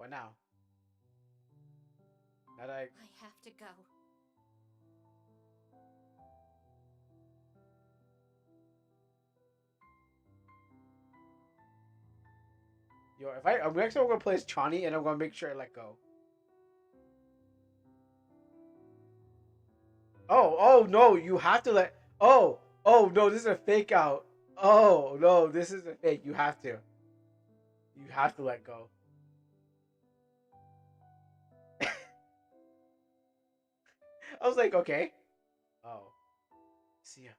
What now? Not like. I have to go. Yo, I'm next time I'm gonna play as Chani, and I'm gonna make sure I let go. Oh no, you have to let. Oh no, this is a fake out. Oh no, this is a fake. You have to. You have to let go. I was like, okay. Oh, see ya.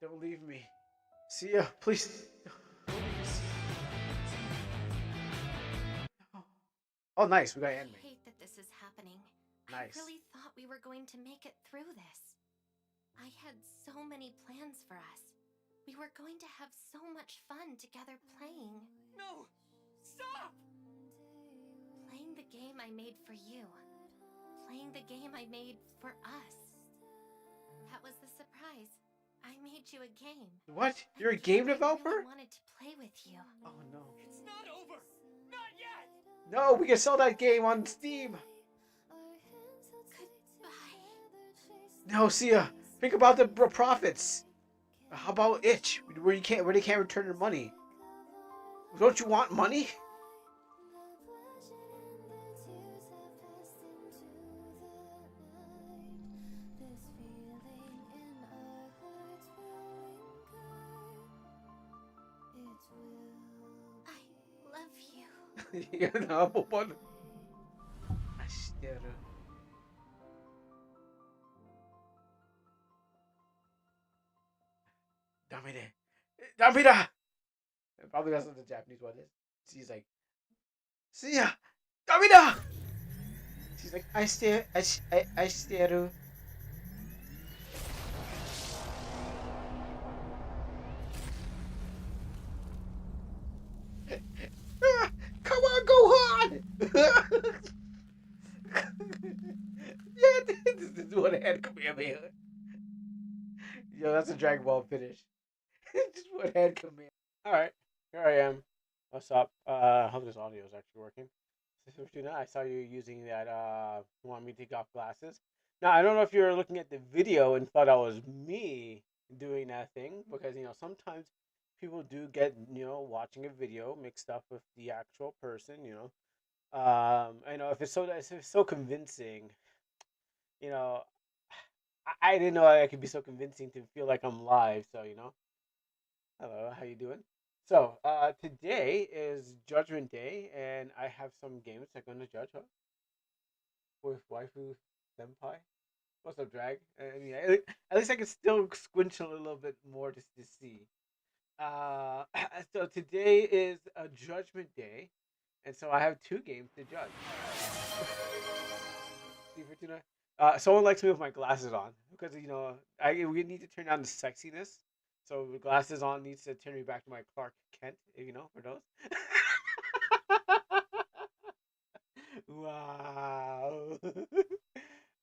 Don't leave me. See ya, please. Don't leave me. See ya. Oh, nice. We got I anime. hate that this is happening. I Nice. really thought we were going to make it through this. I had so many plans for us. We were going to have so much fun together playing. No! Stop! Playing the game I made for you. Playing the game I made for us. That was the surprise. I made you a game. What? A You're a game game I really developer? wanted to play with you. Oh no. It's not over! Not yet! No, we can sell that game on Steam. Goodbye. No, see ya. Think about the profits. How about itch, where they can't return their money? Don't you want money? I love you. You know, but Asteru. Damire. Damira. Probably that's what the Japanese one is. She's like, see ya. Damira. She's like, I stare. Ah, come on, Gohan! Yeah, this is one hand Kamehameha. Yo, that's a Dragon Ball finish. Just one hand Kamehameha. Alright, here I am. What's up? I hope this audio is actually working. Fortuna, I saw you using that, you want me to take off glasses? Now, I don't know if you were looking at the video and thought that was me doing that thing, because, sometimes people do get, watching a video mixed up with the actual person, I know if it's so convincing, you know, I didn't know I could be so convincing to feel like I'm live. So hello, how you doing? So today is Judgment Day, and I have some games I'm gonna judge with waifu senpai. What's up, drag? I mean, at least I can still squinch a little bit more to see. Uh, so today is a Judgment Day, and so I have two games to judge. See, Fortuna. Someone likes me with my glasses on because we need to turn down the sexiness. So the glasses on needs to turn me back to my Clark Kent, for those. Wow.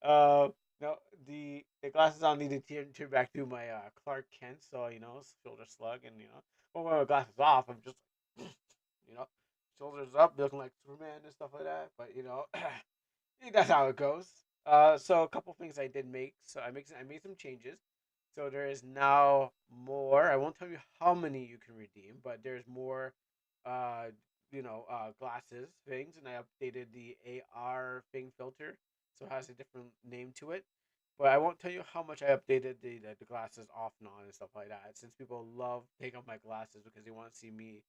uh, no, the glasses on need to turn back to my Clark Kent. So shoulder slug, and well, when my glasses off, I'm just you know shoulders up, looking like Superman and stuff like that. But that's how it goes. So a couple things I did make. So I made some changes. So there is now more. I won't tell you how many you can redeem, but there's more. Uh, glasses things, and I updated the AR thing filter, so it has a different name to it. But I won't tell you how much I updated the glasses off and on and stuff like that. Since people love taking off my glasses because they want to see me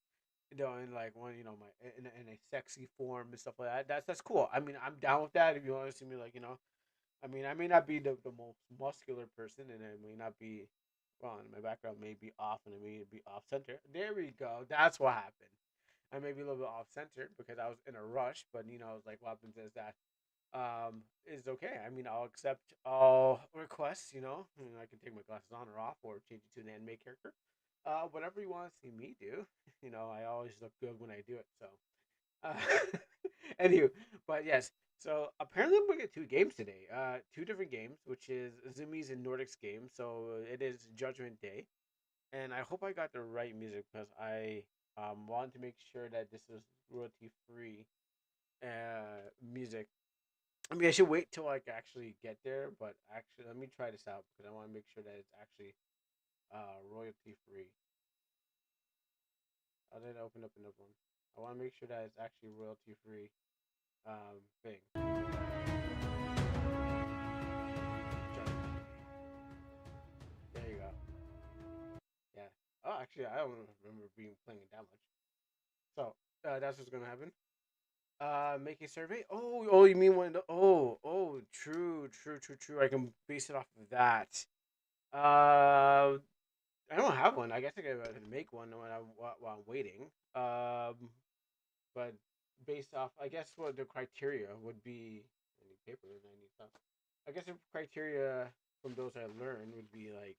in like one, my in a sexy form and stuff like that. That's cool. I mean, I'm down with that. If you want to see me, like, I mean, I may not be the most muscular person, and I may not be, well, my background may be off, and it may be off center. There we go. That's what happened. I may be a little bit off center because I was in a rush, but I was like, what happens is that is okay. I mean, I'll accept all requests. I can take my glasses on or off, or change it to an anime character. Whatever you want to see me do. I always look good when I do it. So, uh, anywho, but yes. So apparently I'm gonna get two games today. Two different games, which is Zumi's and Nordics game. So it is Judgment Day, and I hope I got the right music because I wanted to make sure that this is royalty free. music. I mean, I should wait till I actually get there, but actually, let me try this out because I want to make sure that it's actually royalty free. I did open up another one. I want to make sure that it's actually royalty free thing. There you go. Yeah. Oh, actually, I don't remember being playing it that much. So that's what's gonna happen. Make a survey. Oh, you mean when? Oh, true. I can base it off of that. Uh, I don't have one. I guess I could make one while I'm waiting. But based off, I guess what the criteria would be. I need paper and I need stuff. I guess the criteria from those I learned would be like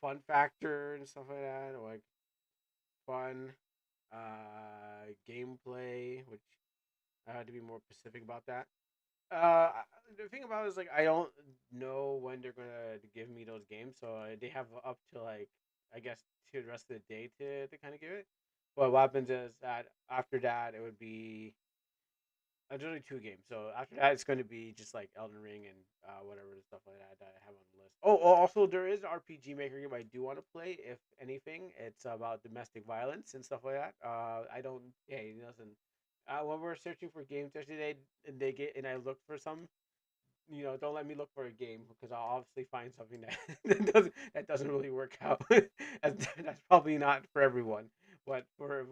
fun factor and stuff like that, or like fun, gameplay, which I had to be more specific about that. Uh, the thing about it is like I don't know when they're gonna give me those games, so they have up to like I guess to the rest of the day to kind of give it. But what happens is that after that it would be there's only two games, so after that it's going to be just like Elden Ring and whatever stuff like that I have on the list. Also there is an RPG Maker game I do want to play. If anything, it's about domestic violence and stuff like that. I don't. Hey, listen. When we're searching for games yesterday, and I looked for some. Don't let me look for a game because I'll obviously find something that that doesn't really work out. That's probably not for everyone, but for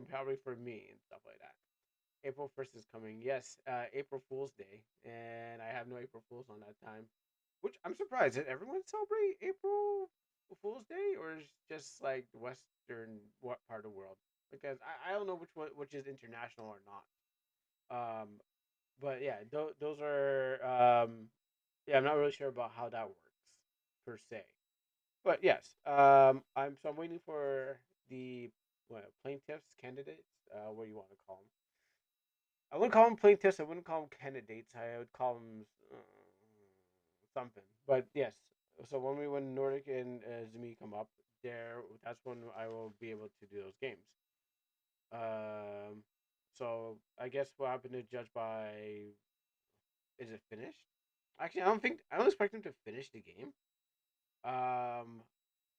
probably for me and stuff like that. April 1st is coming. Yes, April Fool's Day, and I have no April Fools on that time, which I'm surprised. Did everyone celebrate April Fool's Day, or is just like the Western what part of the world? Because I don't know which is international or not. Um, but yeah, those are yeah. I'm not really sure about how that works per se. But yes, I'm waiting for the plaintiffs candidates. What do you want to call them? I wouldn't call them plaintiffs. I wouldn't call them candidates. I would call them something. But yes, so when Nordic and Zumi come up, that's when I will be able to do those games. Um, so I guess what happened to judge by is it finished? Actually, I don't expect them to finish the game. Um,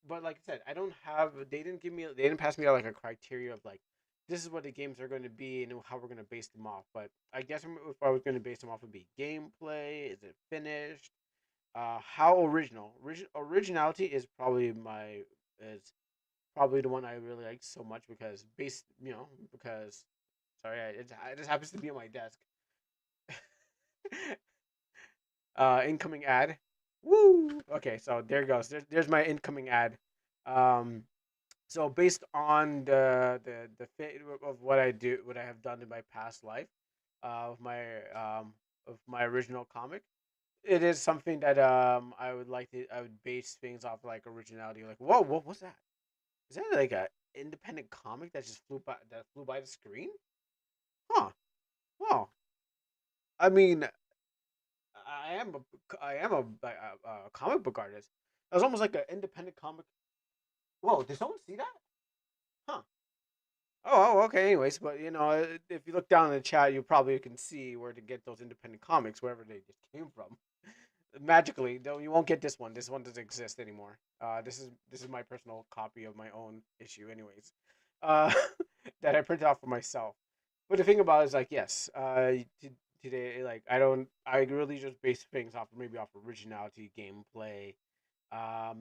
but like I said, I don't have. They didn't pass me out like a criteria of like this is what the games are going to be and how we're going to base them off. But I guess if I was going to base them off, it would be gameplay. Is it finished? How original? Originality is probably the one I really like so much because sorry, it just happens to be on my desk. Incoming ad. Woo. Okay, so there goes. There's my incoming ad. Um, so based on the fit of what I have done in my past life, of my original comic, it is something that I would base things off like originality. Like, whoa, what was that? Is that like a independent comic that just flew by the screen? Huh. Well, I mean, I am a comic book artist. It was almost like an independent comic. Whoa, did someone see that? Huh. Okay. Anyways, but if you look down in the chat, you probably can see where to get those independent comics, wherever they just came from. Magically, though, you won't get this one. This one doesn't exist anymore. This is my personal copy of my own issue, anyways, uh, that I printed out for myself. But the thing about it is, like, yes, today, like, I really just base things off maybe off originality, gameplay,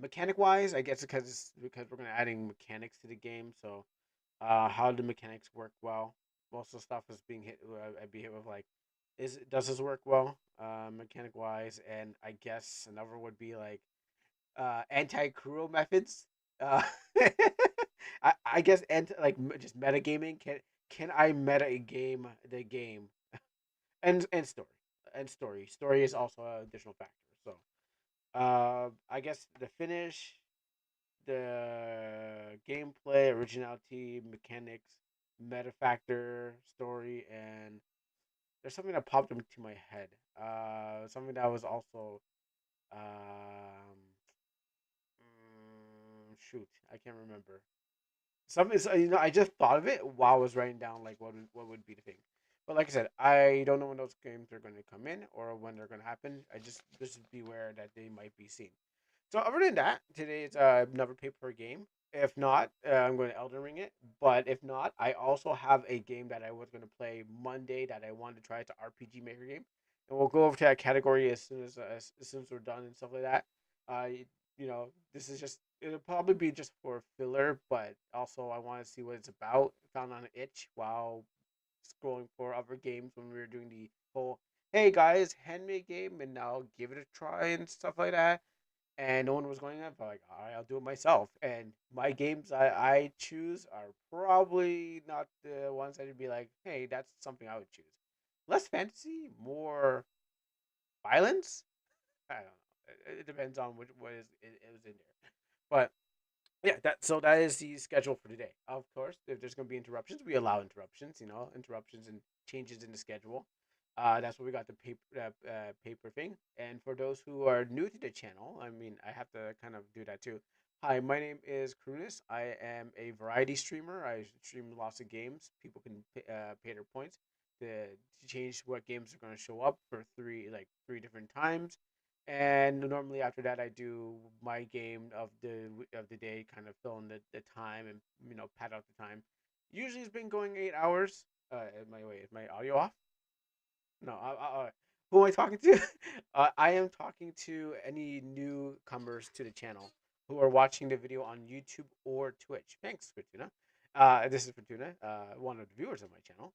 mechanic wise. I guess because we're gonna adding mechanics to the game, so how the mechanics work well. Most of the stuff is being hit. I'd be hit with like, does this work well, mechanic wise? And I guess another would be like anti-cruel methods. Uh, I guess just metagaming. Can I meta a game the game and story is also an additional factor. So I guess the finish, the gameplay, originality, mechanics, meta factor, story, and there's something that popped into my head. Something that was also um, shoot, I can't remember. Something I just thought of it while I was writing down like what would be the thing. But like I said, I don't know when those games are going to come in or when they're going to happen. I just beware that they might be seen. So other than that, today is another paper game. If not, I'm going to Elden Ring it. But if not, I also have a game that I was going to play Monday that I wanted to try. It's an RPG Maker game, and we'll go over to that category as soon as we're done and stuff like that. Uh, this is just it'll probably be just for filler, but also I want to see what it's about. Found on an itch while scrolling for other games when we were doing the whole "Hey guys, handmade game," and now give it a try and stuff like that, and no one was going up. I'm like, all right, I'll do it myself. And my games I choose are probably not the ones that would be like, hey, that's something I would choose. Less fantasy, more violence. I don't know. It depends on what is it was in there. But yeah, that is the schedule for today. Of course, if there's going to be interruptions, we allow interruptions. Interruptions and changes in the schedule. That's what we got the paper thing. And for those who are new to the channel, I mean, I have to kind of do that too. Hi, my name is Krunis. I am a variety streamer. I stream lots of games. People can pay their points to change what games are going to show up for three different times, and normally after that I do my game of the day, kind of fill in the time and pad out the time. Usually it's been going 8 hours. Is my audio off? No. Who am I talking to? I am talking to any newcomers to the channel who are watching the video on YouTube or Twitch. Thanks, Fortuna. This is Fortuna, one of the viewers of my channel,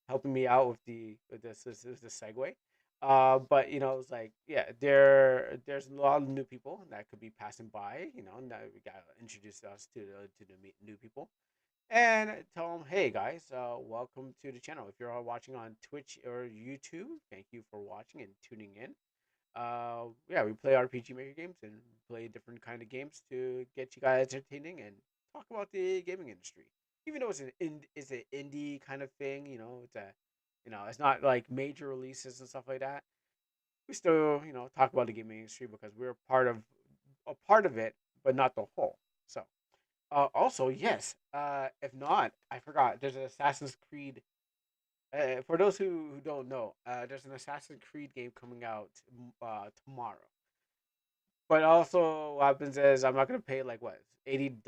helping me out with the segue. But it's like, yeah, there's a lot of new people that could be passing by. And that we gotta introduce us to the new people and tell them, hey guys, welcome to the channel. If you're all watching on Twitch or YouTube, thank you for watching and tuning in. Yeah, we play RPG Maker games and play different kind of games to get you guys entertaining and talk about the gaming industry. Even though it's an indie kind of thing, it's not like major releases and stuff like that. We still, talk about the gaming industry because we're a part of it, but not the whole. So, also, yes. If not, I forgot. There's an Assassin's Creed. For those who don't know, there's an Assassin's Creed game coming out tomorrow. But also, what happens is I'm not gonna pay like what $80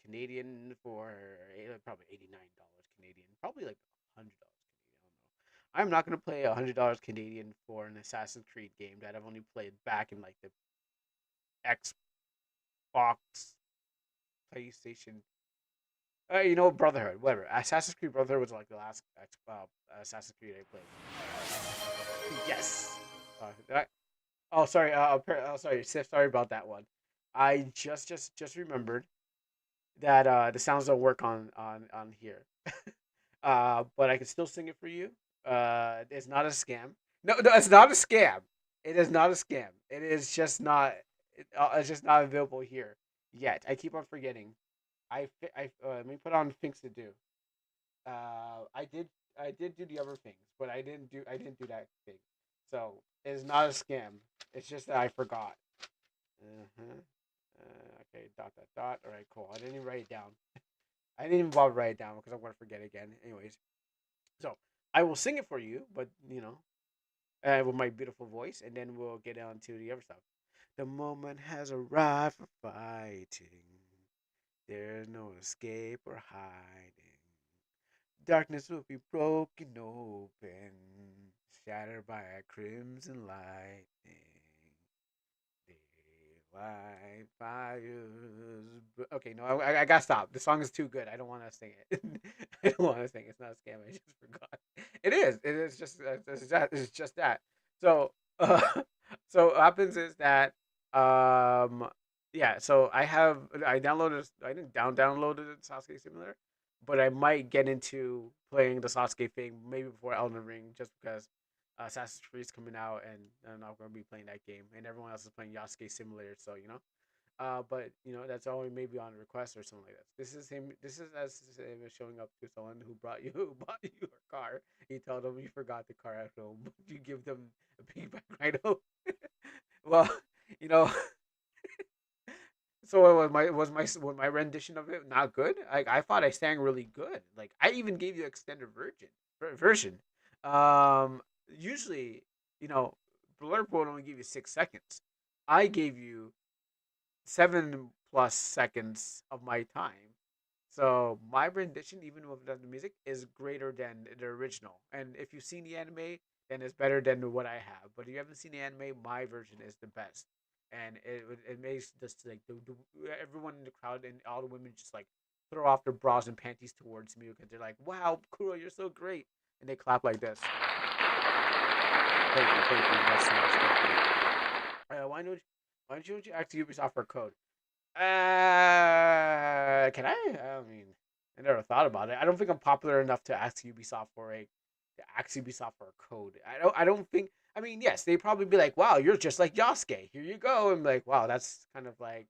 Canadian for probably $89 Canadian, probably like $100 Canadian. I don't know. I'm not gonna pay $100 Canadian for an Assassin's Creed game that I've only played back in like the Xbox, PlayStation. Brotherhood, whatever. Assassin's Creed Brotherhood was like the last Assassin's Creed I played. Yes. Oh, sorry. Sorry, Sif. Sorry about that one. I just remembered that the sounds don't work on here. But I can still sing it for you. It's not a scam. No, no, it's not a scam. It is not a scam. It is just not. It's just not available here yet. I keep on forgetting. Let me put on things to do. I did do the other things, but I didn't do that thing. So it's not a scam. It's just that I forgot. Uh-huh. Okay. Dot dot dot. All right. Cool. I didn't even write it down. I didn't even bother to write it down because I'm gonna forget again. Anyways, so I will sing it for you, but with my beautiful voice, and then we'll get on to the other stuff. The moment has arrived for fighting. There's no escape or hiding. Darkness will be broken open, shattered by a crimson lightning. Daylight fires. Okay, no, I gotta stop. The song is too good. I don't want to sing it. I don't want to sing it. It's not a scam. I just forgot. It is. It is just. It's just that. So, so what happens is that, um, yeah. So I downloaded. I didn't downloaded the Sasuke Simulator, but I might get into playing the Sasuke thing maybe before Elden Ring, just because Assassin's Creed is coming out, and I'm not going to be playing that game, and everyone else is playing Yasuke Simulator. So but that's only maybe on request or something like that. This is him. This is as him showing up to someone who who bought you your car. You tell them you forgot the car at home, but you give them a piggyback ride home. Well, you know. So was my rendition of it not good? Like I thought I sang really good. Like I even gave you extended version version. Um, Usually, you know, blurb will only give you 6 seconds. I gave you 7 plus seconds of my time. So my rendition, even without the music, is greater than the original. And if you've seen the anime, then it's better than what I have. But if you haven't seen the anime, my version is the best. And it makes just like everyone in the crowd and all the women just like throw off their bras and panties towards me because they're like, "Wow, Kuro, you're so great!" And they clap like this. Thank you. That's nice. Thank you. Why don't you ask Ubisoft for a code? Can I? I mean, I never thought about it. I don't think I'm popular enough to ask Ubisoft for a code. I don't think. I mean, yes, they'd probably be like, "Wow, you're just like Yasuke. Here you go." And like, "Wow, that's kind of like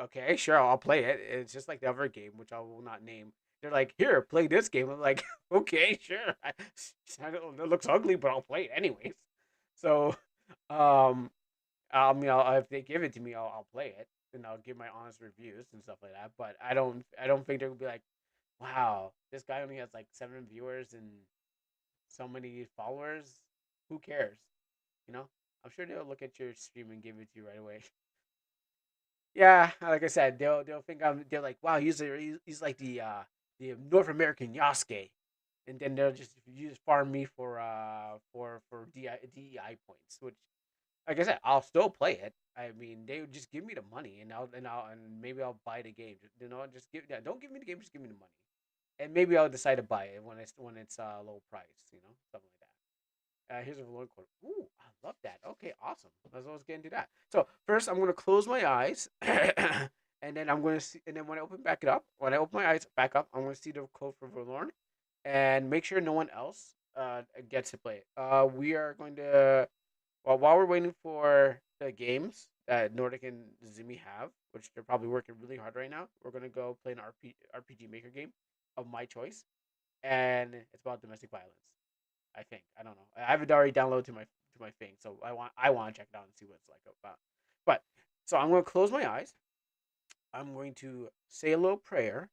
okay, sure, I'll play it." It's just like the other game, which I will not name. They're like, "Here, play this game." I'm like, "Okay, sure." I don't, it looks ugly, but I'll play it anyways. So, um, I mean, if they give it to me, I'll play it and I'll give my honest reviews and stuff like that. But I don't think they're gonna be like, wow, this guy only has like 7 viewers and so many followers. Who cares? You know, I'm sure they'll look at your stream and give it to you right away. Yeah, like I said, they'll think they're like, wow, he's like the North American Yasuke, and then they'll just use farm me for DEI points, which like I said, I'll still play it. I mean, they would just give me the money, and maybe I'll buy the game. You know, just give yeah, don't give me the game, just give me the money, and maybe I'll decide to buy it when it's low price. You know, something like that. Here's a Valorant code. Ooh, I love that. Okay, awesome. Let's get into that. So first, I'm gonna close my eyes, and then I'm gonna see. And then when I open my eyes back up, I'm gonna see the code for Valorant, and make sure no one else gets to play it. We are going to while we're waiting for the games that Nordic and Zimi have, which they're probably working really hard right now, we're gonna go play an RPG Maker game of my choice, and it's about domestic violence. I think I don't know. I have it already downloaded to my thing, so I want to check it out and see what it's like about. But so I'm gonna close my eyes. I'm going to say a little prayer,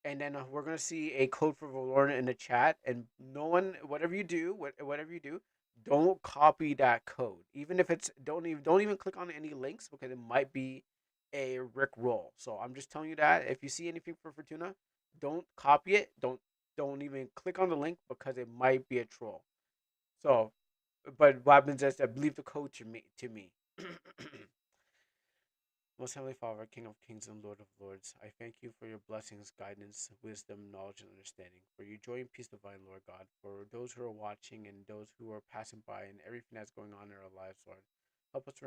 and then we're gonna see a code for Valorna in the chat. And no one, whatever you do, don't copy that code. Even if it's don't even click on any links because it might be a Rick roll. So I'm just telling you that if you see anything for Fortuna, don't copy it. Don't even click on the link because it might be a troll. So, but what happens is I believe the code to me. Most Heavenly Father, King of Kings and Lord of Lords, I thank you for your blessings, guidance, wisdom, knowledge, and understanding. For your joy and peace divine, Lord God. For those who are watching and those who are passing by and everything that's going on in our lives, Lord. Help us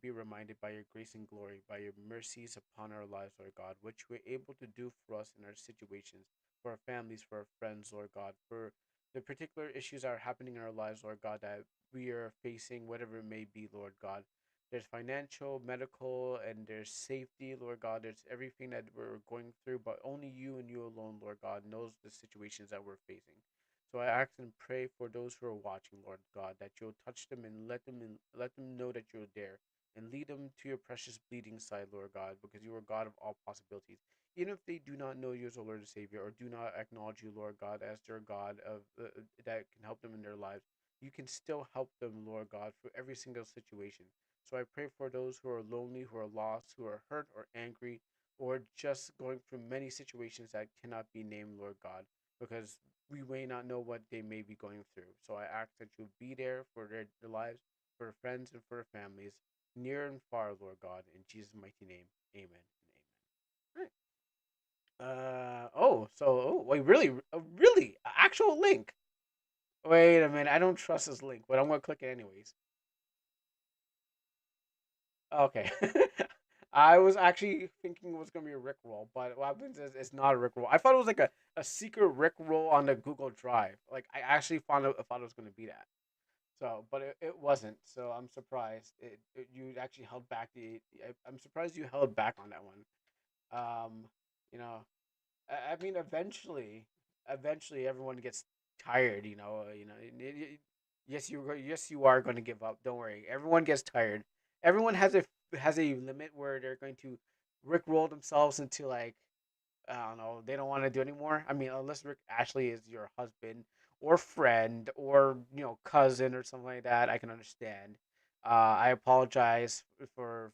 be reminded by your grace and glory, by your mercies upon our lives, Lord God, which you are able to do for us in our situations, for our families, for our friends, Lord God, for the particular issues that are happening in our lives, Lord God, that we are facing, whatever it may be, Lord God. There's financial, medical, and there's safety, Lord God. There's everything that we're going through, but only you and you alone, Lord God, knows the situations that we're facing. So I ask and pray for those who are watching, Lord God, that you'll touch them and let them know that you're there and lead them to your precious bleeding side, Lord God, because you are God of all possibilities. Even if they do not know you as a Lord and Savior or do not acknowledge you, Lord God, as their God of that can help them in their lives, you can still help them, Lord God, for every single situation. So I pray for those who are lonely, who are lost, who are hurt or angry, or just going through many situations that cannot be named, Lord God, because we may not know what they may be going through. So I ask that you be there for their lives, for their friends, and for their families, near and far, Lord God. In Jesus' mighty name, amen and amen. All right. Wait, really, actual link. Wait a minute, I don't trust this link, but I'm gonna click it anyways. Okay. I was actually thinking it was gonna be a Rick roll, but what happens is it's not a Rick roll. I thought it was like a secret Rick roll on the Google Drive. Like I actually thought it was gonna be that. So, but it wasn't. So I'm surprised. You actually held back I'm surprised you held back on that one. Um, you know, I mean, eventually, everyone gets tired. Yes, you are going to give up. Don't worry. Everyone gets tired. Everyone has a limit where they're going to rickroll themselves into like I don't know, they don't want to do anymore. I mean, unless Rick Ashley is your husband or friend or cousin or something like that, I can understand. I apologize for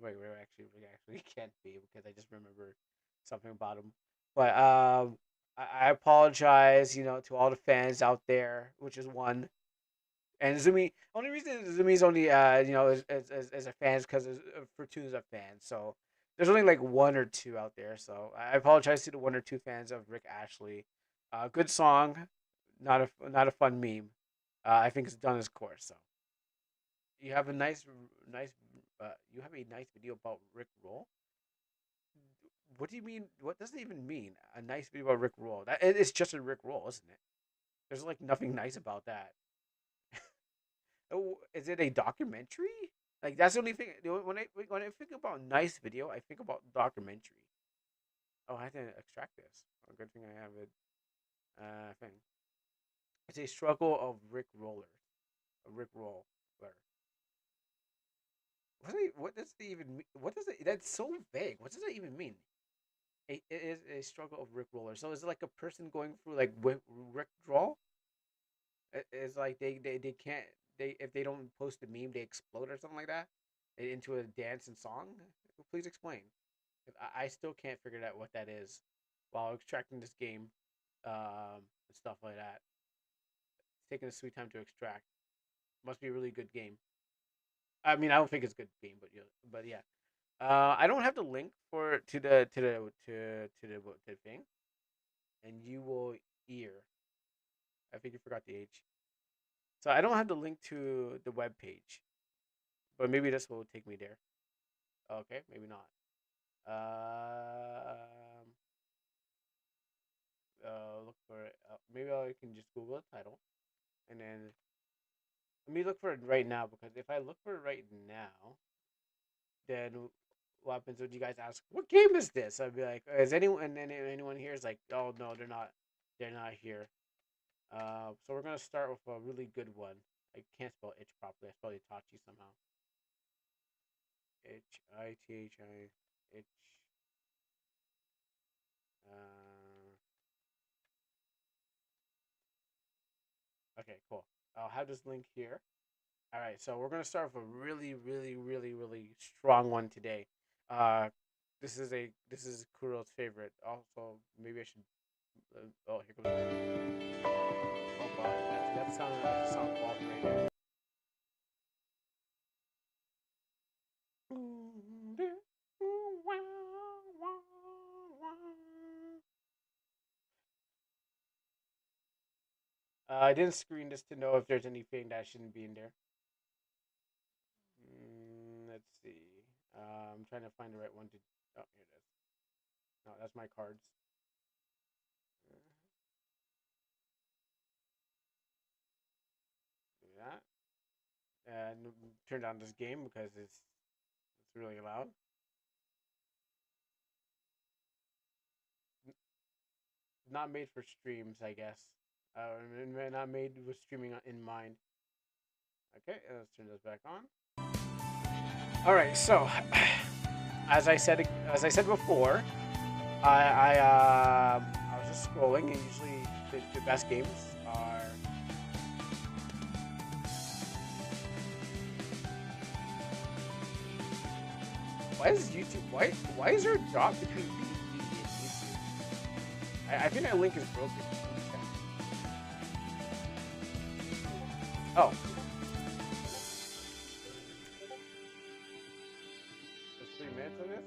wait, actually can't be because I just remember something about him. But I apologize, to all the fans out there, which is one. And Zumi, only reason Zumi's only is a fan is because Fortuna's a fan. So there's only like one or two out there. So I apologize to the one or two fans of Rick Ashley. Good song, not a fun meme. I think it's done its course. So you have a nice you have a nice video about Rick Roll. What do you mean? What does it even mean? A nice video about Rick Roll? It's just a Rick Roll, isn't it? There's like nothing nice about that. Oh, is it a documentary? Like that's the only thing. When I think about nice video, I think about documentary. Oh, I have to extract this. Oh, good thing I have it. Thing. It's a struggle of Rick Roller. A Rick Roller. What does it even mean? What does it? That's so vague. What does that even mean? It is a struggle of Rick Roller. So is it like a person going through like Rick Draw? It's like they can't they if they don't post a meme they explode or something like that into a dance and song. Please explain. 'Cause I still can't figure out what that is while extracting this game, and stuff like that. It's taking a sweet time to extract. Must be a really good game. I mean, I don't think it's a good game, but yeah. I don't have the link for to the thing, and you will ear. I think you forgot the H. So I don't have the link to the web page, but maybe this will take me there. Okay, maybe not. Um, look for it. Maybe I can just Google the title, and then let me look for it right now because if I look for it right now, then what happens when you guys ask, "What game is this?" I'd be like, "Is anyone?" And then anyone here is like, "Oh no, they're not here." So we're gonna start with a really good one. I can't spell itch properly. I spelled Itachi somehow. Ithi itch. Uh, okay, cool. I'll have this link here. All right, so we're gonna start with a really, really, really, really strong one today. Uh, this is Kuro's favorite. Also, maybe I should. Oh, here goes. Oh god, that's sound quality right there. I didn't screen this to know if there's anything that shouldn't be in there. Let's see. I'm trying to find the right one to. Oh, here it is. No, that's my cards. Do that. And turn down this game because it's really loud. Not made for streams, I guess. Not made with streaming in mind. Okay, let's turn this back on. All right, so as I said before, I was just scrolling, and usually the best games are. Why is YouTube? Why is there a drop between PvP and YouTube? I think that link is broken. Oh, there's 3 minutes of this.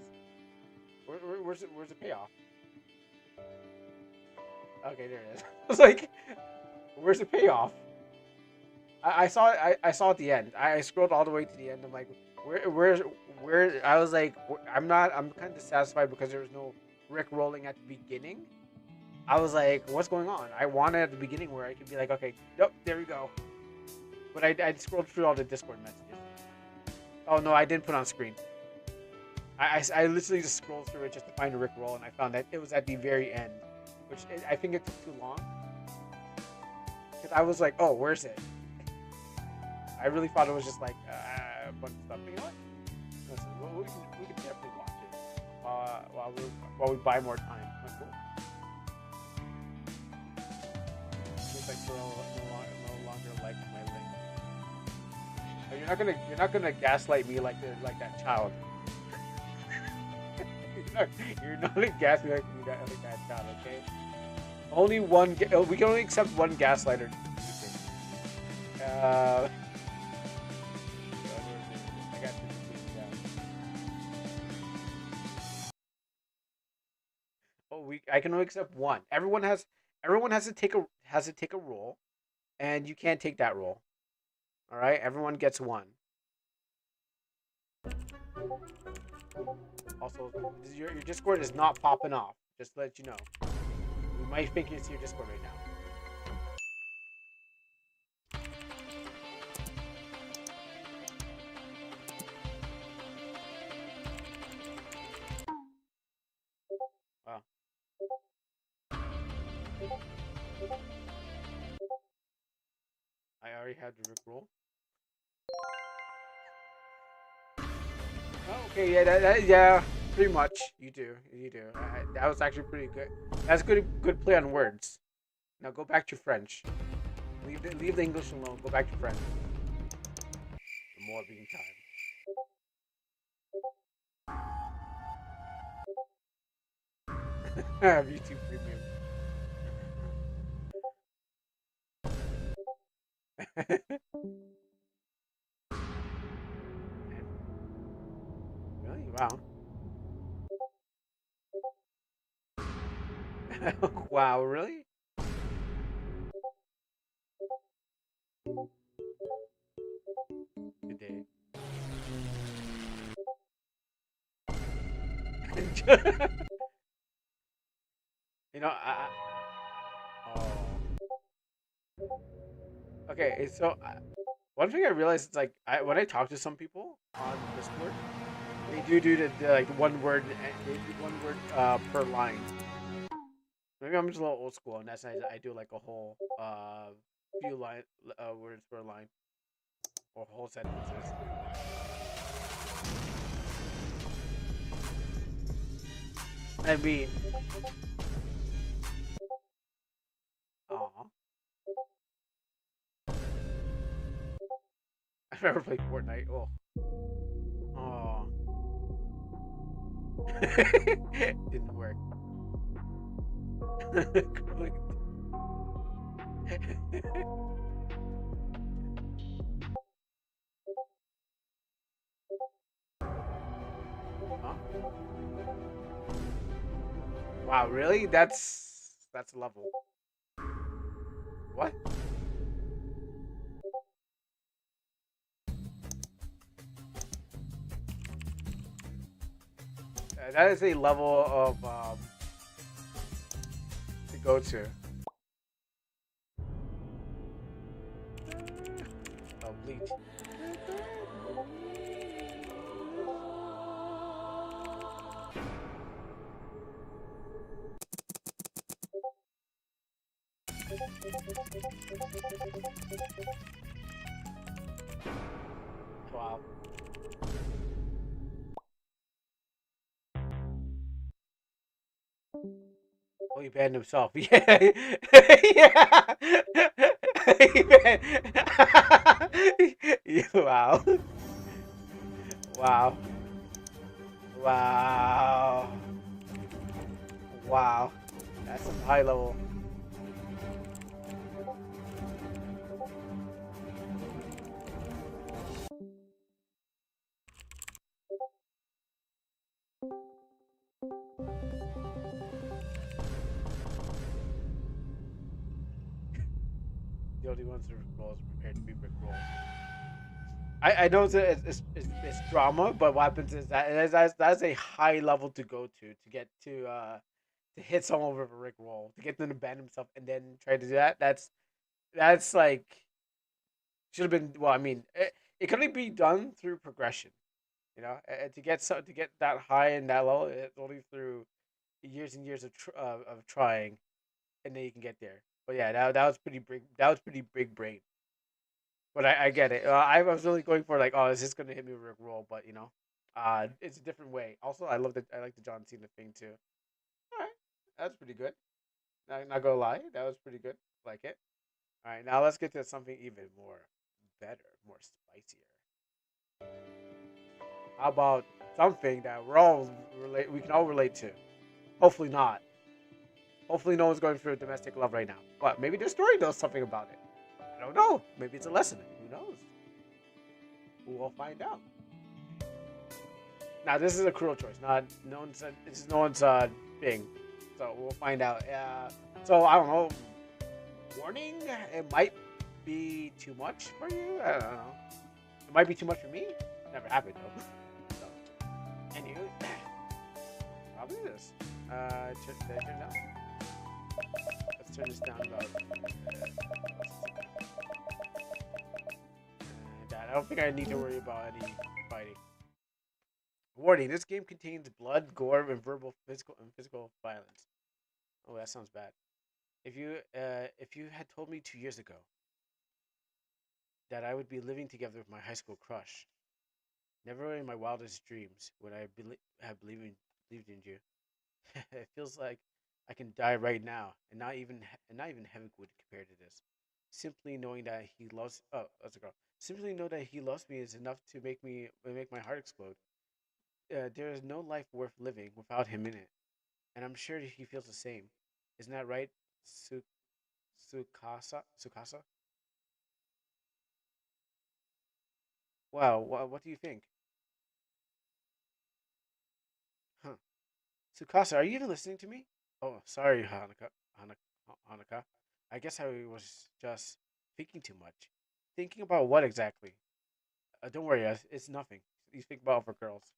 Where's the payoff? Okay, there it is. I was like, where's the payoff? I saw it. I saw it at the end. I scrolled all the way to the end. I'm like, where? I was like, I'm not. I'm kind of dissatisfied because there was no Rick rolling at the beginning. I was like, what's going on? I wanted at the beginning where I could be like, okay, yep, there we go. But I scrolled through all the Discord messages. Oh no, I didn't put on screen. I literally just scrolled through it just to find a Rick roll, and I found that it was at the very end, which I think it took too long. Because I was like, oh, where's it? I really thought it was just like a bunch of stuff. But you know what? Listen, we can definitely watch it. while we buy more time. Like, cool. Seems like no longer like my link. But you're not gonna gaslight me like that child. You're not gonna gas me like that child, okay? Only one. We can only accept one gaslighter. Uh, I got oh, I can only accept one. Everyone has to take a role, and you can't take that role. All right, everyone gets one. Also, your Discord is not popping off. Just to let you know. We might think it's your Discord right now. Wow. I already had the rickroll. Oh, okay, yeah, yeah, pretty much. You do. That was actually pretty good. That's good play on words. Now go back to French. Leave the English alone. Go back to French. The more being time. YouTube Premium. Really? Wow. Wow, really? Good day. You know, oh. Okay, so one thing I realized is like when I talk to some people on Discord, they do the like one word, they do one word per line. Maybe I'm just a little old school, and that's I do like a whole few words per line or whole sentences. I mean, aw, I've never played Fortnite. Oh, oh, didn't work. Huh? Wow, really? That's a level. What? That is a level of to go to. Oh, bleach. Wow. Oh, he banned himself. Yeah. Yeah. He banned. Wow. Wow. Wow. Wow. That's some high level. The only ones who roll is prepared to be brick roll. I know it's drama, but what happens is that's a high level to go to get to hit someone with a Rick roll, to get them to ban himself and then try to do that. That's like should have been. Well, I mean, it can only be done through progression. You know, to get that high and that level, it's only through years and years of trying, and then you can get there. But yeah, that was pretty big. That was pretty big brain. But I get it. I was really going for like, oh, is this gonna hit me with a Rick roll? But you know. It's a different way. Also, I like the John Cena thing too. All right, that's pretty good. Not gonna lie, that was pretty good. Like it. All right, now let's get to something even more better, more spicier. How about something that we can all relate to? Hopefully not. Hopefully no one's going through domestic love right now. But maybe the story knows something about it. I don't know. Maybe it's a lesson. Who knows? We'll find out. Now this is a cruel choice. Not no one's. This is no one's thing. So we'll find out. So I don't know. Warning. It might be too much for you. I don't know. It might be too much for me. Never happened though. So, anyway, probably this. Did I turn it down? Let's turn this down about. That. I don't think I need to worry about any fighting. Warning: this game contains blood, gore, and physical violence. Oh, that sounds bad. If you had told me 2 years ago that I would be living together with my high school crush, never in my wildest dreams would I have believed in you. It feels like I can die right now, and not even heaven would compare to this. Simply knowing that he loves that's a girl. Simply know that he loves me is enough to make my heart explode. There is no life worth living without him in it, and I'm sure he feels the same. Isn't that right, Su- Sukasa? Sukasa? Wow, what do you think? Huh? Sukasa, are you even listening to me? Oh, sorry, Hanukkah. I guess I was just thinking too much. Thinking about what exactly? Don't worry, it's nothing. You think about for girls.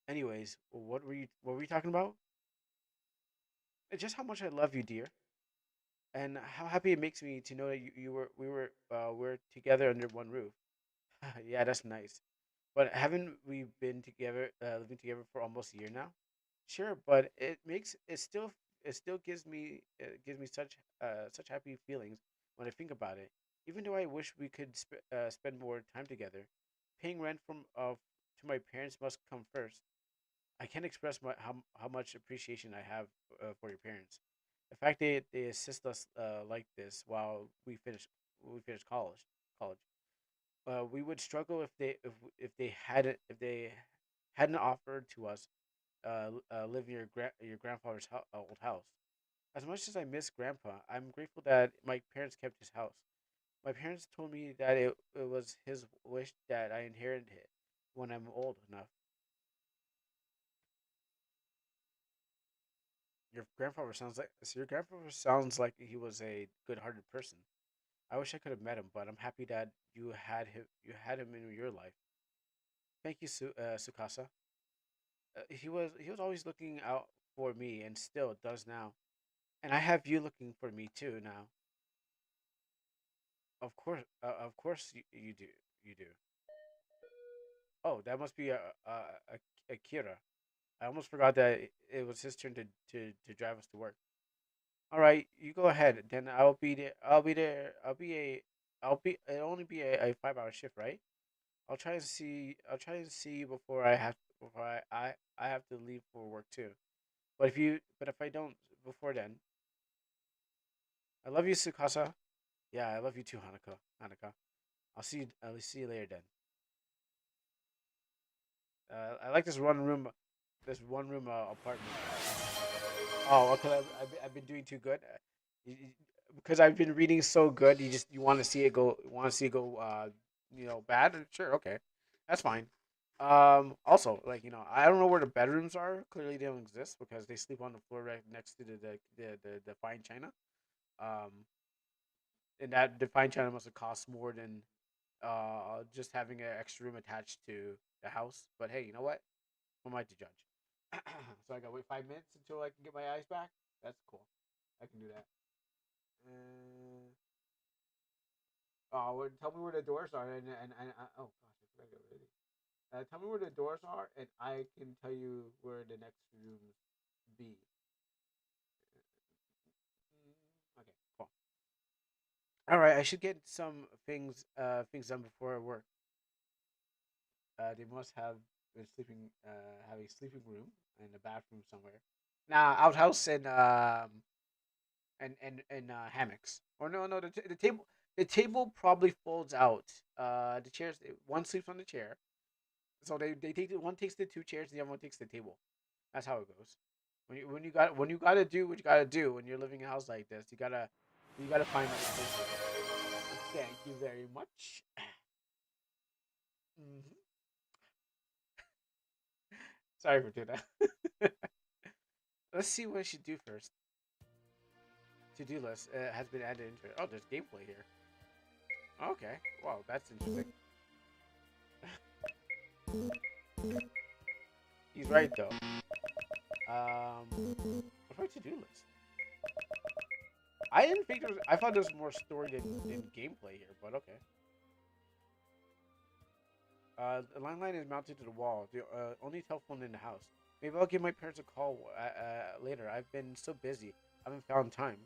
Anyways, what were you talking about? It's just how much I love you, dear, and how happy it makes me to know that we're together under one roof. Yeah, that's nice. But haven't we been together, living together for almost a year now? Sure, but it still gives me such happy feelings when I think about it. Even though I wish we could spend more time together, paying rent to my parents must come first. I can't express how much appreciation I have for your parents. The fact they assist us like this while we finish college. We would struggle if they hadn't offered to us live in your grandfather's old house. As much as I miss Grandpa, I'm grateful that my parents kept his house. My parents told me that it was his wish that I inherited it when I'm old enough. Your grandfather sounds like he was a good-hearted person. I wish I could have met him, but I'm happy that you had him in your life. Thank you, Sukasa. He was always looking out for me and still does now. And I have you looking for me too now. Of course you do. You do. Oh, that must be Akira. I almost forgot that it was his turn to drive us to work. All right, you go ahead. Then I'll be there. I'll be there. It'll only be a 5 hour shift, right? I'll try and see you before I have to leave for work too. But if I don't before then, I love you, Sukasa. Yeah, I love you too, Hanukkah. Hanukkah. I'll see you later then. I like this one room apartment. Oh, because I've been doing too good. Because I've been reading so good, you want to see it go, bad. Sure, okay, that's fine. Also, like I don't know where the bedrooms are. Clearly, they don't exist because they sleep on the floor right next to the fine china. Um, and that the fine china must have cost more than just having an extra room attached to the house. But hey, you know what? Who am I to judge? So I gotta wait 5 minutes until I can get my eyes back. That's cool. I can do that. Uh, tell me where the doors are, and oh gosh, I forgot to get ready. Tell me where the doors are, and I can tell you where the next rooms be. Okay, cool. All right, I should get some things done before I work. They must have. sleeping, have a sleeping room and a bathroom somewhere. Nah, outhouse and hammocks. Or no, the table probably folds out. The chairs, one sleeps on the chair, so they take one takes the two chairs, the other one takes the table. That's how it goes. When you gotta do what you gotta do when you're living in a house like this, you gotta find other places. Thank you very much. Mhm. Sorry for doing that. Let's see what I should do first. To do list has been added into it. Oh, there's gameplay here. Okay. Wow, that's interesting. He's right though. What's my to-do list? I didn't think there was. I thought there was more story than gameplay here, but okay. The landline is mounted to the wall. The only telephone in the house. Maybe I'll give my parents a call later. I've been so busy. I haven't found time.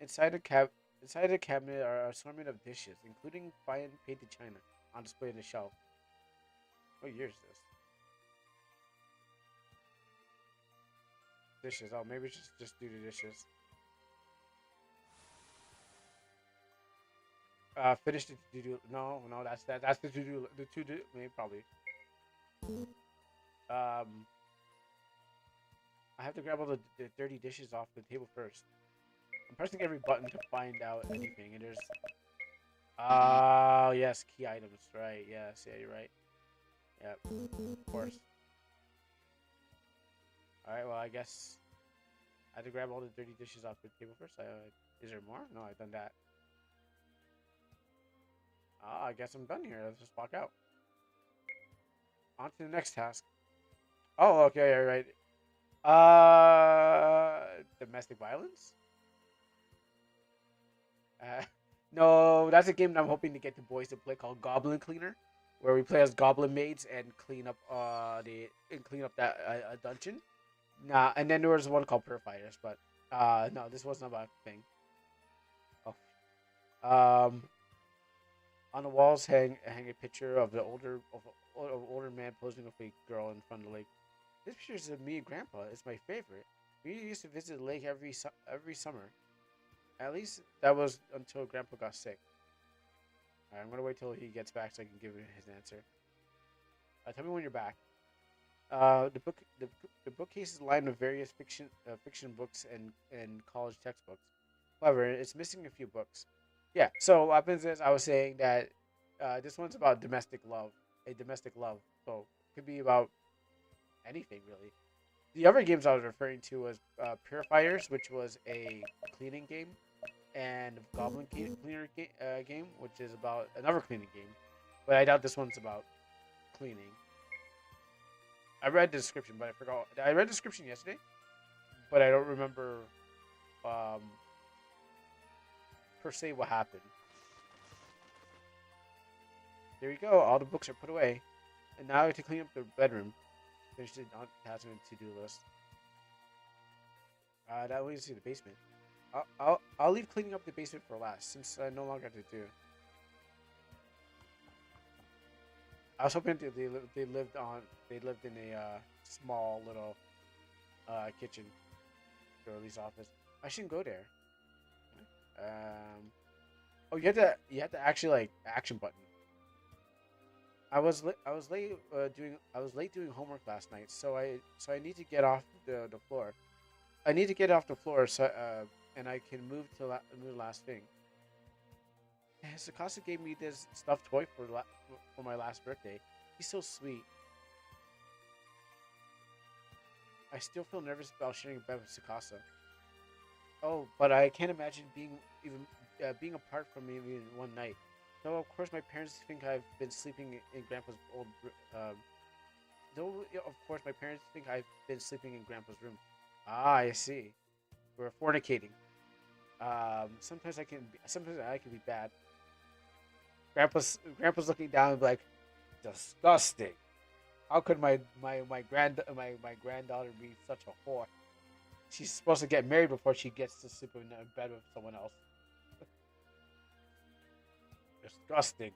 Inside the inside the cabinet are an assortment of dishes, including fine painted china, on display on the shelf. What year is this? Dishes. Oh, maybe just do the dishes. Finish the to do. No, that's that. That's the to do. The to do. Maybe probably. Um, I have to grab all the dirty dishes off the table first. I'm pressing every button to find out anything, and there's. Oh yes, key items. Right. Yes. Yeah, you're right. Yep. Of course. All right. Well, I guess I had to grab all the dirty dishes off the table first. Is there more? No, I've done that. I guess I'm done here. Let's just walk out. On to the next task. Oh, okay, all right. Domestic violence? Uh, no, that's a game that I'm hoping to get the boys to play called Goblin Cleaner, where we play as goblin maids and clean up that dungeon. Nah, and then there was one called Purifiers, but no, this wasn't about a thing. Oh. Um, on the walls hang a picture of of older man posing with a girl in front of the lake. This picture is of me and Grandpa. It's my favorite. We used to visit the lake every summer. At least that was until Grandpa got sick. Alright, I'm gonna wait till he gets back so I can give him his answer. Tell me when you're back. The bookcase is lined with various fiction books and college textbooks. However, it's missing a few books. Yeah. So what happens is I was saying that this one's about domestic love. So it could be about anything really. The other games I was referring to was Purifiers, which was a cleaning game, and Cleaner game, which is about another cleaning game. But I doubt this one's about cleaning. I read the description, but I forgot. I read the description yesterday, but I don't remember um, per se what happened. There you go. All the books are put away, and now I have to clean up the bedroom. Finish the task on the to-do list. That leads to the basement. I'll leave cleaning up the basement for last, since I no longer have to do. I was hoping they lived in a small little kitchen or at least office. I shouldn't go there. Oh, you had to actually like action button. I was late doing homework last night, so I need to get off the floor. I need to get off the floor so and I can move the last thing. Sakasa gave me this stuffed toy for my last birthday. He's so sweet. I still feel nervous about sharing a bed with Sakasa. Oh, but I can't imagine being apart from me even one night. Though of course my parents think I've been sleeping in Grandpa's old. Um, though of course my parents think I've been sleeping in Grandpa's room. Ah, I see. We're fornicating. Sometimes I can be bad. Grandpa's looking down and be like, disgusting. How could my granddaughter be such a whore? She's supposed to get married before she gets to sleep in bed with someone else. Disgusting.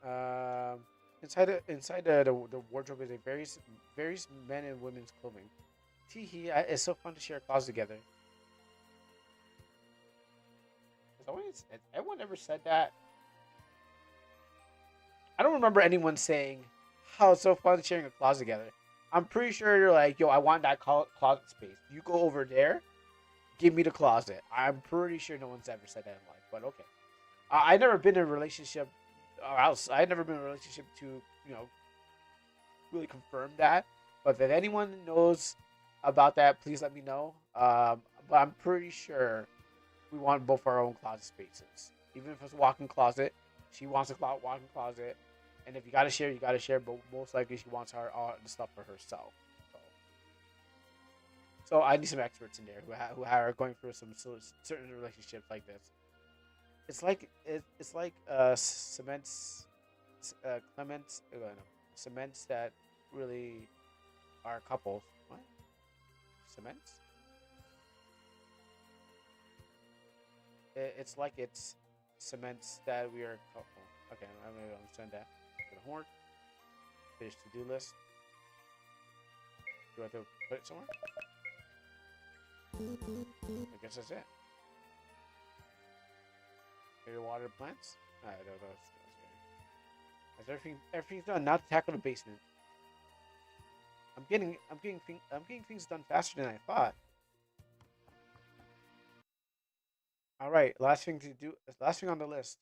Um, Inside the wardrobe is a various men and women's clothing. Teehee, it's so fun to share a closet together. Has everyone ever said that? I don't remember anyone saying how it's so fun sharing a closet together. I'm pretty sure you're like, yo, I want that closet space. You go over there, give me the closet. I'm pretty sure no one's ever said that in life, but okay. I never been in a relationship, or else I never been in a relationship to really confirm that. But if anyone knows about that, please let me know. But I'm pretty sure we want both our own closet spaces, even if it's a walk-in closet. She wants a walk-in closet, and if you gotta share, you gotta share. But most likely, she wants her all the stuff for herself. So, so I need some experts in there who are going through some certain relationships like this. It's like cements, Clements, no, cements that really are couples. What cements? It's like it's cements that we are couple. Okay, I maybe understand that. Get a horn. Finish to do list. Do I have to put it somewhere? I guess that's it. Maybe water plants. I don't know. As everything's done, now to tackle the basement. I'm getting things done faster than I thought. All right, last thing to do. Last thing on the list.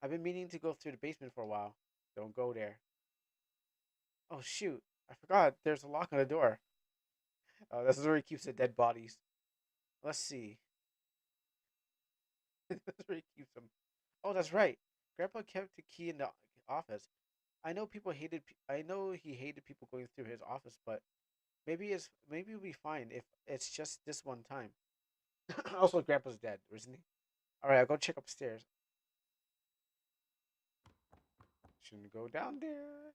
I've been meaning to go through the basement for a while. Don't go there. Oh shoot! I forgot. There's a lock on the door. Oh, this is where he keeps the dead bodies. Let's see. That's where he keeps them. Oh, that's right. Grandpa kept the key in the office. I know he hated people going through his office, but maybe it'll be fine if it's just this one time. Also, Grandpa's dead, isn't he? All right, I'll go check upstairs. Shouldn't go down there.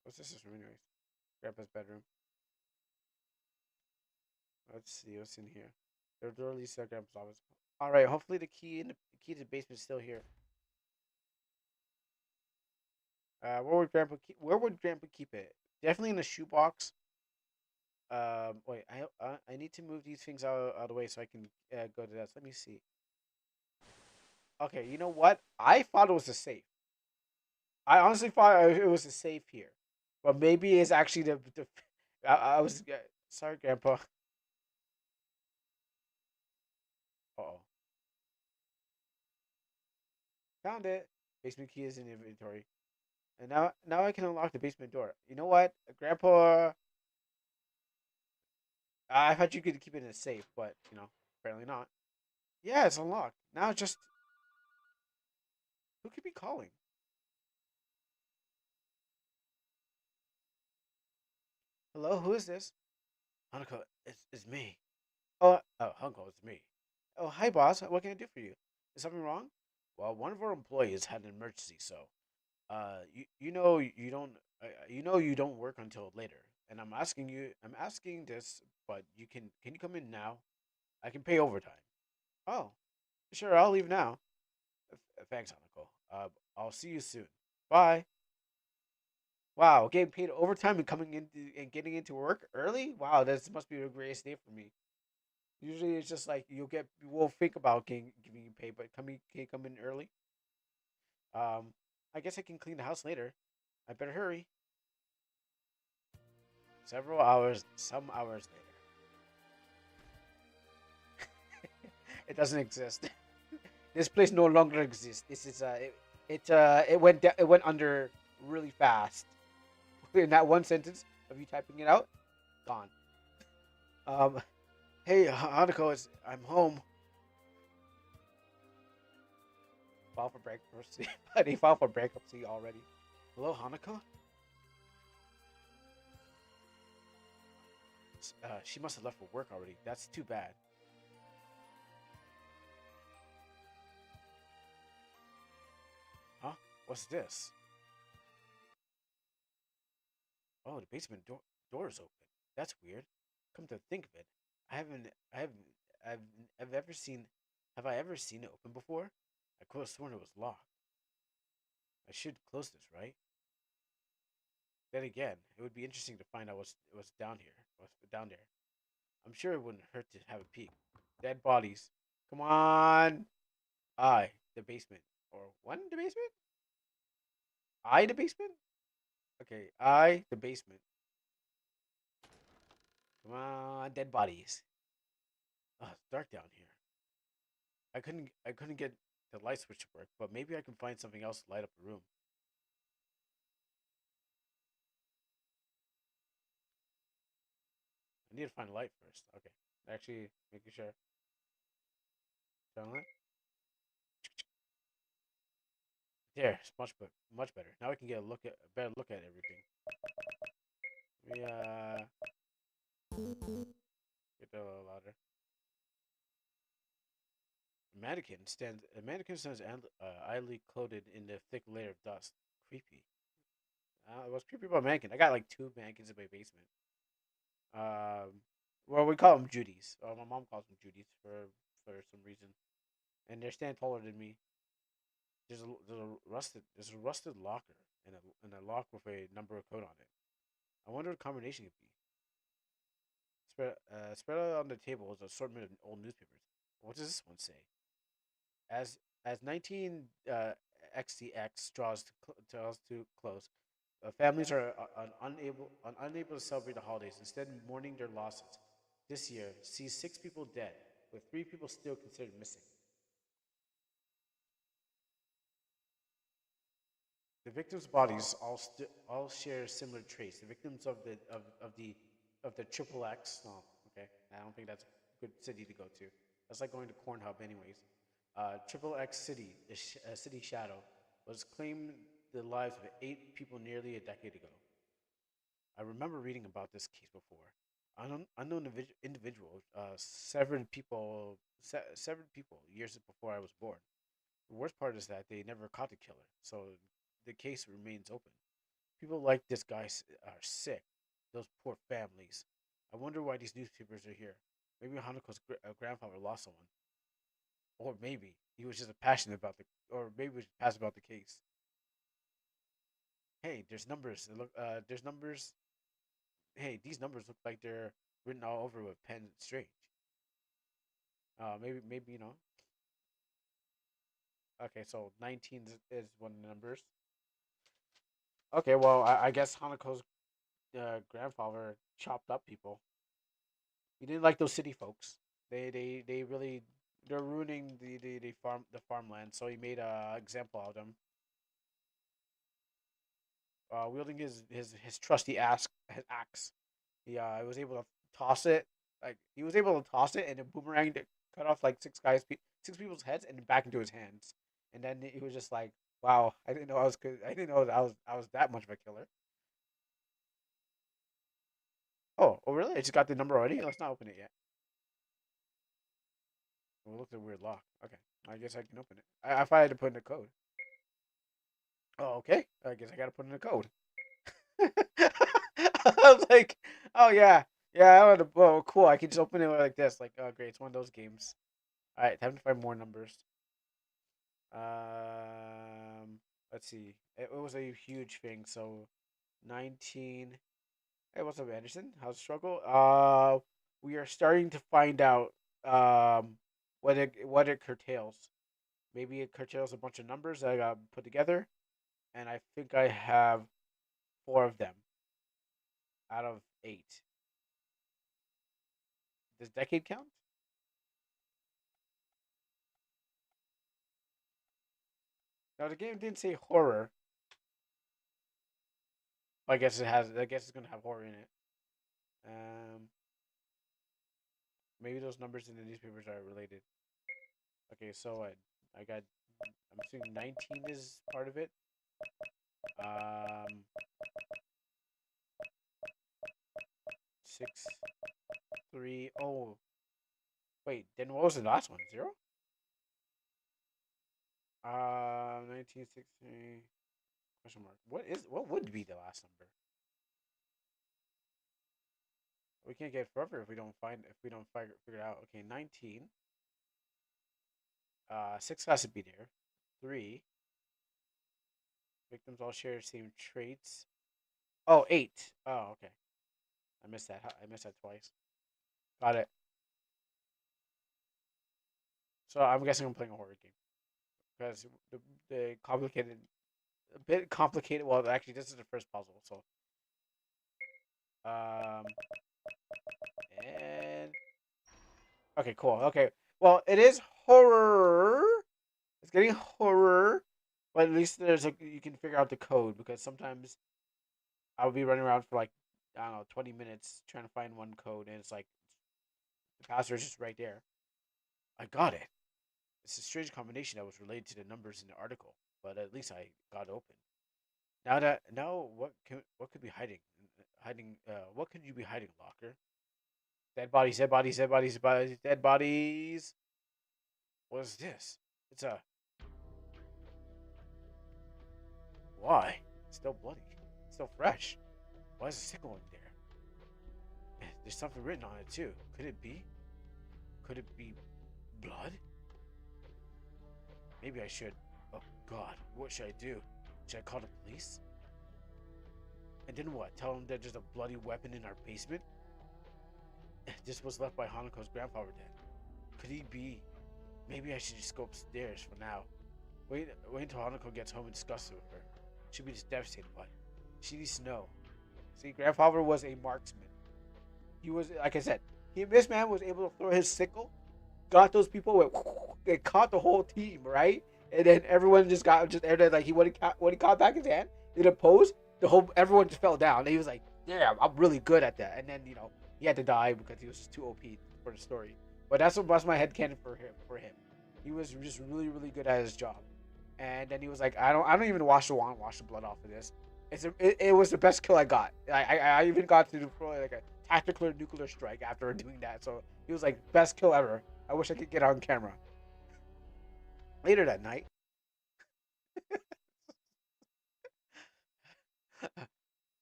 What's this room, anyways? Grandpa's bedroom. Let's see what's in here. The door leads to Grandpa's office. All right, hopefully the key to the basement is still here. Where would Grandpa keep it? Definitely in the shoebox. Wait, I need to move these things out of the way so I can go to that. So let me see. Okay, you know what? I thought it was a safe. I honestly thought it was a safe here, but maybe it's actually the. I was sorry, Grandpa. Oh, found it. Basement key is in inventory, and now I can unlock the basement door. You know what, Grandpa? I thought you could keep it in a safe, but apparently not. Yeah, it's unlocked. Now just who could be calling? Hello, who is this? Hanako, it's me. Oh, Hanako, it's me. Oh, hi, boss. What can I do for you? Is something wrong? Well, one of our employees had an emergency, so you don't work until later, and I'm asking this, but can you come in now? I can pay overtime. Oh, sure, I'll leave now. Thanks, Hanako. I'll see you soon. Bye. Wow, getting paid overtime and coming into and getting into work early. Wow, this must be the greatest day for me. Usually, it's just like we'll think about giving you pay, but can you come in early? Um, I guess I can clean the house later. I better hurry. Some hours later. It doesn't exist. This place no longer exists. This is it went under really fast. In that one sentence of you typing it out, gone. Um, hey, Hanako, I'm home. File for bankruptcy. They filed for bankruptcy already. Hello, Hanako. She must have left for work already. That's too bad. Huh? What's this? Oh, the door is open. That's weird. Come to think of it, I haven't I haven't I've ever seen have I ever seen it open before? I could have sworn it was locked. I should close this, right? Then again, it would be interesting to find out what's down here. What's down there. I'm sure it wouldn't hurt to have a peek. Dead bodies. Come on. I, the basement. Or one, the basement? I, the basement? Okay, I, the basement. Come on, dead bodies. Oh, it's dark down here. I couldn't get the light switch to work, but maybe I can find something else to light up the room. I need to find a light first. Okay. Actually, making sure. Turn on it. There, it's much better. Now we can get a better look at everything. We get that a little louder. A mannequin stands idly coated in the thick layer of dust. Creepy. What's creepy about mannequin? I got like two mannequins in my basement. Um, well, we call them Judies. My mom calls them Judies for some reason, and they're standing taller than me. There's a rusted locker and a lock with a number code on it. I wonder what combination it could be. Spread out on the table is an assortment of old newspapers. What does this one say? As 19 XCX draws to close, families are unable to celebrate the holidays, instead mourning their losses. This year sees 6 people dead, with 3 people still considered missing. The victims' bodies all share similar traits. The victims of the triple X. No, okay, I don't think that's a good city to go to. That's like going to Cornhub, anyways. Triple X City, the city shadow, was claimed the lives of 8 people nearly a decade ago. I remember reading about this case before. Unknown individual severed people years before I was born. The worst part is that they never caught the killer, so the case remains open. People like this guy are sick. Those poor families. I wonder why these newspapers are here. Maybe Hanuko's grandfather lost someone, or maybe he was just passionate about or maybe he was passionate about the case. Hey, there's numbers. There's numbers. Hey, these numbers look like they're written all over with pen strange. Maybe you know. Okay, so 19 is one of the numbers. Okay, well, I guess Hanuko's grandfather chopped up people. He didn't like those city folks. They really they're ruining the farmland. So he made a example of them, wielding his trusty axe. He was able to toss it. Like he was able to toss it and it boomeranged it, cut off like 6 people's heads and back into his hands. And then he was just like, "Wow, I didn't know I was good. I didn't know that I was that much of a killer." Oh, really? I just got the number already. Let's not open it yet. Well, look at the weird lock. Okay, I guess I can open it. I thought I had to put in a code. Oh, okay. I guess I got to put in a code. I was like, oh yeah, yeah. I would. Oh, cool. I can just open it like this. Like, oh great, it's one of those games. All right, time to find more numbers. Um, let's see. It was a huge thing. So, 19. Hey, what's up, Anderson? How's the struggle? We are starting to find out what it curtails. Maybe it curtails a bunch of numbers that I got put together, and I think I have 4 of them out of 8. Does decade count? No, the game didn't say horror. I guess it has. I guess it's gonna have horror in it. Um, maybe those numbers in the newspapers are related. Okay, so I got. I'm assuming 19 is part of it. Um, 6, 3. Oh, wait. Then what was the last one? 0. 1960 question mark. What would be the last number? We can't get further if we don't figure it out. Okay, 19. 6 has to be there. 3. Victims all share the same traits. Oh, eight. Oh, okay. I missed that. I missed that twice. Got it. So I'm guessing I'm playing a horror game because the complicated, a bit complicated. Well, actually, this is the first puzzle. So, um, and okay, cool. Okay, well, it is horror. It's getting horror, but at least there's a you can figure out the code because sometimes I'll be running around for like I don't know 20 minutes trying to find one code, and it's like the password's just right there. I got it. It's a strange combination that was related to the numbers in the article, but at least I got open. Now what could be hiding? What could you be hiding, Locker? Dead bodies, dead bodies, dead bodies, dead bodies, dead bodies. What is this? It's a why? It's still bloody. It's still fresh. Why is a sickle in there? There's something written on it too. Could it be? Could it be blood? Maybe I should. Oh God, what should I do? Should I call the police? And then what? Tell them that there's a bloody weapon in our basement? This was left by Hanako's grandfather then. Could he be? Maybe I should just go upstairs for now. Wait until Hanako gets home and discuss it with her. She'll be just devastated by it. She needs to know. See, grandfather was a marksman. He was, like I said, this man was able to throw his sickle, got those people with, they caught the whole team, right? And then everyone just got just everything like when he caught back his hand, did a pose, the whole everyone just fell down. And he was like, "Yeah, I'm really good at that." And then he had to die because he was just too OP for the story. But that's my head headcanon for him. He was just really really good at his job. And then he was like, I don't even wash the blood off of this. It was the best kill I got. I even got to do probably like a tactical nuclear strike after doing that. So he was like best kill ever. I wish I could get on camera. Later that night,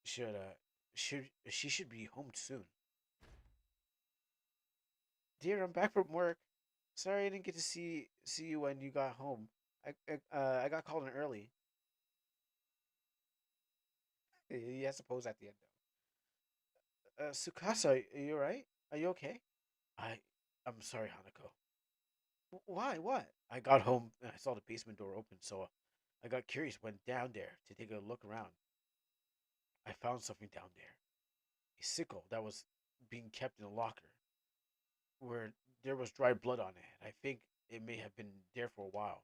should she should be home soon. Dear, I'm back from work. Sorry I didn't get to see you when you got home. I got called in early. He has to pose at the end though. Sukasa, are you alright? Are you okay? I I'm sorry, Hanako. Why? What? I got home and I saw the basement door open, so I got curious, went down there to take a look around. I found something down there. A sickle that was being kept in a locker where there was dried blood on it. I think it may have been there for a while.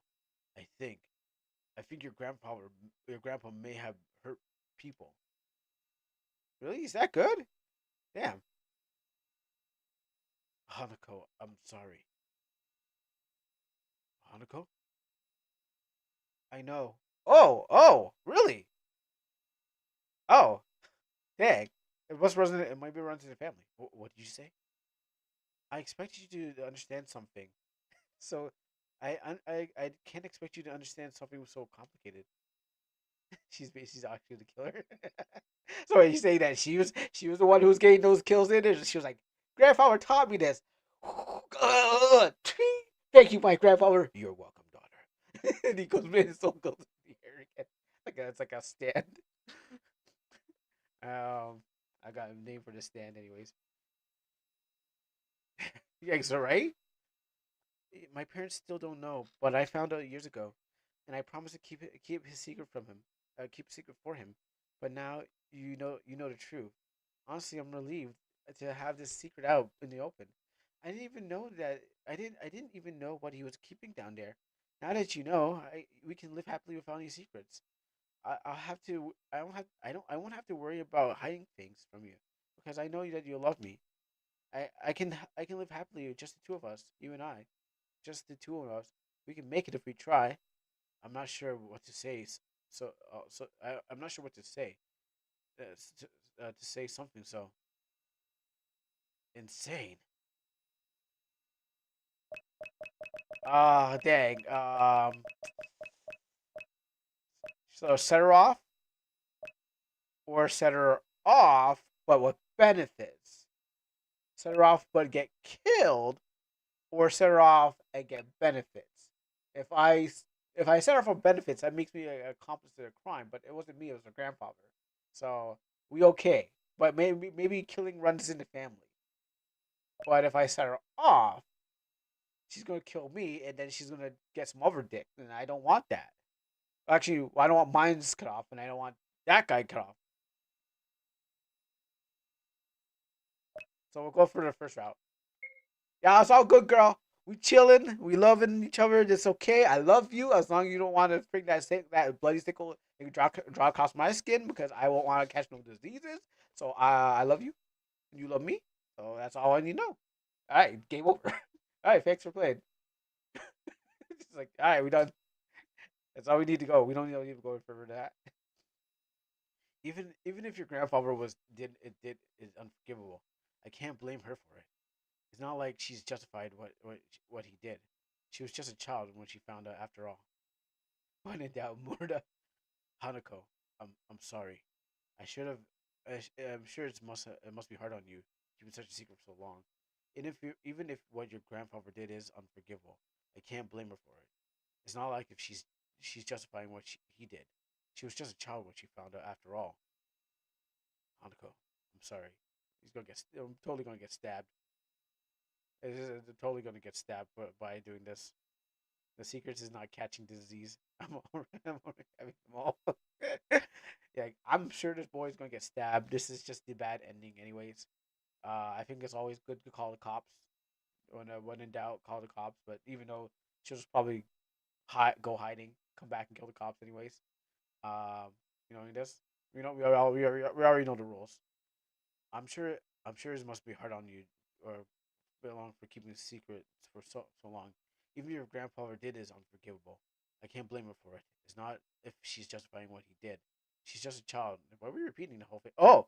I think. I think your grandpa may have hurt people. Really? Is that good? Damn. Hanako, I'm sorry. Hanako? I know. Oh, really? Oh, dang. It might be runs in the family. What did you say? I expected you to understand something. So, I can't expect you to understand something so complicated. She's actually the killer. So are you saying that she was the one who was getting those kills in, and she was like, "Grandfather taught me this." Thank you, my grandfather. You're welcome, daughter. And he goes, man, his soul goes in the air again. It's like a stand. I got a name for the stand, anyways. Yeah, so right. My parents still don't know, but I found out years ago, and I promised to keep his secret from him, keep a secret for him. But now you know the truth. Honestly, I'm relieved to have this secret out in the open. I didn't even know that. I didn't even know what he was keeping down there. Now that you know, we can live happily without any secrets. I'll have to. I don't have. I don't. I won't have to worry about hiding things from you because I know that you love me. I can live happily with just the two of us, you and I, just the two of us. We can make it if we try. I'm not sure what to say. I'm not sure what to say. To say something so insane. Ah, dang. So set her off or set her off, but with benefits. Set her off, but get killed, or set her off and get benefits. If I if I set her off for benefits, that makes me an accomplice to a crime. But it wasn't me; it was her grandfather. So we okay. But maybe killing runs in the family. But if I set her off, she's gonna kill me, and then she's gonna get some other dick, and I don't want that. Actually, I don't want mine's cut off, and I don't want that guy cut off. So we'll go for the first route. Yeah, it's all good, girl. We chilling, we loving each other. It's okay. I love you as long as you don't want to bring that bloody sickle and draw across my skin because I won't want to catch no diseases. So I love you, and you love me. So that's all I need to know. All right, game over. All right, thanks for playing. It's like, all right, we done. That's all we need to go. We don't need to go further than that. Even if your grandfather was did is unforgivable, I can't blame her for it. It's not like she's justified what he did. She was just a child when she found out. After all, when in doubt, Murda Hanako, I'm sorry. I should have. I'm sure it must be hard on you keeping such a secret for so long. And even if what your grandfather did is unforgivable, I can't blame her for it. It's not like if she's justifying he did. She was just a child when she found out. After all, Hanako, I'm sorry. I'm totally gonna get stabbed. They're totally gonna get stabbed by doing this. The secret is not catching disease. I'm already having them all. Yeah, I'm sure this boy's gonna get stabbed. This is just the bad ending, anyways. I think it's always good to call the cops when in doubt. Call the cops. But even though she'll just probably go hiding, come back and kill the cops, anyways. Um, this. We already know the rules. I'm sure. I'm sure it must be hard on you, or been long for keeping a secret for so long. Even if your grandfather did is unforgivable. I can't blame her for it. It's not if she's justifying what he did. She's just a child. Why are we repeating the whole thing? Oh,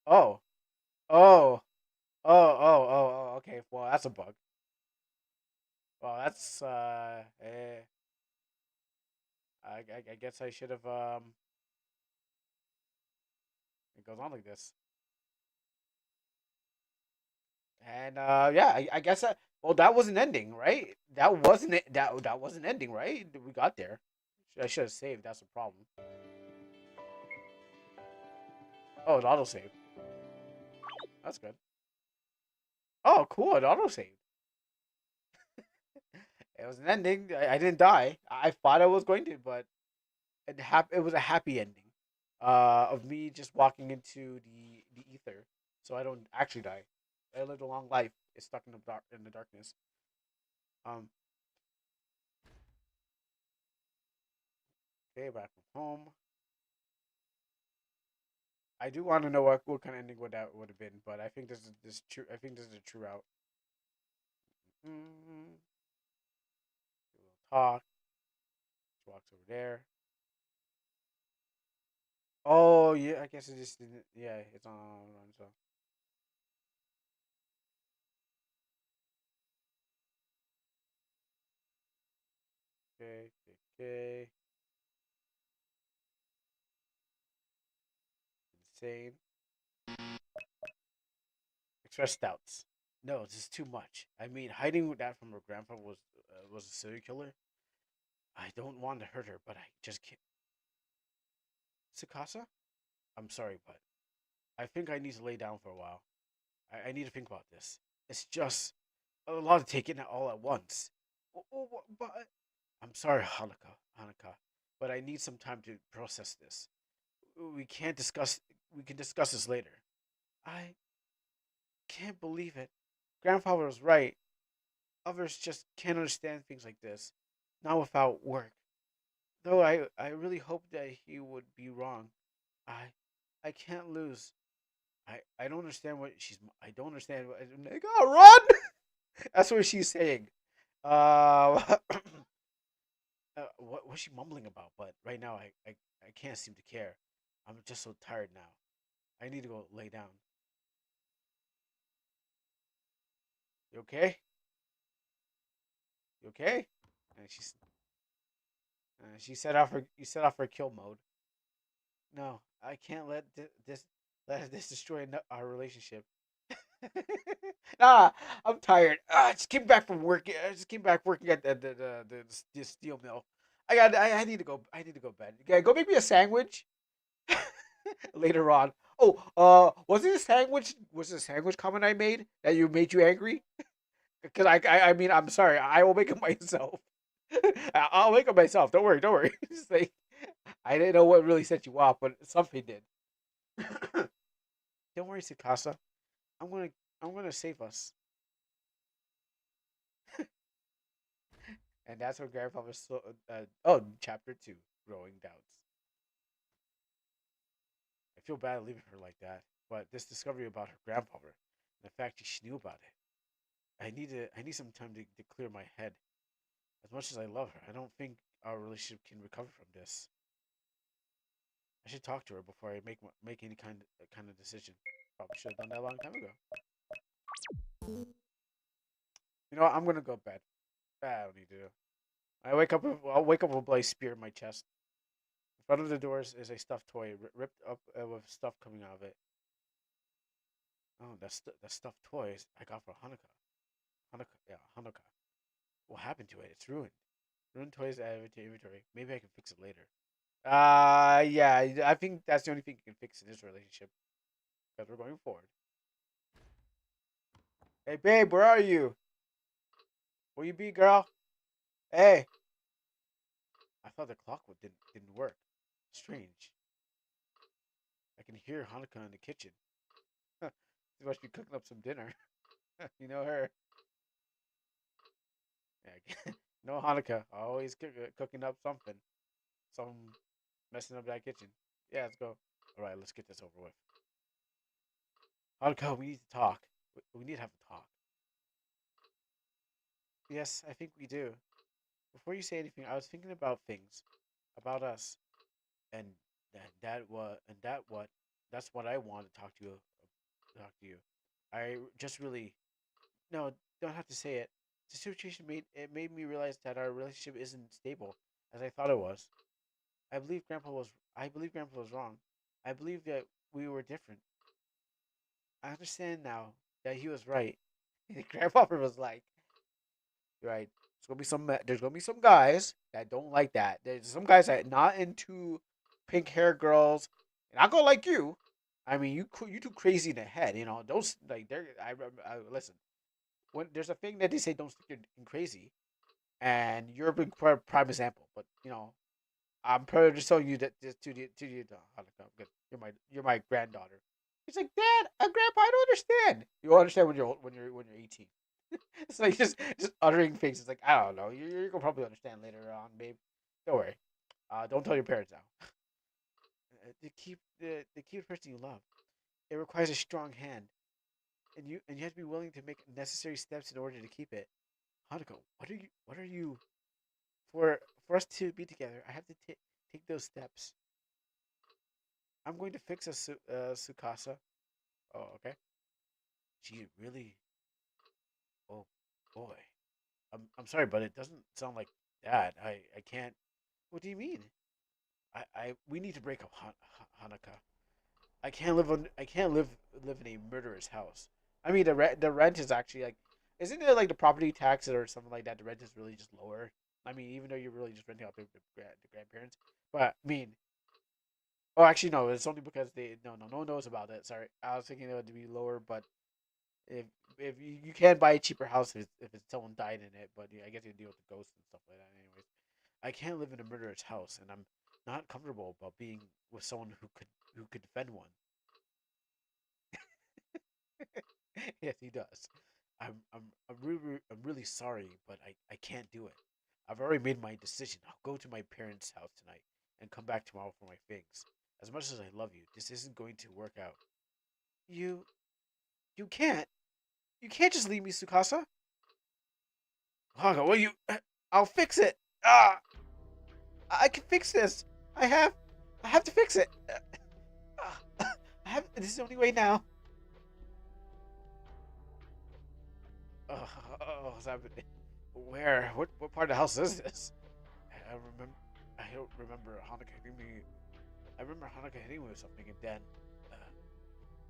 oh, oh. Okay, well that's a bug. Well, that's I guess I should have It goes on like this, and yeah, I guess that. Well, that was an ending, right? That wasn't it. That was an ending, right? We got there. I should have saved. That's the problem. Oh, it auto saved. That's good. Oh, cool. It auto saved. It was an ending. I didn't die. I thought I was going to, but it was a happy ending. Of me just walking into the ether, so I don't actually die. I lived a long life. It's stuck in the darkness. Um. Okay, back from home. I do want to know what kind of ending would have been, but I think this true. I think this is a true route. Mm-hmm. A little talk. She walks over there. Oh yeah, I guess it just didn't. Yeah, it's on run. So okay. Insane. Express doubts. No, this is too much. I mean, hiding that from her grandpa was a serial killer. I don't want to hurt her, but I just can't. Sakasa, I'm sorry, but I think I need to lay down for a while. I need to think about this. It's just a lot to take in all at once. But I'm sorry, Hanukkah, but I need some time to process this. We can't discuss. We can discuss this later. I can't believe it. Grandfather was right. Others just can't understand things like this. Not without work. Though I really hope that he would be wrong. I I can't lose. I don't understand what she's. I don't understand what. Nigga, run! That's what she's saying. What was she mumbling about? But right now, I can't seem to care. I'm just so tired now. I need to go lay down. You okay? You okay? And she set off her. You set off her kill mode. No, I can't let this destroy our relationship. Nah, I'm tired. I just came back from work. I just came back working at the steel mill. I need to go. I need to go to bed. Okay, go make me a sandwich later on. Oh, was it a sandwich? Was it a sandwich comment I made that you made you angry? Because I mean, I'm sorry. I will make it myself. I'll make it myself. Don't worry. Don't worry. Just like, I didn't know what really set you off, but something did. Don't worry, Sikasa. I'm gonna I'm gonna save us. And that's what grandfather. Chapter 2, growing doubts. I feel bad leaving her like that, but this discovery about her grandfather, and the fact she knew about it, I need some time to clear my head. As much as I love her, I don't think our relationship can recover from this. I should talk to her before I make any kind of decision. Probably should have done that a long time ago. You know what? I'm gonna go to bed. I don't need to. I'll wake up with a bloody spear in my chest. In front of the doors is a stuffed toy ripped up with stuff coming out of it. Oh, that's stuffed toys I got for Hanukkah. Hanukkah, yeah, Hanukkah. What happened to it? It's ruined. Ruined toys added to inventory. Maybe I can fix it later. Yeah, I think that's the only thing you can fix in this relationship because we're going forward. Hey, babe, where are you? Where you be, girl? Hey, I thought the clock didn't work. Strange. I can hear Hanukkah in the kitchen. She must be cooking up some dinner. You know her. Yeah, no Hanukkah. Always cooking up something. Some messing up that kitchen. Yeah, let's go. All right, let's get this over with. Hanukkah, we need to talk. We need to have a talk. Yes, I think we do. Before you say anything, I was thinking about things, about us, and that's what I want to talk to you. Talk to you. I just really no, don't have to say it. The situation made me realize that our relationship isn't stable as I thought it was. I believe Grandpa was wrong. I believe that we were different. I understand now that he was right. Grandpa was like, right. There's gonna be some guys that don't like that. There's some guys that not into pink hair girls, and I go like you. I mean, you too crazy in the head. You know those like they're. I listen. When there's a thing that they say don't stick your in crazy, and you're a big prime example. But you know, I'm probably just telling you that just to the Hanukkah. Good. You're my granddaughter. He's like, Dad, Grandpa, I don't understand. You'll understand when you're 18. It's like just uttering things. It's like I don't know. You're gonna probably understand later on, babe. Don't worry. Don't tell your parents now. To keep the person you love, it requires a strong hand, and you have to be willing to make necessary steps in order to keep it. Hanukkah, what are you for for us to be together? I have to take those steps. I'm going to fix a Sukasa. Oh, okay. Gee, really? Oh boy. I'm sorry, but it doesn't sound like that. I can't. What do you mean? We need to break up Hanukkah. I can't live in a murderer's house. I mean the rent is actually like isn't it like the property tax or something like that? The rent is really just lower. I mean, even though you're really just renting out the grandparents, but I mean, oh, actually no, it's only because no one knows about it. Sorry, I was thinking it would be lower, but if you can buy a cheaper house if it's someone died in it, but yeah, I guess you deal with the ghosts and stuff like that. Anyways, I can't live in a murderer's house, and I'm not comfortable about being with someone who could defend one. Yes, he does. I'm really sorry, but I can't do it. I've already made my decision. I'll go to my parents' house tonight and come back tomorrow for my things. As much as I love you, this isn't going to work out. You you can't. You can't just leave me, Sukasa. Haga, will you? I'll fix it. Ah, I can fix this. I have, I have to fix it. I have. This is the only way now. What's happening? Where? What part of the house is this? I remember. I don't remember Hanukkah hitting me. I remember Hanukkah hitting me with something, and then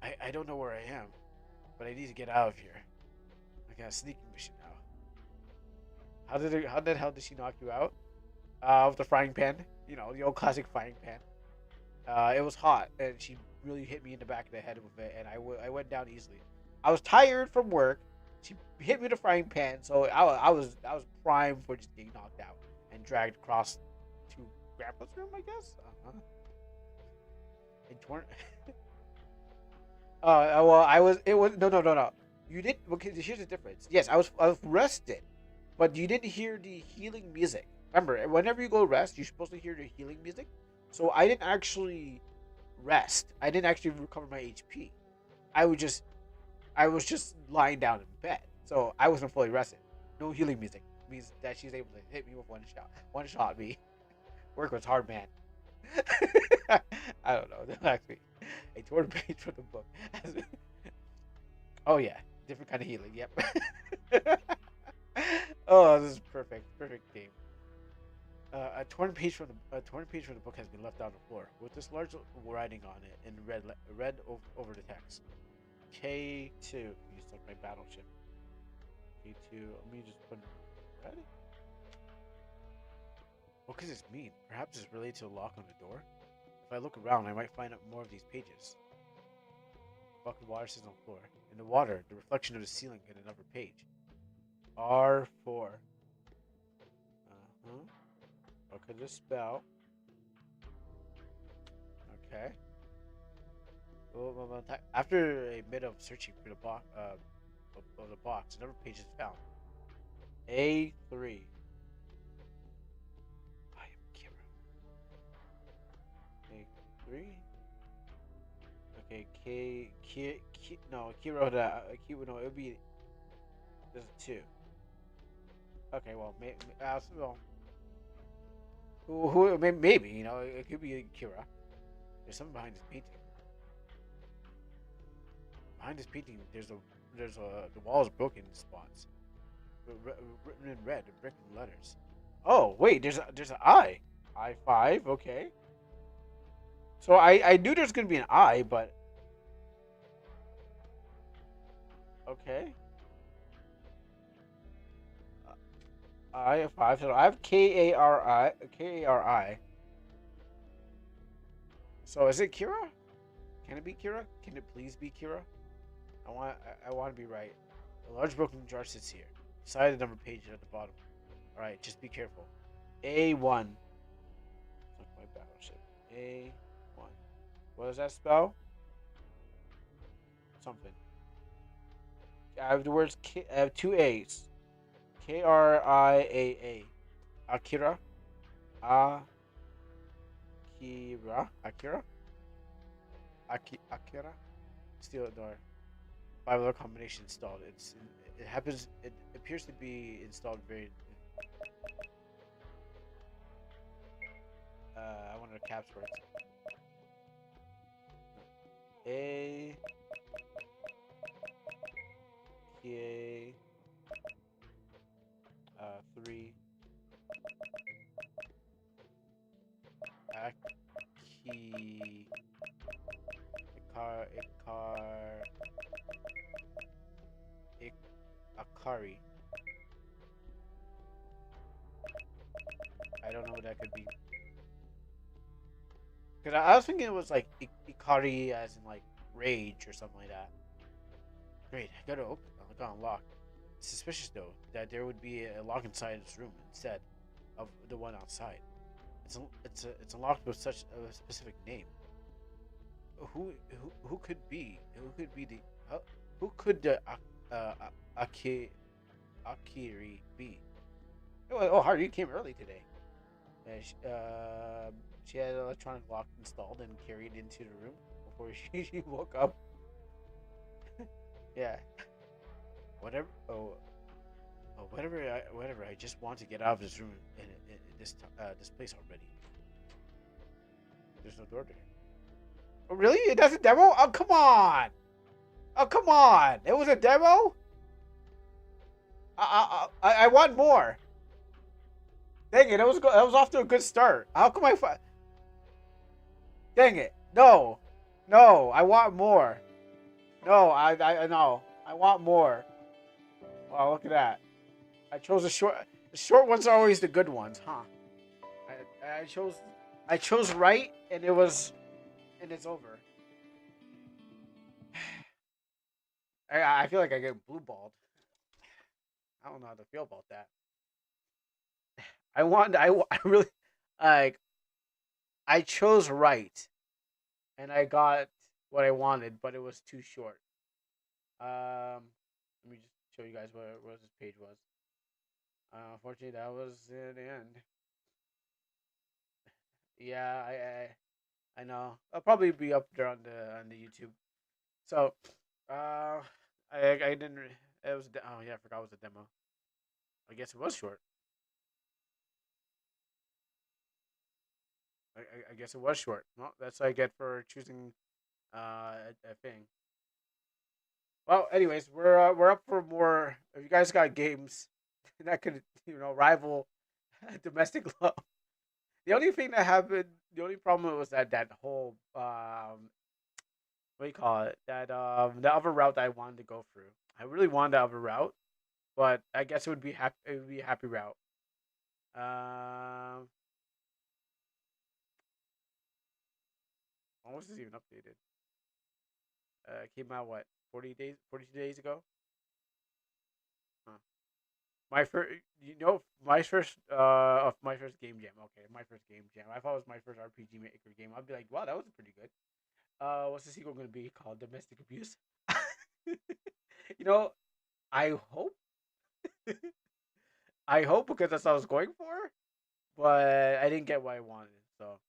I don't know where I am, but I need to get out of here. I got a sneaking mission now. How the hell did she knock you out? With the frying pan. You know, the old classic frying pan. It was hot, and she really hit me in the back of the head with it, and I went down easily. I was tired from work. She hit me with a frying pan, so I was primed for just getting knocked out and dragged across to Grandpa's room, I guess. And torn. Well, I was. It was no. You didn't. Okay, here's the difference. Yes, I was rested, but you didn't hear the healing music. Remember, whenever you go rest, you're supposed to hear the healing music. So I didn't actually rest. I didn't actually recover my HP. I was just I was just lying down in bed, so I wasn't fully rested. No healing music means that she's able to hit me with one shot me. Work was hard, man. I don't know. Actually, a torn page from the book. Oh yeah, different kind of healing. Yep. Oh, this is perfect game. A torn page from the book has been left on the floor with this large writing on it in red over the text. K2. You select my battleship. K2. Let me just put red. What could this mean? Perhaps it's related to the lock on the door. If I look around, I might find out more of these pages. Bucket of water sits on the floor. In the water, the reflection of the ceiling in another page. R4. What could this spell? Okay. After a bit of searching for the box, another page is found. A3. I am Kira. A3. Okay, no, Kira. No, it would be. There's a 2. Okay, well, maybe you know, it could be Kira. There's something behind this painting. Behind this painting, the wall is broken in spots, written in red, written letters. Oh wait, there's an I. I5. Okay. So I knew there's gonna be an I, but okay. I5. So I have Kari. So is it Kira? Can it be Kira? Can it please be Kira? I want to be right. A large broken jar sits here. Beside the number page at the bottom. Alright, just be careful. A1. Look my battleship. A1. What does that spell? Something. I have the words I have 2 A's. Kriaa. Akira. Akira. Akira. Steal the door. 5 other combination installed. It happens. It appears to be installed very. I wonder if caps works. A. K. 3. Aki. Akari. I don't know what that could be. Cause I was thinking it was like Ikari as in like rage or something like that. Great, I gotta open. I gotta unlock. It's suspicious though that there would be a lock inside this room instead of the one outside. It's unlocked with such a specific name. Who could be? Who could the Akiri be? Oh, Hardy, you came early today. She had an electronic lock installed and carried into the room before she woke up. Yeah. Whatever. Whatever. I just want to get out of this room and this place already. There's no door there. Oh, really? It does a demo? Oh, come on! Oh, come on! It was a demo? I want more. Dang it! It was off to a good start. How come Dang it! No, I want more. No, I no. I want more. Wow, look at that. I chose a short. The short ones are always the good ones, huh? I chose right, and it's over. I feel like I get blue balled. I don't know how to feel about that. I really like I chose right and I got what I wanted, but it was too short. Let me just show you guys what this page was. Unfortunately, that was the end. Yeah, I know. I'll probably be up there on the YouTube. So, I didn't. It was oh yeah, I forgot it was a demo. I guess it was short. I guess it was short. Well, that's what I get for choosing a thing. Well, anyways, we're up for more. If you guys got games that could rival domestic love, the only thing that happened, the only problem was that whole what do you call it? That the other route that I wanted to go through. I really wanted the other route, but I guess it would be happy. It would be a happy route. Um, when was this even updated? Came out what 40 days, 42 days ago. Huh. My first, my first game jam. Okay, my first game jam. I thought it was my first RPG Maker game. I'd be like, wow, that was pretty good. What's the sequel going to be called? Domestic Abuse. you know, I hope, I hope because that's what I was going for, but I didn't get what I wanted. So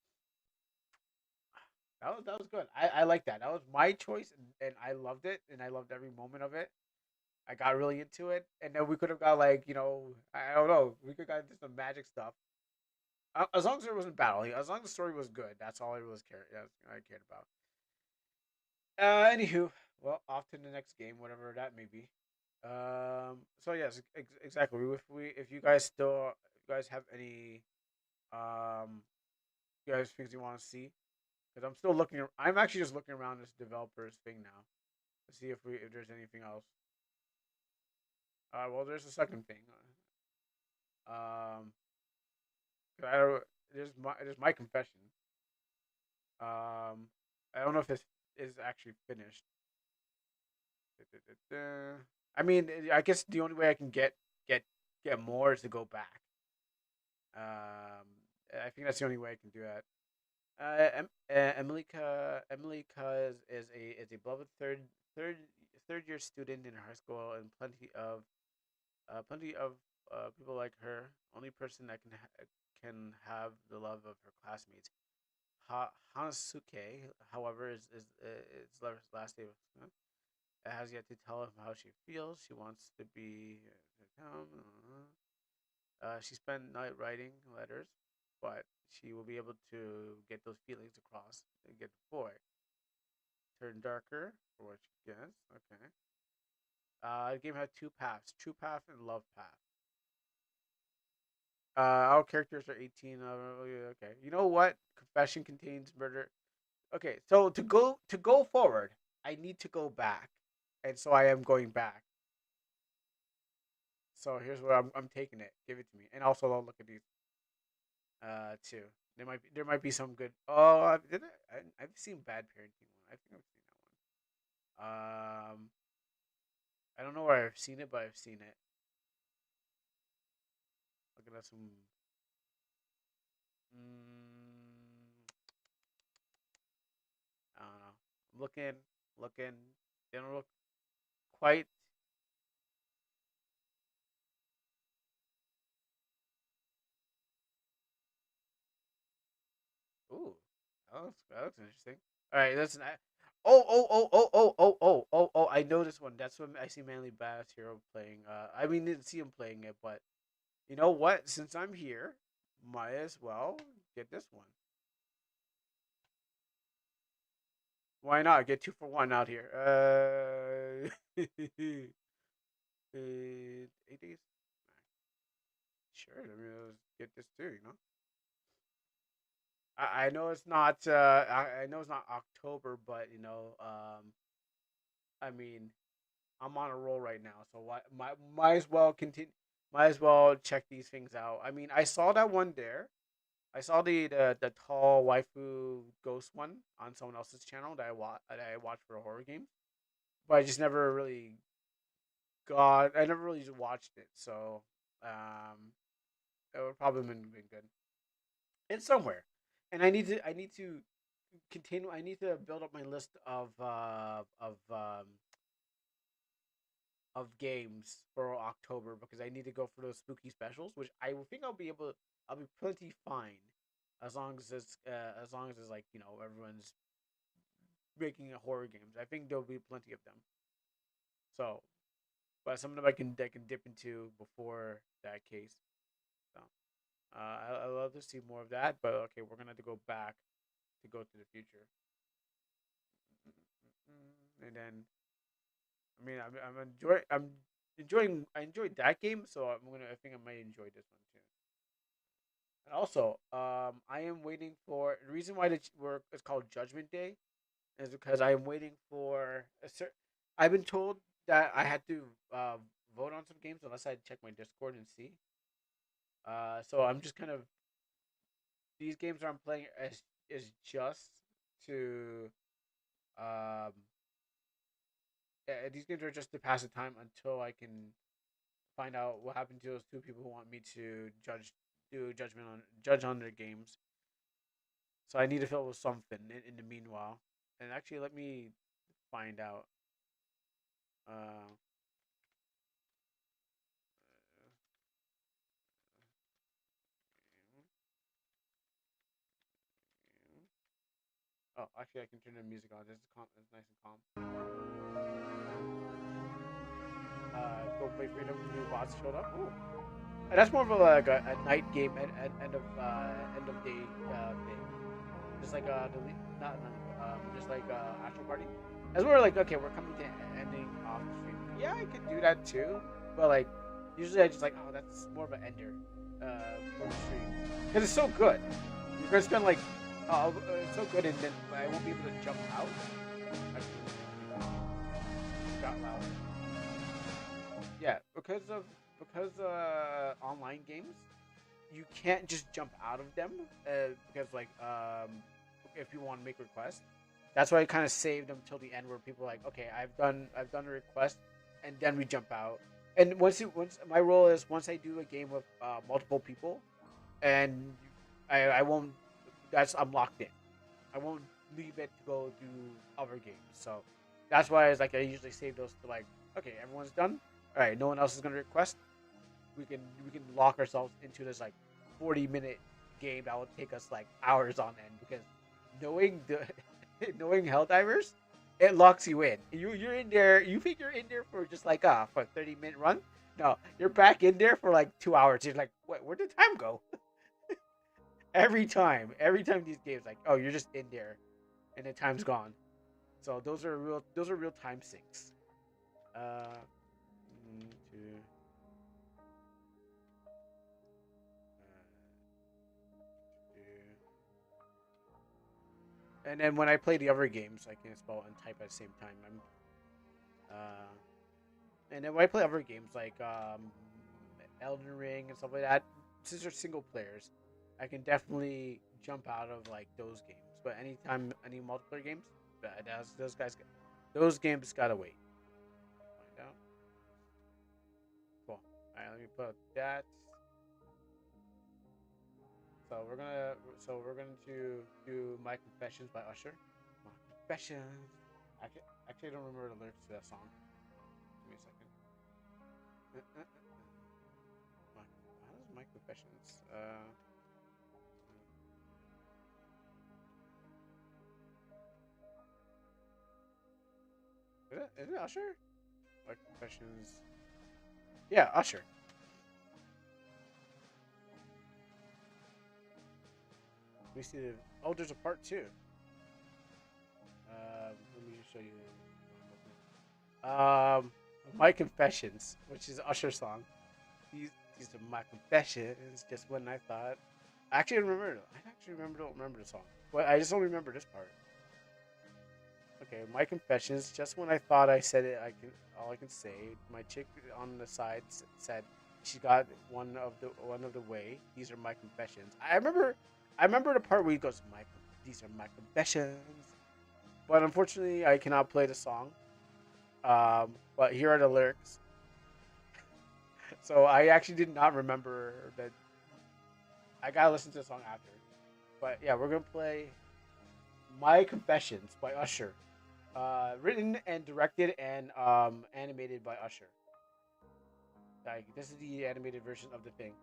that was good. I like that. That was my choice, and I loved it, and I loved every moment of it. I got really into it, and then we could have got like I don't know, we could have got into some magic stuff. As long as there wasn't battling, as long as the story was good, that's all I really cared. Yeah, I cared about. Anywho, well, off to the next game, whatever that may be. So yes, exactly. If you guys still, if you guys have any, um, you guys things you want to see, because I'm still looking. I'm actually just looking around this developers thing now to see if there's anything else. Well, there's a second thing. Um, 'Cause I don't. There's my confession. I don't know if this is actually finished. I mean, I guess the only way I can get get more is to go back. I think that's the only way I can do that. Emily is a beloved third third year student in high school, and plenty of people like her. Only person that can have the love of her classmates. Hanosuke, however, is last day. Has yet to tell him how she feels. She wants to be. She spent night writing letters, but she will be able to get those feelings across and get the boy. Turn darker for what she gets. Okay. The game had two paths: true path and love path. Our characters are 18. Okay. You know what? Confession contains murder. Okay, so to go forward, I need to go back, and so I am going back. So here's where I'm taking it. Give it to me, and also I'll look at these too. There might be some good. Oh, I've seen bad parenting one. I think I've seen that one. I don't know where I've seen it, but I've seen it. Looking at some. Mm, I don't know. I'm looking. They don't look quite. Ooh, that looks interesting. All right, listen. Oh! I know this one. That's when I see Manly Bass Hero playing. I mean, didn't see him playing it, but you know what? Since I'm here, might as well get this one. Why not get 2 for 1 out here? 8 days. Sure. I mean, let's get this too. I know it's not. I know it's not October, but I mean, I'm on a roll right now, so might as well continue. Might as well check these things out. I mean, I saw that one there. I saw the tall waifu ghost one on someone else's channel that I watched for a horror game. but I just never really got. I never really watched it, so it would probably been good. It's somewhere, and I need to continue. I need to build up my list of games for October because I need to go for those spooky specials, which I think I'll be able. I'll be plenty fine as long as it's like everyone's making horror games. I think there'll be plenty of them. So, but some of them I can dip into before that case. So, I love to see more of that. But okay, we're gonna have to go back to go to the future, and then I mean I'm enjoying I enjoyed that game, so I think I might enjoy this one too. And also, I am waiting for the reason why it's called Judgment Day is because I am waiting for a certain. I've been told that I had to vote on some games unless I check my Discord and see. So I'm just kind of these games I'm playing is just to um these games are just to pass the time until I can find out what happened to those two people who want me to judge on their games. So I need to fill with something in the meanwhile. And actually, let me find out. Uh, oh, actually, I can turn the music on. It's nice and calm. Go play Freedom. New bots showed up. Ooh. And that's more of a night game end of day thing. Just like not just like Astral Party. As we're like, okay, we're coming to ending off the stream. Yeah, I could do that too, but like usually I just like, oh, that's more of an ender for the stream because it's so good. You're gonna spend like, it's so good, and then I won't be able to jump out. Actually, got loud. Yeah, because online games, you can't just jump out of them because like if you want to make requests. That's why I kind of saved them till the end, where people are like, okay, I've done a request, and then we jump out. And once my role is once I do a game with multiple people, and I won't. That's I'm locked in. I won't leave it to go do other games. So that's why it's like I usually save those to like, okay, everyone's done. All right, no one else is gonna request. We can lock ourselves into this like 40-minute game that will take us like hours on end because knowing the knowing Helldivers, it locks you in. You're in there. You think you're in there for just like for a 30-minute run. No, you're back in there for like 2 hours. You're like, wait, where did time go? Every time these games like, oh, you're just in there, and the time's gone. So those are real time sinks. Uh, to and then when I play the other games, I can spell and type at the same time. And then when I play other games like Elden Ring and stuff like that, since they're single players, I can definitely jump out of like those games. But anytime any multiplayer games, those games gotta wait. Find out. Cool. All right, let me put that. So we're going to do My Confessions by Usher. My Confessions. Actually, I don't remember the lyrics to that song. Give me a second. How does My Confessions? Is it Usher? My Confessions. Yeah, Usher. We see the. Oh, there's a part two. Let me just show you. My Confessions, which is Usher's song. These are my confessions. Just when I thought, I actually remember. Don't remember the song, but I just don't remember this part. Okay, my confessions. Just when I thought I said it, all I can say. My chick on the side said she got one of the way. These are my confessions. I remember the part where he goes, these are my confessions. But unfortunately, I cannot play the song But here are the lyrics. So I actually did not remember that. I gotta listen to the song after. But yeah, we're gonna play "My Confessions" by Usher. Written and directed and animated by Usher. Like this is the animated version of the thing.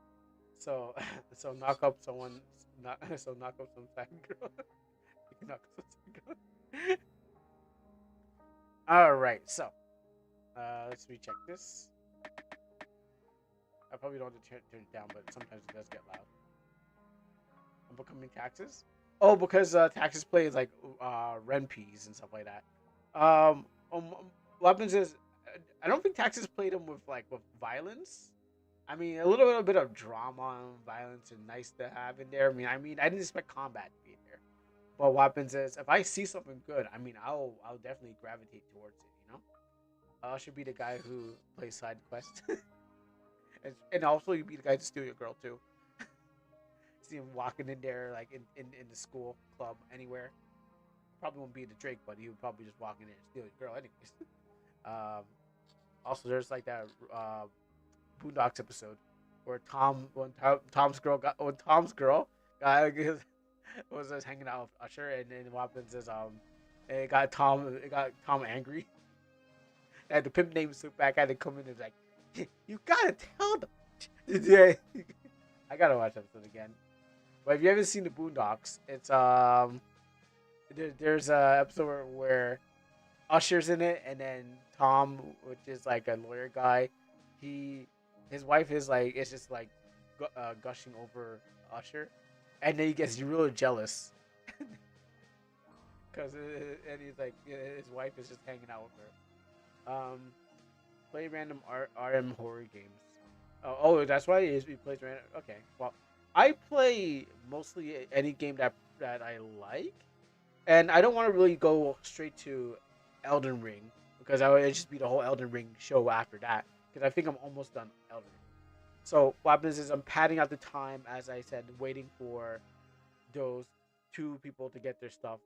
So so knock up someone. Not so knock up some second girl. knock up some second girl. All right, so let's recheck this. I probably don't have to turn it down, but sometimes it does get loud. I'm becoming taxes. Oh, because taxes plays like Renpeas and stuff like that. What happens is I don't think taxes played them with with violence. I mean, a little bit of drama and violence are nice to have in there. I didn't expect combat to be in there. But what happens is if I see something good, I'll definitely gravitate towards it. I should be the guy who plays side quests, and also you be the guy to steal your girl too. See him walking in there like in the school club anywhere. Probably won't be the Drake, but he would probably just walk in there and steal your girl anyways. um, Also, there's like that Boondocks episode where Tom's girl got was just hanging out with Usher, and then what happens is it got Tom angry, and the pimp named Silkback had to come in and was like, you gotta tell them. Yeah, I gotta watch that episode again. But if you haven't seen the Boondocks, it's there's a episode where Usher's in it, and then Tom, which is like a lawyer guy, he his wife is like it's just like gushing over Usher, and then he gets really jealous because and he's like his wife is just hanging out with her. Play random RM horror games. That's why he plays random. Okay, well, I play mostly any game that I like, and I don't want to really go straight to Elden Ring because I would just be the whole Elden Ring show after that because I think I'm almost done Elden Ring. So what happens is I'm padding out the time, as I said, waiting for those two people to get their stuff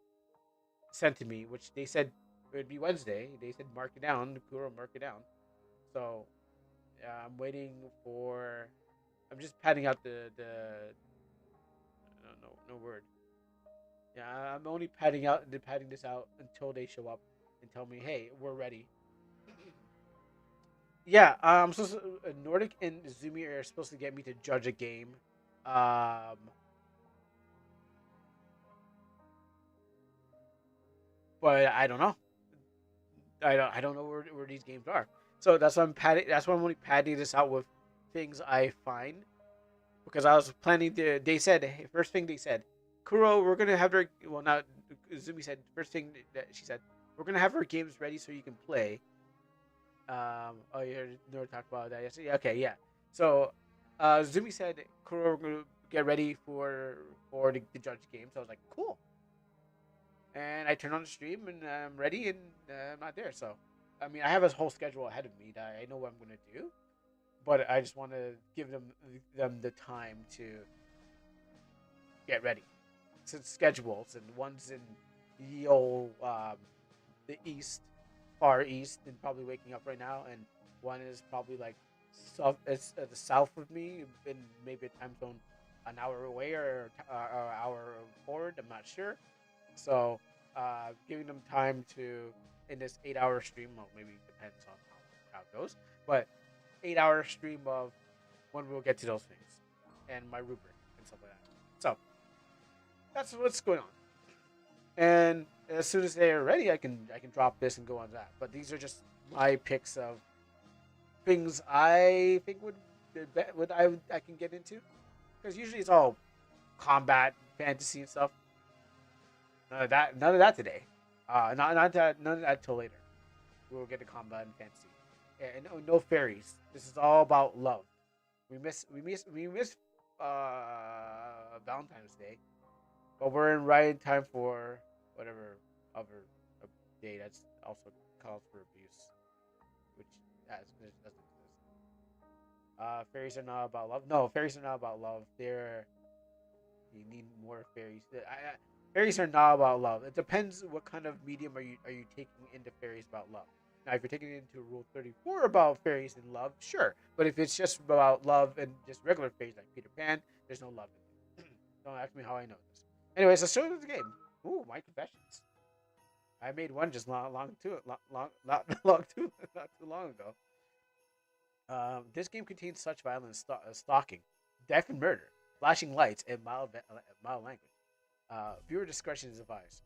sent to me, which they said it would be Wednesday. They said mark it down, Kuro mark it down. So I'm waiting for. I'm just padding out the no word. Yeah, I'm only padding this out until they show up and tell me, hey, we're ready. Yeah, Nordic and Zumi are supposed to get me to judge a game. Um, but I don't know. I don't know where these games are. So that's why I'm only padding this out with things I find because I was planning to. They said first thing they said, Kuro, we're gonna have her. Well, not Zumi said first thing that she said, we're gonna have her games ready so you can play. Oh, you never talked about that yesterday. Okay, yeah. So, Zumi said, Kuro, we're gonna get ready for the judge game. So I was like, cool. And I turned on the stream and I'm ready and I'm not there. So, I have a whole schedule ahead of me that I know what I'm gonna do, but I just want to give them the time to get ready. Since schedules and one's in the old the east, far east, and probably waking up right now, and one is probably like it's the south of me, in maybe a time zone an hour away or an hour forward. I'm not sure. So, giving them time to in this 8 hour stream. Well, maybe it depends on how it goes, but 8 hour stream of when we'll get to those things and my rubric and stuff like that. So that's what's going on. And as soon as they are ready, I can drop this and go on that. But these are just my picks of things I think would I can get into because usually it's all combat, fantasy, and stuff. None of that today. None of that till later. We'll get to combat and fantasy. And no fairies. This is all about love. We miss Valentine's Day, but we're right in time for whatever other day that's also calls for abuse, which doesn't exist. Fairies are not about love. No, fairies are not about love. You need more fairies. Fairies are not about love. It depends what kind of medium are you taking into fairies about love. Now, if you're taking it into Rule 34 about fairies and love, sure. But if it's just about love and just regular fairies like Peter Pan, there's no love in it. Don't ask me how I know this. Anyways, let's show you the game. Ooh, my confessions. I made one just long too long not long too not too long ago. This game contains such violence, stalking, death and murder, flashing lights, and mild language. Viewer discretion is advised.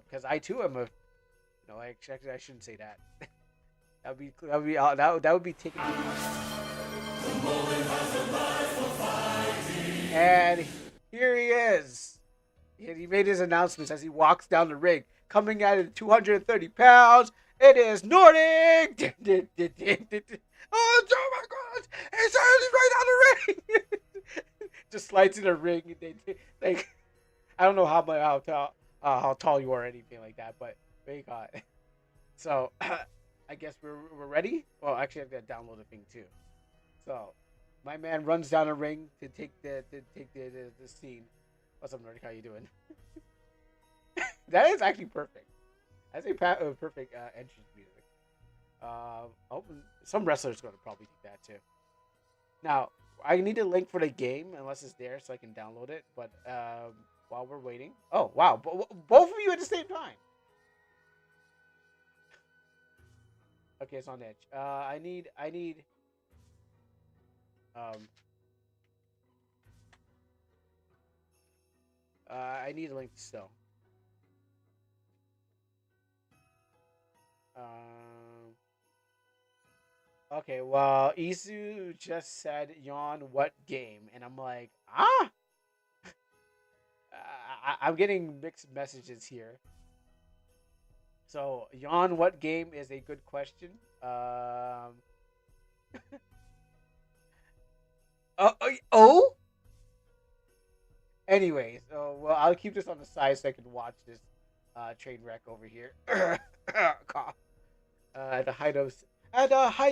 Because I too am a no, actually I shouldn't say that. That would be taken. And here he is. He made his announcements as he walks down the ring, coming at it at 230 pounds. It is Nordic. Oh my God! He's right out of the ring. Just slides in the ring. Like I don't know how tall you are or anything like that, but they got. So I guess we're ready. Well, actually, I have to download the thing too. So my man runs down the ring to take the scene. What's up, Nordic? How you doing? That is actually perfect. That's a perfect entrance music. Oh, some wrestlers going to probably do that too. Now I need a link for the game unless it's there so I can download it. But while we're waiting, oh wow, both of you at the same time. Okay, it's on edge. I need um I need a link still. Um okay, well Isu just said yawn what game and I'm like, ah, I'm getting mixed messages here. So yawn what game is a good question. Oh, anyways, well, I'll keep this on the side so I can watch this train wreck over here. Cough. At the height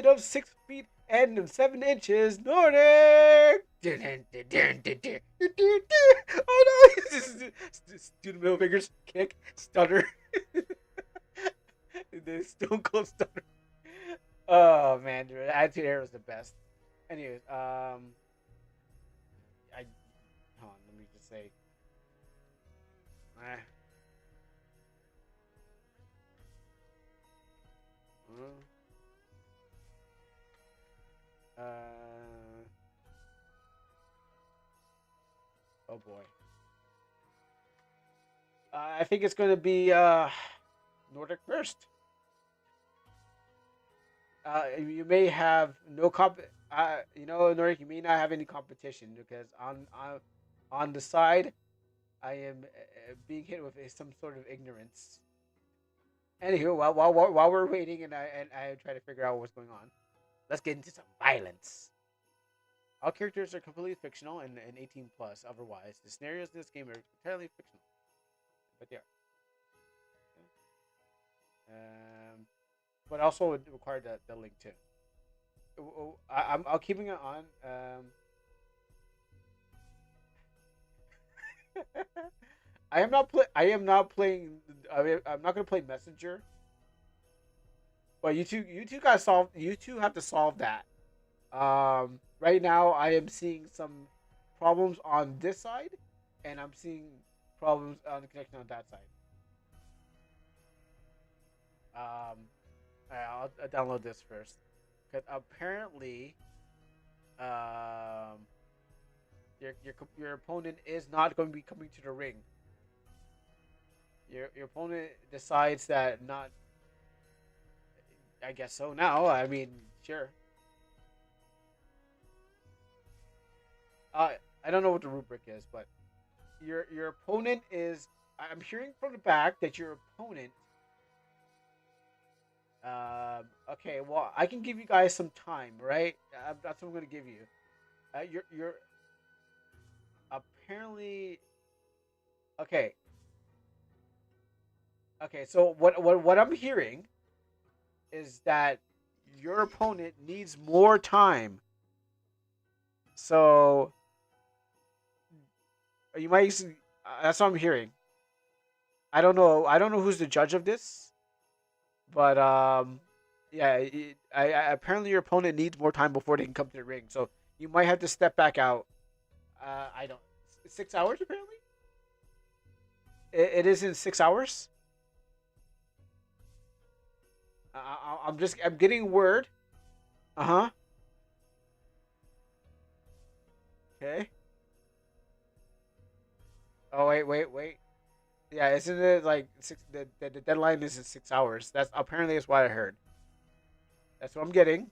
of 6 feet and 7 inches, Nordic. Oh no! Do the middle fingers, kick, stutter. The Stone Cold stutter. Oh man, dude, Attitude Era was the best. Anyways, I hold on. Let me just say, eh, uh, uh, oh boy. I think it's going to be Nordic first. You may have no Nordic. You may not have any competition because on the side, I am being hit with some sort of ignorance. Anywho, while we're waiting and I try to figure out what's going on, let's get into some violence. All characters are completely fictional and 18 plus. Otherwise, the scenarios in this game are entirely fictional, but they are. Um, but also would require the link too. I'll keeping it on. I am not play. I am not playing. I'm not gonna play Messenger. But you two got solve. You two have to solve that. Right now I am seeing some problems on this side, and I'm seeing problems on the connection on that side. Um, I'll download this first because apparently, um, your opponent is not going to be coming to the ring. Your opponent decides that not. I guess so now. I mean, sure. I don't know what the rubric is, but your opponent is. I'm hearing from the back that your opponent. Okay, well, I can give you guys some time, right? That's what I'm gonna give you. You're apparently okay. Okay, so what I'm hearing is that your opponent needs more time. So you might. That's what I'm hearing. I don't know. I don't know who's the judge of this. But yeah. Apparently your opponent needs more time before they can come to the ring, so you might have to step back out. I don't. 6 hours apparently. It is in 6 hours. I'm getting word. Uh huh. Okay. Oh wait. Yeah, isn't it like six? The deadline is in 6 hours. That's apparently is what I heard. That's what I'm getting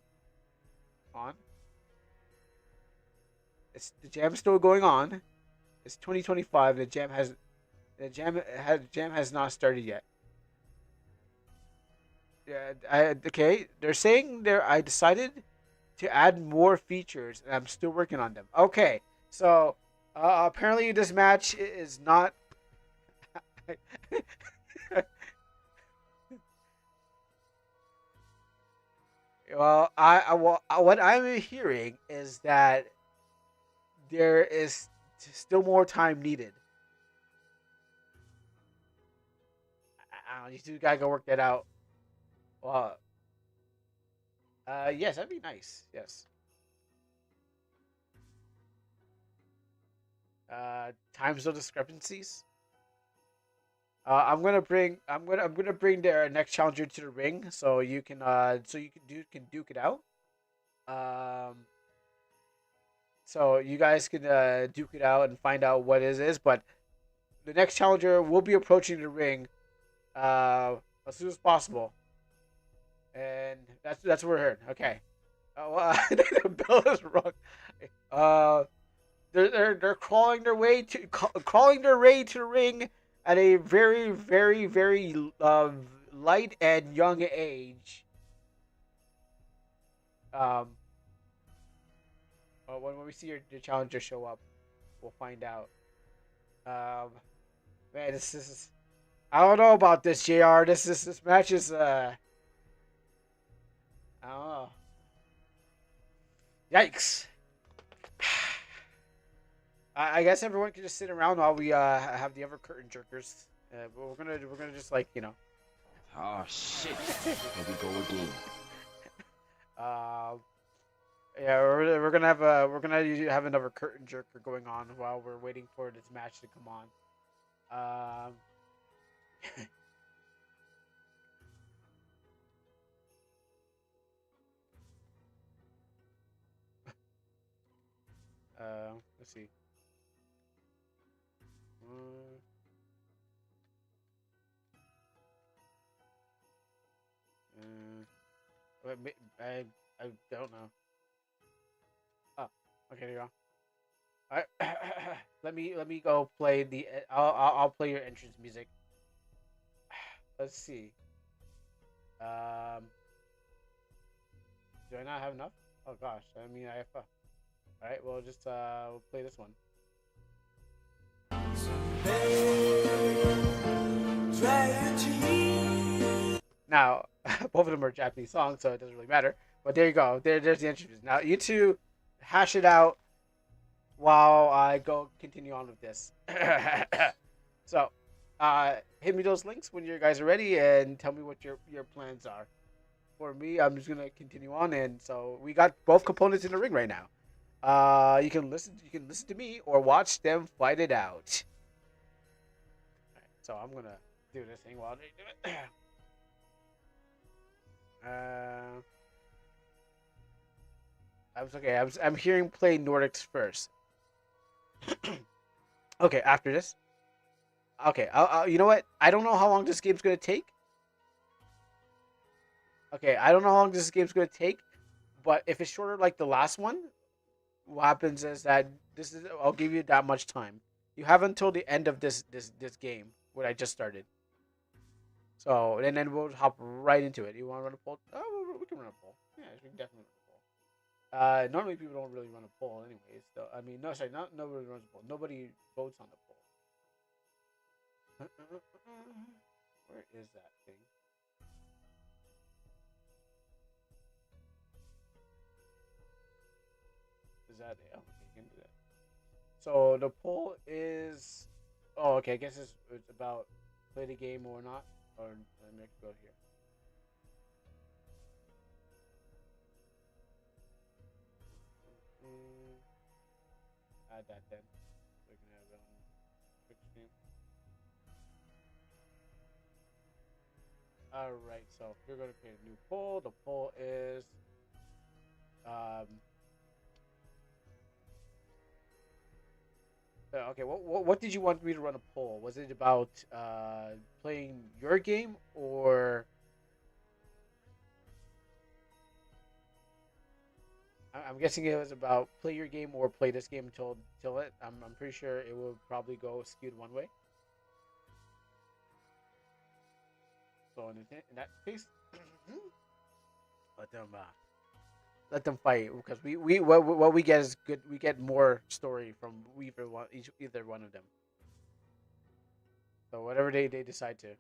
on. The jam is still going on. It's 2025. The jam has not started yet. Yeah, okay. They're saying there. I decided to add more features, and I'm still working on them. Okay, so apparently this match is not. Well, what I'm hearing is that there is still more time needed. I don't know. You two gotta go work that out. Well, yes, that'd be nice. Yes. Time zone discrepancies. I'm gonna bring their next challenger to the ring so you can duke it out. Um, so you guys can duke it out and find out what it is. But the next challenger will be approaching the ring uh as soon as possible, and that's what we're hearing. Okay. The bell is wrong. Uh, they're crawling their way to the ring at a very very very light and young age. Um, when we see the challenger show up, we'll find out. Um, man, this is I don't know about this, Jr. This match is I don't know. Yikes. I guess everyone can just sit around while we have the other curtain jerkers. But we're gonna just like Oh shit. Here we go again. uh, yeah, we're gonna have another curtain jerker going on while we're waiting for this match to come on. Um, let's see. Uh, I don't know. Oh, okay, there you go. All right. let me go play the. I'll play your entrance music. Let's see. Um, do I not have enough? Oh gosh, I mean I have. All right, well just we'll play this one. Now, both of them are Japanese songs, so it doesn't really matter. But there you go. There's the entrance. Now you two hash it out while I go continue on with this. So, hit me those links when you guys are ready, and tell me what your plans are. For me, I'm just gonna continue on, and so we got both components in the ring right now. You can listen to me or watch them fight it out. Right, so I'm gonna do this thing while they do it. uh, I'm hearing play Nordics first. Okay, after this. Okay, you know what? I don't know how long this game's gonna take. Okay, I don't know how long this game's gonna take, but if it's shorter like the last one, what happens is that I'll give you that much time. You have until the end of this game, what I just started. So and then we'll hop right into it. You want to run a poll? Oh, we can run a poll. Yeah, we can definitely run a poll. Normally people don't really run a poll, anyways. So, I mean, no, sorry, not nobody runs a poll. Nobody votes on the poll. Where is that thing? Is that it? Okay, you can do that. So the poll is. Oh, okay. I guess it's about play the game or not. Or let me go here. add that then. So we can have it on quick stream. All right. So we're going to create a new poll. The poll is um. Okay. What did you want me to run a poll? Was it about playing your game or I'm guessing it was about play your game or play this game till it. I'm pretty sure it will probably go skewed one way. So in that case, let them uh, let them fight because we what we get is good. We get more story from either one of them. So whatever they decide to,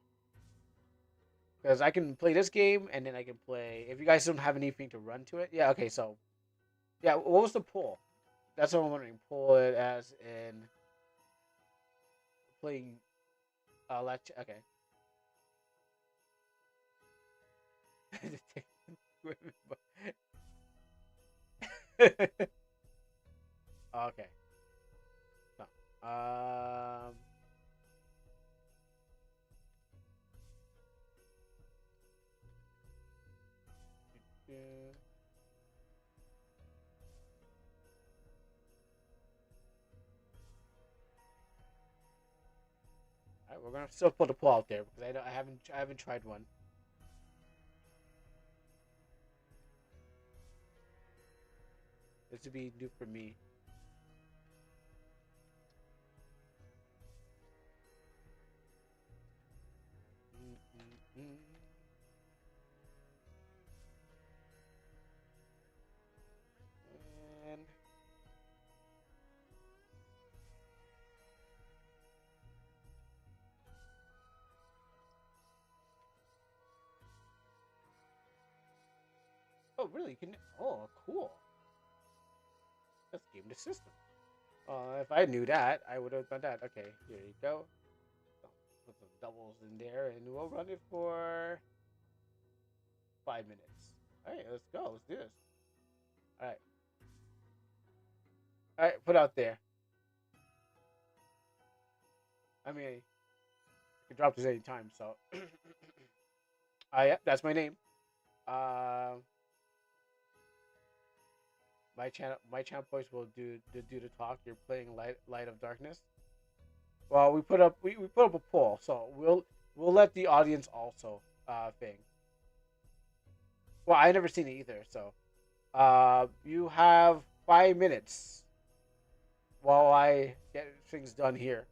because I can play this game and then I can play. If you guys don't have anything to run to it, yeah. Okay, so yeah, what was the poll? That's what I'm wondering. Pull it as in playing. Okay. Okay. So, all right, we're gonna still put a poll out there because I haven't tried one. This would be new for me. Mm-mm-mm. And oh, really? You can. Oh, cool. Let's game the system. If I knew that, I would have done that. Okay, here you go. So, put some doubles in there, and we'll run it for 5 minutes. All right, let's go. Let's do this. All right, all right. Put out there. I mean, I can drop this anytime. So, yeah, that's my name. Uh, my channel voice will do the talk. You're playing Light of Darkness. Well, we put up a poll, so we'll let the audience also thing. Well, I never seen it either, so you have 5 minutes while I get things done here.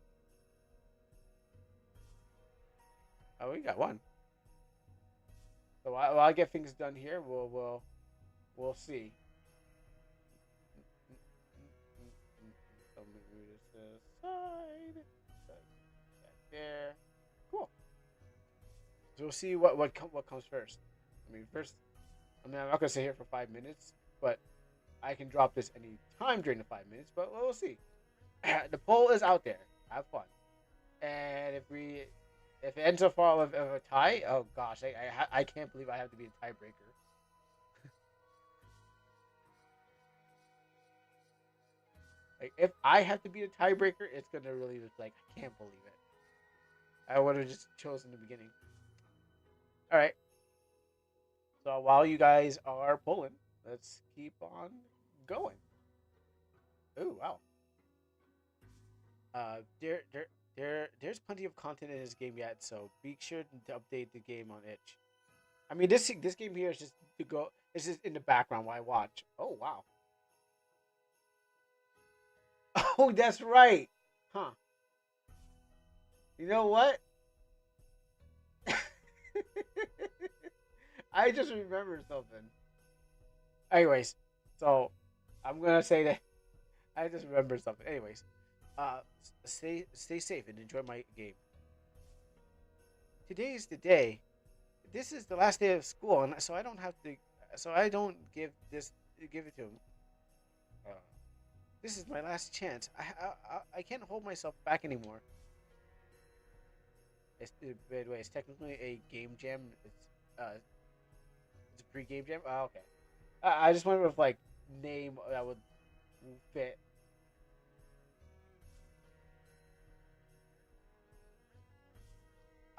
Oh, we got one. So while I get things done here, we'll see. So let me move this aside. That there. Cool. So we'll see what comes first. I mean, first. I mean, I'm not gonna sit here for 5 minutes, but I can drop this any time during the 5 minutes. But we'll see. The poll is out there. Have fun. And if it ends up all of a tie, oh gosh, I can't believe I have to be a tiebreaker. Like if I have to be a tiebreaker, it's gonna really look like I can't believe it. I would have just chosen the beginning. All right. So while you guys are pulling, let's keep on going. Oh wow. Uh, there, there, there's plenty of content in this game yet, so be sure to update the game on itch. I mean, this game here is just to go. It's just in the background while I watch. Oh wow. Oh, that's right. Huh. You know what? I just remembered something. Anyways, so I'm gonna say that I just remembered something. Anyways, stay safe and enjoy my game. Today is the day. This is the last day of school, and so I don't have to. So I don't give it to him. Uh, this is my last chance. I can't hold myself back anymore. By the way, it's technically a game jam. It's a pre-game jam. Oh, okay. I just wonder if like name that would fit.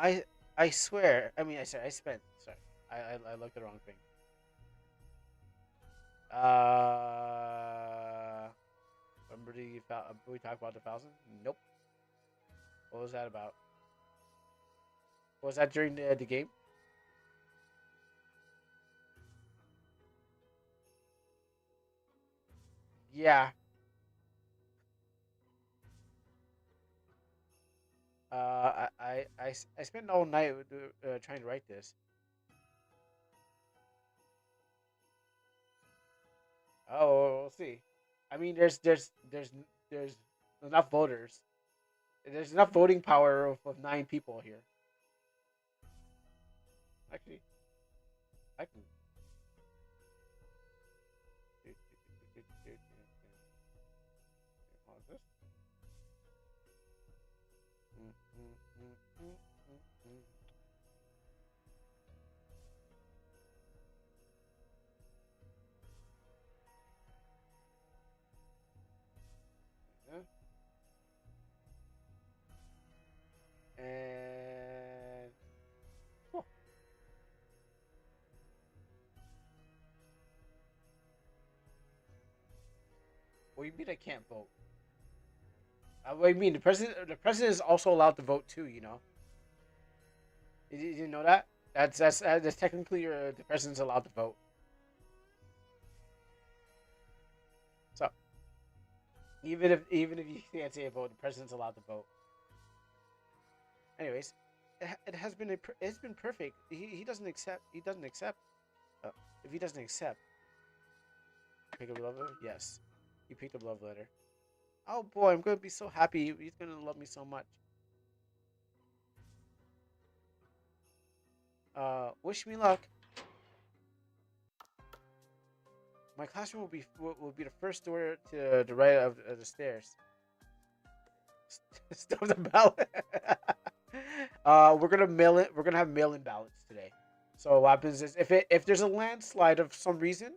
I I swear. I mean, I sorry. I spent. Sorry. I looked at the wrong thing. Remember we talked about the 1,000? Nope. What was that about? Was that during the game? Yeah. I spent all night trying to write this. Oh, we'll see. I mean, there's enough voters. There's enough voting power of 9 people here. Actually, I can. Pause this. Mm, mm, mm, mm, mm, mm. Yeah. And oh, what do you mean I can't vote? What do you mean the president is also allowed to vote too? You know, you didn't know that? That's technically the president's allowed to vote. So even if you can't say a vote, the president's allowed to vote. Anyways, it has been it's been perfect. He doesn't accept. He doesn't accept. Uh, if he doesn't accept, pick up a love letter. Yes, he picked up a love letter. Oh boy, I'm gonna be so happy. He's gonna love me so much. Wish me luck. My classroom will be the first door to the right of the stairs. Stuff the ballot. We're gonna mail it. We're gonna have mail-in ballots today. So what happens is if there's a landslide of some reason,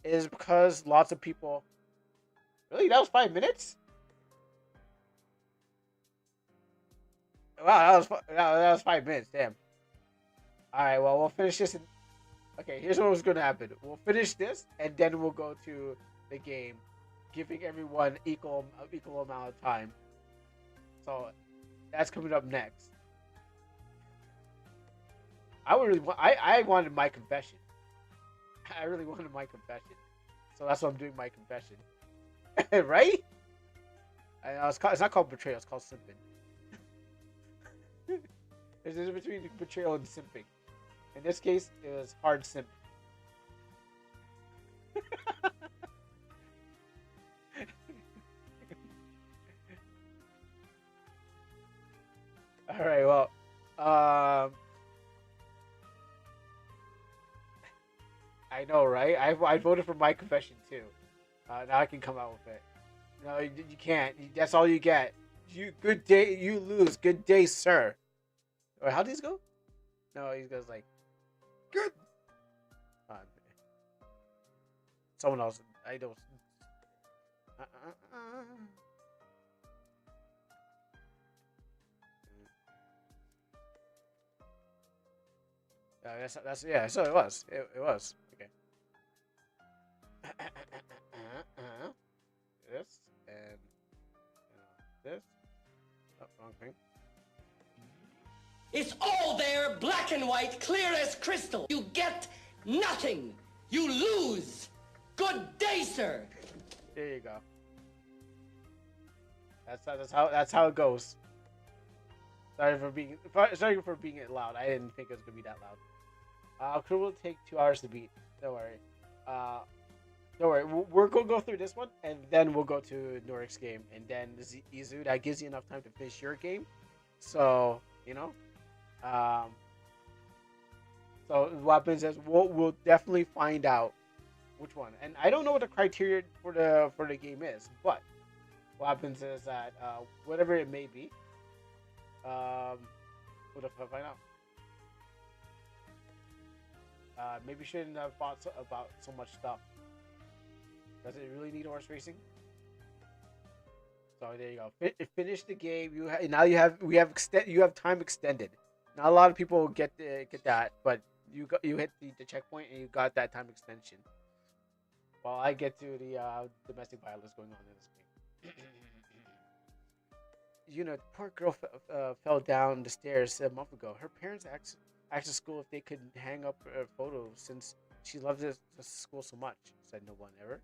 it is because lots of people. Really, that was 5 minutes. Wow, that was 5 minutes. Damn. All right. Well, we'll finish this. Okay. Here's what was gonna happen. We'll finish this, and then we'll go to the game, giving everyone equal amount of time. So that's coming up next. I wanted my confession. I really wanted my confession. So that's what I'm doing my confession. Right? It's not called betrayal, it's called simping. There's a difference between betrayal and simping. In this case, it was hard simp. Alright, well, I know, right? I voted for my confession too. Now I can come out with it. No, you can't. That's all you get. You good day. You lose. Good day, sir. Or how these go? No, he goes like good. Uh, Someone else. I don't. Uh, uh, uh. That's yeah. So it was. It was okay. This and this. Oh, wrong thing. It's all there, black and white, clear as crystal. You get nothing. You lose. Good day, sir. There you go. That's how it goes. Sorry for being it loud. I didn't think it was gonna be that loud. Crew will take 2 hours to beat. Don't worry. Uh, don't worry. We're gonna go through this one, and then we'll go to Norik's game, and then Izu. That gives you enough time to finish your game. So you know. Um, so what happens is we'll definitely find out which one. And I don't know what the criteria for the game is, but what happens is that whatever it may be, what if I find out? Maybe shouldn't have thought about so much stuff. Does it really need horse racing? So there you go. Finish the game. Now you have time extended. Not a lot of people get that, but you hit the checkpoint and you got that time extension. While I get to the domestic violence going on in this game. The poor girl fell down the stairs a month ago. Her parents asked the school if they could hang up her photos since she loves this school so much. Said no one ever.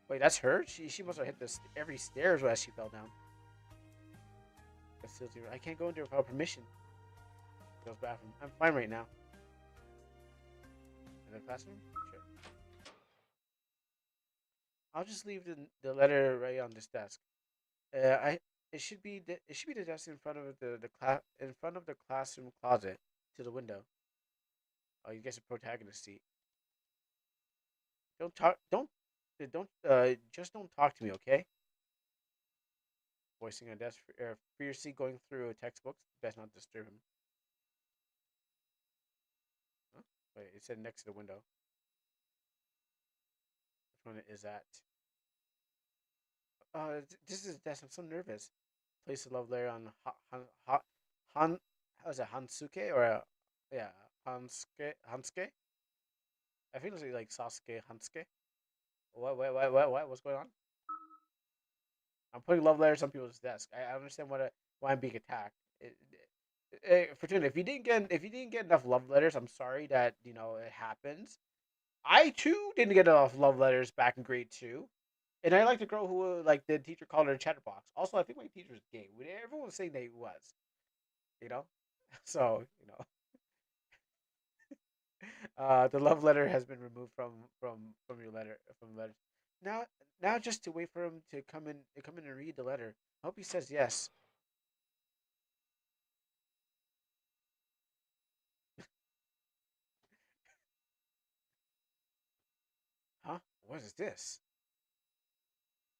Wait, that's her? She must have hit every stairs as she fell down. I can't go into her without permission. Girls' bathroom. I'm fine right now. In the classroom? Sure. I'll just leave the letter right on this desk. I it should be the desk in front of the class in front of the classroom closet to the window. Oh, you guess a protagonist seat. Don't talk. Don't. Just don't talk to me, okay? Voicing a desk fiercely going through textbooks. Best not disturb him. Huh? Wait, it said next to the window. Which one is that? This is desk. I'm so nervous. Place a love letter on Han. How is it Hansuke or yeah Hansuke? I think it's like Sasuke Hansuke. What? What's going on? I'm putting love letters on people's desk. I understand why I'm being attacked. Fortuna, if you didn't get enough love letters, I'm sorry that it happens. I too didn't get enough love letters back in grade two, and I like the girl who like the teacher called her a chatterbox. Also, I think my teacher was gay. Everyone was saying that he was, you know. So the love letter has been removed from your letters. Now now just to wait for him to come in and read the letter. I hope he says yes. Huh? What is this?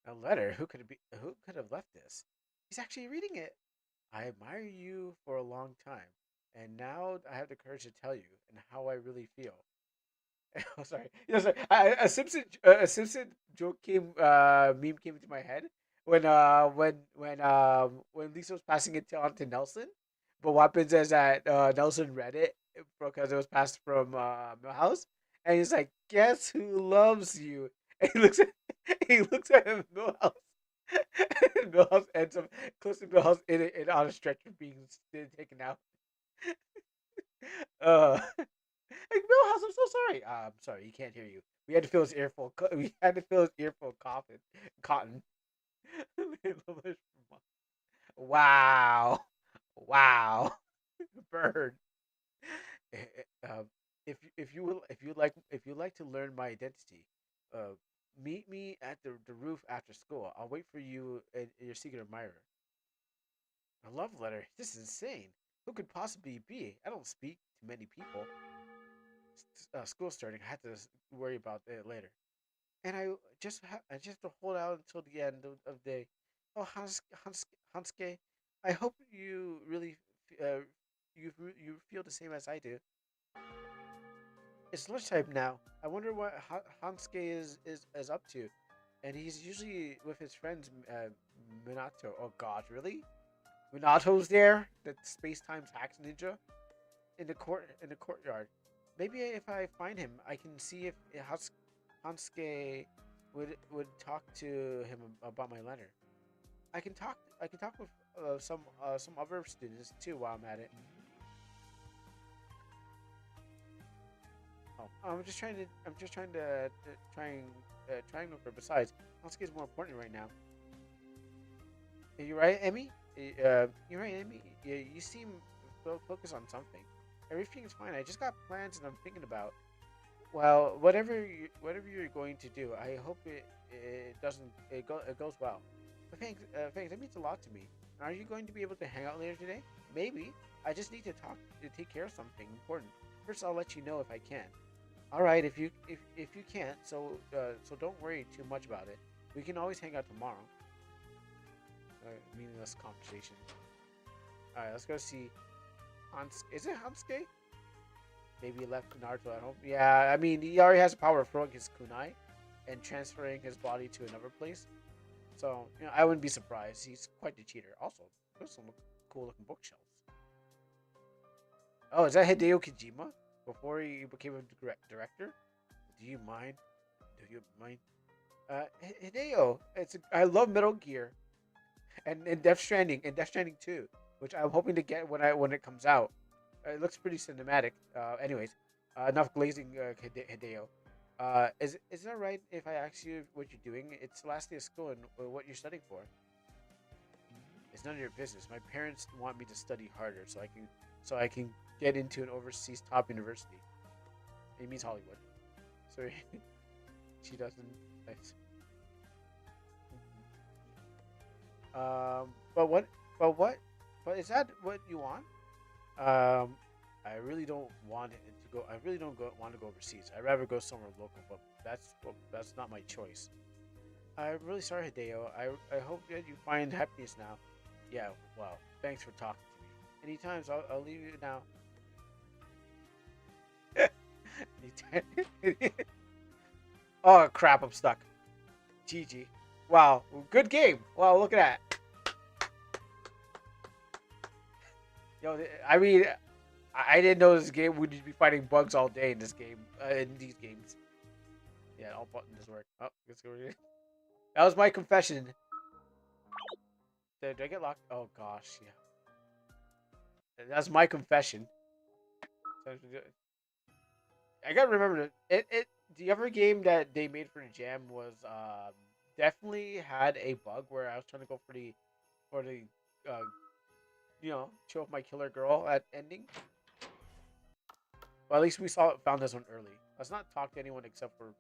A letter? Who could it be? Who could have left this? He's actually reading it. I admire you for a long time, and now I have the courage to tell you and how I really feel. Oh, sorry. Sorry. A Simpson joke meme came into my head when Lisa was passing it on to Nelson. But what happens is that Nelson read it because it was passed from Millhouse, and he's like, "Guess who loves you?" And he looks at him, Millhouse, and Millhouse ends up close to Millhouse on a stretcher being taken out. Like Millhouse, I'm so sorry. I'm sorry, he can't hear you. We had to fill his ear full. We had to fill his ear full of cotton. Wow, wow, bird. Um, if you like to learn my identity, uh, meet me at the roof after school. I'll wait for you and your secret admirer. A love letter. This is insane. Who could possibly be? I don't speak to many people. School starting. I had to worry about it later. And I just have to hold out until the end of the day. Oh, Hansuke, I hope you really you feel the same as I do. It's lunchtime now. I wonder what Hansuke is up to, and he's usually with his friends Minato. Oh God, really? Minato's there, the space time's hacks ninja in the courtyard. Maybe if I find him, I can see if Hansuke would talk to him about my letter. I can talk with some other students too while I'm at it. Oh, I'm just trying to try and look for. Besides, Hansuke is more important right now. Are you right, Emmy? You're right, Emmy. You seem focused on something. Everything is fine. I just got plans and I'm thinking about. Well, whatever you're going to do, I hope it doesn't it goes well. But thanks. That means a lot to me. Are you going to be able to hang out later today? Maybe. I just need to take care of something important. First, I'll let you know if I can. All right. If you can't, so don't worry too much about it. We can always hang out tomorrow. Meaningless conversation. All right. Let's go see. Is it Hansuke? Maybe he left Naruto at home. Yeah, I mean, he already has the power of throwing his kunai and transferring his body to another place. So, I wouldn't be surprised. He's quite the cheater. Also, cool looking bookshelves. Oh, is that Hideo Kojima before he became a director? Do you mind? Do you mind? Hideo, I love Metal Gear and Death Stranding 2, which I'm hoping to get when it comes out. It looks pretty cinematic. Anyways, enough glazing, Hideo. Is that right if I ask you what you're doing? It's the last day of school and what you're studying for. It's none of your business. My parents want me to study harder so I can get into an overseas top university. It means Hollywood. So she doesn't. But what? But what? But is that what you want? I really don't want it to go. I really don't want to go overseas. I'd rather go somewhere local. But that's not my choice. I'm really sorry, Hideo. I hope that you find happiness now. Yeah. Well, thanks for talking to me. Anytime, so I'll leave you now. Oh crap! I'm stuck. GG. Wow. Good game. Wow. Look at that. Yo, I mean, I didn't know this game would be fighting bugs all day in this game. In these games. Yeah, all buttons work. Oh, let's go here. That was my confession. Did I get locked? Oh gosh, yeah. That's my confession. I gotta remember it. The other game that they made for the Jam was definitely had a bug where I was trying to go for the uh chill with my killer girl at ending. Well, at least we found this one early. Let's not talk to anyone except for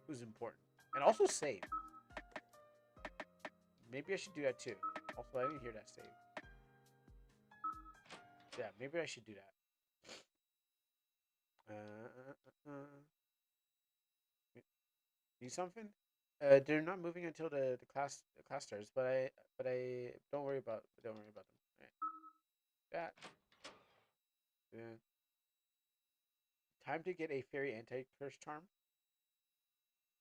who's important, and also save. Maybe I should do that too. Also, I didn't hear that save. Yeah, maybe I should do that. Need something? They're not moving until the class starts, but I don't worry about them. All right. That. Yeah. Time to get a fairy anti-curse charm.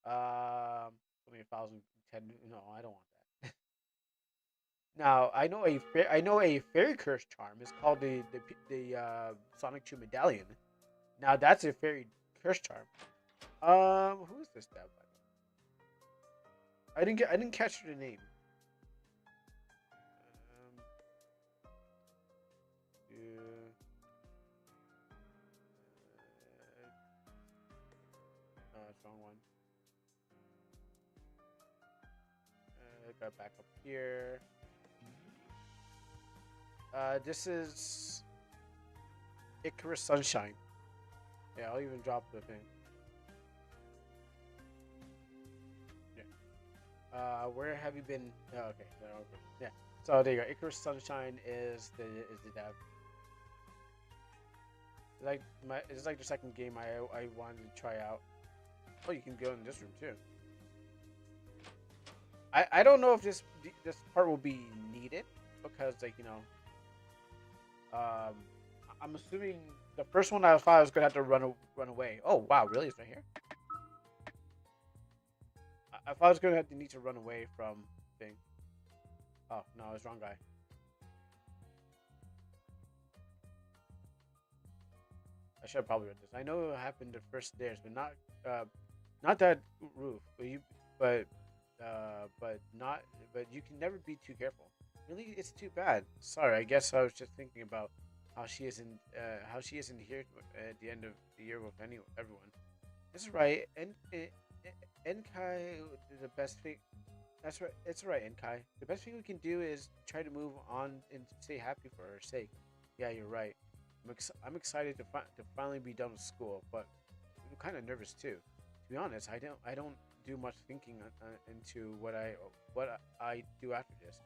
Only 1,010. No, I don't want that. Now I know a fairy curse charm is called the Sonic True Medallion. Now that's a fairy curse charm. Who is this dev? I didn't catch the name. Um, yeah, no, that's wrong one. Got back up here. This is Icarus Sunshine. Yeah, I'll even drop the thing. Where have you been? Oh, okay, yeah. So there you go. Icarus Sunshine is the dev. It's like the second game I wanted to try out. Oh, you can go in this room too. I don't know if this part will be needed because I'm assuming the first one I thought I was gonna have to run away. Oh wow, really? It's right here. I thought I was gonna have to need to run away from thing. Oh no, I was wrong guy. I should have probably read this. I know it happened the first stairs, but not that roof. But not but you can never be too careful. Really, it's too bad. Sorry, I guess I was just thinking about how she isn't here at the end of the year with everyone. That's right, and Enkai, the best thing. That's right. It's right, Enkai. The best thing we can do is try to move on and stay happy for her sake. Yeah, you're right. I'm excited to finally be done with school, but I'm kind of nervous too. To be honest, I don't do much thinking into what I do after this.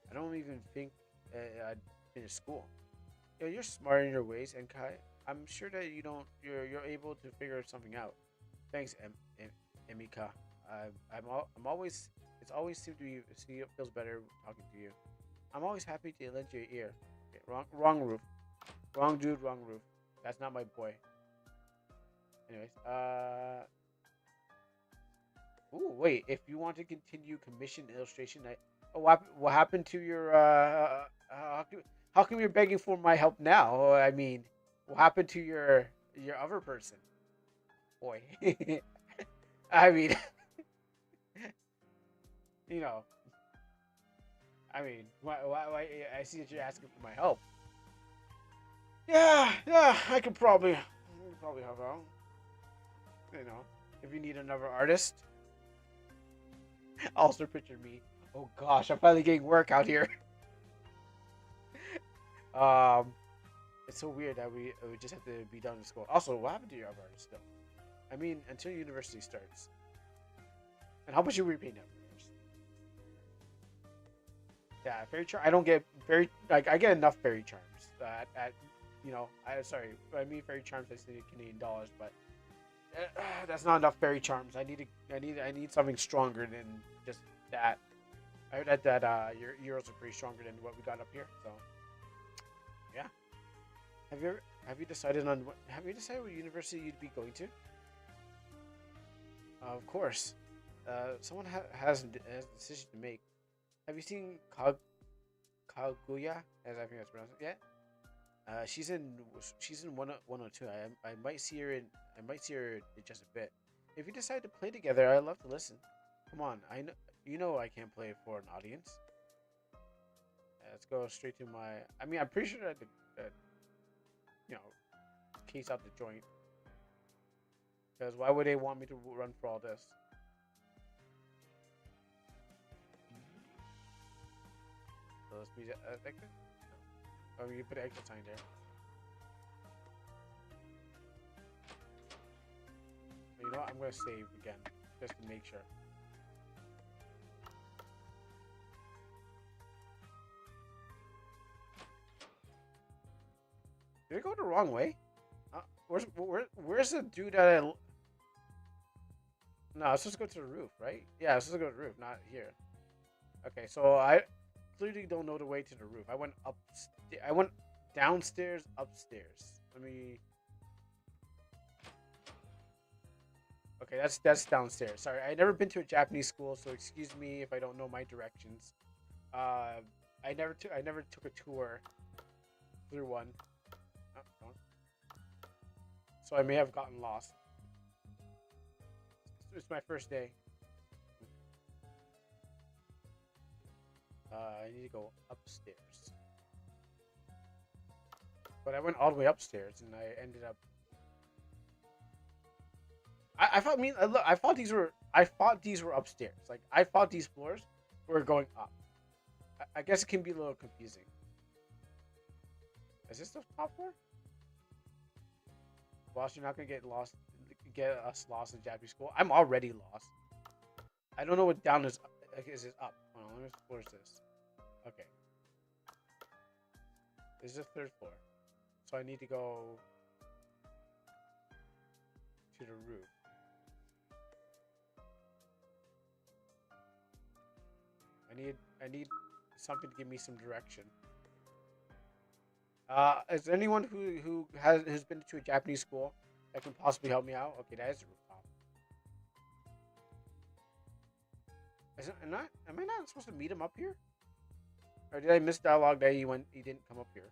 I don't even think I'd finish school. Yeah, you're smart in your ways, Enkai. I'm sure that you're able to figure something out. Thanks, Emika. I'm always it's always seemed to be feels better talking to you. I'm always happy to lend you your ear. Okay, wrong roof. Wrong dude, wrong roof. That's not my boy. Anyways, ooh, wait. If you want to continue commission illustration, what happened to your How come you're begging for my help now? I mean, what happened to your other person, boy? I mean, you know, I mean, why? I see that you're asking for my help. Yeah, yeah, I could probably help out. You know, if you need another artist, also picture me. Oh gosh, I'm finally getting work out here. Um, it's so weird that we just have to be done in school. Also, what happened to your other artist though? I mean, until university starts. And how much you repay now? Yeah, fairy charm. I don't get fairy like I get enough fairy charms at I sorry I mean fairy charms I say Canadian dollars, but that's not enough fairy charms. I need something stronger than just that. I heard that your euros are pretty stronger than what we got up here. So yeah, have you decided on what university you'd be going to? Of course, someone has a decision to make. Have you seen Kaguya, as I think that's pronounced? Yeah. She's in 102. I might see her in just a bit. If you decide to play together, I'd love to listen. Come on, I know I can't play for an audience. Let's go straight to my. I mean, I'm pretty sure that you know case out the joint. Because why would they want me to run for all this? So let's be effective. Oh, you put an extra sign there. But you know what? I'm gonna save again just to make sure. Did it go the wrong way? Where's the dude that I? No, let's just go to the roof, right? Yeah, let's just go to the roof, not here. Okay, so I clearly don't know the way to the roof. I went up. I went downstairs, upstairs. Let me. Okay, that's downstairs. Sorry, I never been to a Japanese school, so excuse me if I don't know my directions. Uh, I never took a tour through one. Oh, no. So I may have gotten lost. It's my first day. I need to go upstairs. But I went all the way upstairs, and I ended up. I thought. I thought these were upstairs. Like I thought these floors were going up. I guess it can be a little confusing. Is this the top floor? Boss, you're not gonna get us lost in Japanese school. I'm already lost. I don't know what down is. Is it up? Hold on, let me. Where's this? Okay, this is the third floor. So I need to go to the roof. I need something to give me some direction. Is anyone who's been to a Japanese school that can possibly help me out? Okay, that is the rooftop. Am I not supposed to meet him up here? Or did I miss dialogue that he didn't come up here?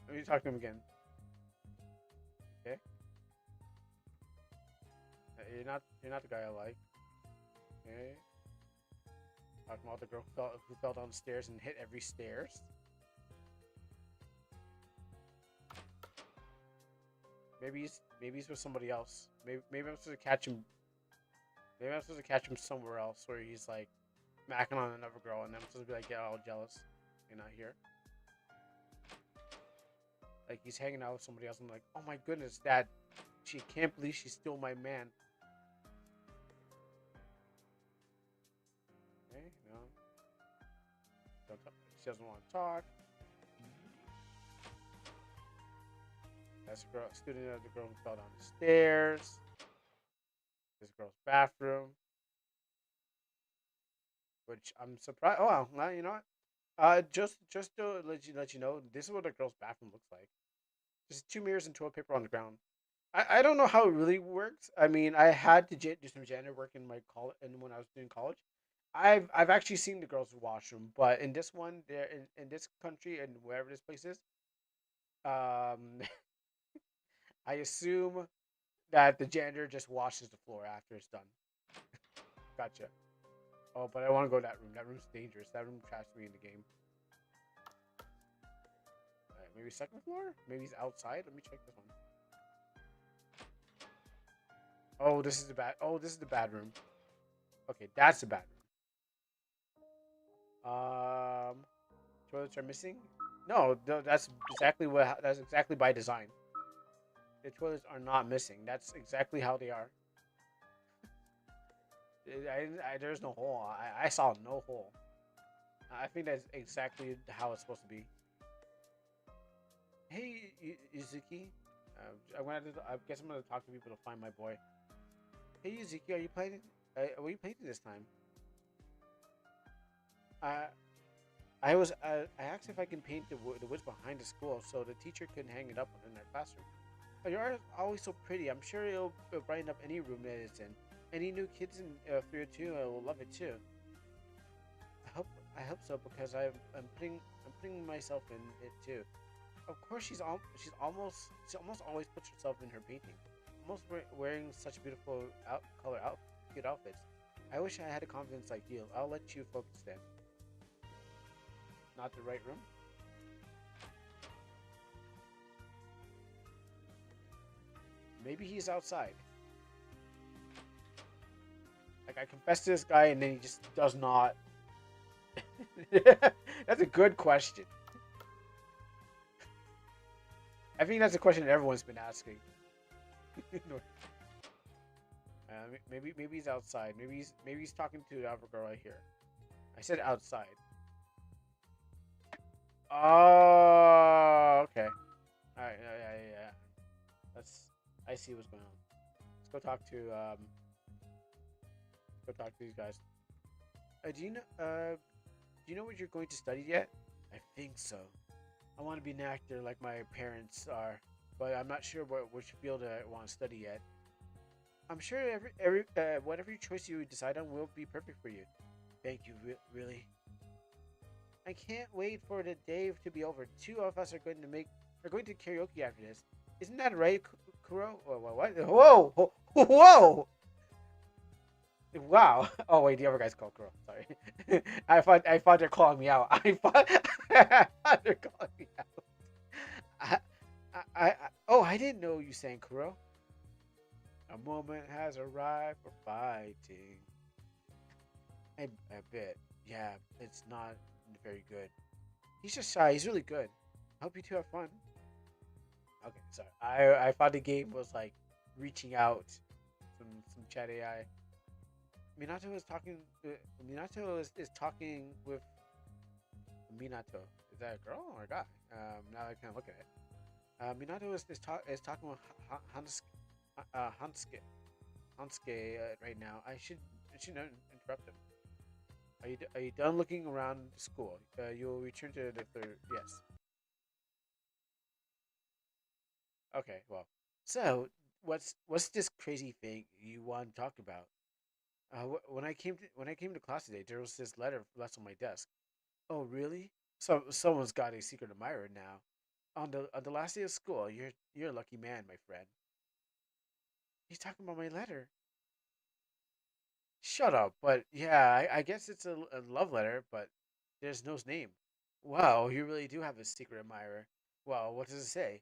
Let me talk to him again. Okay. You're not the guy I like. Okay. Talking about the girl who fell down the stairs and hit every stairs. Maybe he's with somebody else. Maybe I'm supposed to catch him. Maybe I'm supposed to catch him somewhere else where he's like macking on another girl, and I'm supposed to be like, get all jealous. You're not here. Like he's hanging out with somebody else. I'm like, oh my goodness, Dad. She can't believe she stole my man. Okay, no. Don't talk. She doesn't want to talk. That's a girl, student of the girl who fell down the stairs. This girl's bathroom, which I'm surprised. Oh well, you know what? Just to let you know, this is what a girl's bathroom looks like. Just two mirrors and toilet paper on the ground. I don't know how it really works. I mean, I had to do some janitor work in my college, and when I was doing college, I've actually seen the girls' washroom, but in this one, there in this country and wherever this place is, um, I assume that the janitor just washes the floor after it's done. Gotcha. Oh, but I want to go to that room. That room's dangerous. That room traps me in the game. Maybe second floor? Maybe he's outside. Let me check this one. Oh, this is the bad. Oh, this is the bad room. Okay, that's the bad room. Toilets are missing. No, that's exactly what. That's exactly by design. The toilets are not missing. That's exactly how they are. There's no hole. I saw no hole. I think that's exactly how it's supposed to be. Hey, Yuzuki. I guess I'm gonna talk to people to find my boy. Hey, Yuzuki, are you playing? Are you playing this time? Uh, I asked if I can paint the woods behind the school so the teacher can hang it up in their classroom. Oh, your art is always so pretty. I'm sure it'll brighten up any room that it's in. Any new kids in 302 will love it too. I hope I hope so because I'm putting myself in it too. Of course, she almost always puts herself in her painting. Almost wearing such beautiful cute outfits. I wish I had a confidence like you. I'll let you focus then. Not the right room. Maybe he's outside. Like I confess to this guy and then he just does not. That's a good question. I think that's a question everyone's been asking. Maybe he's outside. Maybe he's talking to the other girl right here. I said outside. Oh, okay. All right, yeah. Let's. I see what's going on. Let's go talk to Go talk to these guys. Do you know what you're going to study yet? I think so. I want to be an actor like my parents are, but I'm not sure which field I want to study yet. I'm sure whatever choice you decide on will be perfect for you. Thank you, really. I can't wait for the day to be over. Two of us are going to karaoke after this. Isn't that right, Kuro? What? Whoa! Whoa! Wow. Oh wait, the other guy's called Kuro. Sorry. I thought they're calling me out. I thought they're calling me out. I, oh, I didn't know you sang Kuro. A moment has arrived for fighting. I bet. Yeah, it's not very good. He's just shy. He's really good. Hope you two have fun. Okay, sorry. I thought the game was like reaching out some chat AI. Minato is talking. Minato is talking with Minato. Is that a girl or a guy? Now I can't look at it. Minato is talking with Hansuke right now. I should not interrupt him. Are you done looking around the school? You'll return to the third. Yes. Okay. Well. So what's this crazy thing you want to talk about? When I came to class today, there was this letter left on my desk. Oh, really? Someone's got a secret admirer now. On the last day of school, you're a lucky man, my friend. He's talking about my letter. Shut up. But yeah, I guess it's a love letter, but there's no name. Wow, you really do have a secret admirer. Well, what does it say?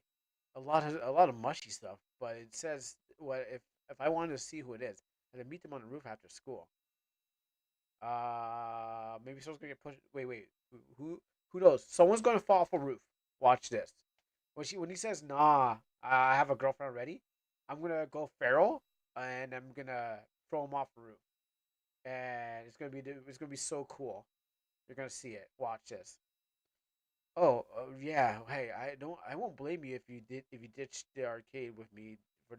A lot of mushy stuff, but it says what if I wanted to see who it is, and then meet them on the roof after school. Maybe someone's gonna get pushed. Wait. Who knows? Someone's gonna fall off a roof. Watch this. When he says, "Nah, I have a girlfriend already," I'm gonna go feral and I'm gonna throw him off the roof, and it's gonna be so cool. You're gonna see it. Watch this. Oh, yeah. Hey, I won't blame you if you ditched the arcade with me for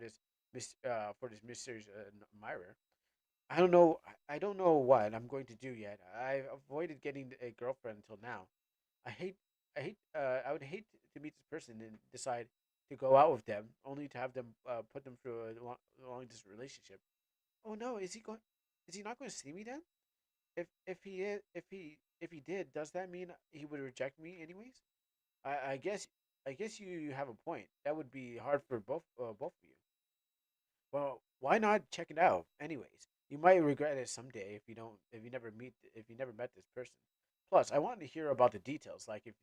for this mysterious admirer. I don't know what I'm going to do yet. I've avoided getting a girlfriend until now. I hate I would hate to meet this person and decide to go out with them only to have them put them through a long distance relationship. Oh no, is he not going to see me then? if he did, does that mean he would reject me anyways? I guess you have a point. That would be hard for both of you. Well, why not check it out? Anyways, you might regret it someday if you never met this person. Plus, I want to hear about the details, like if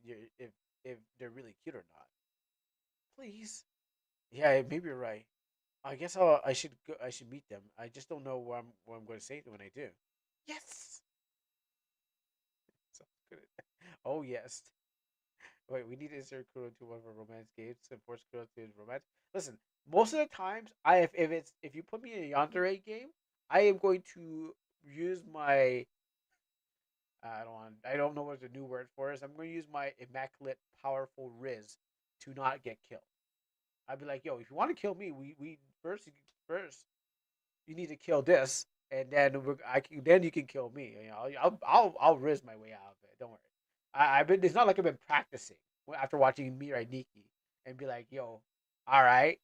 they're really cute or not. Please. Yeah, maybe you're right. I guess I should meet them. I just don't know what I'm going to say when I do. Yes. Sounds good. Oh yes. Wait, we need to insert Kuro into one of our romance games to force Kuro to romance. Listen, most of the times, if you put me in a yandere game, I am going to use my I don't know what the new word for is. I'm going to use my immaculate powerful Riz to not get killed. I'd be like, yo, if you want to kill me, we first you need to kill this, and then you can kill me. You know, I'll Riz my way out of it. Don't worry. I've been. It's not like I've been practicing after watching Mirai Nikki and be like, yo, all right,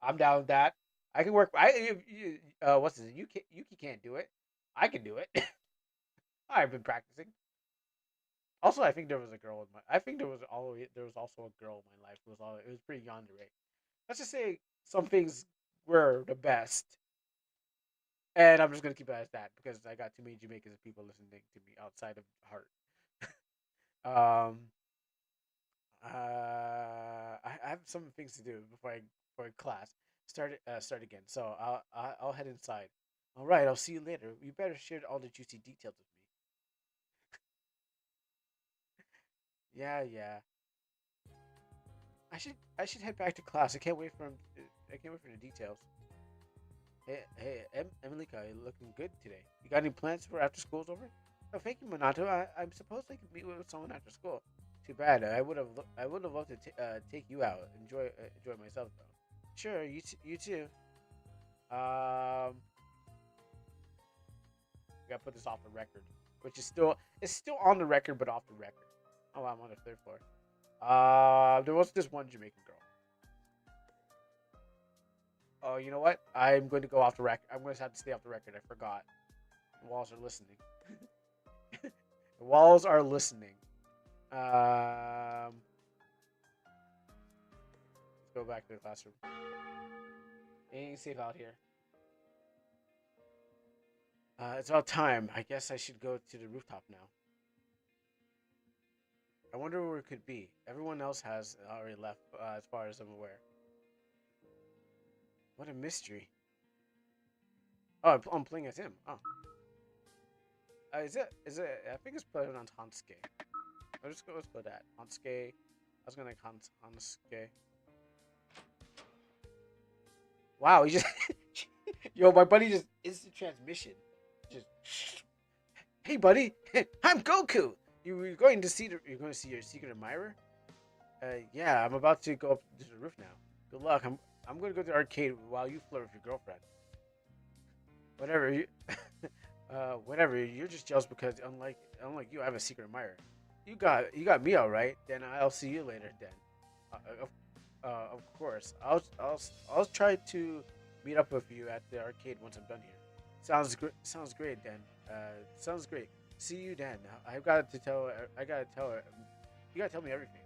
I'm down with that. I can work. What's this? Yuki can't do it. I can do it. I've been practicing. Also, I think there was a girl in my. I think there was also a girl in my life who was all. It was pretty yandere. Let's just say some things were the best, and I'm just gonna keep it as that because I got too many Jamaicans people listening to me outside of heart. Um, I have some things to do before class start again. So I'll head inside. All right, I'll see you later. You better share all the juicy details with me. Yeah, yeah. I should head back to class. I can't wait for the details. Emilika, you looking good today. You got any plans for after school's over? Oh, thank you, Minato. I'm supposed I could meet with someone after school. Too bad. I would have loved to take you out. Enjoy myself though. Sure, you too. I gotta put this off the record, which is still on the record, but off the record. Oh, I'm on the third floor. There was this one Jamaican girl. Oh, you know what? I'm going to go off the record. I'm going to have to stay off the record. I forgot. The walls are listening. The walls are listening. Let's go back to the classroom. Ain't safe out here. It's about time. I guess I should go to the rooftop now. I wonder where it could be. Everyone else has already left, as far as I'm aware. What a mystery. Oh, I'm playing as him. Oh. Is it? I think it's played on Hansuke. Let's go that. Hansuke. I was gonna Hansuke. Wow, he just. Yo, my buddy just instant transmission. Just. Hey, buddy. I'm Goku. You're going to see your secret admirer? Yeah, I'm about to go up to the roof now. Good luck. I'm going to go to the arcade while you flirt with your girlfriend. Whatever. Whatever. You're just jealous because unlike you, I have a secret admirer. You got me all right. Then I'll see you later. Then, of course. I'll try to meet up with you at the arcade once I'm done here. Sounds great. Then. Sounds great. See you then. I gotta tell her. You gotta tell me everything.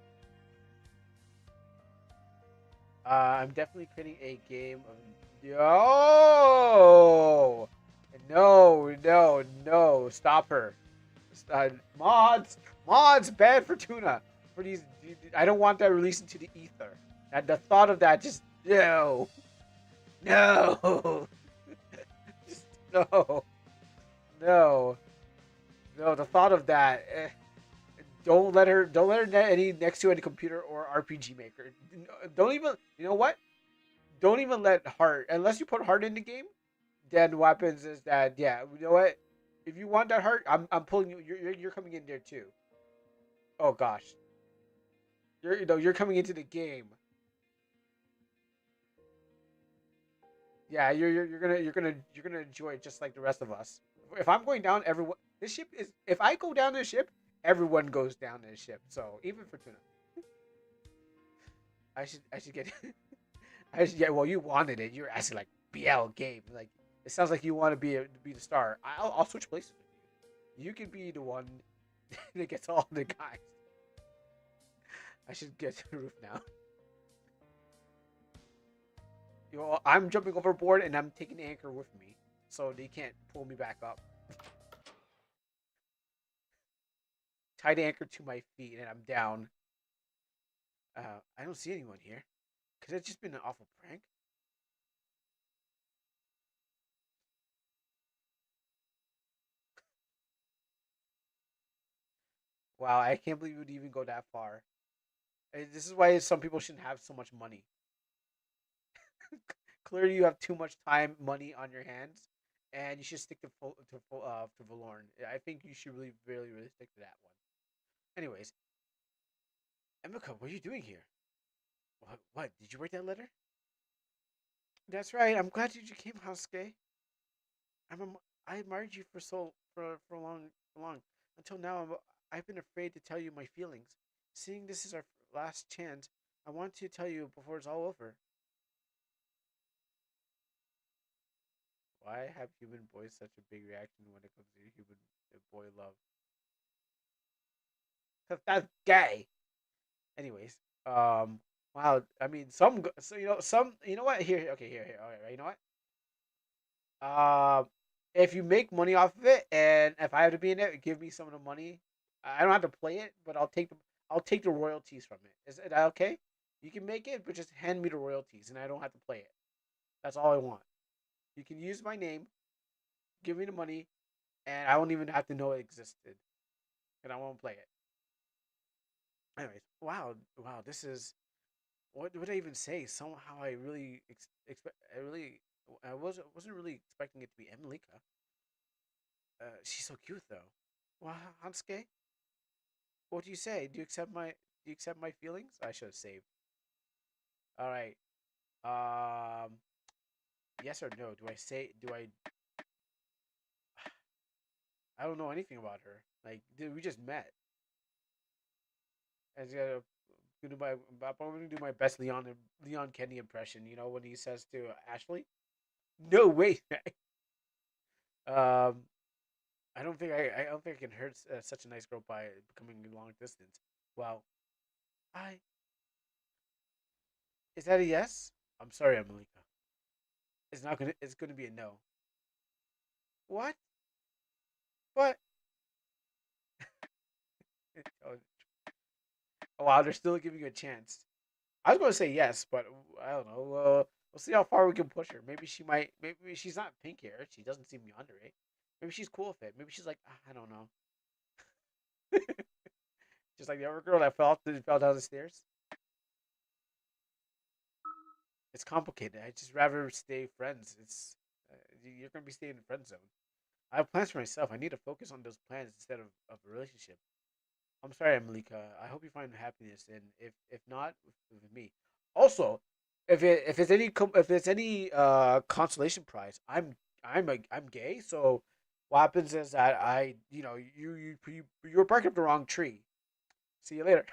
I'm definitely creating a game of. No! Stop her. Mods, bad for tuna. For these, I don't want that released into the ether. And the thought of that just no, just, no. The thought of that. Don't let her any next to any computer or RPG maker. Don't even. You know what? Don't even let heart unless you put heart in the game. Then what happens is that you know what? If you want that heart, I'm pulling you. You're coming in there too. Oh gosh. You're coming into the game. Yeah, you're gonna enjoy it just like the rest of us. If I'm going down, everyone. This ship is. If I go down this ship, everyone goes down this ship. So even for tuna, I should get. Well, you wanted it. You're asking like BL game. Like it sounds like you want to be the star. I'll switch places with You could be the one that gets all the guys. I should get to the roof now. You know, I'm jumping overboard and I'm taking the anchor with me, so they can't pull me back up. Tie the anchor to my feet and I'm down. I don't see anyone here. Could it just been an awful prank? Wow, I can't believe you would even go that far. This is why some people shouldn't have so much money. Clearly, you have too much time, money on your hands, and you should stick to Valorn. I think you should really, really, really stick to that one. Anyways, Emika, what are you doing here? What? What? Did you write that letter? That's right. I'm glad you came, Hasuke. I admired you for long. Until now, I've been afraid to tell you my feelings. Seeing this is our last chance, I want to tell you before it's all over. Why have human boys such a big reaction when it comes to human boy love? Cause that's gay. Anyways, wow. I mean, so some. You know what? Here, okay, here. All right, you know what? If you make money off of it, and if I have to be in it, give me some of the money. I don't have to play it, but I'll take the royalties from it. Is that okay? You can make it, but just hand me the royalties, and I don't have to play it. That's all I want. You can use my name, give me the money, and I won't even have to know it existed, and I won't play it. Anyways, wow. This is what would I even say? Somehow I really expect. I wasn't really expecting it to be Emilika. She's so cute though. Well, Hansuke, what do you say? Do you accept my feelings? I should have saved. All right. Um, yes or no? Do I don't know anything about her. Like, dude, we just met. I just gotta do my. I'm gonna do my best Leon Kenny impression. You know when he says to Ashley, "No way." um, I don't think I can hurt such a nice girl by becoming long distance. Well, I is that a yes? I'm sorry, Amalika. It's not gonna. It's gonna be a no. What? What? Oh, wow, they're still giving you a chance. I was gonna say yes, but I don't know. We'll see how far we can push her. Maybe she might. Maybe she's not pink hair. She doesn't seem underage. Maybe she's cool with it. Maybe she's like, I don't know. Just like the other girl that fell down the stairs. It's complicated. I just rather stay friends. You're gonna be staying in friend zone. I have plans for myself. I need to focus on those plans instead of a relationship. I'm sorry, Malika. I hope you find happiness, and if not, with me. Also, if it's any consolation prize, I'm gay. So what happens is that you were barking up the wrong tree. See you later,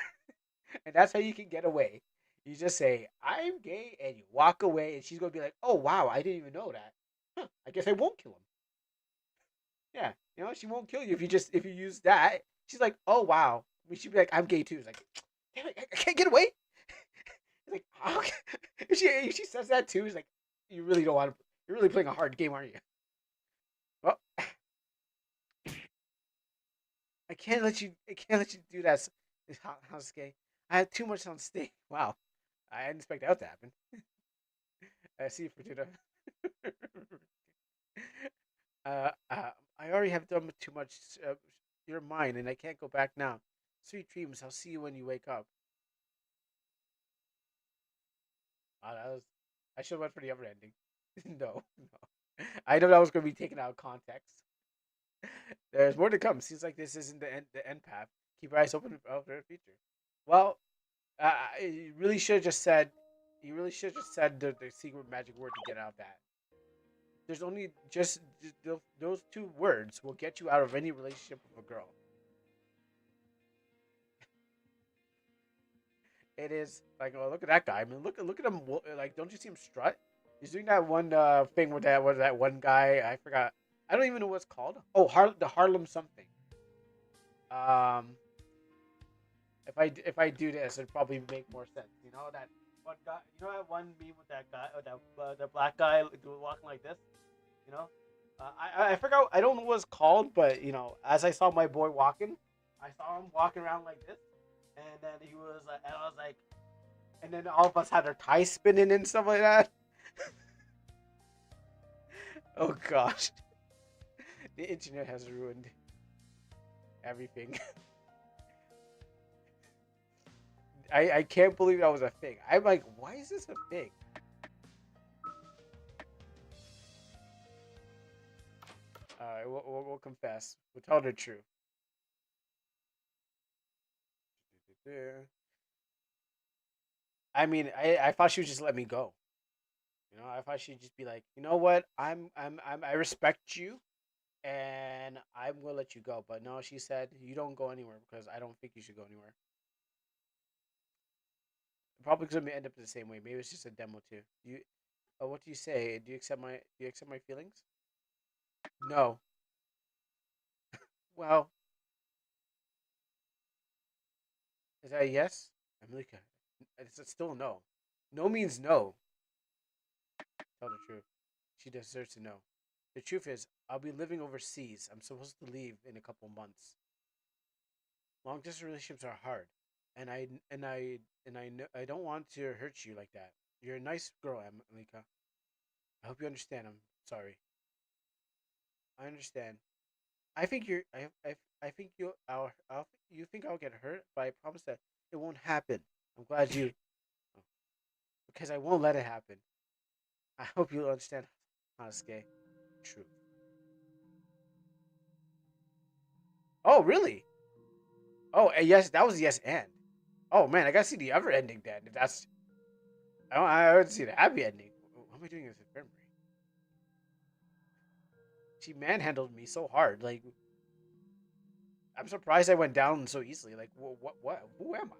and that's how you can get away. You just say I'm gay, and you walk away, and she's gonna be like, "Oh wow, I didn't even know that. Huh, I guess I won't kill him." Yeah, she won't kill you if you use that. She's like, "Oh wow." I mean, she'd be like, "I'm gay too." It's like, damn it, I can't get away. It's like, oh, okay. If she says that too, it's like, you really don't want to. You're really playing a hard game, aren't you? Well, I can't let you. I can't let you do that. House gay. I had too much on stake. Wow, I didn't expect that to happen. I see, Fortuna. I already have done too much. You're mine, and I can't go back now. Sweet dreams. I'll see you when you wake up. Wow, that was. I should have went for the other ending. No, no. I know that was going to be taken out of context. There's more to come. Seems like this isn't the end path. Keep your eyes open for the future. Well, you really should have just said. You really should have just said the secret magic word to get out of that. There's only just those two words will get you out of any relationship with a girl. It is like, oh, look at that guy. I mean, look at him. Like, don't you see him strut? He's doing that one thing with that one guy. I forgot. I don't even know what it's called. Oh, the Harlem something. Um, if I do this, it'd probably make more sense. You know that one guy. You know that one meme with that guy, that the black guy walking like this. You know, I forgot. I don't know what it's called, but you know, as I saw my boy walking, I saw him walking around like this, and then he was like, and I was like, and then all of us had our ties spinning and stuff like that. Oh gosh, the internet has ruined everything. I can't believe that was a thing. I'm like, why is this a thing? We'll confess. We'll tell the truth. I mean, I thought she would just let me go. You know, I thought she'd just be like, you know what, I respect you, and I'm gonna let you go. But no, she said you don't go anywhere because I don't think you should go anywhere. Probably gonna end up the same way. Maybe it's just a demo too. You, what do you say? Do you accept my feelings? No. Well, is that a yes? Amelika, it's still a no. No means no. Tell the truth. She deserves to know. The truth is, I'll be living overseas. I'm supposed to leave in a couple months. Long distance relationships are hard, and I know I don't want to hurt you like that. You're a nice girl, Amelika. I hope you understand. I'm sorry. I understand. I think you're. I think you think I'll get hurt, but I promise that it won't happen. I'm glad you, because I won't let it happen. I hope you'll understand, Hanaske. True. Oh, really? Oh, yes, that was yes and. Oh man, I gotta see the other ending then. If that's, I would see the happy ending. What am I doing in this infirmary? She manhandled me so hard. Like, I'm surprised I went down so easily. Like, what? Who am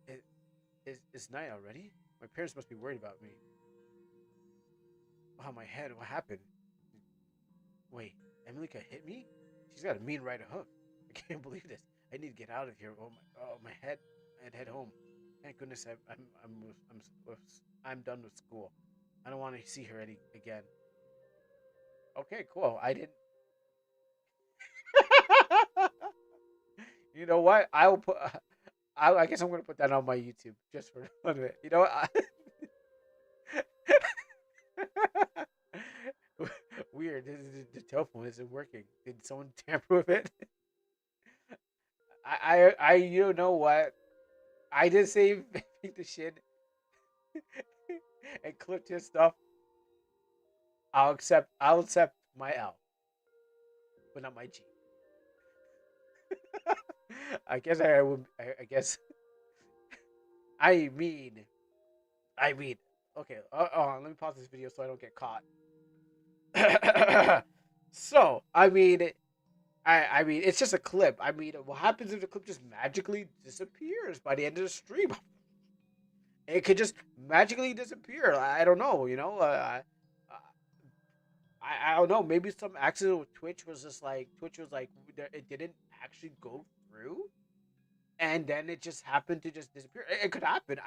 I? Is night already? My parents must be worried about me. Oh, my head. What happened? Wait, Emilika hit me? She's got a mean right hook. I can't believe this. I need to get out of here. Oh my head. I'd head home. Thank goodness I'm done with school. I don't want to see her again. Okay, cool. I didn't. You know what? I will put. I guess I'm gonna put that on my YouTube just for fun of it. You know what? Weird. The telephone isn't working. Did someone tamper with it? You know what? I did save the shit and clipped his stuff. I'll accept my L, but not my G. I guess I would. I guess I mean I mean. Okay. Let me pause this video so I don't get caught. So I mean, it's just a clip. I mean, what happens if the clip just magically disappears by the end of the stream? It could just magically disappear. I don't know. You know, I don't know. Maybe some accident with Twitch was just like Twitch was like it didn't actually go through, and then it just happened to just disappear. It could happen.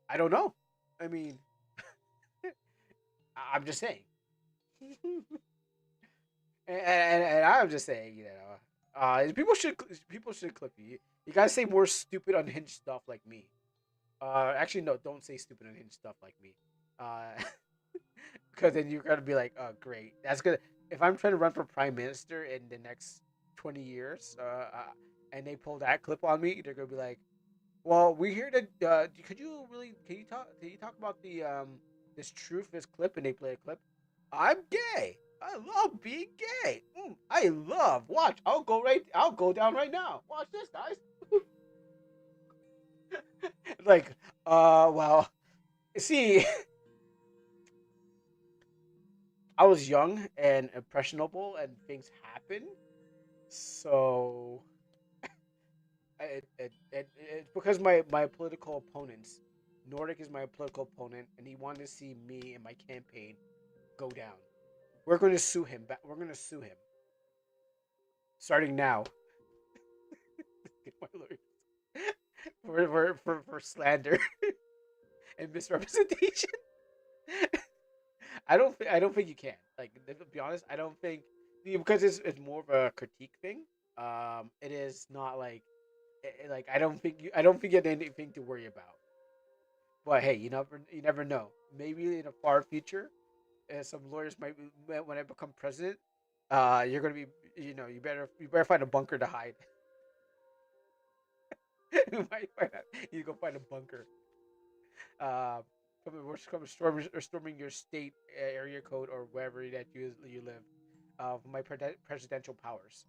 I don't know. I mean, I'm just saying. And I'm just saying, you know, people should clip you. You gotta say more stupid unhinged stuff like me. Actually, no, don't say stupid unhinged stuff like me. Uh, because then you're gonna be like, oh, great, that's good. If I'm trying to run for prime minister in the next 20 years, and they pull that clip on me, they're gonna be like, well, we hear that. Could you really? Can you talk? Can you talk about the this truth, this clip, and they play a clip? I'm gay. I love being gay. I love. Watch. I'll go right. I'll go down right now. Watch this, guys. Like, well, see, I was young and impressionable, and things happen. So, it's because my political opponents, Nordic is my political opponent, and he wanted to see me and my campaign go down. We're going to sue him. We're going to sue him. Starting now. Get my lawyers for slander and misrepresentation. I don't think you can. Like to be honest, I don't think because it's more of a critique thing. It is not like like I don't think you have anything to worry about. But hey, you never know. Maybe in a far future, some lawyers might when I become president, you're gonna be you better find a bunker to hide. You might find out, you go find a bunker. Uh, storming your state area code or wherever that you live. My presidential powers.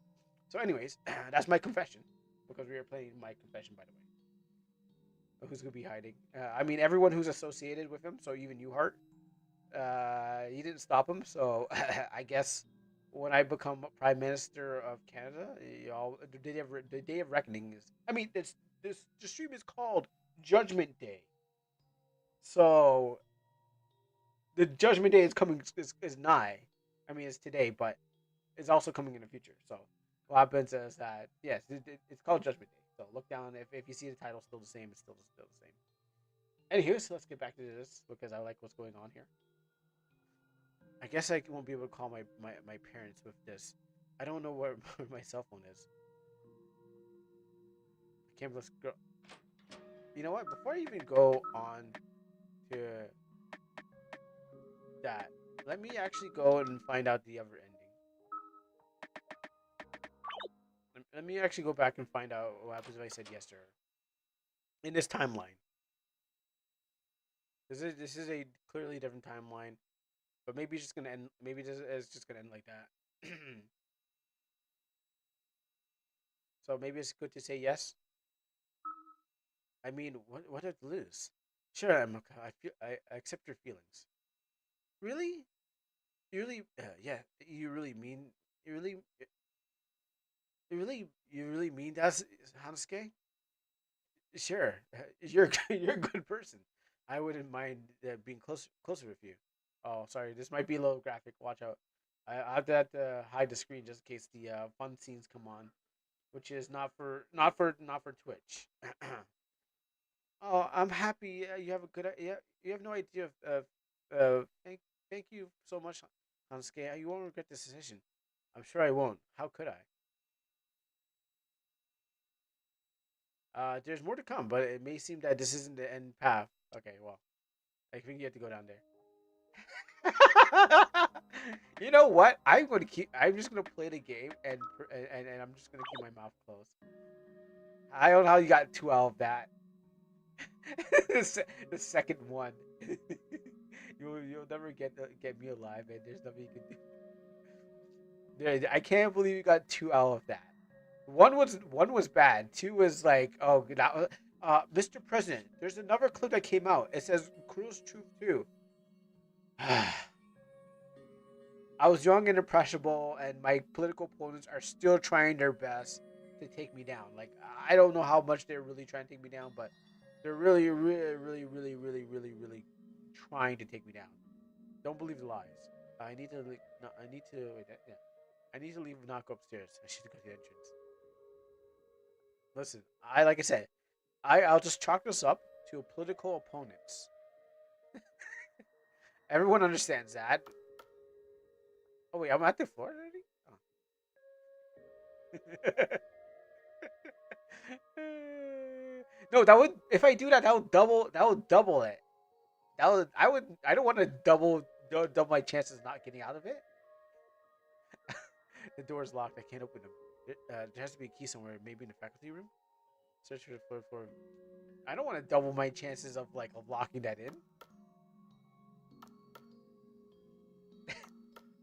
So, anyways, that's my confession because we were playing my confession, by the way. Who's gonna be hiding? I mean, everyone who's associated with him. So even you, Hart. He didn't stop him. So I guess when I become Prime Minister of Canada, y'all, the day of reckoning is. I mean, this the stream is called Judgment Day. So the Judgment Day is coming is nigh. I mean, it's today, but it's also coming in the future. So what happens is that yes, it's called Judgment Day. So look down if you see the title still the same, it's still the same. Anywho, so let's get back to this because I like what's going on here. I guess I won't be able to call my parents with this. I don't know where my cell phone is. I can't. Let's go. You know what? Before I even go on to that, let me actually go and find out the other ending. Let me actually go back and find out what happens if I said yes to her in this timeline. This is a clearly different timeline, but maybe it's just gonna end. Maybe it's just gonna end like that. So maybe it's good to say yes. I mean, what did I lose? Sure, I accept your feelings. Really? Yeah. You really mean? You really, you really mean that's Hansuke? Sure, you're a good person. I wouldn't mind being closer with you. Oh, sorry, this might be a little graphic. Watch out. I have to hide the screen just in case the fun scenes come on, which is not for Twitch. Oh, I'm happy. You have a good. Yeah, you have no idea of. Thank you so much, Hansuke. You won't regret this decision. I'm sure I won't. How could I? There's more to come, but it may seem that this isn't the end path. Okay, well, I think you have to go down there. You know what? I'm going to keep. I'm just going to play the game, and I'm just going to keep my mouth closed. I don't know how you got two out of that. The second one. You'll never get me alive, and there's nothing you can do. I can't believe you got two out of that. One was bad. Two was like, oh, that, Mr. President, there's another clip that came out. It says Cruel's Truth too. I was young and impressionable, and my political opponents are still trying their best to take me down. Like I don't know how much they're really trying to take me down, but they're really trying to take me down. Don't believe the lies. I need to. No, I need to. Wait, yeah. I need to leave and not go upstairs. I should go to the entrance. Listen, like I said, I'll just chalk this up to political opponents. Everyone understands that. Oh wait, I'm at the floor already. Oh. No, that would if I do that, that would double. That would double it. That would I would. I don't want to double my chances of not getting out of it. The door is locked. I can't open them. There has to be a key somewhere. Maybe in the faculty room. Search for the floor. I don't want to double my chances of locking that in.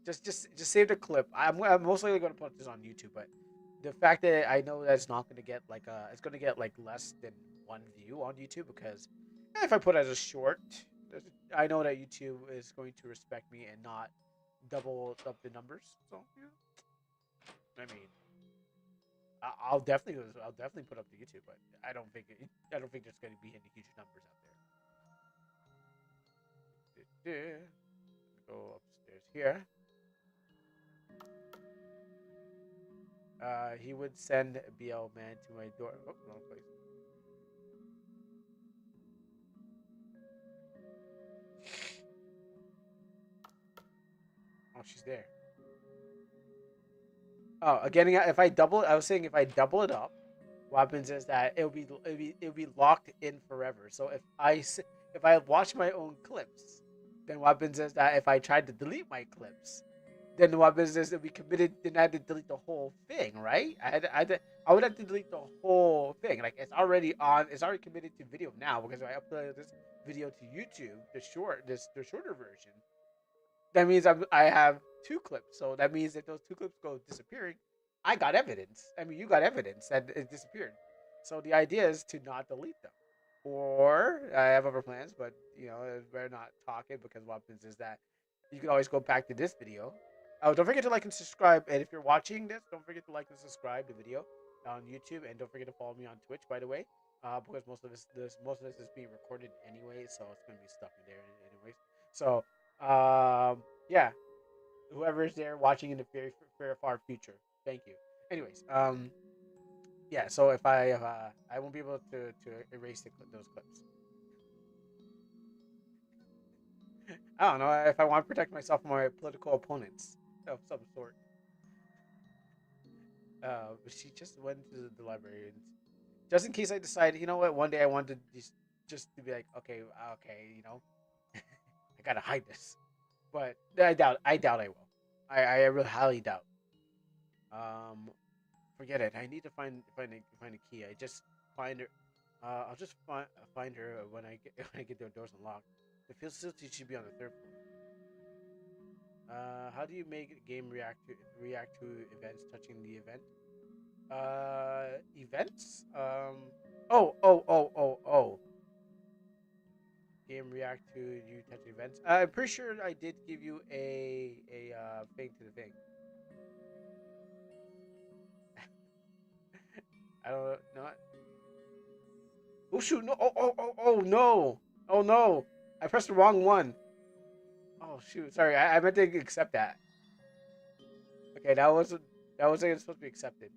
Just save the clip. I'm most likely going to put this on YouTube, but the fact that I know that it's not going to get it's going to get like less than one view on YouTube because if I put it as a short, I know that YouTube is going to respect me and not double up the numbers. So yeah, I mean, I'll definitely put up the YouTube, but I don't think there's going to be any huge numbers out there. Go upstairs here. He would send BL man to my door. Oh, wrong place. Oh, she's there. Oh, again, if I double, I was saying if I double it up, what happens is that it'll be locked in forever. So if I watch my own clips, then what happens is that if I tried to delete my clips, then what happens is it'll be committed. Then I had to delete the whole thing, right? I would have to delete the whole thing. Like it's already on. It's already committed to video now because I uploaded this video to YouTube, the shorter version. That means I have two clips. So that means if those two clips go disappearing, I got evidence. I mean, you got evidence that it disappeared. So the idea is to not delete them. Or I have other plans, but it's better not talk it because what happens is that you can always go back to this video. Oh, don't forget to like and subscribe. And if you're watching this, don't forget to like and subscribe the video on YouTube, and don't forget to follow me on Twitch. By the way, because most of this is being recorded anyway, so it's gonna be stuck in there anyways. So yeah, whoever's there watching in the very far future, thank you. Anyways, yeah. So if I won't be able to erase those clips. I don't know if I want to protect myself from my political opponents of some sort. But she just went to the library, and just in case I decide, you know what, one day I want to just to be like, okay, okay, I gotta hide this. But I doubt I will. I really highly doubt. Um, Forget it. I need to find a key. I just find her. I'll just find her when I get when I get the doors unlocked. The facility should be on the third floor. How do you make a game react to events touching the event? Events. Oh. Game react to you touch events. I'm pretty sure I did give you a thing to the thing. I don't know. Oh shoot! No! Oh no! Oh no! I pressed the wrong one. Oh shoot! Sorry, I meant to accept that. Okay, that wasn't supposed to be accepted.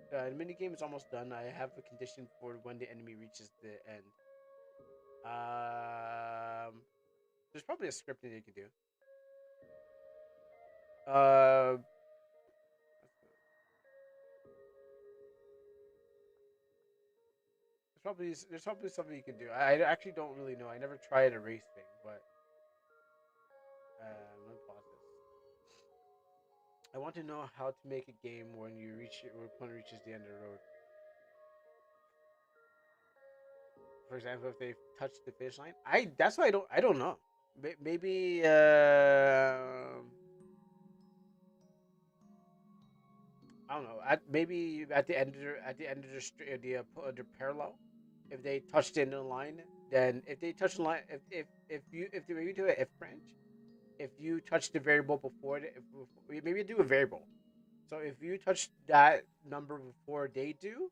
The mini game is almost done. I have a condition for when the enemy reaches the end. There's probably a script that you can do. Uh, there's probably something you can do. I actually don't really know. I never tried a race thing, but let me pause this. I want to know how to make a game when your opponent reaches the end of the road. For example, if they touch the finish line, that's why I don't know. Maybe I don't know. Maybe at the parallel, if they touched in the line, then if they touch the line, if they maybe do it if branch, if you touch the variable before it, maybe do a variable. So if you touch that number before they do,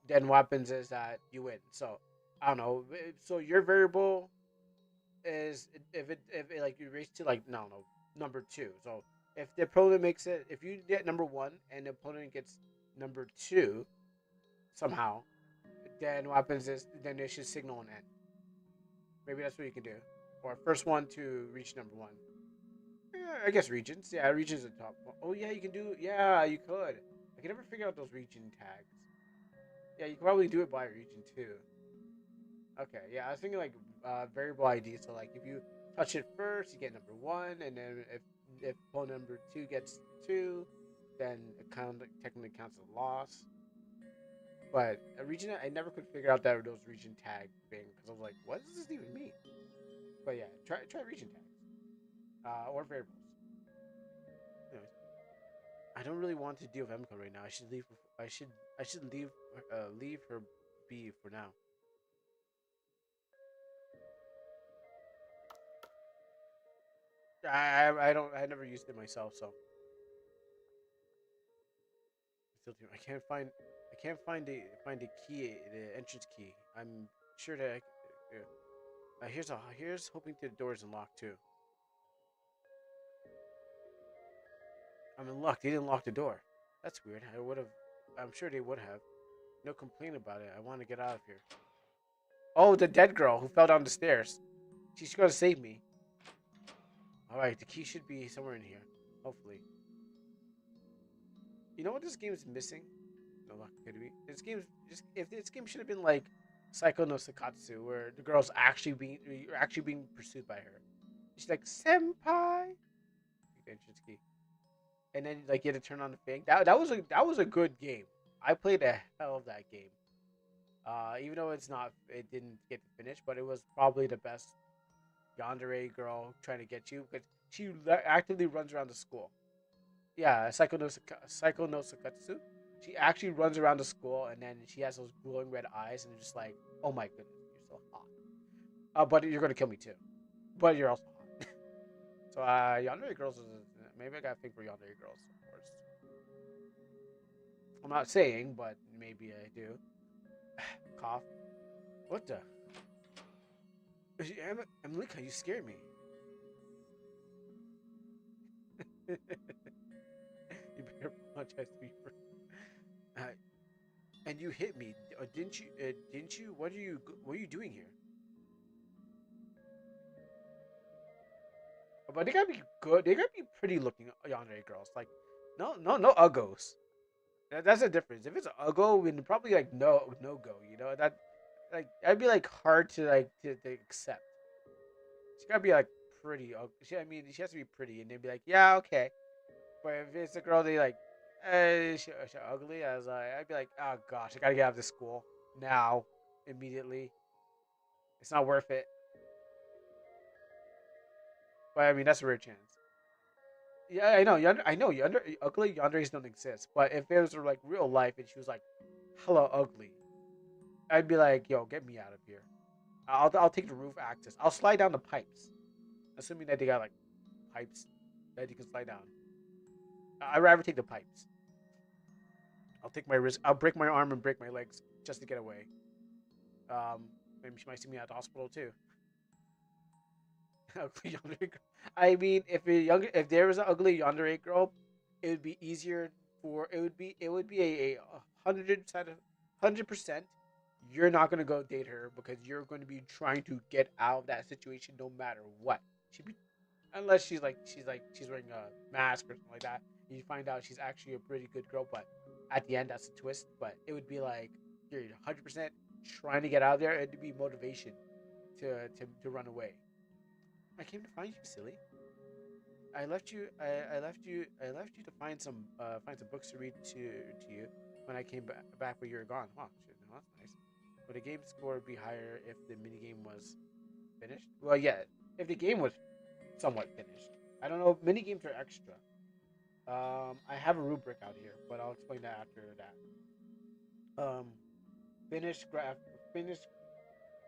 then what happens is that you win. So I don't know. So your variable is if like you race to like no number two. So if the opponent makes it, if you get number one and the opponent gets number two somehow, then what happens is then they should signal an end. Maybe that's what you can do, or first one to reach number one. Yeah, I guess regions. Yeah, regions are top. Oh yeah, you can do. Yeah, you could. I can never figure out those region tags. Yeah, you can probably do it by region too. Okay, yeah, I was thinking like variable ID. So like if you touch it first, you get number one, and then if phone number two gets two, then it kind of technically counts as a loss. But a region, I never could figure out that those region tag thing because I was like, what does this even mean? But yeah, try region tags or variables. Anyways, I don't really want to deal with Emco right now. I should leave. I should leave her be for now. I don't. I never used it myself, so still do. I can't find the key, the entrance key. I'm sure that. Here's hoping the door is unlocked too. I'm in luck. They didn't lock the door. That's weird. I would have. I'm sure they would have. No complaint about it. I want to get out of here. Oh, the dead girl who fell down the stairs. She's gonna save me. All right, the key should be somewhere in here. Hopefully. You know what this game is missing? No luck, could be. This game's just if this game should have been like Psycho no Sakatsu, where the girl's actually being pursued by her. She's like senpai. The entrance key, and then like you had to turn on the thing. That was a good game. I played the hell of that game. Even though it didn't get to finish, but it was probably the best yandere girl trying to get you because she actively runs around the school. Yeah, Psycho no Sakatsu. She actually runs around the school and then she has those glowing red eyes and just like, oh my goodness, you're so hot. But you're gonna kill me too. But you're also hot. So yandere girls is maybe I got a thing for yandere girls, of course. I'm not saying, but maybe I do. Cough. What the? Emily, you scared me. You better apologize to me for. Uh, and you hit me, didn't you? Didn't you? What are you doing here? But they gotta be good. They gotta be pretty looking yandere girls. Like, no uggos. That's the difference. If it's uggo, then probably like no go. You know that like that'd be like hard to like to accept. She gotta be like pretty. I mean, she has to be pretty, and they'd be like, yeah, okay. But if it's a girl, they like, she ugly. I'd be like, oh gosh, I gotta get out of this school now, immediately. It's not worth it. But I mean, that's a rare chance. Yeah, I know. I know. Ugly yanderes don't exist. But if it was like real life, and she was like, hello, ugly, I'd be like, yo, get me out of here. I'll take the roof access. I'll slide down the pipes, assuming that they got like pipes that you can slide down. I'd rather take the pipes. I'll take my risk. I'll break my arm and break my legs just to get away. Maybe she might see me at the hospital too. Ugly yandere girl. I mean, if there was an ugly yandere girl, it would be easier for it would be a 100%. You're not gonna go date her because you're going to be trying to get out of that situation no matter what. She'd be unless she's wearing a mask or something like that. And you find out she's actually a pretty good girl, but at the end that's a twist. But it would be like you're 100% trying to get out of there. It'd be motivation to run away. I came to find you, silly. I left you to find some books to read to you when I came back when you were gone. Wow, shit, no, that's nice. Would the game score be higher if the minigame was finished? Well, yeah, if the game was somewhat finished. I don't know. Mini games are extra. I have a rubric out here, but I'll explain that after that. Finished graph, finished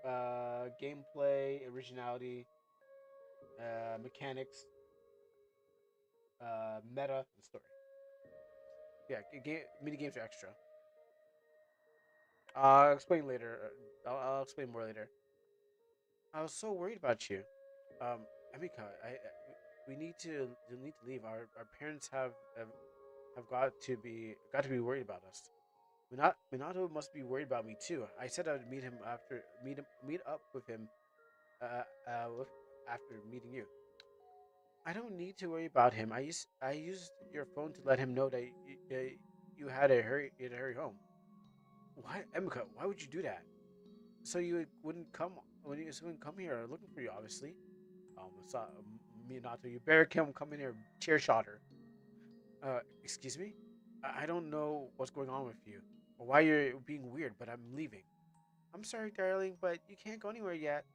gameplay, originality, mechanics, meta, and story. Yeah, mini games are extra. I'll explain later. I'll explain more later. I was so worried about you. Emika, we need to leave. Our parents have got to be worried about us. Minato must be worried about me too. I said I would meet up with him, with, after meeting you. I don't need to worry about him. I used your phone to let him know that you had to hurry home. Why, Emika? Why would you do that? So you wouldn't come when you wouldn't come here looking for you, obviously. So, Minato, you better come in here, chair shot her. Excuse me? I don't know what's going on with you or why you're being weird, but I'm leaving. I'm sorry, darling, but you can't go anywhere yet.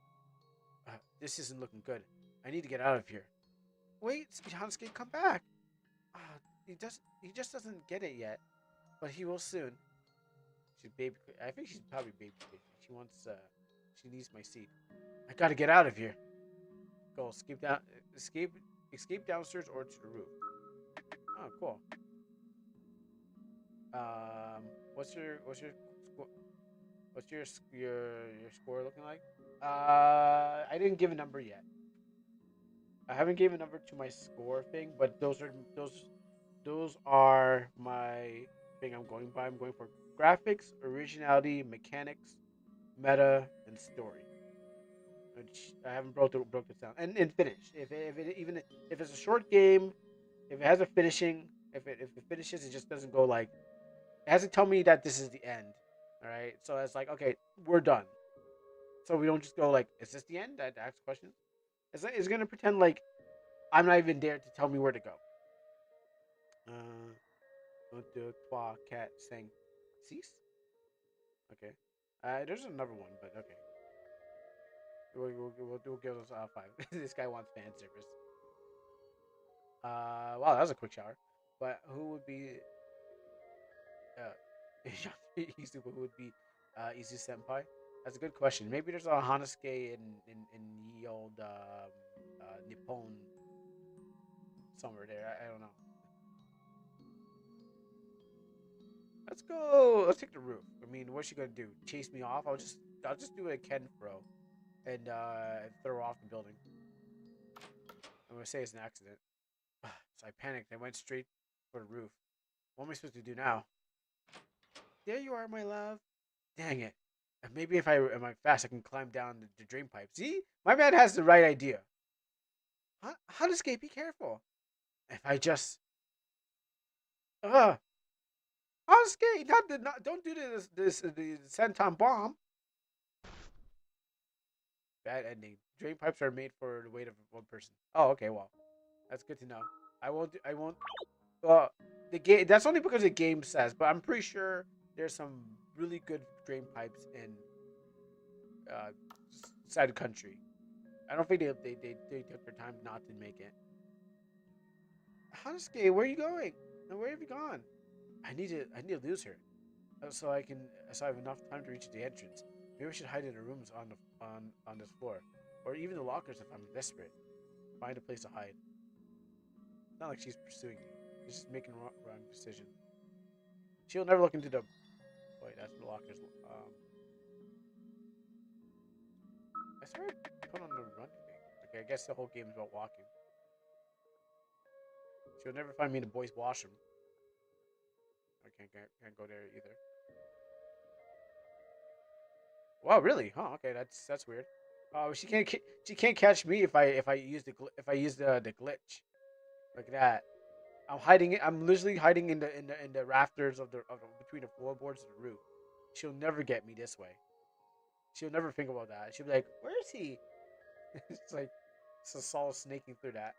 This isn't looking good. I need to get out of here. Wait, Hansuke, come back. Uh, he just doesn't get it yet, but he will soon. She's baby. I think she's probably baby. She needs my seat. I gotta get out of here. Go escape, escape downstairs or to the roof. Oh, cool. What's your your score looking like? I didn't give a number yet. I haven't given a number to my score thing, but those those are my thing I'm going by. I'm going for graphics, originality, mechanics, meta, and story. Which I haven't broke this down and finish. If it even if it's a short game, if it has a finishing, if it finishes, it just doesn't go like it hasn't tell me that this is the end. All right, so it's like okay, we're done. So we don't just go like, is this the end? I ask questions. It's gonna pretend like I'm not even there to tell me where to go. Un, deux, trois, quatre, cinq, six. Okay. There's another one, but okay. We'll give us five. This guy wants fan service. Wow, that was a quick shower. But who would be Izuku? Who would be Izu Senpai? That's a good question. Maybe there's a Hanasuke in the old Nippon somewhere there. I don't know. Let's go. Let's take the roof. I mean, what's she gonna do? Chase me off? I'll just do a Ken throw and throw off the building. I'm gonna say it's an accident. So I panicked. I went straight for the roof. What am I supposed to do now? There you are, my love. Dang it. Maybe if I am I fast, I can climb down the drain pipe. See, my man has the right idea. How to escape? Be careful. If I just how to escape? Don't do the senton bomb. Bad ending. Drain pipes are made for the weight of one person. Oh, okay. Well, that's good to know. I won't. I won't. Well, the game. That's only because the game says. But I'm pretty sure there's some really good drain pipes in uh, side of the country. I don't think they took their time not to make it. Hanasuke, where are you going? And where have you gone? I need to lose her, so I have enough time to reach the entrance. Maybe I should hide in the rooms on this floor, or even the lockers if I'm desperate. Find a place to hide. It's not like she's pursuing me. She's just making wrong decision. She'll never look into the. Wait, that's the lockers. I started put on the run thing. Okay, I guess the whole game is about walking. She'll never find me in the boys' washroom. I can't go there either. Wow, really? Huh? Okay, that's weird. She can't catch me if I use the glitch like that. I'm hiding it. I'm literally hiding in the rafters of the between the floorboards of the roof. She'll never get me this way. She'll never think about that. She'll be like, "Where is he?" It's like it's a solid snaking through that.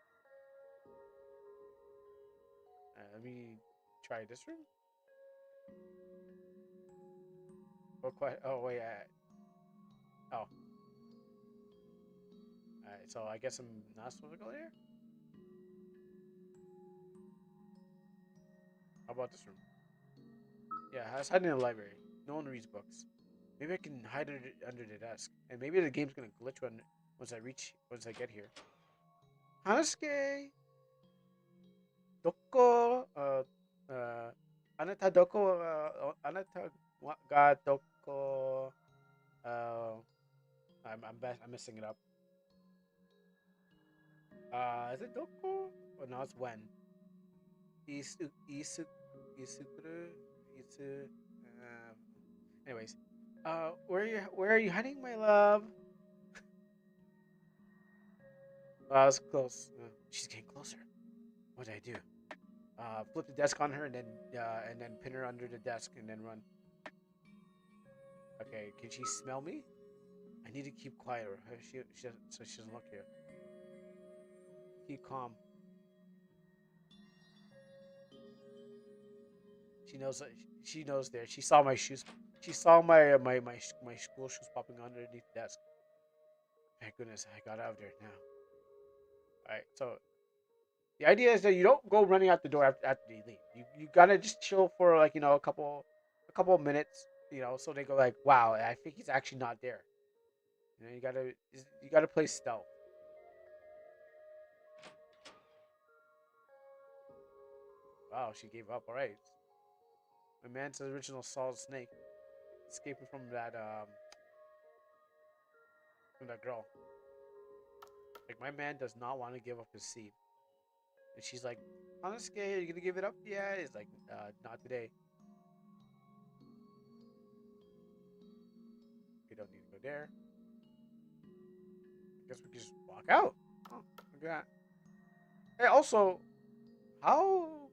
Let me try this room. Oh wait. Oh. Alright, so I guess I'm not supposed to go there. How about this room? Yeah, I was hiding in the library. No one reads books. Maybe I can hide under the desk, and maybe the game's gonna glitch once I get here. Hanasuke, doko, anata doko, anata ga doko. Uh, I'm messing it up. Is it doko? Oh no, it's when. Isu, isukuru, isu. Um, anyways, where are you hiding, my love? I was close. She's getting closer. What did I do? Flip the desk on her and then pin her under the desk and then run. Okay, can she smell me? I need to keep quiet or so she doesn't look here. Keep calm. She knows. She knows there. She saw my shoes. She saw my school shoes popping underneath the desk. Thank goodness I got out of there now. All right. So the idea is that you don't go running out the door after you leave. You gotta just chill for like a couple of minutes. So they go like, wow, I think he's actually not there. You gotta play stealth. Wow, she gave up. All right, my man's the original solid snake, escaping from that girl. Like my man does not want to give up his seed. And she's like, Hanaske, are you gonna give it up? Yeah. It's like, not today. We don't need to go there. I guess we can just walk out. Oh, look at that. Hey, also, how?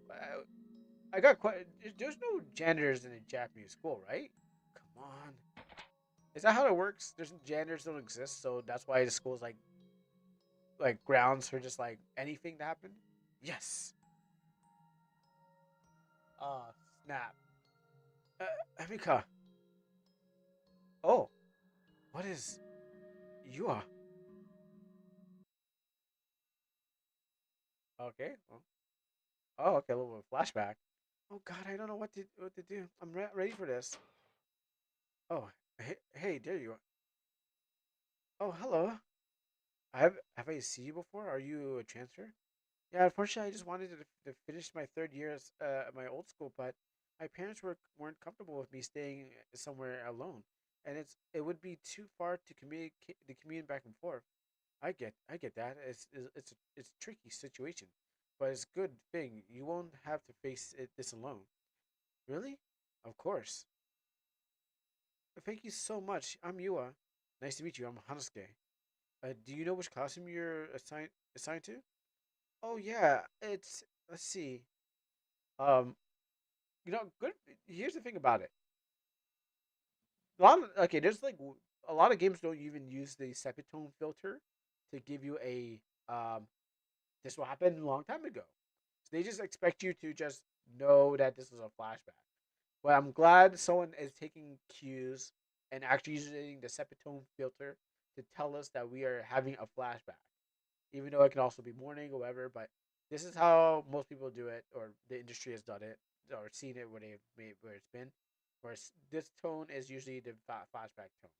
I got quite. There's no janitors in a Japanese school, right? Come on. Is that how it works? There's janitors don't exist, so that's why the school's like grounds for just like anything to happen. Yes. Uh, snap. Emika. Oh, what is you are? Okay. Oh, okay. A little bit of flashback. Oh God, I don't know what to do. I'm ready for this. Oh, hey, there you are. Oh, hello. Have I seen you before? Are you a transfer? Yeah, unfortunately, I just wanted to finish my third year at my old school, but my parents weren't comfortable with me staying somewhere alone, and it would be too far to commute back and forth. I get that. It's a tricky situation, but it's a good thing you won't have to face this alone. Really? Of course. Thank you so much. I'm Yua. Nice to meet you. I'm Hanosuke. Do you know which classroom you're assigned to? Oh yeah, it's let's see. Um, good. Here's the thing about it. Okay, there's like a lot of games don't even use the sepitone filter to give you a this will happen a long time ago. So they just expect you to just know that this is a flashback. But I'm glad someone is taking cues and actually using the sepitone filter to tell us that we are having a flashback, even though it can also be morning or whatever. But this is how most people do it, or the industry has done it, or seen it where it's been. Whereas this tone is usually the flashback tone.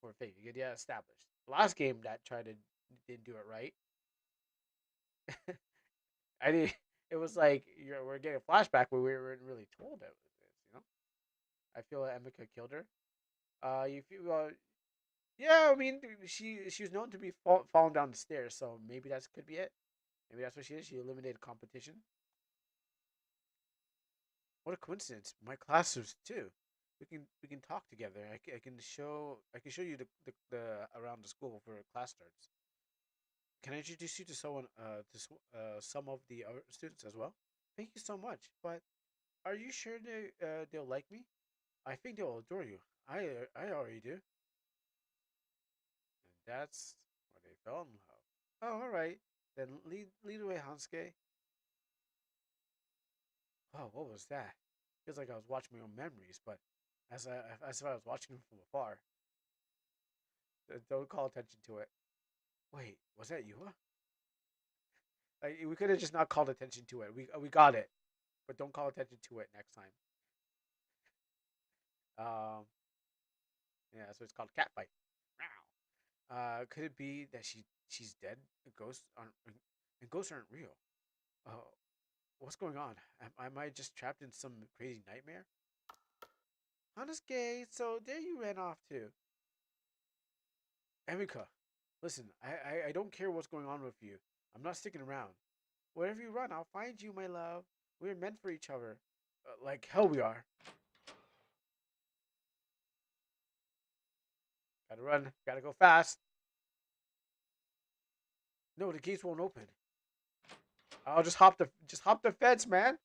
For a thing you get established. The last game that didn't do it right. I did. It was like we're getting a flashback, but we weren't really told that it was this. I feel like Emika killed her. You feel yeah. I mean, she was known to be falling down the stairs, so maybe that could be it. Maybe that's what she is. She eliminated competition. What a coincidence! My class was too. We can talk together. I can show you the around the school before class starts. Can I introduce you to someone some of the other students as well? Thank you so much. But are you sure they'll like me? I think they'll adore you. I already do. And that's where they fell in love. Oh, all right. Then lead away, Hansuke. Oh, what was that? Feels like I was watching my own memories, but as if I was watching them from afar. Don't call attention to it. Wait, was that you? Like, we could have just not called attention to it. We got it, but don't call attention to it next time. Um, yeah, so it's called cat fight. Could it be that she's dead? Ghosts aren't real. Uh, what's going on? Am I just trapped in some crazy nightmare? Honest gay. So there you ran off to. Emika, listen. I don't care what's going on with you. I'm not sticking around. Wherever you run, I'll find you, my love. We're meant for each other. Like hell we are. Gotta run. Gotta go fast. No, the gates won't open. I'll just hop the fence, man.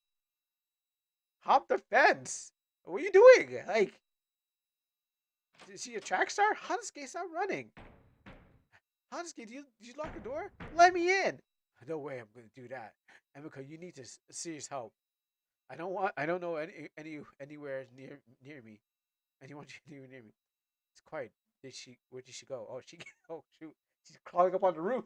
Hop the fence. What are you doing? Like, is he a track star? Hansuke, stop running. Hansuke, did you lock the door? Let me in. No way I'm gonna do that. Emika, you need serious help. I don't know anywhere near me. Anyone near me. It's quiet. Where did she go? Oh, oh shoot. She's crawling up on the roof.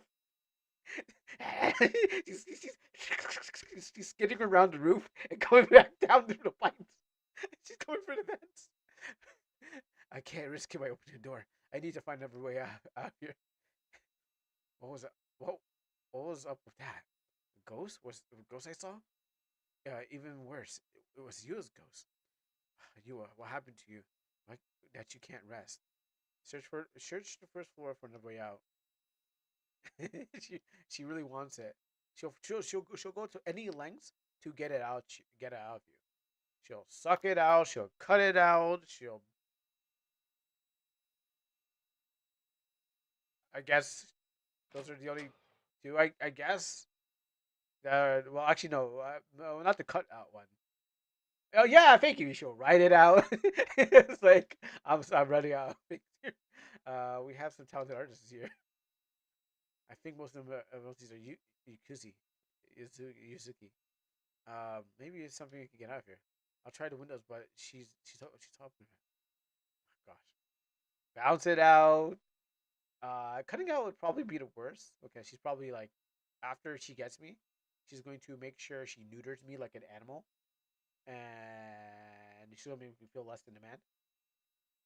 she's skidding around the roof and coming back down through the pipes. She's coming for the vents. I can't risk him by opening the door. I need to find another way out here. What was that? What was up with that? Ghost? Was the ghost I saw? Even worse. It was Yua's ghost. Yua, what happened to you? Like that you can't rest. Search the first floor for another way out. she she really wants it. She'll go to any lengths to get it out of you. She'll suck it out. She'll cut it out. She'll. I guess those are the only two. I guess. Well, actually, no. No, not the cut out one. Oh yeah, thank you. She'll write it out. It's like I'm running out. We have some talented artists here. I think most of them most of these are Yukuzi, Yuzuki. Maybe it's something you can get out of here. I'll try the windows, but she's helping her. Gosh, bounce it out. Cutting out would probably be the worst. Okay, she's probably like, after she gets me, she's going to make sure she neuters me like an animal, and she'll make me feel less than a man.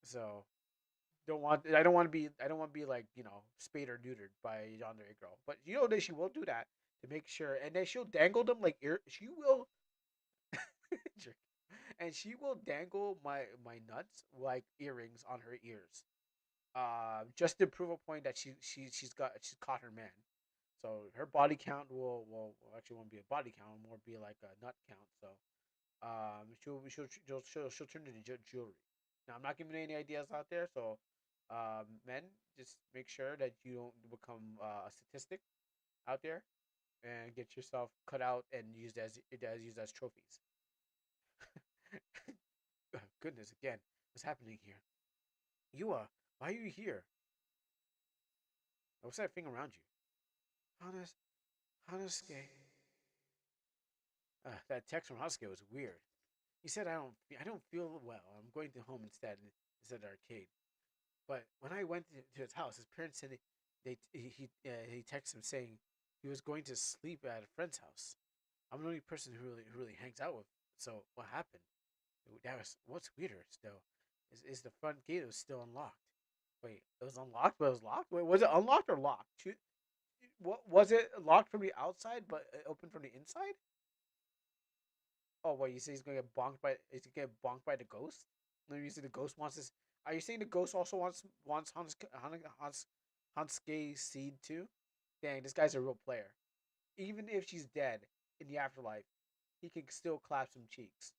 So I don't want to be like spayed or neutered by a yandere girl. But that she will do that to make sure, and then she'll dangle them like ear. She will, and she will dangle my nuts like earrings on her ears. Just to prove a point that she's caught her man. So her body count will actually won't be a body count, it'll more be like a nut count. So she'll turn into jewelry. Now I'm not giving any ideas out there, so men, just make sure that you don't become a statistic out there and get yourself cut out and used as trophies. Goodness, again, what's happening here? Yua, why are you here? What's that thing around you? Hanas, Hanaske. That text from Hanaske was weird. He said, I don't feel well. I'm going to home instead of arcade. But when I went to his house, his parents said he texted him saying he was going to sleep at a friend's house. I'm the only person who really hangs out with. So what happened? That was what's weirder still is the front gate was still unlocked. Wait, it was unlocked, but it was locked. Wait, was it unlocked or locked? What was it locked from the outside but open from the inside? Oh, what you say he's gonna get bonked by? Is he gonna get bonked by the ghost? No, you say the ghost wants this. Are you saying the ghost also wants Hansuke's seed too? Dang, this guy's a real player. Even if she's dead in the afterlife, he can still clap some cheeks.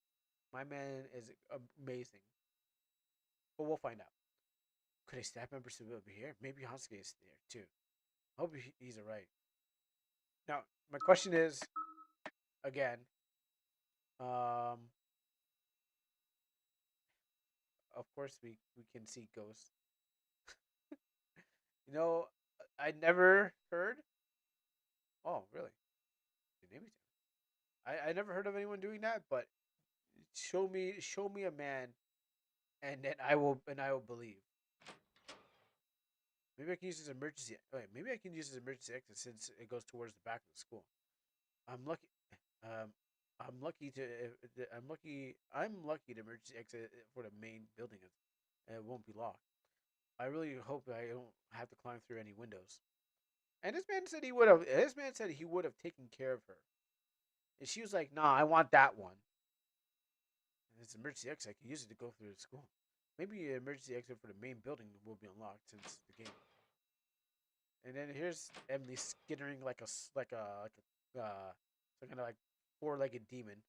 My man is amazing. But we'll find out. Could a staff member still be here? Maybe Hansuke is there too. I hope he's alright. Now, my question is again. Um, of course we can see ghosts. You know, I never heard. Oh, really? Maybe I never heard of anyone doing that. But show me a man, and then I will believe. Maybe I can use this emergency. Wait, maybe I can use this emergency exit since it goes towards the back of the school. I'm lucky. Um, I'm lucky to. I'm lucky. The emergency exit for the main building is, and it won't be locked. I really hope I don't have to climb through any windows. And this man said he would have. This man said he would have taken care of her. And she was like, "Nah, I want that one." And it's an emergency exit. I can use it to go through the school. Maybe an emergency exit for the main building will be unlocked since the game. And then here's Emily skittering some kind of like four-legged demon.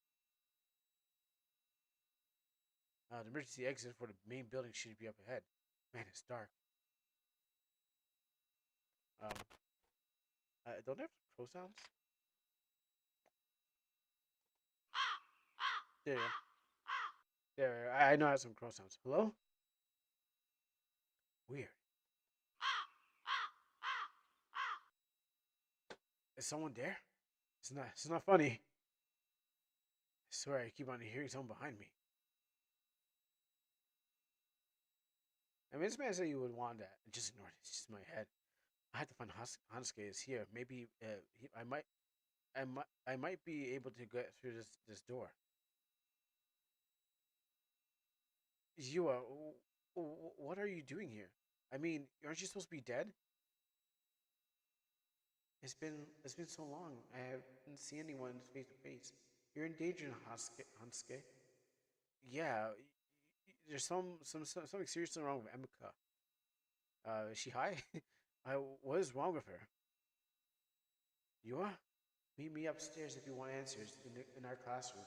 The emergency exit for the main building should be up ahead. Man, it's dark. Um, don't have crow sounds. There, you go. There. I know I have some crow sounds. Hello? Weird. Is someone there? It's not. It's not funny. I swear, I keep on hearing someone behind me. I mean, this man said you would want that. I just ignored it. It's just in my head. I have to find Hansuke is here. Maybe I might be able to get through this door. Yua, what are you doing here? I mean, aren't you supposed to be dead? It's been so long. I haven't seen anyone face to face. You're in danger, Hansuke. Yeah, there's something seriously wrong with Emika. Is she high? What is wrong with her? Yua? Meet me upstairs if you want answers in our classroom.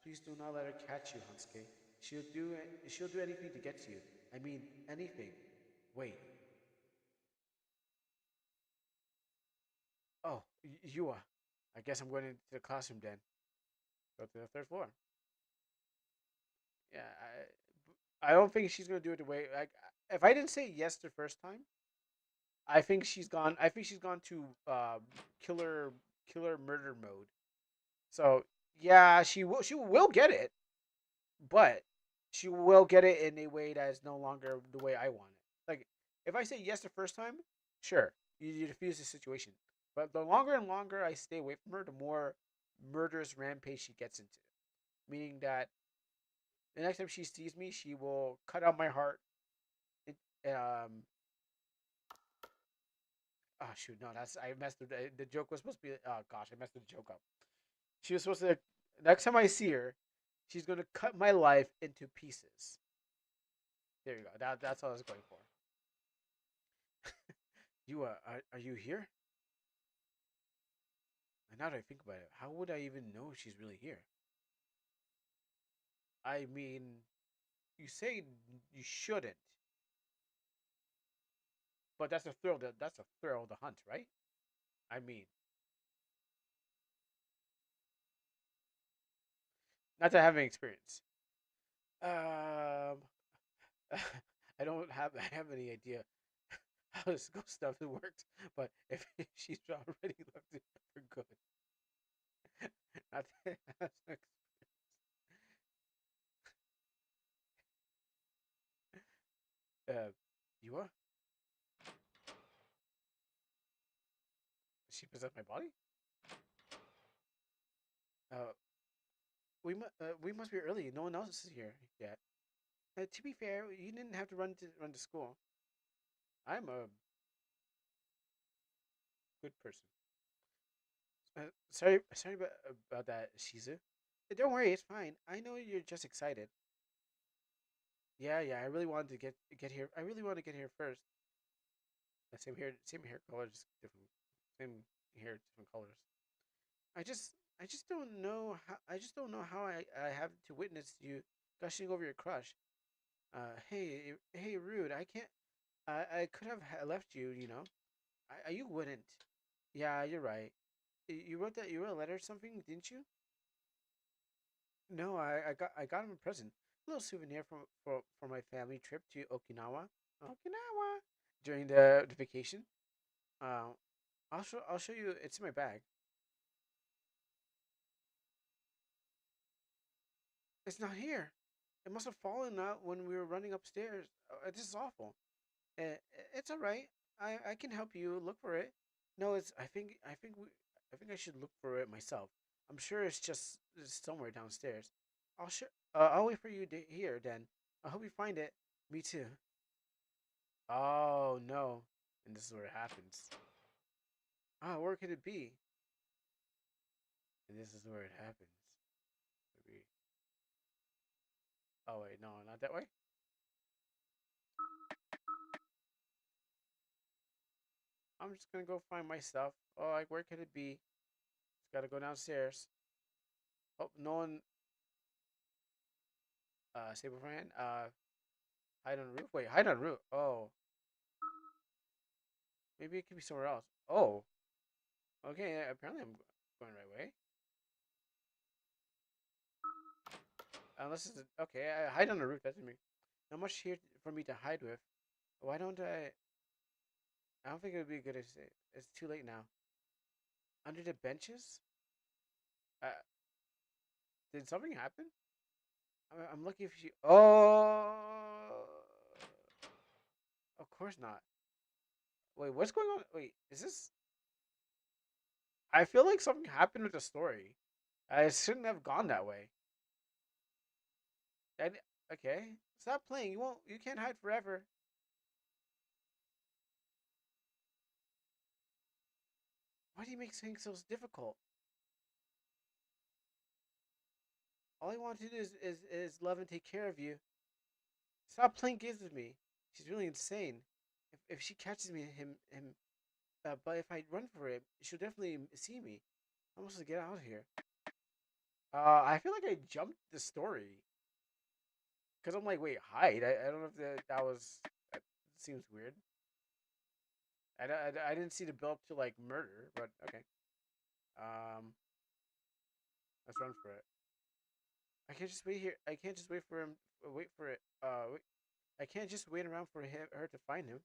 Please do not let her catch you, Hansuke. She'll do anything to get to you. I mean, anything. Wait. Oh, Yua. I guess I'm going into the classroom then. Go to the third floor. Yeah, I don't think she's gonna do it the way. Like, if I didn't say yes the first time, I think she's gone. I think she's gone to killer killer murder mode. So yeah, she will get it, but she will get it in a way that is no longer the way I want it. Like if I say yes the first time, sure, you defuse the situation. But the longer and longer I stay away from her, the more murderous rampage she gets into. Meaning that the next time she sees me, she will cut out my heart. It, um. Oh shoot, no, that's I messed with the joke was supposed to be. Oh gosh, I messed the joke up. She was supposed to. Next time I see her, she's gonna cut my life into pieces. There you go. That's what I was going for. You are you here? And now that I think about it, how would I even know she's really here? I mean, you say you shouldn't, but that's a thrill. That's a thrill of the hunt, right? I mean, not to have any experience. Um, I don't have any idea how this ghost stuff works, but if she's already looked it for good, not to have uh, you are? She possessed my body? Uh, we must be early. No one else is here yet. To be fair, you didn't have to run to school. I'm a good person. Sorry about that, Shizu. Don't worry, it's fine. I know you're just excited. Yeah. I really wanted to get here. I really want to get here first. Same hair color, just different. Same hair, different colors. I just don't know how. I just don't know how I have to witness you gushing over your crush. Hey, rude. I can't. I could have left you. You know. You wouldn't. Yeah, you're right. You wrote that. You wrote a letter or something, didn't you? No, I got him a present. A little souvenir for my family trip to Okinawa. Okinawa during the vacation. Uh, I'll show you. It's in my bag. It's not here. It must have fallen out when we were running upstairs. This is awful. Uh, it's all right. I can help you look for it. No, it's. I think I should look for it myself. I'm sure it's somewhere downstairs. I'll wait for you here then. I hope you find it. Me too. Oh no. And this is where it happens. Oh, where could it be? And this is where it happens. Maybe. Oh wait, no, not that way. I'm just gonna go find my stuff. Oh, like where could it be? Just gotta go downstairs. Oh, no one. Saber friend. Hide on the roof. Wait, hide on the roof. Oh, maybe it could be somewhere else. Oh, okay. Apparently, I'm going the right way. Unless it's okay. I hide on the roof. That's me. Not much here for me to hide with. Why don't I? I don't think it would be a good. It's too late now. Under the benches. Uh, did something happen? I'm looking for you. Oh, of course not. Wait, what's going on? Wait, is this? I feel like something happened with the story. I shouldn't have gone that way. And okay, stop playing. You won't. You can't hide forever. Why do you make things so difficult? All I want to do is love and take care of you. Stop playing games with me. She's really insane. If she catches me, but if I run for it, she'll definitely see me. I'm supposed to get out of here. I feel like I jumped the story because I'm like, wait, hide. I don't know if that was. That seems weird. I didn't see the build up to like murder, but okay. Um, let's run for it. I can't just wait here. I can't just wait for him. Wait for it. Wait. I can't just wait around for her to find him.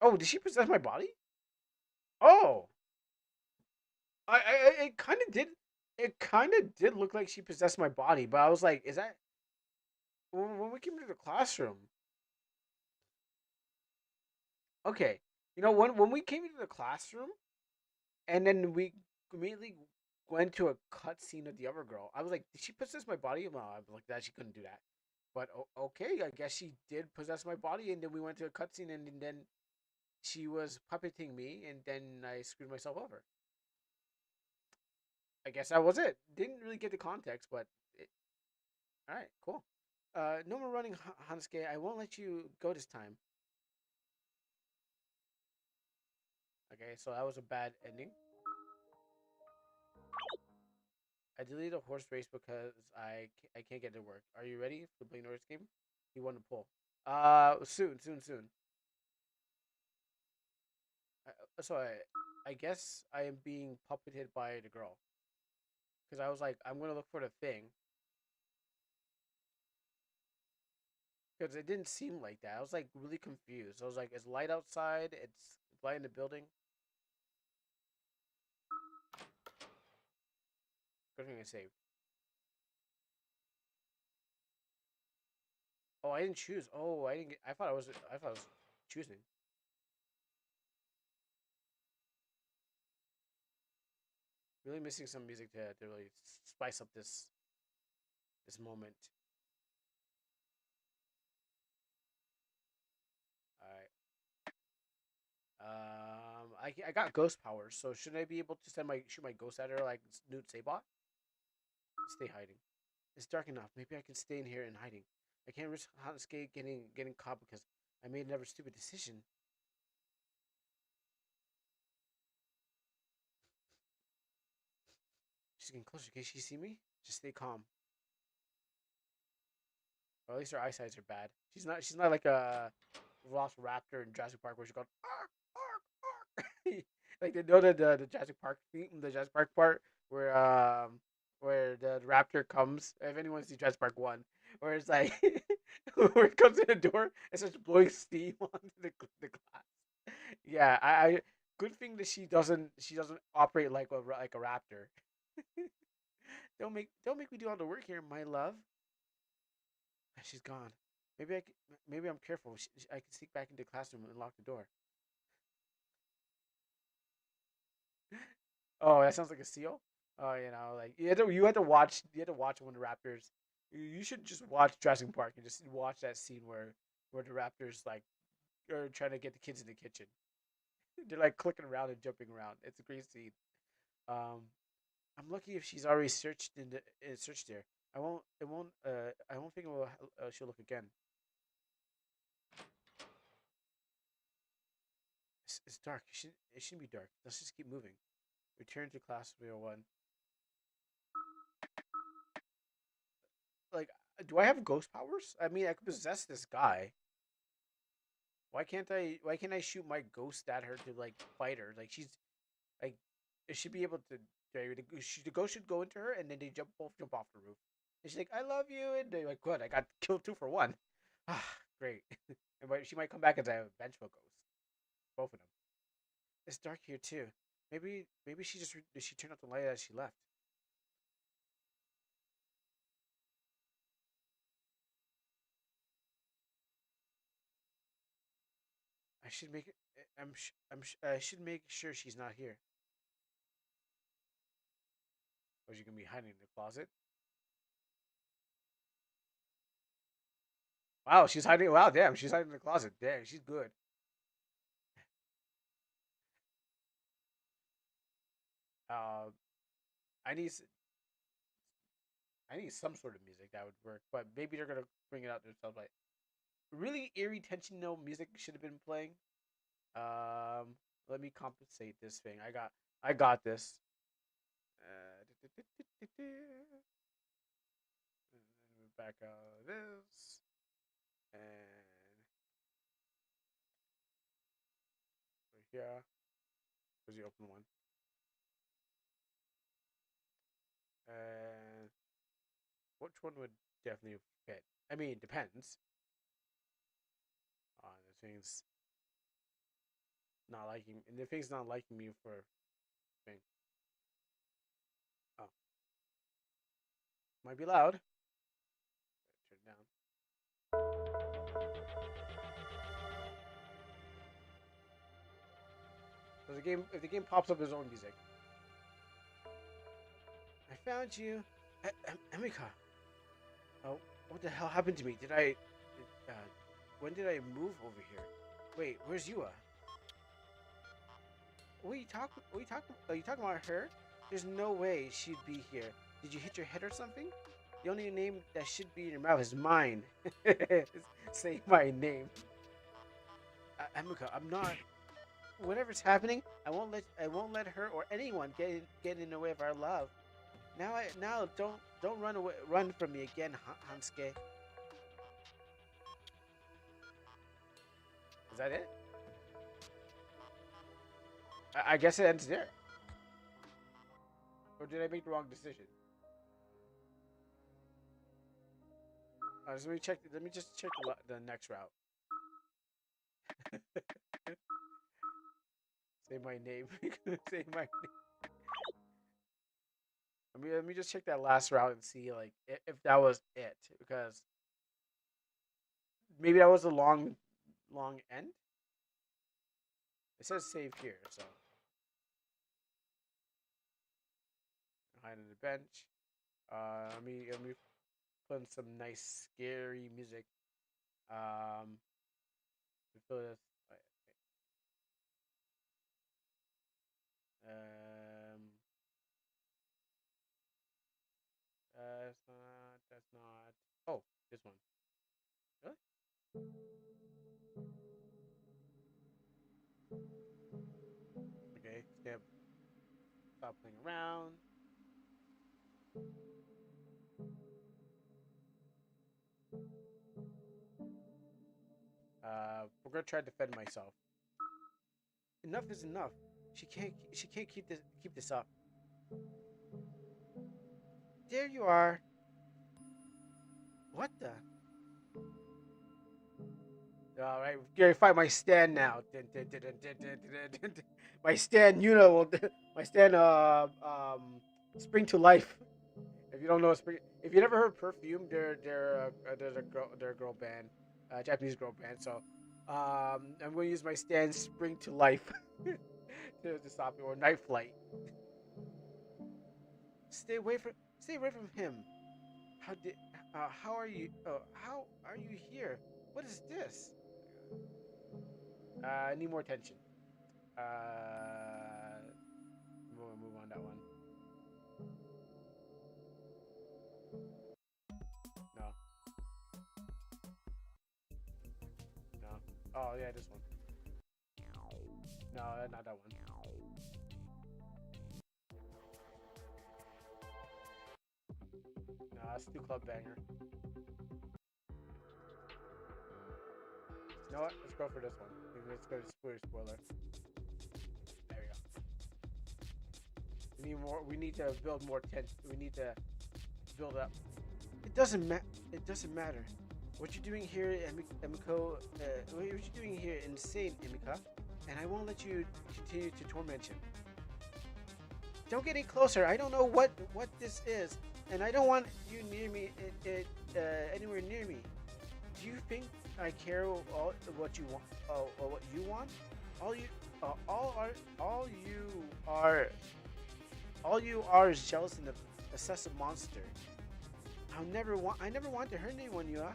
Oh, did she possess my body? Oh, it kind of did. It kind of did look like she possessed my body, but I was like, is that when we came into the classroom? Okay, when we came into the classroom, and then we immediately went to a cutscene of the other girl. I was like, did she possess my body? Well, I was like that she couldn't do that. But okay, I guess she did possess my body, and then we went to a cutscene, and then she was puppeting me, and then I screwed myself over. I guess that was it. Didn't really get the context, but all right, cool. No more running, Hansuke. I won't let you go this time. Okay, so that was a bad ending. I deleted a horse race because I can't get it to work. Are you ready to play Norris game? He won the poll. Soon. I guess I am being puppeted by the girl because I was like, I'm gonna look for the thing because it didn't seem like that. I was like really confused. I was like, it's light outside. It's light in the building. Good thing I saved. Oh, I didn't choose. Oh, I didn't. I thought I was. I thought I was choosing. Really missing some music to really spice up this moment. All right. I got ghost powers, so should I be able to shoot my ghost at her like Newt Sabot? Stay hiding. It's dark enough. Maybe I can stay in here and hiding. I can't risk Hansuke getting caught because I made another stupid decision. She's getting closer. Can she see me? Just stay calm. Or at least her eyesights are bad. She's not like a Velociraptor in Jurassic Park where she's going ark ark ark. Like they know the Jurassic Park theme, the Jurassic Park part where the raptor comes. If anyone sees Jurassic Park 1, where it's like where it comes in the door and starts blowing steam onto the glass. Yeah, I good thing that she doesn't operate like a raptor. Don't make me do all the work here, my love. She's gone. Maybe I'm careful. I can sneak back into the classroom and lock the door. Oh, that sounds like a seal. Oh, like you had to watch one of the Raptors. You should just watch Jurassic Park and just watch that scene where the Raptors like are trying to get the kids in the kitchen. They're like clicking around and jumping around. It's a great scene. Um, I'm lucky if she's already searched there. I won't. It won't. I won't think she'll look again. It's dark. It shouldn't be dark. Let's just keep moving. Return to class 301. Like, do I have ghost powers? I mean, I could possess this guy. Why can't I shoot my ghost at her to like fight her? Like she's like it should be able to. The ghost should go into her, and then they both jump off the roof. And she's like, "I love you," and they're like, "Good, I got killed 2 for 1." Ah, great. And she might come back as a vengeful ghost. Both of them. It's dark here too. Maybe she turned off the light as she left. I should make it. I should make sure she's not here. Or is she gonna be hiding in the closet? Wow, she's hiding. Wow, damn, she's hiding in the closet. Damn, she's good. Uh, I need I need some sort of music that would work, but maybe they're gonna bring it out themselves. Like really eerie tension, no music should have been playing. Let me compensate this thing. I got this. And then we back out of this. And right here. Where's the open one? And which one would definitely fit? I mean, it depends on the things not liking, and the thing's not liking me for thing. Oh, might be loud. Turn it down. So the game, if the game pops up its own music. I found you, Emika. Oh, what the hell happened to me? Uh, when did I move over here? Wait, where's Yua? What are you talking? Are you talking about her? There's no way she'd be here. Did you hit your head or something? The only name that should be in your mouth is mine. Say my name, Emika. I'm not. Whatever's happening, I won't let her or anyone get in the way of our love. Now don't run from me again, Hansuke. Is that it? I guess it ends there. Or did I make the wrong decision? So let me just check the next route. Say my name. Say my name. Let me just check that last route and see like if that was it, because maybe that was a long end. It says save here, so hide on the bench. Let me put in some nice scary music. To fill this. Um, that's not. That's not. Oh, this one. Really? Okay. Skip. Stop playing around. We're gonna try to defend myself. Enough is enough. She can't keep this up. There you are. What the? All right, Gary, find my stand now. My stand, my stand. Spring to life. If you don't know Spring, if you never heard Perfume, they're a girl band, Japanese girl band. So, I'm going to use my stand, Spring to Life, to stop it, or Night Flight. Stay away from him. How did? How are you? How are you here? What is this? I need more attention. Move on that one. No, no. Oh yeah, this one. No, not that one. No, that's too club banger. You know what? Let's go for this one. Let's go to spoiler. There we go. We need more. We need to build more tension. We need to build up. It doesn't matter. It doesn't matter. What you're doing here, Emiko? What you're doing here, insane, Emika. And I won't let you continue to torment him. Don't get any closer. I don't know what this is, and I don't want you near me. Anywhere near me. Do you think I care what you want? What you want? All you, all you are is jealous and obsessive monster. I never want to hurt anyone, Yua.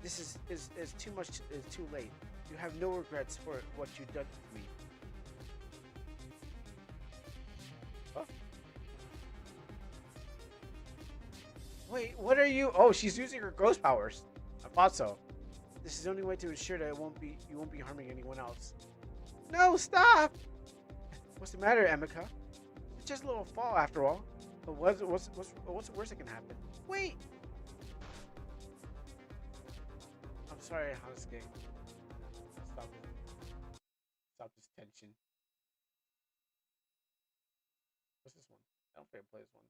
This is too much. It's too late. You have no regrets for what you've done to me. Huh? Wait, what are you? Oh, she's using her ghost powers. I thought so. This is the only way to ensure that you won't be harming anyone else. No, stop! What's the matter, Emika? It's just a little fall after all. But what's the worst that can happen? Wait! I'm sorry, Hansuke. Stop it. Stop this tension. What's this one? I don't think I play this one.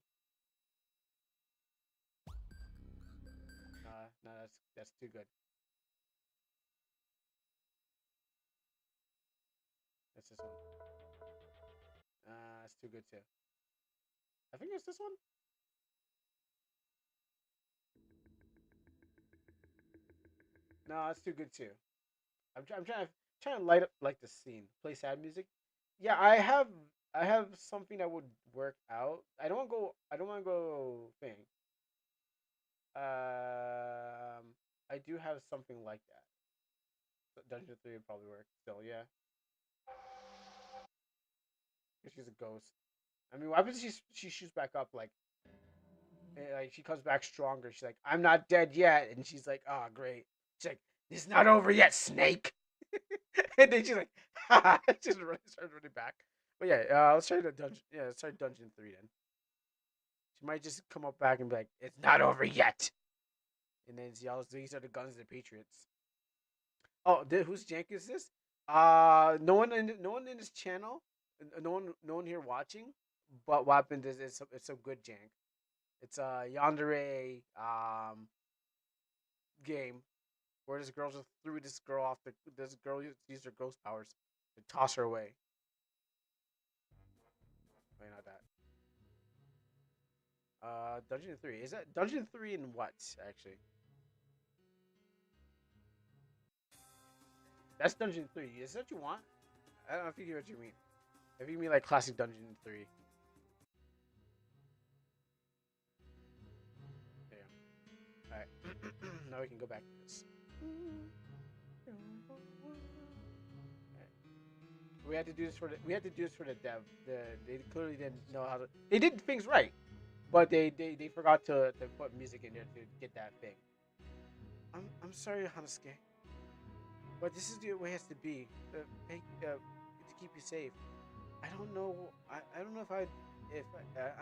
No, that's too good. That's this one. It's too good too. I think it's this one. No, it's too good too. I'm trying to light up like the scene. Play sad music. Yeah, I have something that would work out. I don't want to go thing. I do have something like that. Dungeon 3 would probably work still. Yeah, 'cause she's a ghost. I mean, what happens? She shoots back up like she comes back stronger. She's like, I'm not dead yet, and she's like, oh great. She's like, it's not over yet, Snake. And then she's like, ha! Just starts running back. But yeah, let's try the dungeon. Yeah, let's try Dungeon 3 then. She might just come up back and be like, it's not over yet. And then see all these are the guns of the Patriots. Oh, whose jank is this? No one in this channel, no one here watching. But what happened is it's a good jank. It's a yandere game where this girl just threw this girl off the. This girl used her ghost powers to toss her away. Wait, not that. Dungeon 3. Is that Dungeon 3 in what actually? That's Dungeon 3. Is that what you want? I don't know if you get what you mean. If you mean like classic Dungeon 3. Yeah. Alright. Now we can go back to this. We had to do this for the dev. They clearly didn't know how to. They did things right, but they forgot to put music in there to get that thing. I'm sorry, Hanasuke, but this is the way it has to be. To keep you safe. I don't know. I don't know I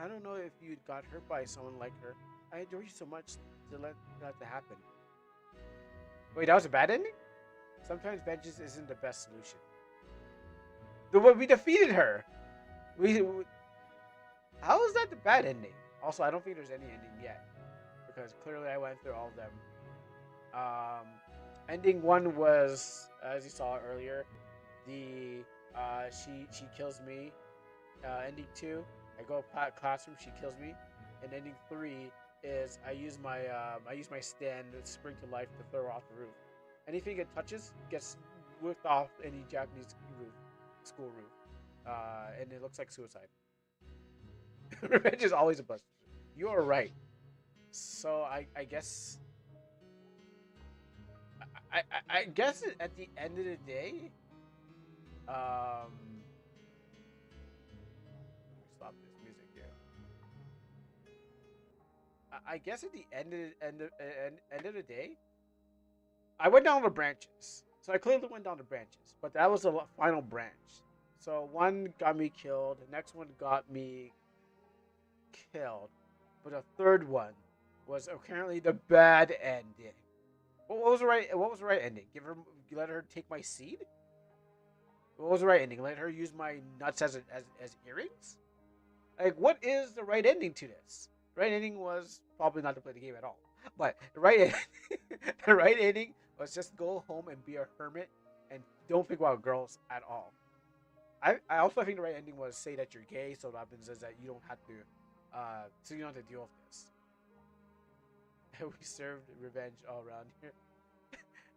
don't know if you got hurt by someone like her. I adore you so much to let that to happen. Wait, that was a bad ending. Sometimes vengeance isn't the best solution. We defeated her. We how is that the bad ending? Also, I don't think there's any ending yet because clearly I went through all of them. Um, Ending one was, as you saw earlier, the she kills me. Ending two, I go classroom, she kills me, and ending three is I use my stand spring to life to throw her off the roof. Anything it touches gets whipped off any Japanese school roof, and it looks like suicide. Revenge is always a bust. You are right. So I guess I guess at the end of the day, um, stop this music here. I guess at the end of the day, I went down the branches. So I clearly went down the branches, but that was the final branch. So one got me killed, the next one got me killed, but the third one was apparently the bad ending. What was the right? What was the right ending? Let her take my seed. What was the right ending? Let her use my nuts as earrings. Like, what is the right ending to this? The right ending was probably not to play the game at all. But the right ending was just go home and be a hermit and don't think about girls at all. I also think the right ending was say that you're gay, so what happens is that you don't have to, so you don't have to deal with this. We served revenge all around here.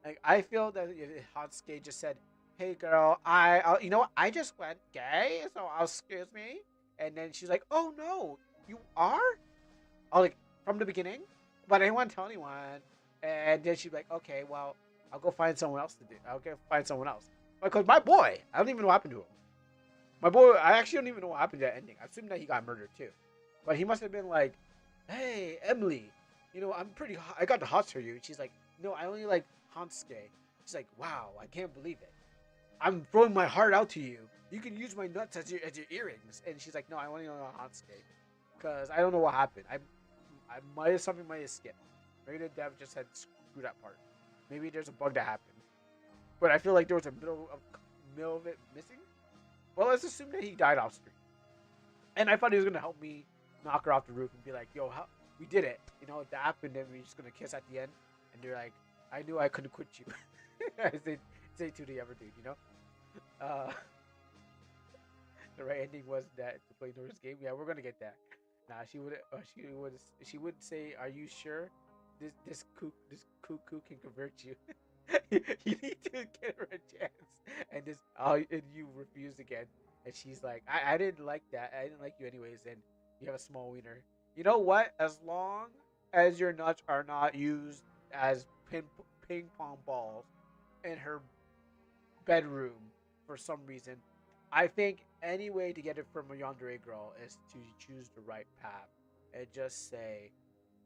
Like I feel that if Hatsuki just said, "Hey girl, you know what? I just went gay, so excuse me," and then she's like, "Oh no, you are?" Oh, like from the beginning, but I didn't want to tell anyone. And then she'd be like, "Okay, well, I'll go find someone else to do. I'll go find someone else." Because my boy, I don't even know what happened to him. My boy, I actually don't even know what happened to that ending. I assume that he got murdered too, but he must have been like, "Hey, Emily, you know I'm pretty. I got the hots for you." She's like, "No, I only like Hansuke." She's like, "Wow, I can't believe it." I'm throwing my heart out to you. You can use my nuts as your earrings. And she's like, no, I want to know how to skate. Because I don't know what happened. I might have something might have skipped. Maybe the dev just had screwed that part. Maybe there's a bug that happened. But I feel like there was a middle of it missing. Well, let's assume that he died off screen. And I thought he was gonna help me knock her off the roof and be like, "Yo, how, we did it. You know, the app, and then we're just gonna kiss at the end." And they're like, "I knew I couldn't quit you." As they say to the ever dude, you know. Uh, the right ending was that to play Nora's game. Yeah, we're gonna get that. Nah, she would say, "Are you sure this cuckoo can convert you?" You need to give her a chance, and and you refuse again. And she's like, I didn't like that. I didn't like you anyways, and you have a small wiener. You know what? As long as your nuts are not used as ping pong balls in her bedroom for some reason, I think any way to get it from a yandere girl is to choose the right path and just say,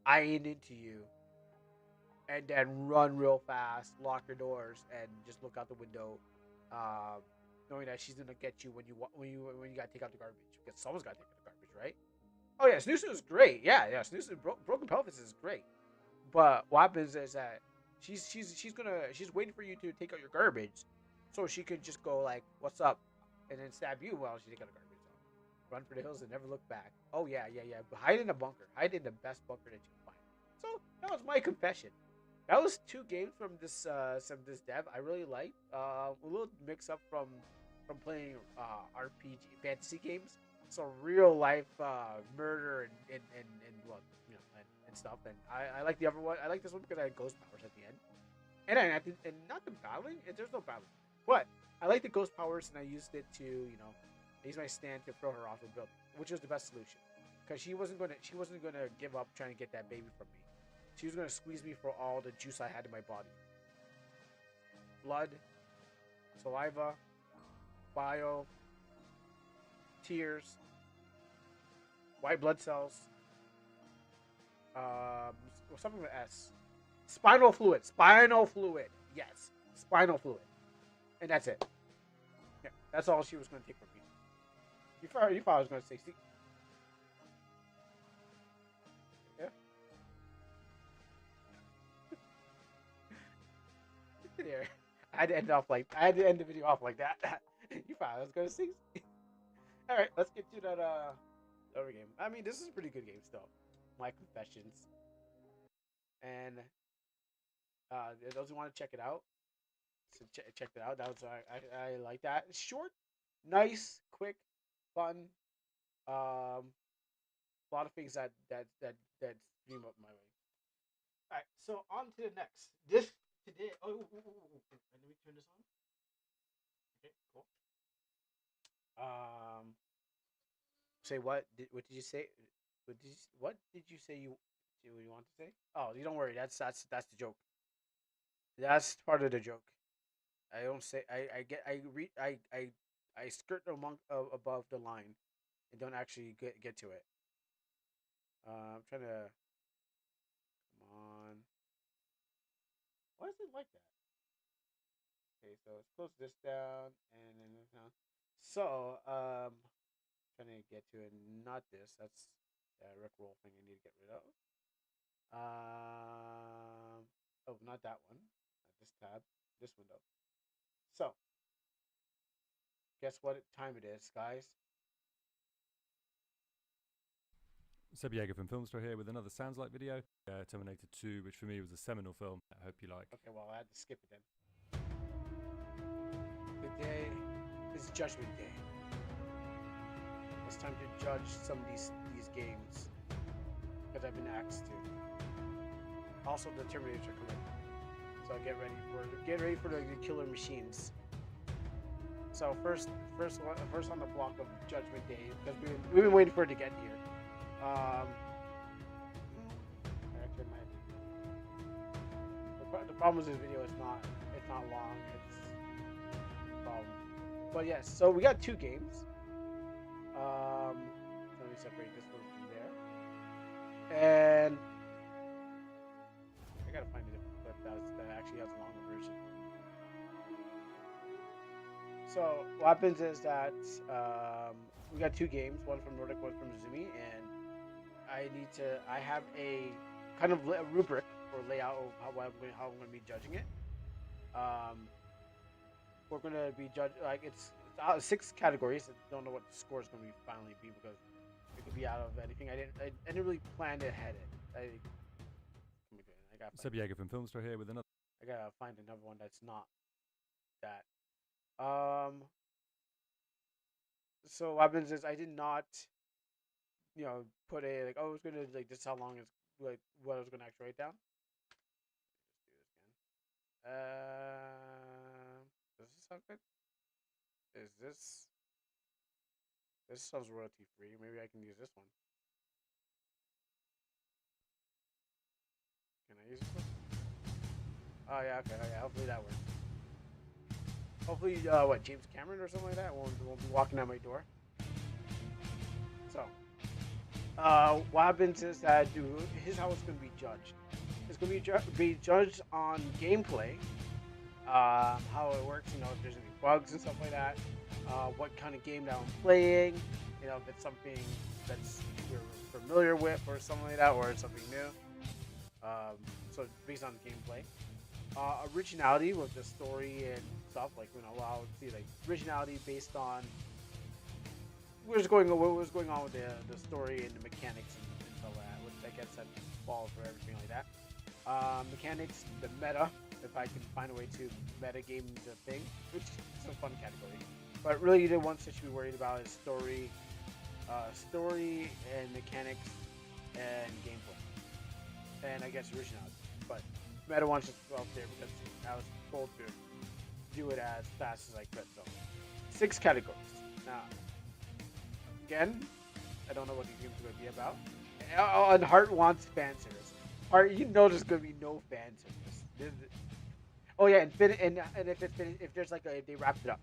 I ain't into you, and then run real fast, lock your doors, and just look out the window, um, knowing that she's gonna get you when you gotta take out the garbage, because someone's gotta take out the garbage, right? Oh yeah, Snooze is great. Yeah, Snooze Broken Pelvis is great. But what happens is that she's waiting for you to take out your garbage, so she could just go like, "What's up?" and then stab you while she take out the garbage. Run for the hills and never look back. Oh yeah. But hide in a bunker. Hide in the best bunker that you can find. So that was my confession. That was two games from this dev I really liked. A little mix up from playing RPG fantasy games. So real life murder and well, and stuff. And I like the other one. I like this one because I had ghost powers at the end. And not the battling. There's no battling, but I like the ghost powers, and I used it to use my stand to throw her off the building, which was the best solution because she wasn't gonna give up trying to get that baby from me. She was gonna squeeze me for all the juice I had in my body: blood, saliva, bile, tears, white blood cells, um, something with S, spinal fluid. Yes, spinal fluid, and that's it. Yeah, that's all she was gonna take from me. You thought I was gonna say, see, yeah, there. I had to end the video off like that. You thought I was gonna say. All right, let's get to that other game. I mean, this is a pretty good game still. My Confessions, and those who want to check it out, so check it out. That was I like that. It's short, nice, quick, fun. A lot of things that stream up my way. All right, so on to the next. This today. Oh, let me turn this on. Okay, cool. Um, say what? What did you say? What did you say you want to say? Oh, you don't worry. That's the joke. That's part of the joke. I don't say. I get. I read. I skirt above the line, and don't actually get to it. I'm trying to. Come on. Why is it like that? Okay, so let's close this down and then this down. So, trying to get to it. Not this. That's the Rick roll thing I need to get rid of. Oh, not that one. Not this tab. This window. So, guess what time it is, guys? Seb Yeager from Film Store here with another Sounds Like video, Terminator 2, which for me was a seminal film. I hope you like. Okay, well, I had to skip it then. Today is Judgment Day. It's time to judge some of these games because I've been asked to. Also, the Terminators are coming, so get ready for the killer machines. So first on the block of Judgment Day, because we've been waiting for it to get here. Actually, the problem with this video is it's not long. It's a problem. But yes, so we got two games. Let me separate this one from there, and I gotta find a different clip that actually has a longer version. So what happens is that we got two games, one from Nordic, one from Zumi, and I have a kind of a rubric or layout of how I'm going to be judging it. Um, we're going to be judged like it's out of six categories. I don't know what the score is going to be finally be because it could be out of anything. I didn't really plan it ahead. I got Seb Yeager from Filmstore here with another. I gotta find another one that's not that. Um, so what happens is I did not, put a like, oh, I was gonna like this is how long it's like what I was gonna actually write down. Let's do this again. Does this sound good? Is this sounds royalty free? Maybe I can use this one. Can I use this one? Oh yeah, okay, oh, yeah. Hopefully that works. Hopefully, what James Cameron or something like that won't be walking out my door. So, what happens is that here's how it's going to be judged. It's going to be judged on gameplay, how it works. If there's any bugs and stuff like that. What kind of game that I'm playing. If it's something that's you're familiar with or something like that, or it's something new. So based on gameplay, originality with the story and stuff. Like I would see like originality based on what was going on with the story and the mechanics and stuff like that, which I guess that falls for everything like that. Mechanics, the meta, if I can find a way to meta game the thing, which is a fun category. But really, the ones that you should be worried about is story and mechanics and gameplay, and I guess originality. But meta ones just out there because I was told to do it as fast as I could. So, six categories. Now, again, I don't know what these games are going to be about. And Heart wants fan service. Heart, there's going to be no fan service. Oh yeah, and if there's like if they wrapped it up,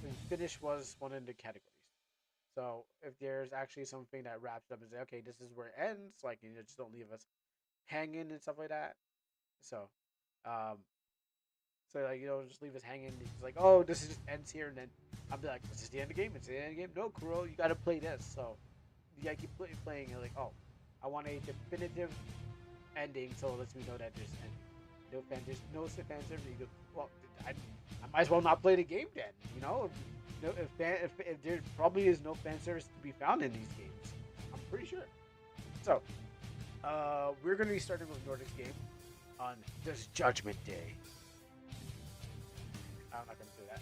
and finish was one of the categories. So if there's actually something that wraps it up and say, okay, this is where it ends, like just don't leave us hanging and stuff like that. So, um, just leave us hanging. It's like, oh, this is just ends here, and then I'll be like, this is the end of the game. It's the end of the game. No, Kuro, you got to play this. So you got to keep playing. You're like, oh, I want a definitive ending, so it lets me know that there's an ending. There's no fan service. You go, well, I might as well not play the game then. If there probably is no fan service to be found in these games, I'm pretty sure. So, we're gonna be starting with Nordic's game on this Judgment Day. I'm not gonna say that.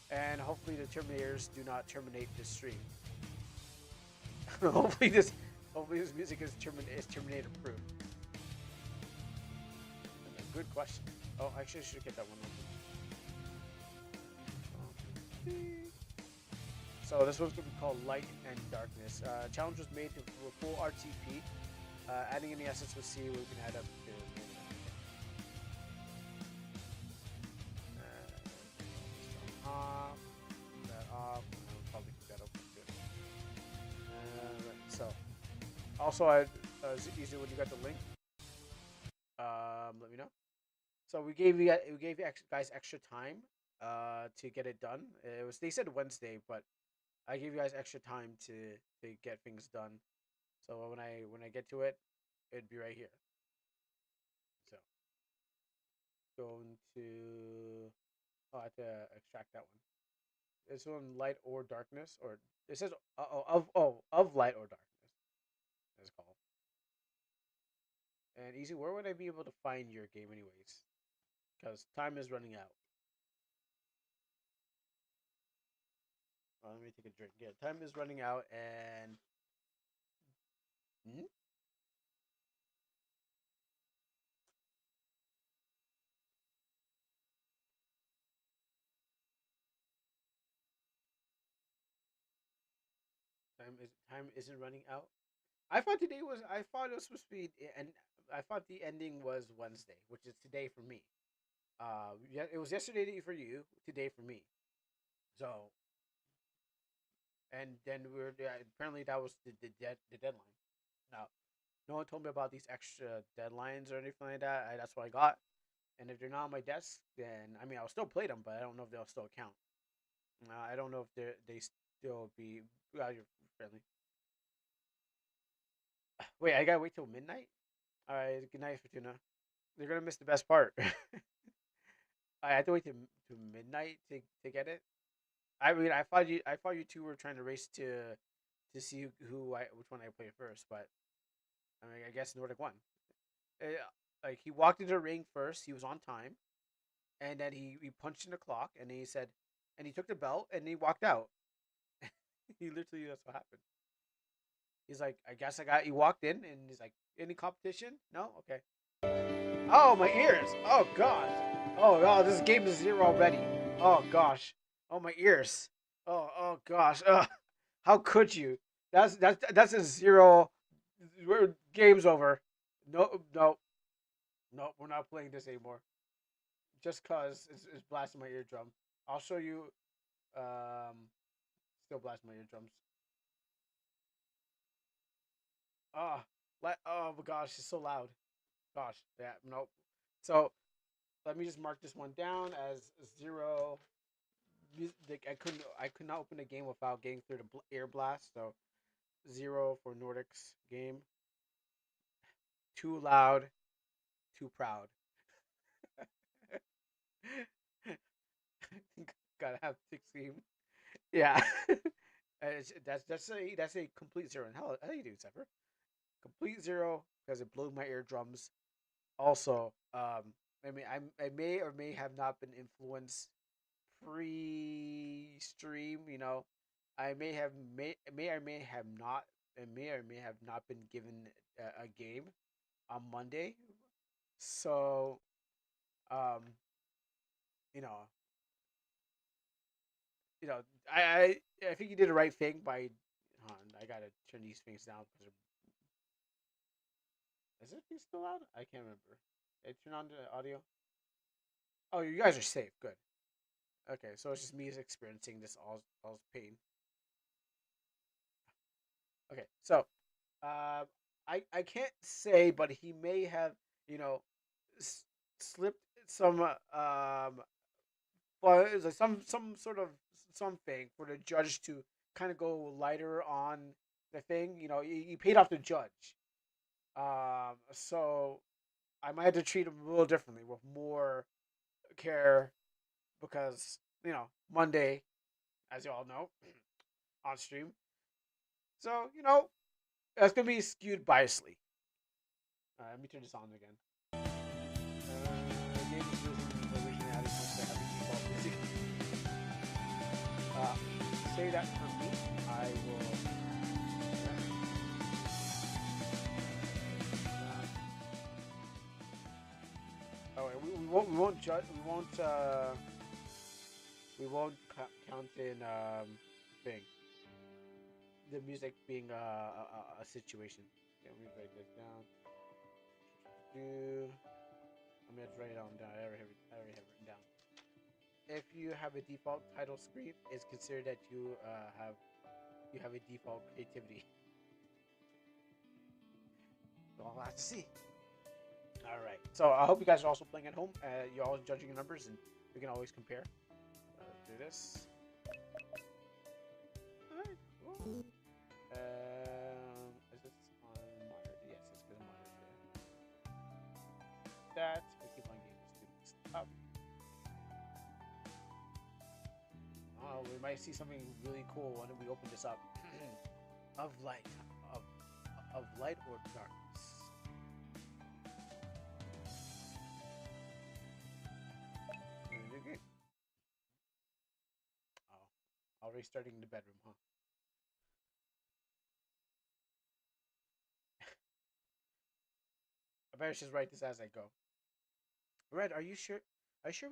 And hopefully the Terminators do not terminate this stream. hopefully this music is Terminator proof. Good question. Oh, actually, I should get that one open. So this one's going to be called Light and Darkness. Challenge was made for full RTP. Adding any assets with C, we can add up to. That off. I'll probably keep that open too. So, also, is it easy when you got the link? Let me know. So we gave you guys extra time to get it done. They said Wednesday, but I gave you guys extra time to get things done. So when I get to it, it'd be right here. So going to I have to extract that one. This one, light or darkness, or it says of light or darkness. It's called. And easy, where would I be able to find your game anyways? Because time is running out. Let me take a drink. Yeah, time is running out, and hmm? Time isn't running out. I thought today was. I thought it was supposed to be, and I thought the ending was Wednesday, which is today for me. Yeah, it was yesterday for you, today for me. So, and then apparently that was the deadline. Now, no one told me about these extra deadlines or anything like that. That's what I got. And if they're not on my desk, then I mean I'll still play them, but I don't know if they'll still count. I don't know if they still be you're friendly. Wait, I gotta wait till midnight. All right, good night, Fortuna. They're gonna miss the best part. I have to wait to midnight to get it. I mean, I thought you two were trying to race to see which one I play first, but I mean, I guess Nordic won. Uh, like he walked into the ring first, he was on time, and then he punched in the clock, and he said, and he took the belt, and he walked out. He literally that's what happened. He's like, I guess I got. He walked in, and he's like, any competition? No, okay. Oh my ears! Oh gosh! Oh, this game is zero already. Oh gosh! Oh my ears! Oh gosh! How could you? That's a zero. Game's over. No, no. We're not playing this anymore. Just cause it's blasting my eardrum. I'll show you. Um, Still blasting my eardrums. Ah, oh my gosh, it's so loud. Gosh, yeah, nope. So let me just mark this one down as zero. I could not open a game without getting through the air blast. So zero for Nordic's game. Too loud, too proud. Gotta have thick steam. Yeah, that's a complete zero. And how you do, Zephyr? Complete zero because it blew my eardrums. Also, I mean, I may or may have not been influenced pre-stream. You know, I may or may have not, and may or may have not been given a game on Monday. So, um, you know, you know, I think you did the right thing by. Hold on, I gotta turn these things down because is it still loud? I can't remember. Did I turn on the audio? Oh, you guys are safe. Good. Okay, so it's just me experiencing this all pain. Okay, so I can't say, but he may have you know s- slipped some well, it was like some sort of something for the judge to kind of go lighter on the thing. You know, he paid off the judge. So I might have to treat him a little differently with more care because Monday, as you all know, on stream. So that's gonna be skewed biasly. Let me turn this on again. The game is losing originality once they have the default music. Uh, Say that for me. I will. Oh, we won't judge. We won't count in thing the music being a situation. Yeah, let me write this down. I'm gonna write it down. I already have it written down. If you have a default title screen, it's considered that you have a default creativity. So I'll have to see. All right. So I hope you guys are also playing at home. You're all judging your numbers, and we can always compare. Let's do this. All right. Cool. Is this on monitor? Yes, it's good on monitor. That we keep on getting this up. Oh, we might see something really cool when we open this up. of light, of of light or darkness. Oh, already starting in the bedroom, huh? I better just write this as I go. Red, are you sure? Are you sure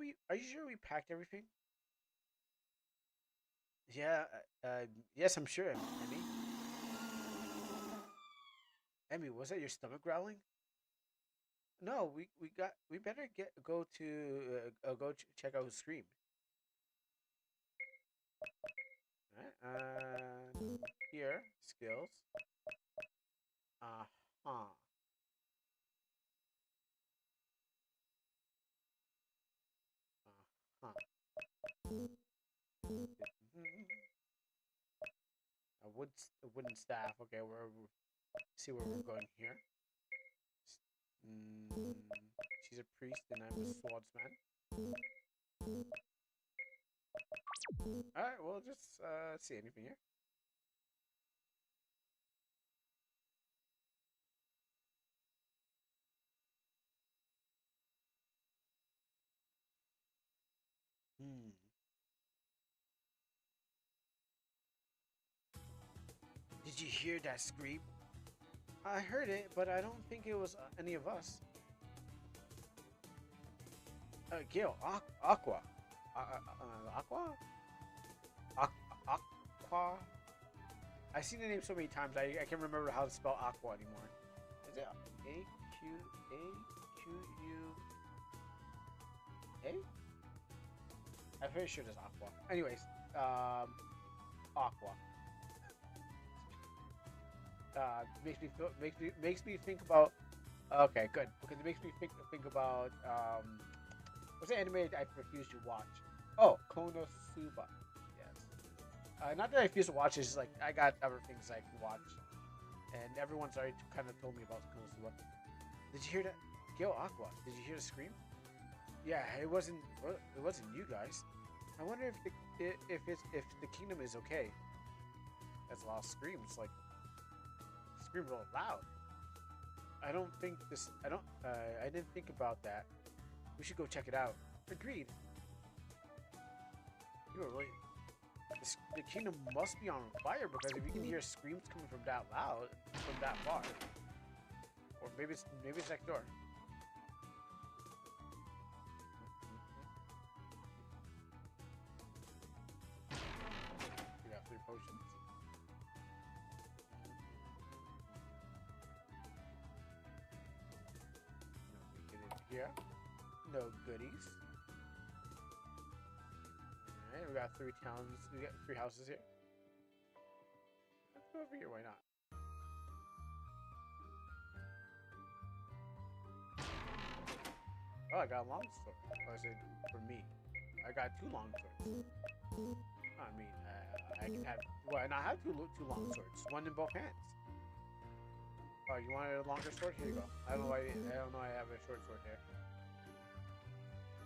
we packed everything? Yeah. Yes, I'm sure. Emmy. Emmy, was that your stomach growling? No, we better check out who screamed. Alright, here skills. Uh huh. A wooden staff. Okay, see where we're going here. She's a priest and I'm a swordsman. Alright, we'll just see anything here. Did you hear that scream? I heard it, but I don't think it was any of us. Gil, Aqua. Aqua? Aqua? I've seen the name so many times, I can't remember how to spell Aqua anymore. Is it A-Q-U-A? I'm pretty sure it's Aqua. Anyways, Aqua. Makes me think about. Okay, good, because it makes me think about what's the anime I refuse to watch? Oh, Konosuba. Yes. Not that I refuse to watch. It's just like I got other things I can watch, and everyone's already kind of told me about Konosuba. Did you hear that? Gil Aqua. Did you hear the scream? Yeah, it wasn't you guys. I wonder if the kingdom is okay. That's a lot of screams. Like scream real loud. I don't think this. I didn't think about that. We should go check it out. Agreed. You were really. The kingdom must be on fire because if you can hear screams coming from that loud, from that far, or maybe it's next door. We got 3 potions. Here. No goodies. Alright, we got 3 towns. We got 3 houses here. Let's go over here, why not? Oh, I got a long sword. Oh, I said for me. I got 2 long swords. I mean, I can have. Well, and I have two long swords. One in both hands. Oh, you wanted a longer sword? Here you go. I don't know why. I don't know. I have a short sword here.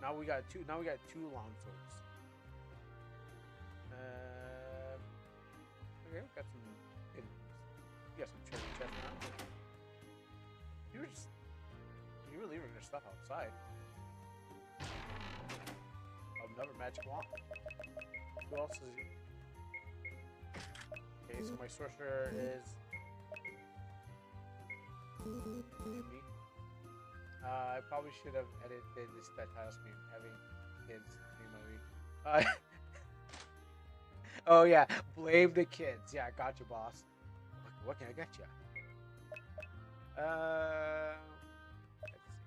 Now we got 2. Now we got 2 long swords. Okay, we got some. We got some treasure chest now. You were leaving your stuff outside. Another magic wand. Who else is it? Okay, so my sorcerer is me. I probably should have edited this title screen, having kids in my week. Oh yeah, blame the kids. Yeah, gotcha, boss. What can I get you?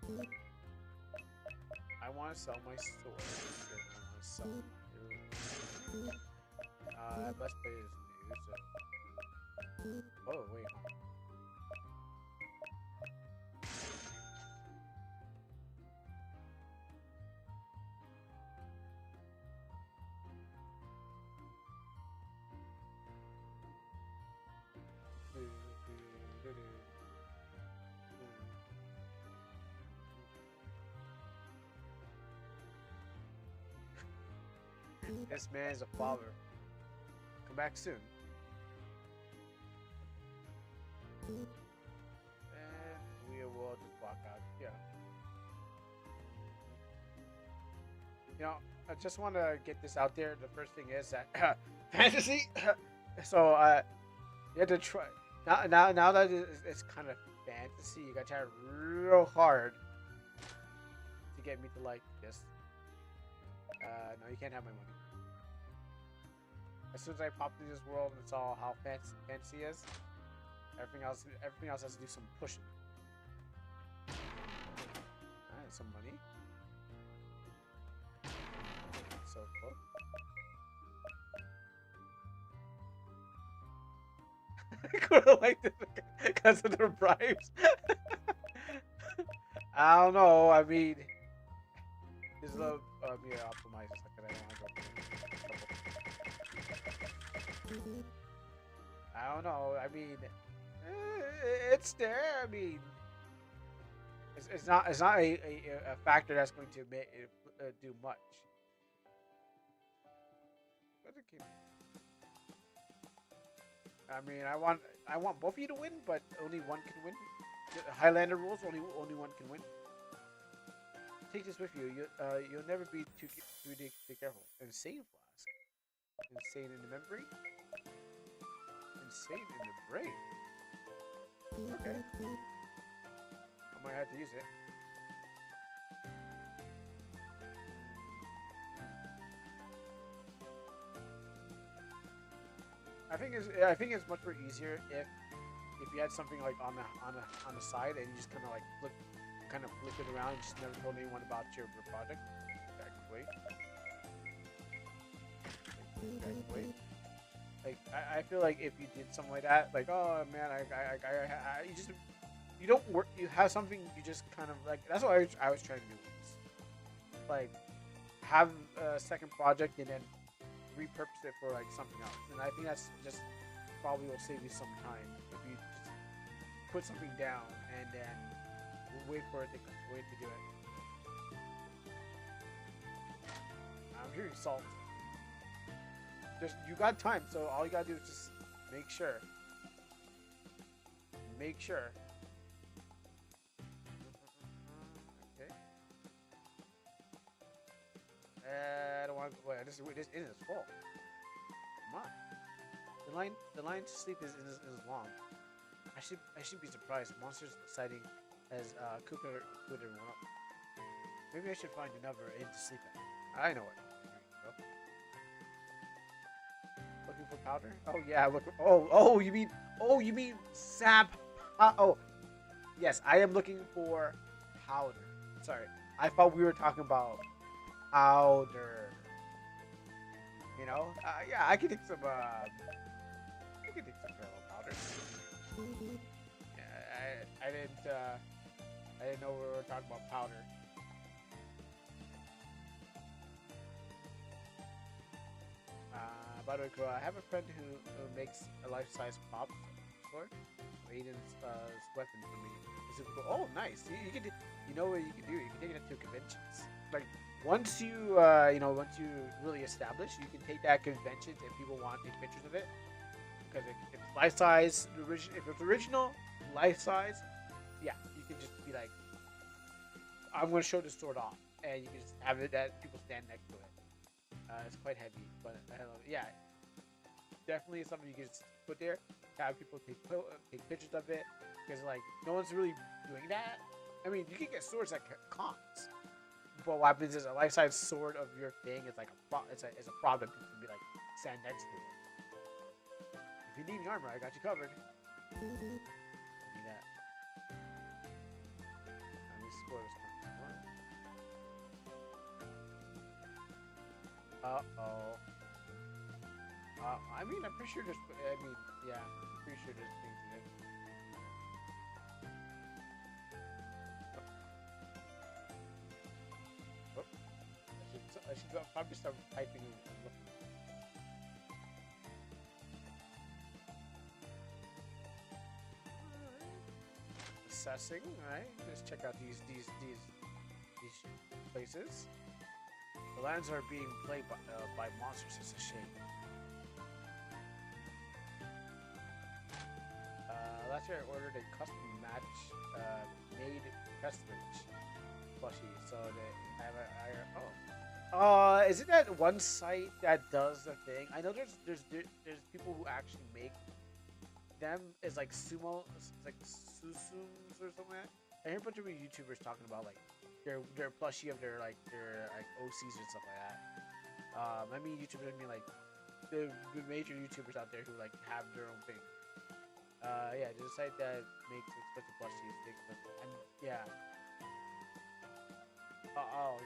Let's see. I want to sell my sword. I want to sell my let's play this new. So. Oh wait. This man is a father. Come back soon. And we will just walk out here. You know, I just want to get this out there. The first thing is that fantasy. So you have to try. Now that it's kind of fantasy, you got to try real hard to get me to like this. No, you can't have my money. As soon as I pop into this world and saw how fancy is, everything else has to do some pushing. Alright, some money. So close. I could have liked it because of the bribes. I don't know. I mean, there's a me to optimize a second. I don't want to go through. I don't know. I mean, it's there. I mean, it's not a factor that's going to make it, do much. But it keep, I mean, I want both of you to win, but only one can win. The Highlander rules, only one can win. Take this with you. You'll never be too careful. Insane flask. Insane in the memory. Insane in the brain. Okay. I might have to use it. I think it's much more easier if you had something like on the side and you just kind of like flick it around and just never told anyone about your project. Wait. Like I feel like if you did something like that, like oh man, you don't work. You have something you just kind of like. That's what I was trying to do. Like have a second project and then repurpose it for like something else. And I think that's just probably will save you some time if you just put something down and then wait to do it. I'm hearing salt. Just you got time, so all you gotta do is just make sure. Make sure. Okay. I don't want to. Wait, this inn is full. Come on. The line to sleep is long. I should be surprised. Monsters sighting has cooped everyone up. Maybe I should find another inn to sleep at. I know it. Looking for powder? Oh yeah, you mean sap? Oh, yes, I am looking for powder. Sorry, I thought we were talking about powder. You know? Yeah, I can take some. I can take some powder. Yeah, I didn't know we were talking about powder. By the way, Crow, I have a friend who makes a life-size pop sword. Aiden's weapon for me. Cool. Oh, nice. You know what you can do? You can take it to conventions. Like once you really establish, you can take that convention if people want to take pictures of it. Because if it's life-size, if it's original, life-size, yeah, you can just be like, I'm going to show this sword off, and you can just have it that people stand next to it. It's quite heavy, but I love it. Yeah, definitely something you can just put there. Have people take pictures of it, because like no one's really doing that. I mean, you can get swords at cons, but what happens is a life-size sword of your thing is like it's a problem to be like stand next to it. If you need any armor, I got you covered. Give me that. Let me score this one. Uh-oh. I mean, I'm pretty sure there's... yeah. I'm pretty sure there's things in it. Oh. I should probably start typing and looking. Assessing, alright. Let's check out these places. The lands are being played by monsters. It's a shame. Last year I ordered a custom match made custom plushie, so that is it that one site that does the thing? I know there's people who actually make them as like sumo, like susums or something like that. I hear a bunch of YouTubers talking about like their plushie of their OCs and stuff like that. I mean YouTubers, I mean like the major YouTubers out there who like have their own thing. Yeah, there's a site that makes expensive plushies. And yeah.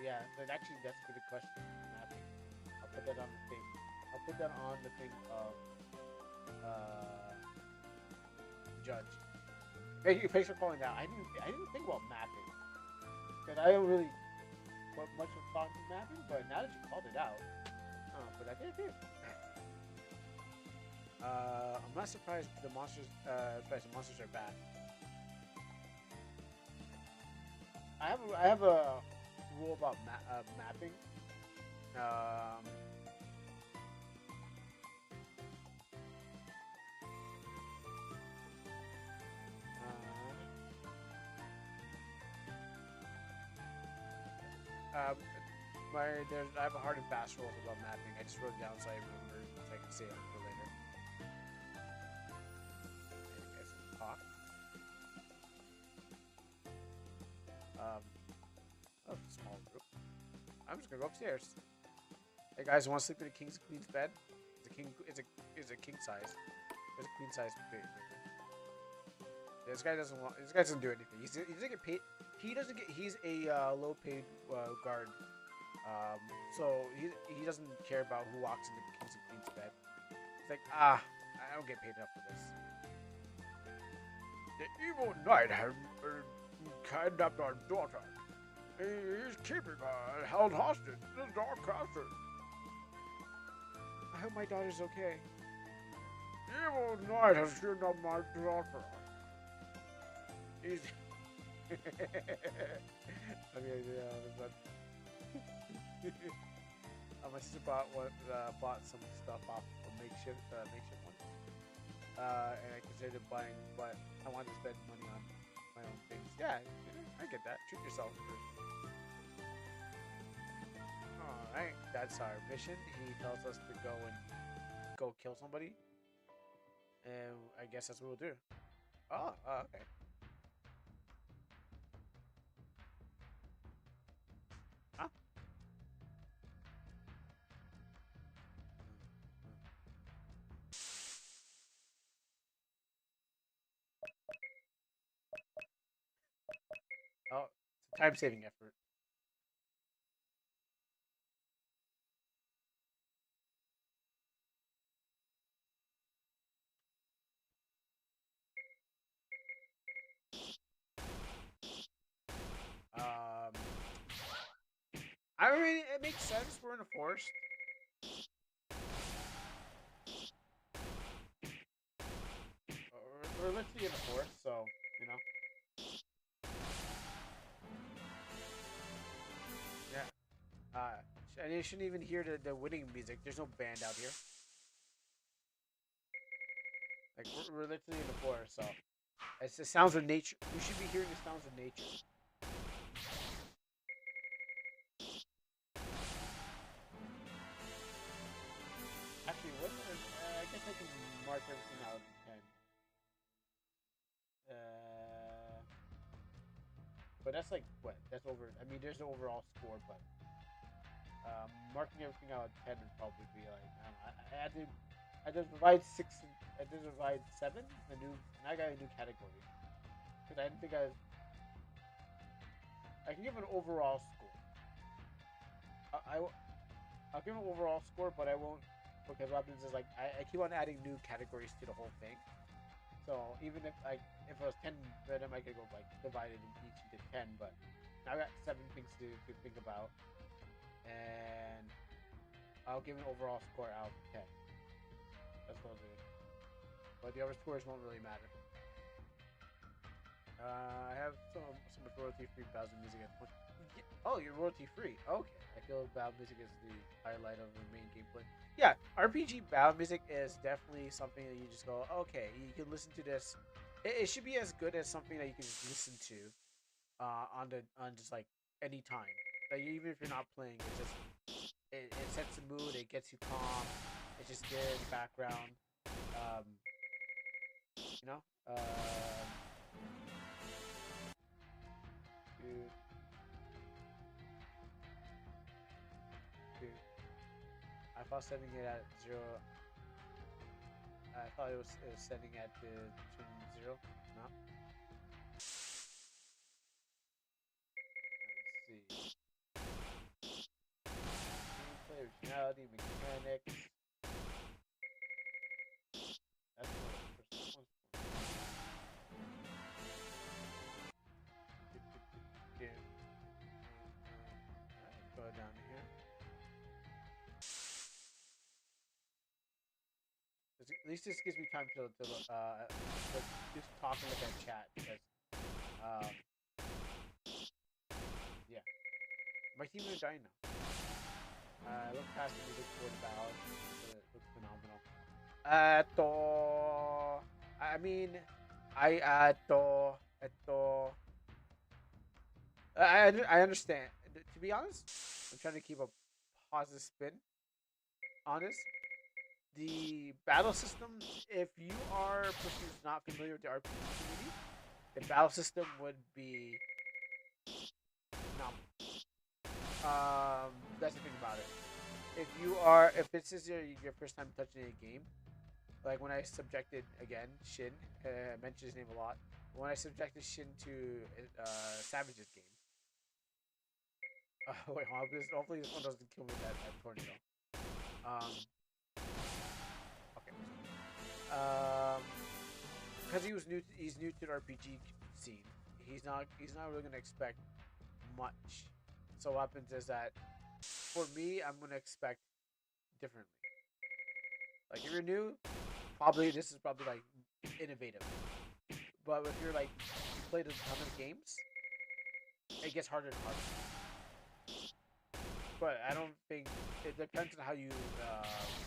Yeah. Actually, that's a good question. I'll put that on the thing. I'll put that on the thing of Judge. Thanks for calling that. I didn't think about mapping. Because I don't really put much of thought into mapping, but now that you called it out, but I did too. I'm not surprised the monsters. The monsters are bad. I have a rule about mapping. Um, uh, I have a hard and fast rules about mapping. I just wrote it down so I remember so I can say it for later. I guess talk. Oh, small group. I'm just gonna go upstairs. Hey guys, want to sleep in a king's queen's bed? It's a king size. There's a queen size bed. This guy doesn't want. This guy doesn't do anything. He doesn't get paid. He doesn't get. He's a low paid guard. So he doesn't care about who walks in the king's and queen's bed. He's like, I don't get paid enough for this. The evil knight has kidnapped our daughter. He's keeping her held hostage in the dark castle. I hope my daughter's okay. The evil knight has kidnapped my daughter. He's. I mean, yeah, my sister bought some stuff off a makeshift one, and I considered buying, but I wanted to spend money on my own things. Yeah, I get that. Treat yourself first. All right, that's our mission. He tells us to go kill somebody, and I guess that's what we'll do. Oh, okay. Huh? Oh, it's a time-saving effort. I mean, it makes sense. We're in a forest. We're literally in a forest, so you know. Yeah. And you shouldn't even hear the winning music. There's no band out here. Like we're literally in the forest, so it's the sounds of nature. We should be hearing the sounds of nature. Actually, what? I guess I can mark everything out of 10. But that's like what? That's over. I mean, there's the overall score, but marking everything out of 10 would probably be like I don't know. I had to divide 6. I did divide 7. And I got a new category because I didn't think I can give an overall score. I'll give an overall score, but I won't because what happens is like I keep on adding new categories to the whole thing. So even if it was 10, then I could go like divided each into 10. But now I got 7 things to think about, and I'll give an overall score out of 10. That's what I'll do. But the other scores won't really matter. I have so much royalty-free Bowser music. Oh, you're royalty-free. Okay. I feel Bowser music is the highlight of the main gameplay. Yeah, RPG Bowser music is definitely something that you just go, okay, you can listen to this. It should be as good as something that you can just listen to on just like any time. Like even if you're not playing, it sets the mood. It gets you calm. It's just good in the background. Um, you know. Dude. I thought setting it at 0. I thought it was setting at the 0. No. Let's see. Gameplay, originality, mechanics. That's what the first one's for. At least this gives me time to just talk and look at chat because um, yeah, my team is dying now. Look past the music for the ballad. It looks phenomenal. Eto, I mean, eto. I understand. To be honest, I'm trying to keep a positive spin. Honest, the battle system. If you are a person who's not familiar with the RPG community, the battle system would be phenomenal. That's the thing about it. If this is your first time touching a game, like when I subjected again Shin, I mentioned his name a lot. When I subjected Shin to Savage's game. Wait, hold on, hopefully this one doesn't kill me with that tornado. Um, okay. Because he's new to the RPG scene. He's not really gonna expect much. So what happens is that for me, I'm gonna expect differently. Like if you're new, this is probably like innovative. But if you're like you played a ton of games, it gets harder and harder. But I don't think it depends on how you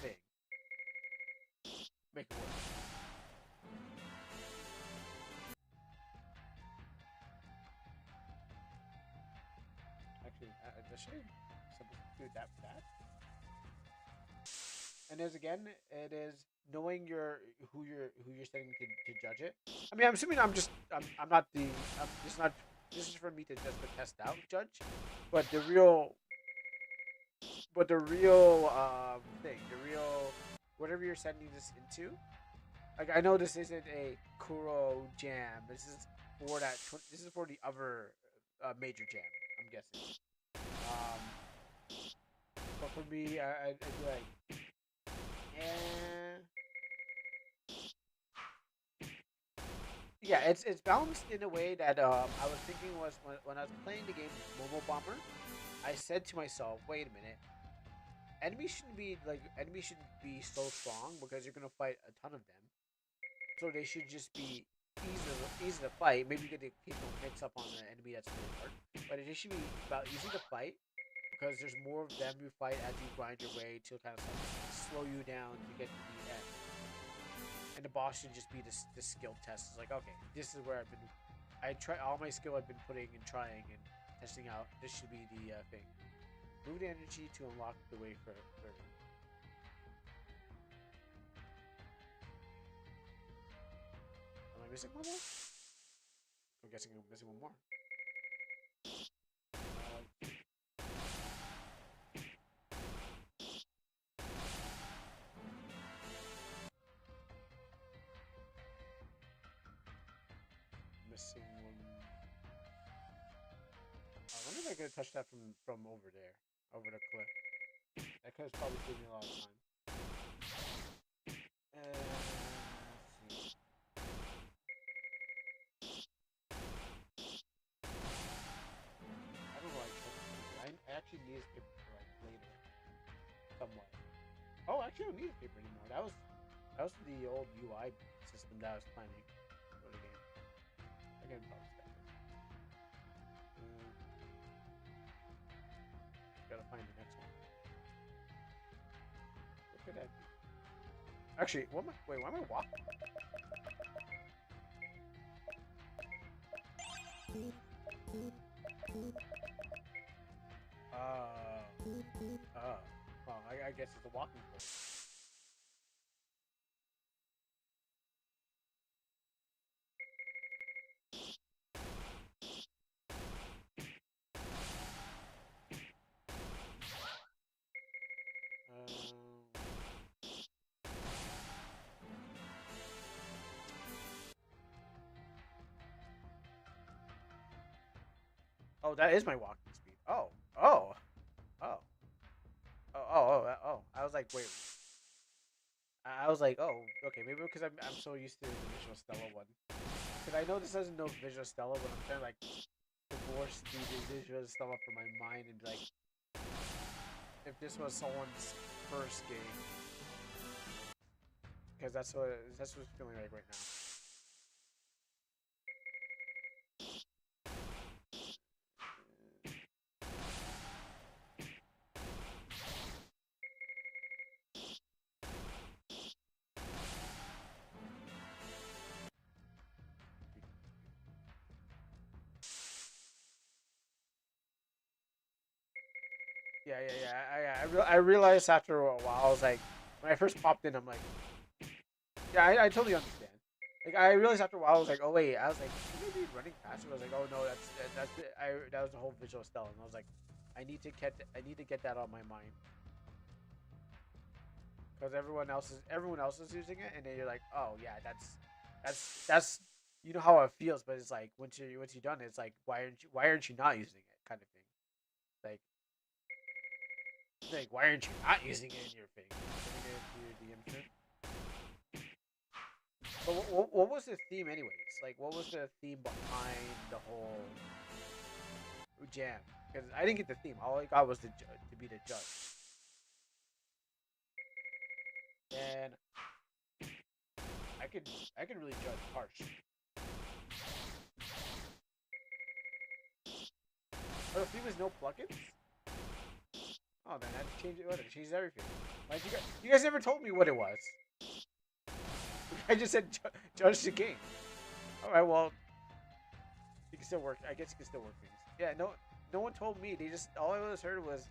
think. Make it work. Actually, I should substitute that with that. And as again, it is knowing who you're setting to judge it. I mean, I'm assuming I'm not the I'm this is not this is for me to just to test out judge, but the real thing, the real whatever you're sending this into. Like I know this isn't a Kuro jam. This is for the other major jam. I'm guessing. Um, but for me, I'd be like, eh. Yeah, it's balanced in a way that I was thinking was when I was playing the game Momo Bomber, I said to myself, wait a minute, enemies shouldn't be so strong because you're gonna fight a ton of them, so they should just be easy to fight. Maybe you get the occasional mix up on the enemy that's really hard, but it should be about easy to fight because there's more of them you fight as you grind your way to kind of slow you down to get to the end. And the boss should just be this skill test. It's like, okay, this is where I try all my skill I've been putting and trying and testing out. This should be the thing. Move the energy to unlock the way for. Am I missing one more? I'm guessing I'm missing one more. Missing one. I wonder if I could have touched that from over there, over the cliff. That could have probably saved me a lot of time. Let's see. I don't know why I chose this paper. I actually need this paper for like later, somewhat. Oh, actually, I don't need this paper anymore. That was the old UI system that I was planning for the game. I can probably spec this. Gotta find the next one. What could that be? Actually, why am I walking? Well, I guess it's a walking pole. Oh, that is my walking speed. Oh. I was like, wait. I was like, oh, okay, maybe because I'm so used to the Visual Stella one. Because I know this doesn't know Visual Stella, but I'm trying to like divorce the Visual Stella from my mind and be like, if this was someone's first game. because that's what's feeling like right now. I realized after a while, I was like, when I first popped in, I'm like, yeah, I totally understand. Like, I realized after a while, I was like, oh wait, I was like, should I be running faster? I was like, oh no, that was the whole visual style, and I was like, I need to get that on my mind because everyone else is using it, and then you're like, oh yeah, that's you know how it feels, but it's like once you're done, it's like why aren't you not using it kind of thing. Like why aren't you not using it in your thing? Putting it into the infinite. But what was the theme, anyways? Like, what was the theme behind the whole jam? Because I didn't get the theme. All I got was to be the judge. And I could really judge harsh. Oh, the theme is no plugins. Oh, then I just changed it. What? It changed everything. Like you guys never told me what it was. I just said judge the game. All right, well, you can still work. I guess you can still work things. Yeah, no one told me. They just all I always heard was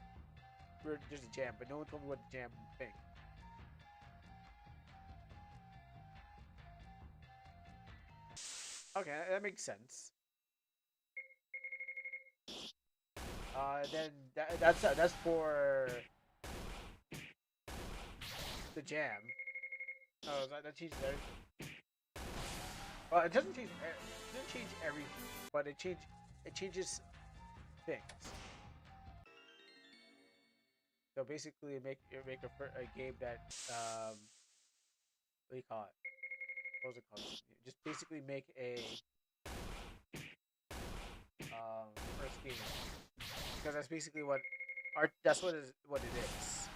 there's a jam, but no one told me what the jam thing. Okay, that makes sense. Then that's for the jam. Oh, that changes everything. Well, it doesn't change everything, but it changes things. So basically, make a game that what do you call it? What was it called? Just basically make a first game because that's basically what art. That's what it is. Let me just.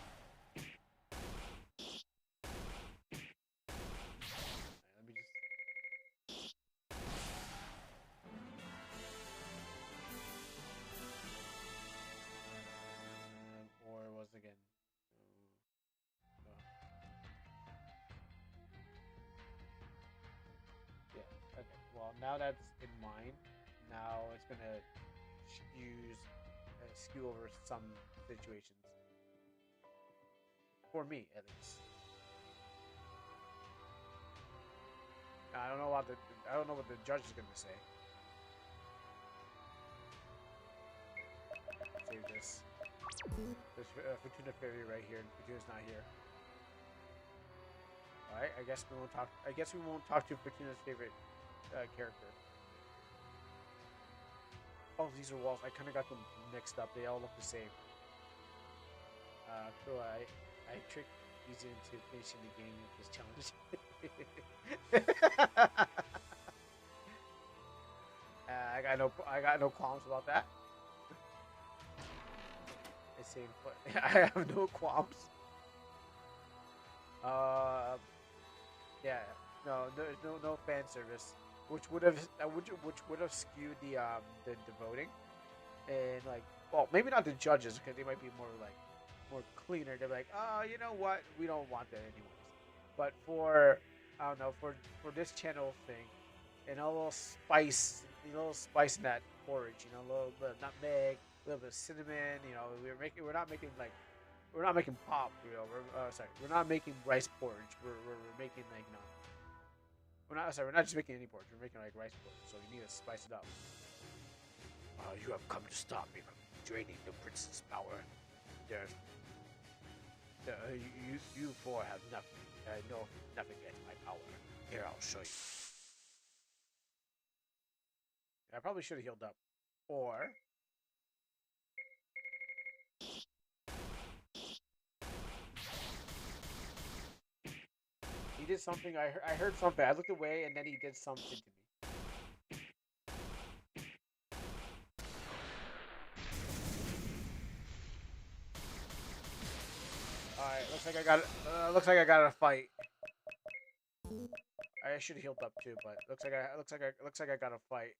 Or was again. Yeah. Okay. Well, now that's in mind. Now it's gonna skew over some situations for me at least. I don't know what the judge is gonna say. Save this. There's Fortuna Fairy right here, and Fortuna's not here. All right, I guess we won't talk. I guess we won't talk to Fortuna's favorite character. Oh, these are walls. I kind of got them mixed up. They all look the same. Cool. I tricked these into finishing the game with this challenge. I got no qualms about that. It's saying, I have no qualms. Yeah, no, there's no fan service, which would have skewed the voting, and like, well, maybe not the judges because they might be more cleaner. They're like, oh, you know what, we don't want that anyways. But for I don't know, for this channel thing, and a little spice, in that porridge, a little bit of nutmeg, a little bit of cinnamon. We're not making pop. We're not making rice porridge. We're making we're not just making any porridge. We're making like rice porridge. So you need to spice it up. You have come to stop me from draining the prince's power. You four have nothing. Nothing against my power. Here, I'll show you. I probably should have healed up. Or he did something. I heard something. I looked away, and then he did something to me. All right, looks like I got a fight. I should have healed up too, but looks like I got to fight.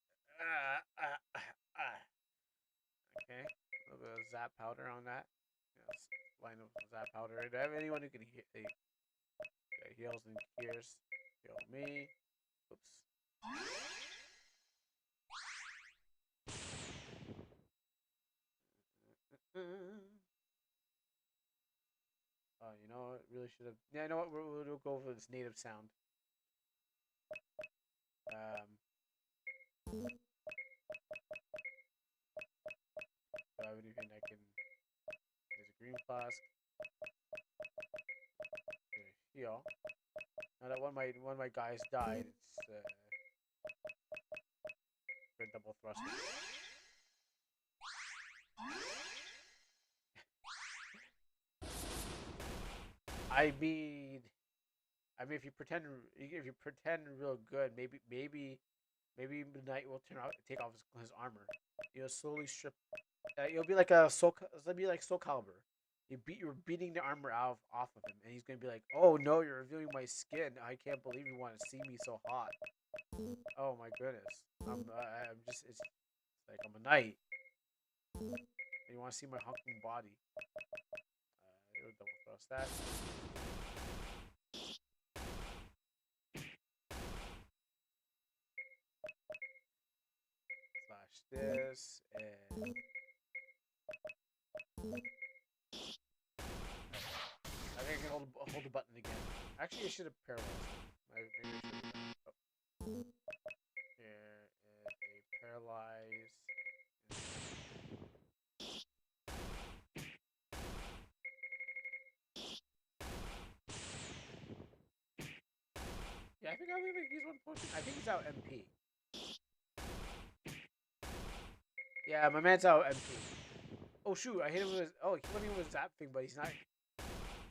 Okay, a little bit of zap powder on that. Yes, line of zap powder. Do I have anyone who can heals and cures? Heal me. Oops. Oh, you know what? Really should have. Yeah, you know what? We'll go for this native sound. Do I have anything I can? There's a green flask. There's a heal. Now that one of my guys died, it's a double thrust. I mean, if you pretend real good, maybe Knight will take off his armor. You'll slowly strip. It'll be like it'll be like Soul Calibur. You're beating the armor off of him, and he's gonna be like, "Oh no, you're revealing my skin. I can't believe you want to see me so hot." Oh my goodness. I'm just it's like I'm a knight. And you want to see my hulking body? It'll double thrust that. Slash this and. I think I can hold the button again. Actually, I should have paralyzed him. Oh. Here is a paralyze. Yeah, I think I'll use one potion. I think he's out MP. Yeah, my man's out MP. Oh shoot, I hit him with his. Oh, he went in with his zap thing, but he's not.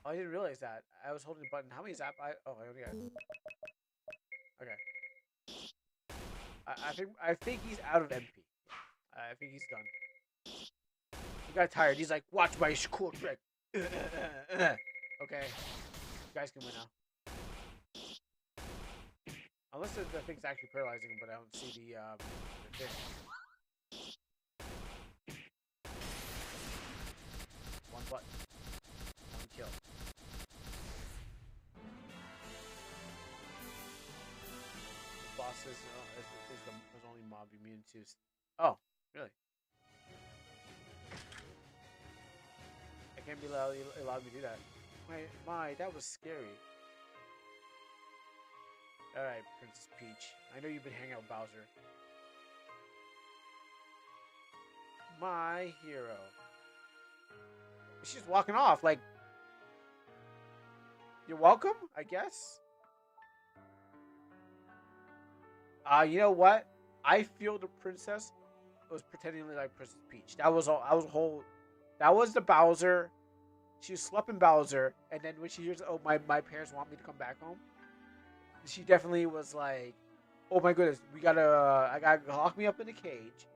Oh, I didn't realize that. I was holding the button. How many zap? I only got. Okay. I think he's out of MP. I think he's done. He got tired. He's like, watch my cool trick. Okay. You guys can win now. Unless the thing's actually paralyzing him, but I don't see the thing. One button. One kill. The boss is the only mob immune to. Oh, really? I can't be allowed me to do that. That was scary. Alright, Princess Peach. I know you've been hanging out with Bowser. My hero. She's just walking off, like... You're welcome, I guess? You know what? I feel the princess was pretending like Princess Peach. That was all. That was the Bowser. She was slapping Bowser, and then when she hears, "Oh, my parents want me to come back home," she definitely was like, "Oh my goodness, I gotta lock me up in a cage,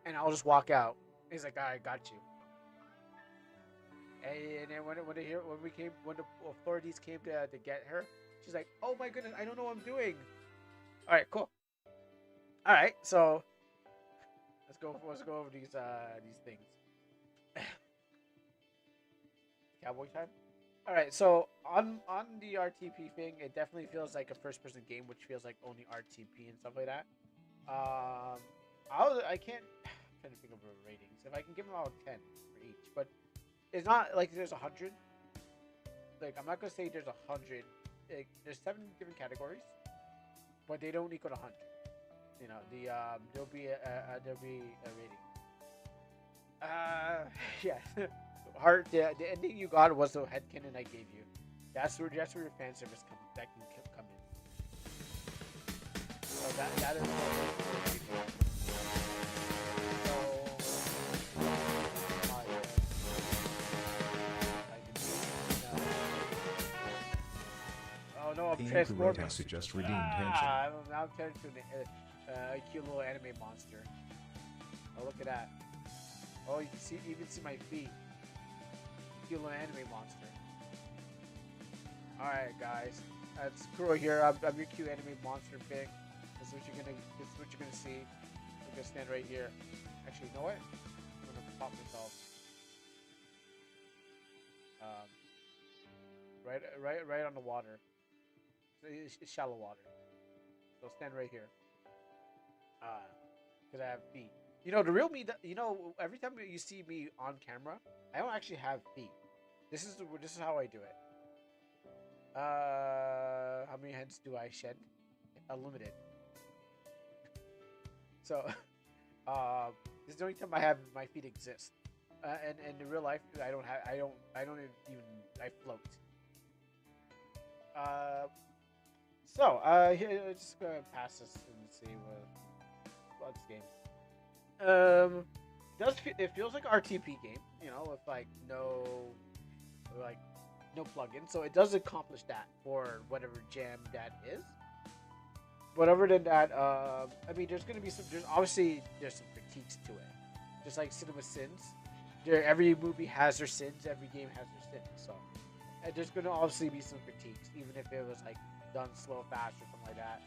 and I'll just walk out." He's like, "I got you." And then when the authorities came to get her, she's like, "Oh my goodness, I don't know what I'm doing." All right, cool. All right, so let's go over these things. Cowboy time. All right, so on the RTP thing, it definitely feels like a first-person game, which feels like only RTP and stuff like that. I can't. I'm trying to think of ratings. If I can give them all 10 for each, but it's not like there's 100. Like I'm not gonna say there's 100. Like, there's 7 different categories, but they don't equal 100. You know, there'll be a rating. Yeah. The ending you got was the headcanon I gave you. That's where your fan service can come in. So that is oh no, I'm transforming. Has just redeemed handshake. I'm turning to a cute little anime monster. Oh, look at that. Oh, you can even see my feet. Cute little anime monster. Alright, guys. Screw here. I'm your cute anime monster pick. This is what you're gonna. This is what you're gonna see. I'm gonna stand right here. Actually, you know what? I'm gonna pop myself. Um, right on the water. So it's shallow water. So stand right here. Because I have feet. You know the real me. You know every time you see me on camera, I don't actually have feet. This is how I do it. How many heads do I shed? Unlimited. So, uh, this is the only time I have my feet exist. And in real life, I don't even, I float. Uh, here, let's just go pass this and see what this game. Um, it feels like an RTP game, you know, with like no plugin, so it does accomplish that for whatever jam that is. But other than that, I mean, there's gonna be some. There's some critiques to it, just like Cinema Sins. Every movie has their sins. Every game has their sins. So there's gonna obviously be some critiques, even if it was like done slow, fast, or something like that.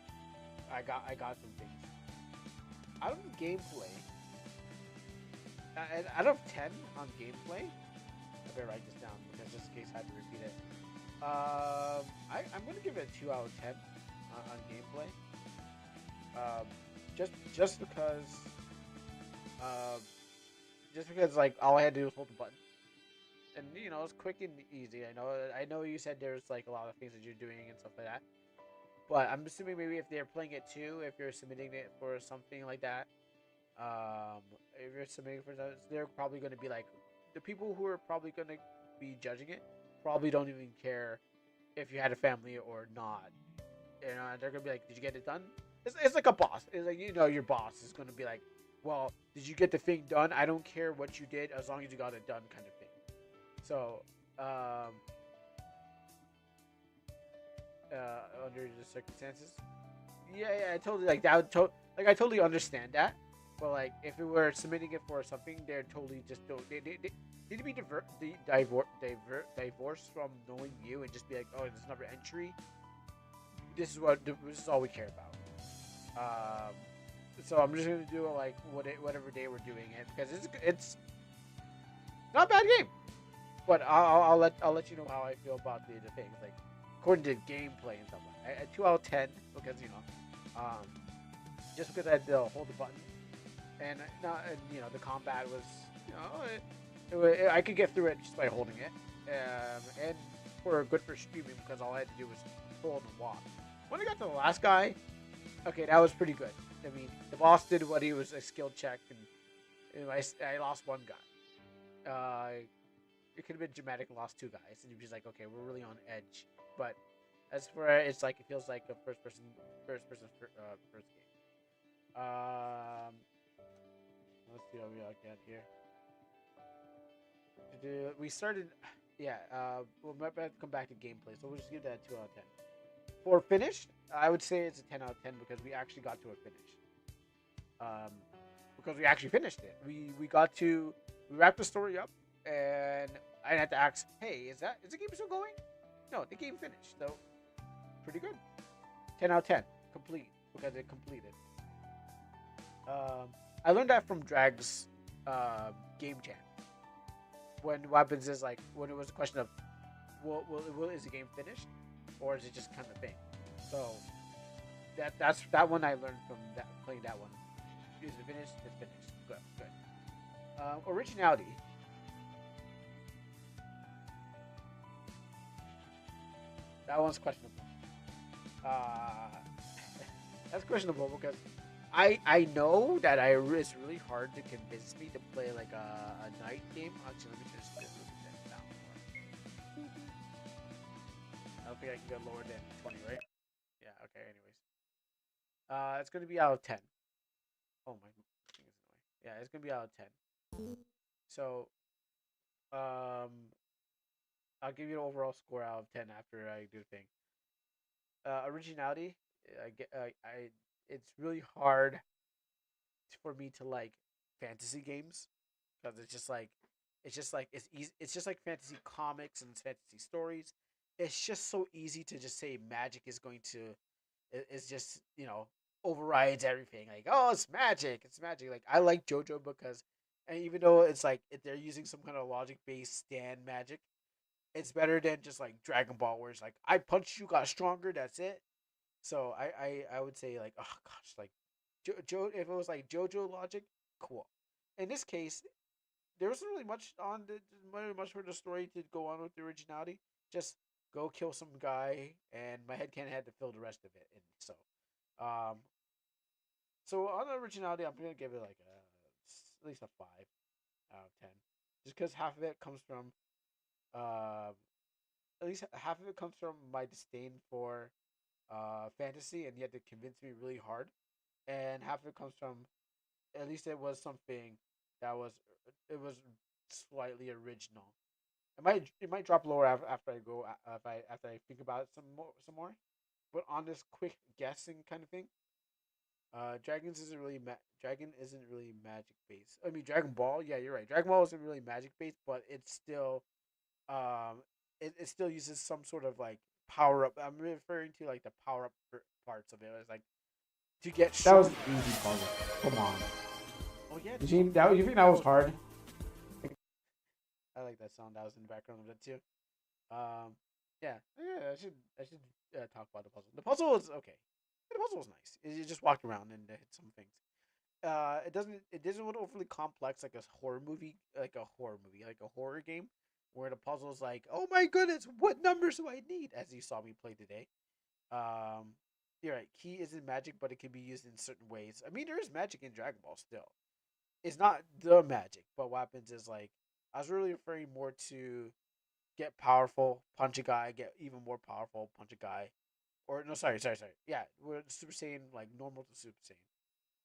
I got some things. Out of the gameplay, out of 10 on gameplay, I better write this down because just in case I have to repeat it. I'm gonna give it a 2 out of 10 on gameplay. Um, just because, um, like all I had to do was hold the button, and you know it's quick and easy. I know you said there's like a lot of things that you're doing and stuff like that, but I'm assuming maybe if they're playing it too, if you're submitting it for something like that, if you're submitting for that, they're probably going to be like the people who are probably going to be judging it probably don't even care if you had a family or not. You know, they're gonna be like, "Did you get it done?" It's like a boss. It's like your boss is gonna be like, "Well, did you get the thing done? I don't care what you did as long as you got it done," kind of thing. So, under the circumstances, yeah, I totally like that. Like I totally understand that, but like if it were submitting it for something, they're totally just don't. They need to be divorced from knowing you and just be like, "Oh, there's another entry." This is all we care about. Um, so I'm just gonna do it like whatever day we're doing it because it's not a bad game, but I'll let you know how I feel about the things like according to gameplay and stuff. Like at 2 out of 10 because just because I had to hold the button and not and, the combat was I could get through it just by holding it, and good for streaming because all I had to do was hold and walk. When I got to the last guy, okay, that was pretty good. I mean, the boss did what he was a skill check, and I lost one guy. It could have been dramatic and lost two guys, and you're just like, okay, we're really on edge. But as for it's like it feels like a first game. Um, let's see what we got here. We started, yeah. We'll have to come back to gameplay, so we'll just give that a 2 out of 10. For finished, I would say it's a 10 out of 10 because we actually got to a finish. Because we actually finished it. We wrapped the story up, and I had to ask, hey, is the game still going? No, the game finished. So pretty good. 10 out of 10, complete because it completed. I learned that from Drag's game jam. When what happens is like when it was a question of, is the game finished, or is it just kind of thing? So that's that one I learned from playing that one. Is it finished? It's finished. Good. Originality. That one's questionable. That's questionable because I know that it's really hard to convince me to play like a night game. Actually, let me just look at that down more. I don't think I can go lower than 20, right? Yeah. Okay. Anyways, it's gonna be out of 10. Oh my, thing is annoying. Yeah, it's gonna be out of 10. So, um, I'll give you an overall score out of 10 after I do the thing. Originality, I get, it's really hard for me to like fantasy games because it's just like it's easy. It's just like fantasy comics and fantasy stories. it's just so easy to just say magic is going to is just overrides everything. Like, oh, it's magic, it's magic. Like, I like JoJo because, and even though it's like if they're using some kind of logic based stand magic, it's better than just like Dragon Ball, where it's like I punched you, got stronger, that's it. So I would say like, oh gosh, like if it was like JoJo logic, cool. In this case, there wasn't really much for the story to go on with the originality. Just go kill some guy, and my head can't had to fill the rest of it. And um, so on the originality, I'm gonna give it like at least a 5 out of 10, just because half of it comes from uh, at least half of it comes from my disdain for fantasy, and you had to convince me really hard, and half of it comes from at least it was something that was slightly original. It might drop lower after I go if I after I think about it some more. But on this quick guessing kind of thing, Dragon isn't really magic based. I mean, Dragon Ball, yeah, you're right. Dragon Ball isn't really magic based, but it's still um it still uses some sort of like power up. I'm referring to like the power up parts of it. It's like to get That was strong. an easy puzzle. Come on. Oh yeah, You think that was hard? I like that sound that was in the background of it too. Um, yeah. I should talk about the puzzle. The puzzle was okay. The puzzle was nice. You just walked around and hit some things. It doesn't look overly complex like a horror movie, like a horror game, where the puzzle's like, oh my goodness, what numbers do I need? As you saw me play today. Um, you're right. Key isn't magic, but it can be used in certain ways. I mean, there is magic in Dragon Ball still. It's not the magic, but what happens is like I was really referring more to get powerful, punch a guy, get even more powerful, punch a guy. Or no, sorry. Yeah, we're Super Saiyan like normal to Super Saiyan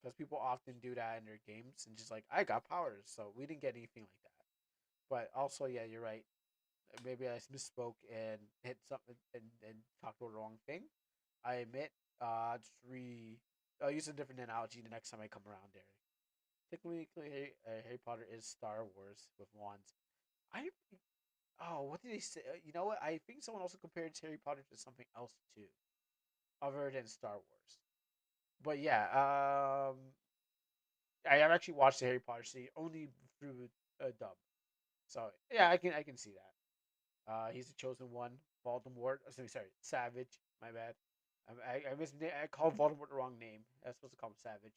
because people often do that in their games and just like I got powers, so we didn't get anything like that. But also, yeah, you're right. Maybe I misspoke and hit something and talked about the wrong thing. I admit. Just re. I'll use a different analogy the next time I come around there. Technically, Harry Potter is Star Wars with wands. I what did they say? You know what? I think someone also compared Harry Potter to something else too, other than Star Wars. But yeah, I have actually watched the Harry Potter series only through a dub. So yeah, I can see that. He's the chosen one. Voldemort. Sorry, Savage. My bad. I called Voldemort the wrong name. I was supposed to call him Savage.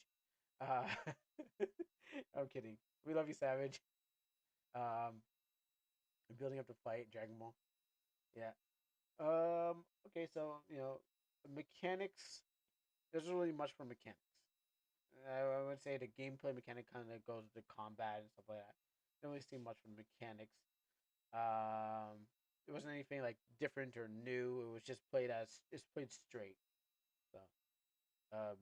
I'm kidding. We love you, Savage. Um, building up the fight, Dragon Ball. Yeah. Okay, so mechanics. There's really much for mechanics. I would say the gameplay mechanic kind of goes to combat and stuff like that. Don't really see much from mechanics. It wasn't anything like different or new. It was just it's played straight. So, um,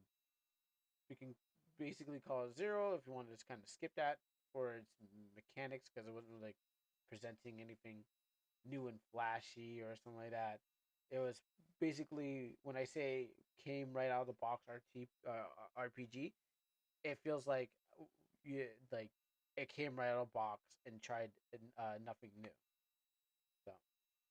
we can basically call it zero if you want to just kind of skip that for its mechanics because it wasn't like presenting anything new and flashy or something like that. It was basically when I say came right out of the box RPG, it feels like like it came right out of the box and tried nothing new. So,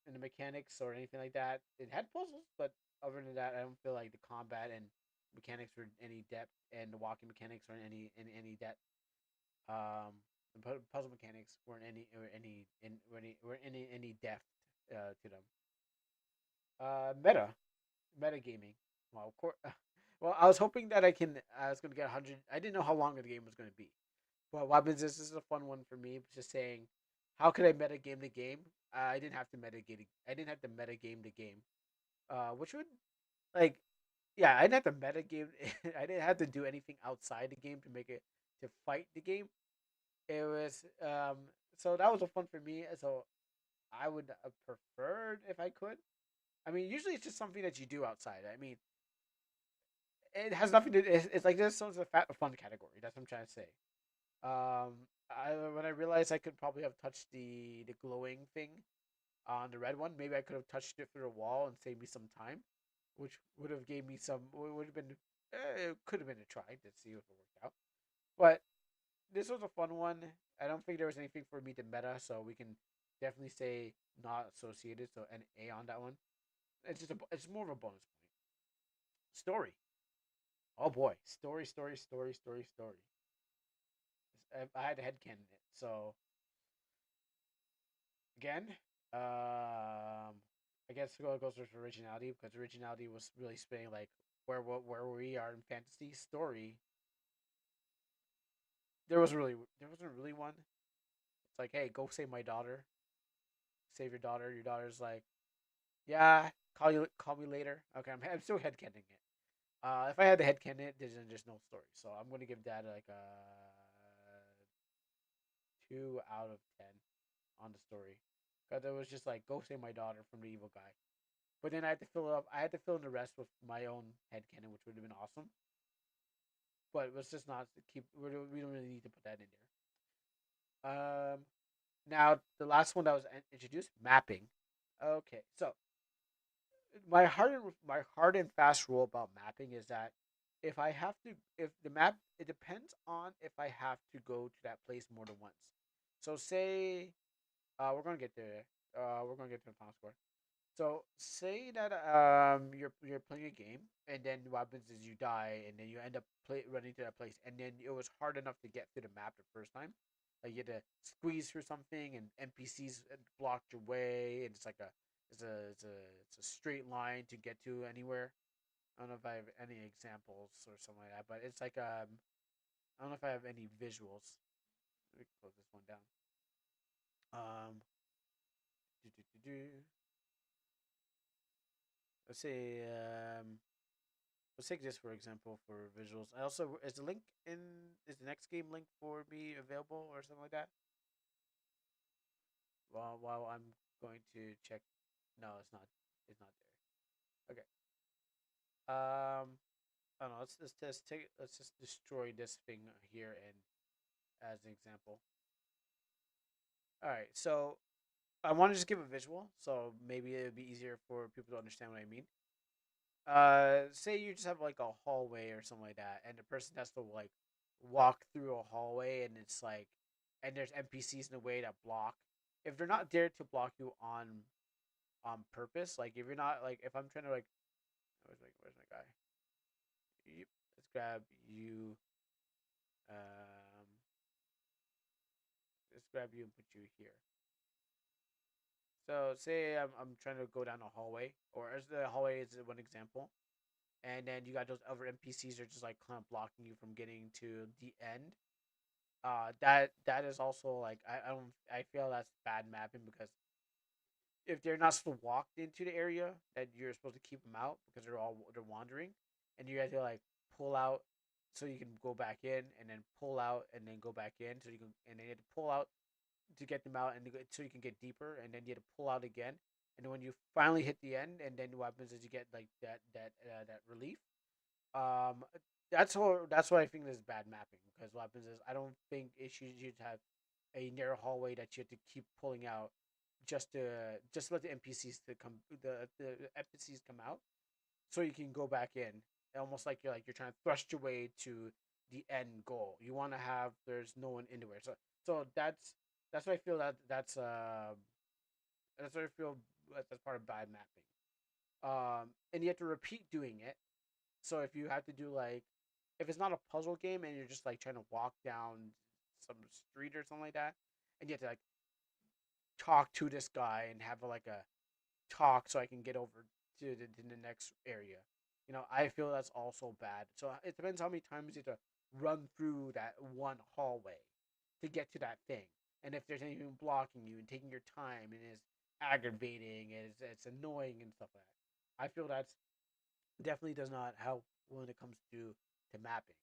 in the mechanics or anything like that, it had puzzles, but other than that, I don't feel like the combat and mechanics were any depth, and the walking mechanics were any depth. The puzzle mechanics weren't any depth to them. Meta gaming. Well, of course. Well, I was hoping that I was gonna get 100. I didn't know how long the game was gonna be. But what happens is this is a fun one for me. Just saying, how could I meta game the game? I didn't have to metagame. I didn't have to metagame the game. Which would like, yeah, I didn't have to metagame. I didn't have to do anything outside the game to make it to fight the game. It was so that was a fun for me. So I would have preferred if I could. I mean, usually it's just something that you do outside. I mean, it has nothing to. It's like this. So it's a fun category. That's what I'm trying to say. When I realized I could probably have touched the glowing thing on the red one, maybe I could have touched it through the wall and saved me some time, which would have gave me some. Would have been. It could have been a try to see if it worked out. But this was a fun one. I don't think there was anything for me to meta, so we can definitely say not associated. So an A on that one. It's more of a bonus point. Story. Oh boy, story. I had a headcanon it. So again, I guess it goes with originality because originality was really spinning like where we are in fantasy story. There wasn't really one. It's like, hey, go save my daughter. Save your daughter. Your daughter's like, yeah, call me later. Okay, I'm still headcanon it. If I had the headcanon it, there's no story. So I'm gonna give that like a 2 out of 10 on the story. Because it was just like, go save my daughter from the evil guy. But then I had to fill it up. I had to fill in the rest with my own headcanon, which would have been awesome. But it was just not to keep. We don't really need to put that in there. Now the last one that was introduced, mapping. Okay, so my hard and fast rule about mapping is that if the map, it depends on if I have to go to that place more than once. So say we're gonna get there. We're gonna get to the final score. So say that you're playing a game and then what happens is you die and then you end up running to that place and then it was hard enough to get through the map the first time. Like you had to squeeze through something and NPCs blocked your way and it's a straight line to get to anywhere. I don't know if I have any examples or something like that, but it's like I don't know if I have any visuals. Let me close this one down. Um, do, do, do, do. Let's say let's take this for example for visuals. I also is the next game link for me available or something like that? While I'm going to check. No, it's not. It's not there. Okay. I don't know. Let's just destroy this thing here and as an example. All right. So I want to just give a visual, so maybe it'd be easier for people to understand what I mean. Say you just have like a hallway or something like that, and the person has to like walk through a hallway, and it's like, and there's NPCs in the way that block. If they're not there to block you on purpose, like if you're not like if I'm trying to like, where's my guy? Yep, let's grab you. Um, let's grab you and put you here. So say I'm trying to go down a hallway, or as the hallway is one example, and then you got those other NPCs are just like kind of blocking you from getting to the end. That is also like I don't I feel that's bad mapping because if they're not supposed to walk into the area, that you're supposed to keep them out because they're wandering, and you have to like pull out so you can go back in, and then pull out and then go back in so you can, and then you have to pull out to get them out and so you can get deeper, and then you have to pull out again, and then when you finally hit the end, and then what happens is you get like that relief. Um, that's what I think is bad mapping because what happens is I don't think it should have a narrow hallway that you have to keep pulling out just let the NPCs to come the NPCs come out so you can go back in. Almost like you're trying to thrust your way to the end goal. You want to have there's no one anywhere. So that's what I feel that's what I feel that's part of bad mapping. And you have to repeat doing it. So if you have to do like if it's not a puzzle game and you're just like trying to walk down some street or something like that, and you have to like talk to this guy and have like a talk so I can get over to the next area. I feel that's also bad. So it depends how many times you have to run through that one hallway to get to that thing. And if there's anything blocking you and taking your time and it's aggravating and it's annoying and stuff like that. I feel that's definitely does not help when it comes to mapping.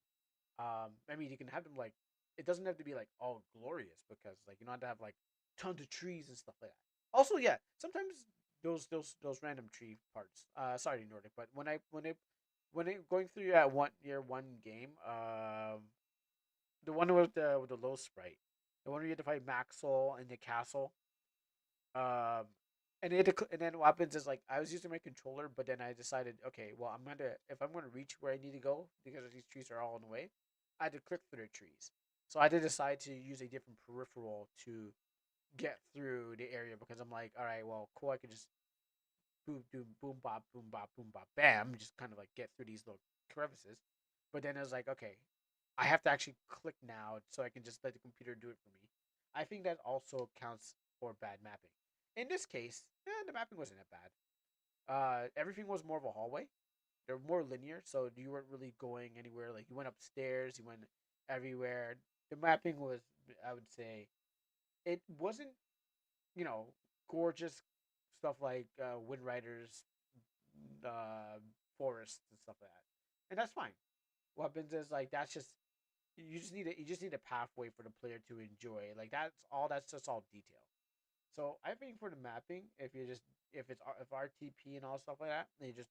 I mean, you can have them like it doesn't have to be like all glorious because like you don't have to have like tons of trees and stuff like that. Also, yeah, sometimes those random tree parts. Sorry, Nordic, but when I going through that one game, the one with the low sprite, the one where you had to fight Maxwell in the castle, um, and then what happens is like I was using my controller, but then I decided, okay, well if I'm gonna reach where I need to go because these trees are all in the way, I had to click through the trees. So I did decide to use a different peripheral get through the area because I'm like, all right, well, cool. I could just boom, boom, boom, bop, boom, bop, bam, just kind of like get through these little crevices. But then it was like, okay, I have to actually click now so I can just let the computer do it for me. I think that also counts for bad mapping. In this case, the mapping wasn't that bad. Everything was more of a hallway. They're more linear, so you weren't really going anywhere. Like you went upstairs, you went everywhere. The mapping was, I would say, it wasn't, you know, gorgeous stuff like Wind Riders, uh, forests and stuff like that, and that's fine. What happens is like that's just you just need a pathway for the player to enjoy. Like that's all. That's just all detail. So I think for the mapping, if you just if RTP and all stuff like that, and you just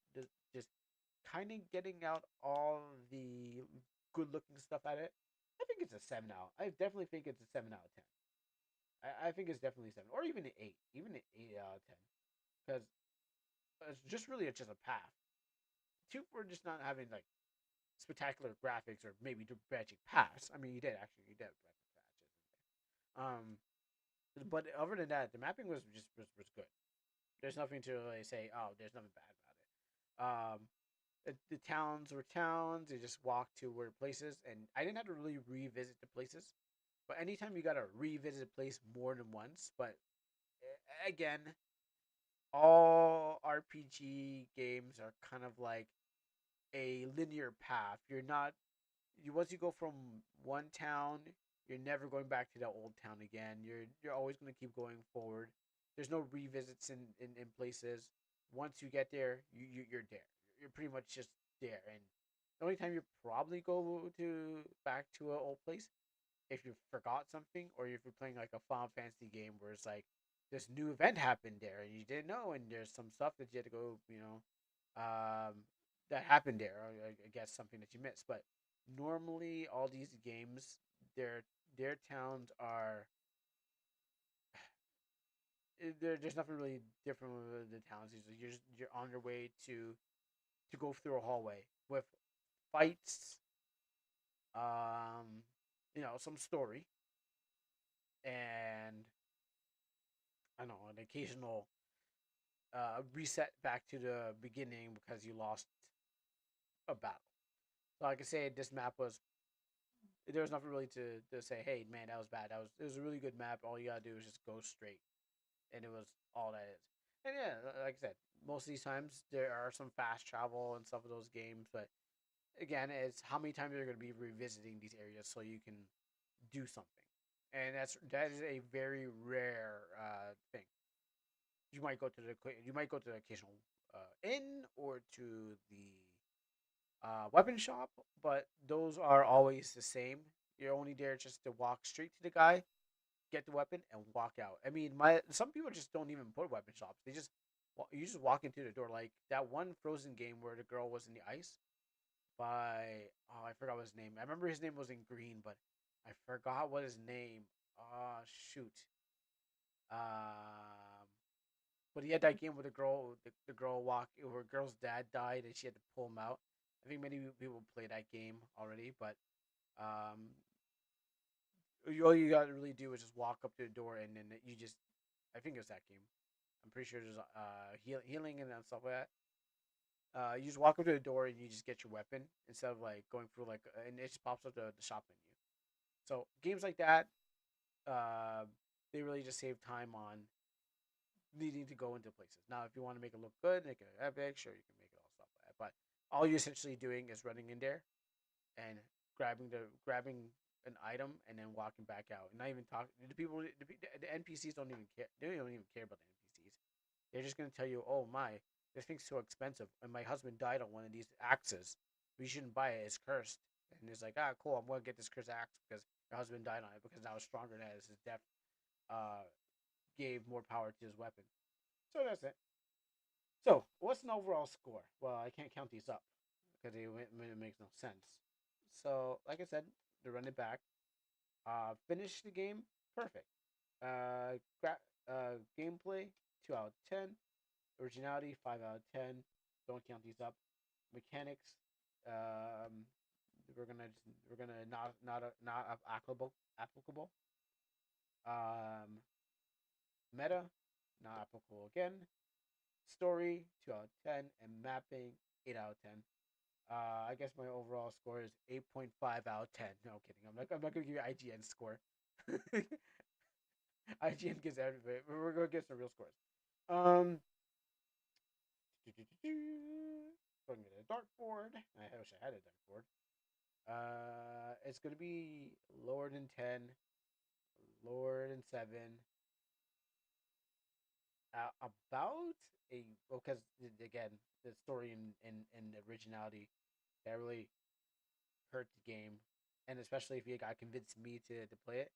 kind of getting out all the good looking stuff at it, I think it's a 7 out. I definitely think it's a 7 out of 10. I think it's definitely 7 or even an 8, even an 8 out of 10, because it's just really just a path. Two for just not having like spectacular graphics or maybe the magic pass. I mean, you did actually, you did magic patches in there. But other than that, the mapping was good. There's nothing to really say. Oh, there's nothing bad about it. The towns were towns. You just walk to where places, and I didn't have to really revisit the places. But anytime you gotta revisit a place more than once, but again, all RPG games are kind of like a linear path. You're not you once you go from one town, you're never going back to that old town again. You're always going to keep going forward. There's no revisits in places. Once you get there, you're there. You're pretty much just there. And the only time you probably go to back to an old place if you forgot something or if you're playing like a Final Fantasy game where it's like this new event happened there and you didn't know and there's some stuff that you had to go, that happened there. Or I guess something that you missed. But normally all these games, their towns are there's nothing really different with the towns. You're on your way to go through a hallway with fights, um, some story and I don't know, an occasional reset back to the beginning because you lost a battle. So like I say, this map was there was nothing really to say. Hey man, that was bad. It was a really good map. All you gotta do is just go straight, and it was all that is. And yeah, like I said, most of these times there are some fast travel and stuff of those games, but again, it's how many times you're gonna be revisiting these areas so you can do something, and that is a very rare thing. You might go to the occasional inn or to the weapon shop, but those are always the same. You're only there just to walk straight to the guy, get the weapon, and walk out. I mean, my some people just don't even put weapon shops. You just walk into the door like that one Frozen game where the girl was in the ice by I forgot what his name. I remember his name was in green, but I forgot what his name. Shoot. Um, but he had that game where the girl her girl's dad died and she had to pull him out. I think many people play that game already, but um, all you got to really do is just walk up to the door and then you just, I think it was that game. I'm pretty sure there's healing and stuff like that. You just walk up to the door and you just get your weapon instead of like going through and it just pops up the shop menu. So games like that, uh, they really just save time on needing to go into places. Now, if you want to make it look good, make it epic, sure you can make it all stuff like that. But all you're essentially doing is running in there and grabbing an item and then walking back out. And not even talking. The NPCs don't even care. They don't even care about the NPCs. They're just gonna tell you, "Oh my, this thing's so expensive, and my husband died on one of these axes. We shouldn't buy it. It's cursed." And it's like, "Ah, cool. I'm gonna get this cursed axe because your husband died on it because now it's stronger than his death. Uh, gave more power to his weapon." So that's it. So, what's an overall score? Well, I can't count these up because it makes no sense. So, like I said, to run it back, finish the game perfect. Gameplay 2 out of 10. Originality 5 out of 10. Don't count these up. Mechanics, um, we're gonna not applicable. Um, Meta, not applicable again. Story, 2 out of 10. And mapping, 8 out of 10. I guess my overall score is 8.5 out of 10. No kidding. I'm not gonna give you IGN score. IGN gives everybody. We're gonna get some real scores. Going to get a dartboard. I wish I had a dartboard. It's gonna be lower than 10, lower than 7. About a because again the story and originality that really hurt the game, and especially if you got convinced me to play it.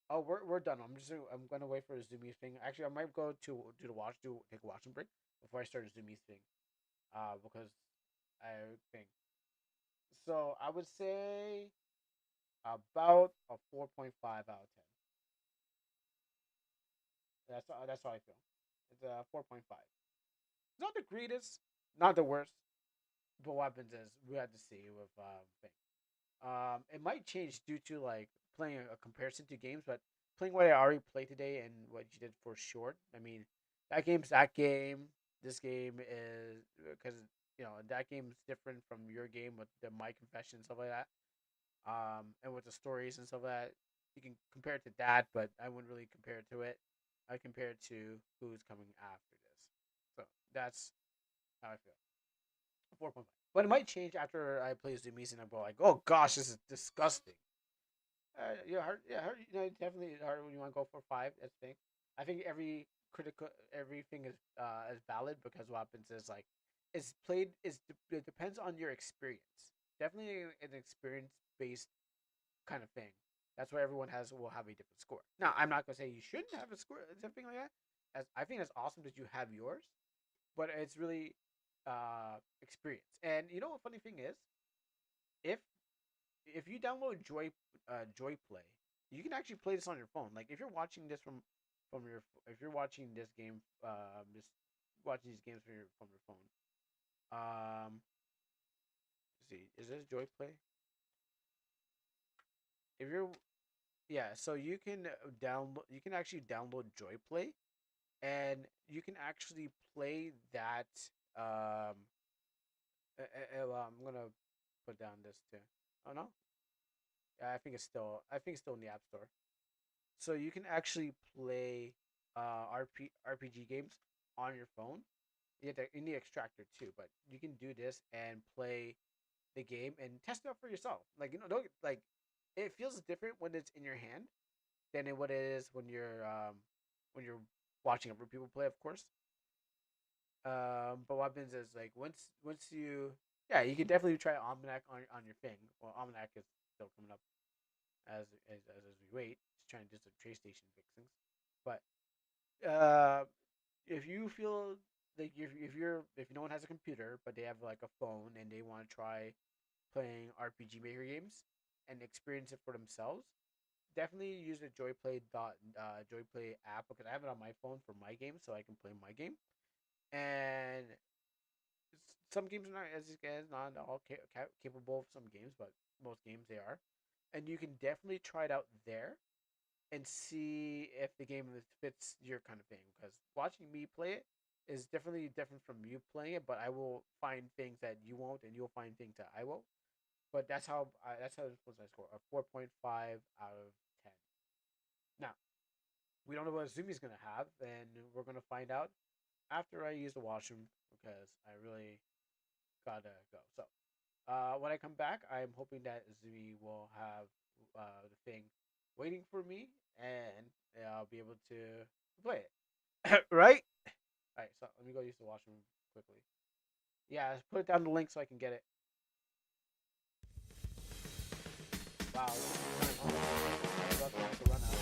Oh, we're done. I'm gonna wait for a Zoomies thing. Actually, I might go to do the watch do take a washing break before I start a Zoomies thing. Because I think so. I would say about a 4.5 out of 10. That's how I feel. It's a 4.5. It's not the greatest, not the worst. But what happens is we have to see with thing. It might change due to like playing a comparison to games, but playing what I already played today and what you did for short. I mean, that game's that game. This game is because that game's different from your game with the my confession and stuff like that. And with the stories and stuff like that, you can compare it to that, but I wouldn't really compare it to it. I compare it to who's coming after this. So that's how I feel. 4.5. But it might change after I play Zoomies and I go like, oh gosh, this is disgusting. Definitely hard when you want to go for 5. That's the thing. I think everything is valid because what happens is like, it's played is it depends on your experience. Definitely an experience based kind of thing. That's why everyone will have a different score. Now, I'm not gonna say you shouldn't have a score, something like that. As I think that's awesome that you have yours, but it's really experience. And you know what funny thing is, if you download Joy Play, you can actually play this on your phone. Like if you're watching this from your if you're watching this game just watching these games from your phone. Let's see, is this Joy Play? If you're Yeah, so you can actually download Joy Play and you can actually play that um I'm gonna put down this too. Oh no, yeah, I think it's still in the App Store. So you can actually play RPG games on your phone. You need extractor too, but you can do this and play the game and test it out for yourself. Like don't like it feels different when it's in your hand than what it is when you're watching other people play, of course. But what happens is like once you yeah, you can definitely try Almanac on your thing. Well, Almanac is still coming up as we wait. Just trying to do some trace station fixings. But if you feel like if no one has a computer but they have like a phone and they want to try playing RPG Maker games and experience it for themselves, definitely use the Joyplay app because I have it on my phone for my game, so I can play my game. And some games are not not all capable of some games, but most games they are. And you can definitely try it out there and see if the game fits your kind of thing. Because watching me play it is definitely different from you playing it, but I will find things that you won't, and you'll find things that I will. But that's how it's supposed to score a 4.5 out of 10. Now we don't know what Zumi's gonna have, and we're gonna find out after I use the washroom because I really gotta go. So when I come back, I'm hoping that Zumi will have the thing waiting for me, and I'll be able to play it. Right? All right. So let me go use the washroom quickly. Yeah, put it down the link so I can get it. Wow. I'm about to have to run out.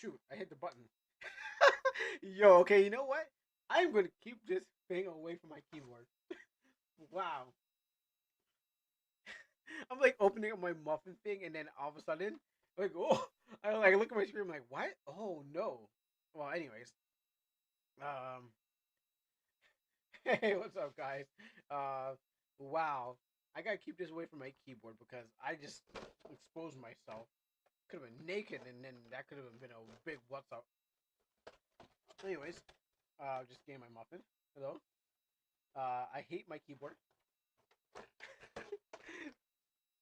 shoot, I hit the button. Yo, okay, you know what? I'm gonna keep this thing away from my keyboard. Wow. I'm like opening up my muffin thing, and then all of a sudden, like, oh, I like look at my screen, I'm like, what? Oh no. Well, anyways, um, hey, what's up, guys? Wow, I gotta keep this away from my keyboard because I just exposed myself. Could have been naked, and then that could have been a big what's up. Anyways, just getting my muffin. Hello. I hate my keyboard.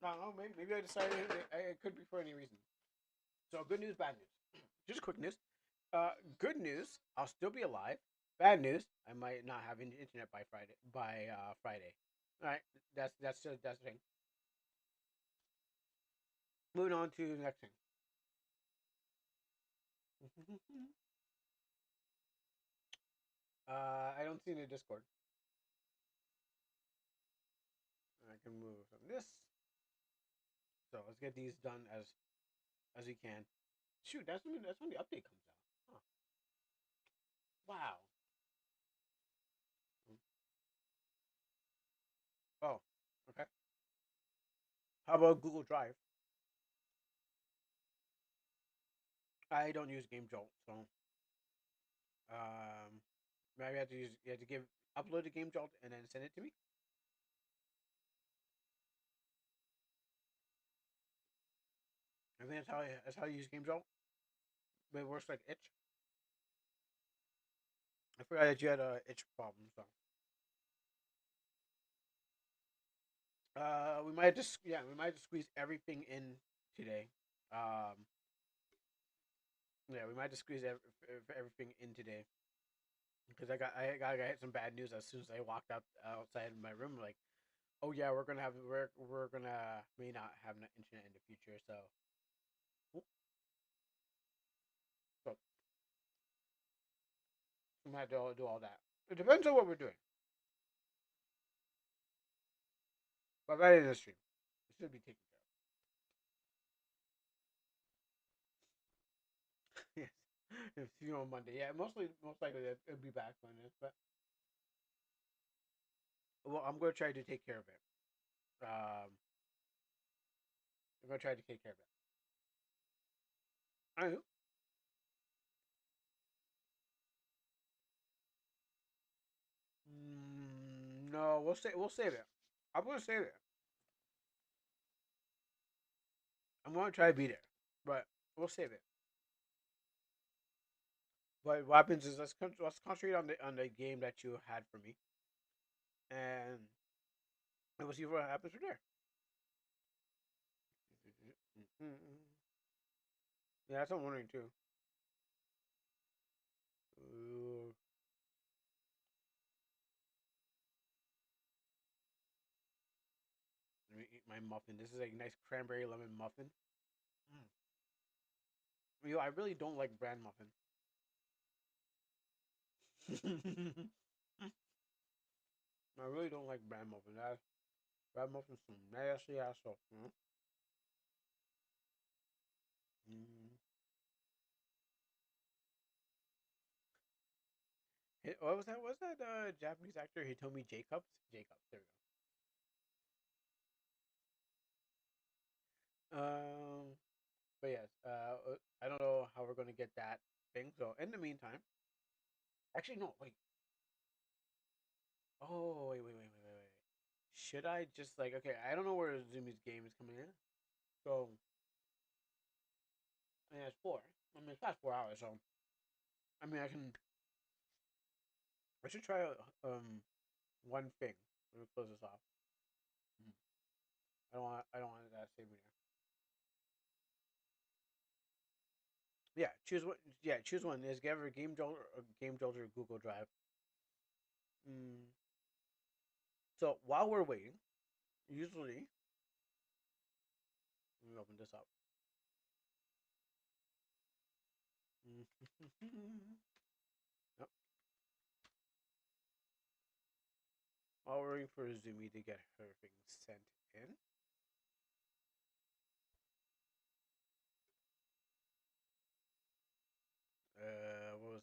I don't know. Maybe I decided it could be for any reason. So good news, bad news. Just quick news. Good news. I'll still be alive. Bad news. I might not have internet by Friday. Friday. All right. That's the thing. Moving on to the next thing. I don't see any Discord. I can move from this. So let's get these done as we can. Shoot, that's when the update comes out. Huh. Wow. Oh, okay. How about Google Drive? I don't use Game Jolt, so maybe you have to give upload the Game Jolt and then send it to me. I think that's how you use Game Jolt. But it works like itch. I forgot that you had a itch problem, so we might just squeeze everything in today. Um, yeah, we might just squeeze everything in today because I got hit some bad news as soon as I walked outside my room. Like, oh yeah, we're gonna may not have internet in the future, so we might have to do all that. It depends on what we're doing. But that is a stream. It should be taken care of. Yes, see you on Monday. Yeah, most likely it'll be back on this, but well, I'm gonna try to take care of it. I'm gonna try to take care of it. I know. No, we'll save it. I'm gonna save it. I'm gonna try to beat it, but we'll save it. But what happens is let's concentrate on the game that you had for me, and we'll see what happens from there. Yeah, that's what I'm wondering too. Ooh, let me eat my muffin. This is a nice cranberry lemon muffin. Mm. I really don't like bran muffin. I really don't like bran muffin. Bran muffin's some nasty ass stuff. You know? Mm. What was that? What was that Japanese actor? Hitomi Jacobs. Jacobs. There we go. But yes. I don't know how we're gonna get that thing. So in the meantime, actually no. Wait. Oh wait. Should I just like okay? I don't know where Zumi's game is coming in. So I mean, it's 4. I mean, it's past 4 hours. So I mean, I should try one thing. Let me close this off. Mhm. I don't want that to save me there. Yeah, choose what. Yeah, choose one. Is ever Game Jolt or Game Jolt or Google Drive. Mm. So while we're waiting, usually let me open this up. Yep. While we're waiting for Zumi to get her thing sent in.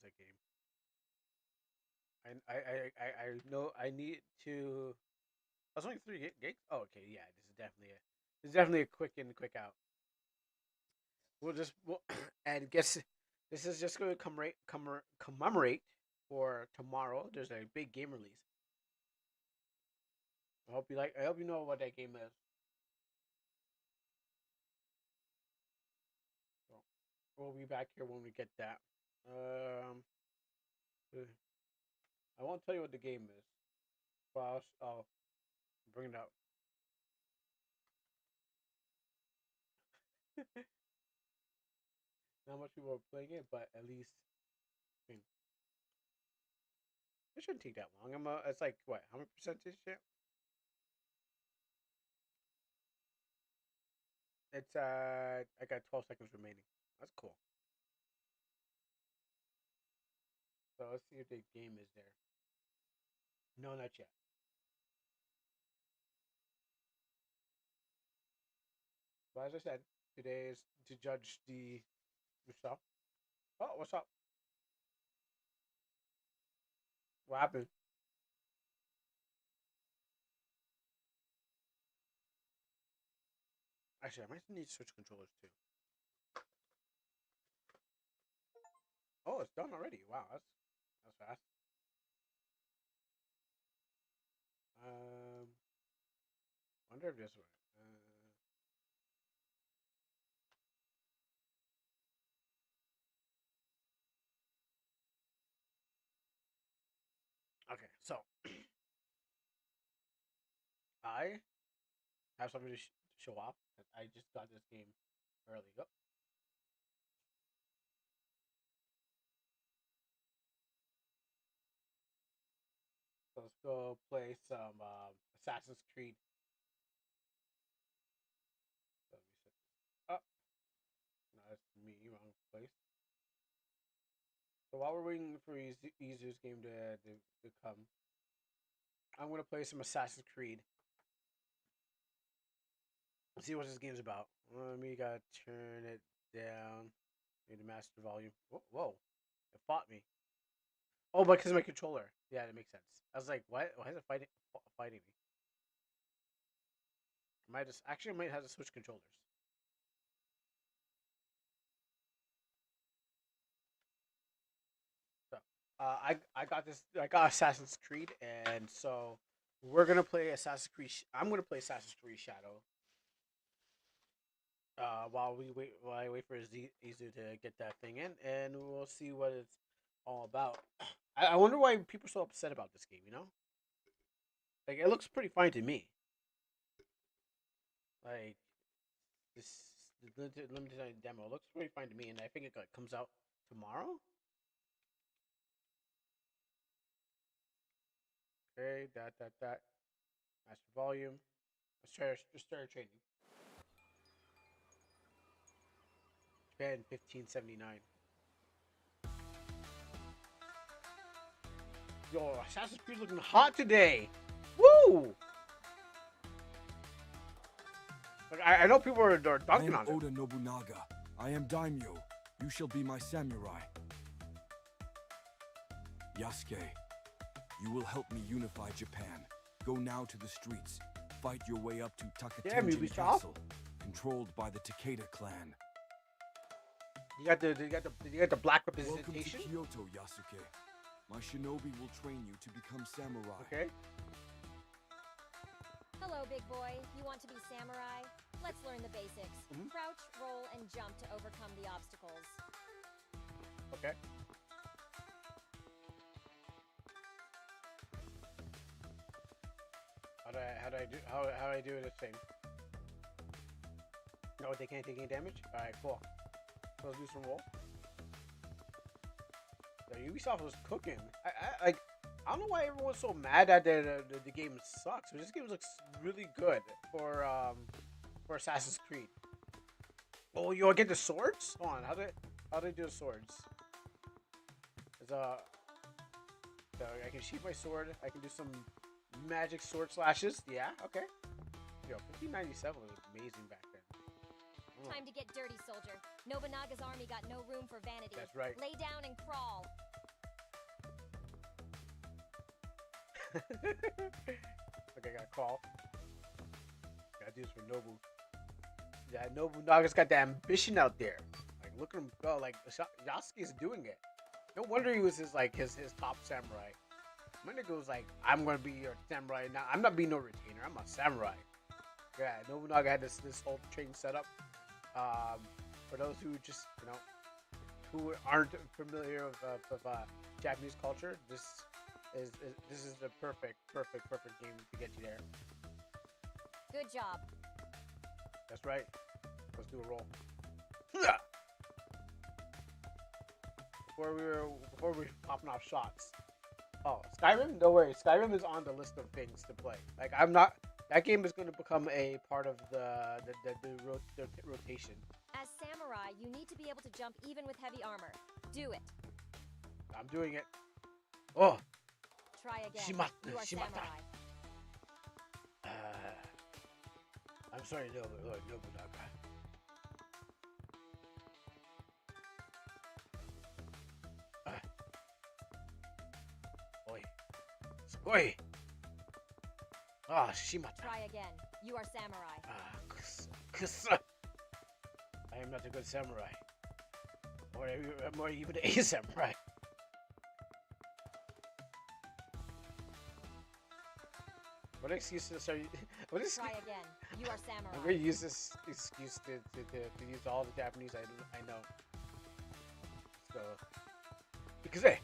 that game. I know I need to. Oh, it's only 3 gigs. Oh, okay, yeah. This is definitely a quick in, quick out. We'll and guess this is just going to commemorate for tomorrow. There's a big game release. I hope you like. I hope you know what that game is. So we'll be back here when we get that. Um, I won't tell you what the game is. But I'll bring it up. Not much people are playing it, but at least I mean, it shouldn't take that long. It's like what? How many percentage shit? It's I got 12 seconds remaining. That's cool. So let's see if the game is there. No, not yet. But as I said, today is to judge the stuff. Oh, what's up? What happened? Actually, I might need to switch controllers too. Oh, it's done already. Wow, that's fast. Um, wonder if this one. Okay, so I have something to show off. I just got this game early. Go. So let's go play some Assassin's Creed. So let me set this up. No, that's me, wrong place. So while we're waiting for Izu's game to come, I'm gonna play some Assassin's Creed. See what this game's about. Let me gotta turn it down. Need the master volume. Whoa. It fought me. Oh, because of my controller. Yeah, that makes sense. I was like, what? Why is it fighting me? I might have to switch controllers. So, I got this. I got Assassin's Creed, and so we're gonna play Assassin's Creed. I'm gonna play Assassin's Creed Shadow. While I wait for Izu to get that thing in, and we'll see what it's all about. I wonder why people are so upset about this game. Like it looks pretty fine to me. Like this limited time demo looks pretty fine to me, and I think it comes out tomorrow. Okay, that. Master volume. Let's start training. Japan 1579. Yo, Assassin's Creed looking hot today. Woo! Like, I know people are dunking on I am it. Oda Nobunaga. I am daimyo. You shall be my samurai. Yasuke, you will help me unify Japan. Go now to the streets. Fight your way up to Damn, Takatenjin Ubisoft. Castle, controlled by the Takeda clan. You got the black representation. Welcome to Kyoto, Yasuke. My shinobi will train you to become samurai. Okay. Hello, big boy. You want to be samurai? Let's learn the basics. Crouch, roll, and jump to overcome the obstacles. Okay. How do I do this thing? No, they can't take any damage. All right, cool. So let's do some roll. The Ubisoft was cooking. I don't know why everyone's so mad that the game sucks. But this game looks really good for Assassin's Creed. Oh, you get the swords? Hold on, how do I do the swords? So I can sheath my sword. I can do some magic sword slashes. Yeah, okay. Yo, 1597 was amazing back then. Time to get dirty, soldier. Nobunaga's army got no room for vanity. That's right. Lay down and crawl. Okay, I gotta crawl. Gotta do this for Nobu. Yeah, Nobunaga's got the ambition out there. Like, look at him go. Like, Yasuke's doing it. No wonder he was his top samurai. My nigga was like, I'm gonna be your samurai now. I'm not being no retainer. I'm a samurai. Yeah, Nobunaga had this whole training set up. For those who just who aren't familiar with Japanese culture, this is the perfect game to get you there. Good job. That's right. Let's do a roll. Before we popping off shots. Oh, Skyrim? No worries. Skyrim is on the list of things to play. Like, I'm not. That game is going to become a part of the rotation. As samurai, you need to be able to jump even with heavy armor. Do it. I'm doing it. Oh. Try again. You are Shimata. samurai. I'm sorry, Nobunaga. Oi. Oi. Ah, Shimata. Try again. You are samurai. I am not a good samurai. Or even a samurai. What excuse to start? What is? Try again. You are samurai. I'm gonna use this excuse to use all the Japanese I know. So, Ikuze.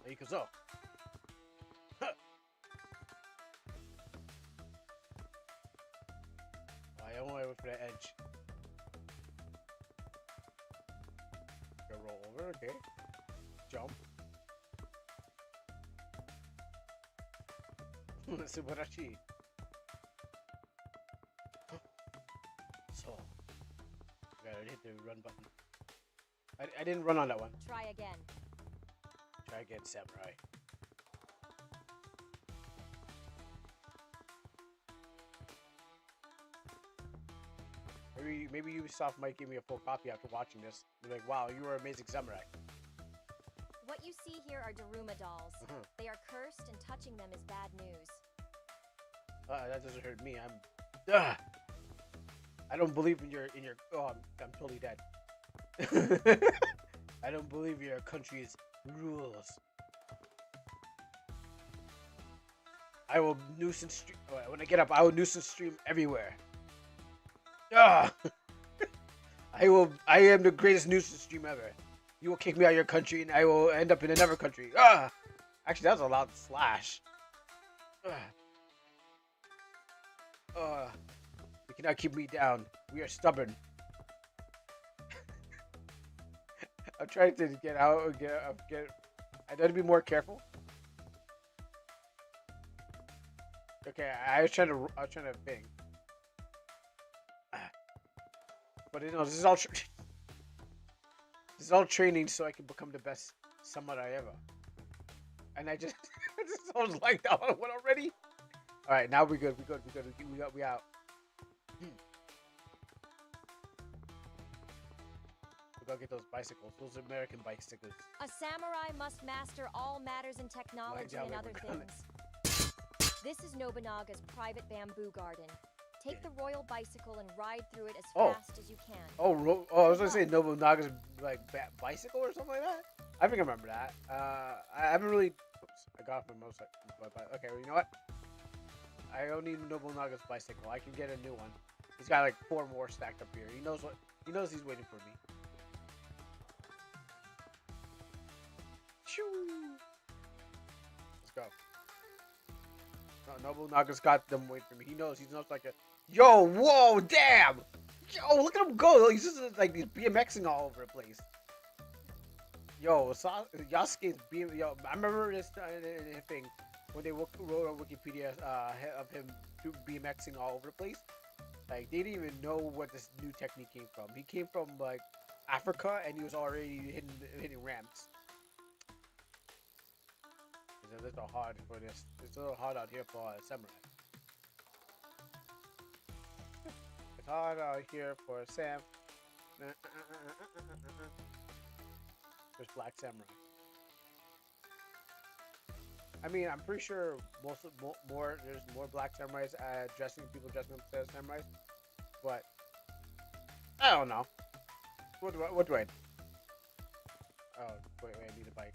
Ikuzo. I want to wait for that edge. Go roll over, okay. Jump. Subarashi. So, I gotta hit the run button. I didn't run on that one. Try again. Try again, samurai. Maybe Ubisoft might give me a full copy after watching this. Be like, wow, you were an amazing samurai. What you see here are Daruma dolls. They are cursed, and touching them is bad news. That doesn't hurt me. I don't believe in your. Oh, I'm totally dead. I don't believe your country's rules. I will nuisance stream. When I get up, I will nuisance stream everywhere. I am the greatest nuisance stream ever. You will kick me out of your country, and I will end up in another country. Actually, that was a loud slash. You cannot keep me down. We are stubborn. I'm trying to get out and get. I got to be more careful. Okay, I was trying to bang. But this is all this is all training so I can become the best samurai ever. And I just I was like that one already. All right, now we're good. We out. We gotta get those bicycles. Those American bicycles. A samurai must master all matters in technology and other things. This is Nobunaga's private bamboo garden. Take the royal bicycle and ride through it as fast as you can. I was gonna say Nobunaga's like bicycle or something like that. I think I remember that. I haven't really. Oops, I got off my motorcycle. Okay, well, you know what? I don't need Nobunaga's bicycle. I can get a new one. He's got like 4 more stacked up here. He knows he's waiting for me. Shoo! Let's go. No, Nobunaga's got them waiting for me. He knows like a. Yo, whoa, damn! Yo, look at him go! He's just like he's BMXing all over the place. Yo, Yasuke's BM. Yo, I remember this thing when they wrote on Wikipedia of him BMXing all over the place. Like they didn't even know what this new technique came from. He came from like Africa, and he was already hitting ramps. It's a little hard for this. It's a little hard out here for samurai. It's hard out here for Sam. There's Black Samurai. I mean, I'm pretty sure more there's more black samurais dressing up as samurais, but I don't know. What do I? Oh wait, I need a bike.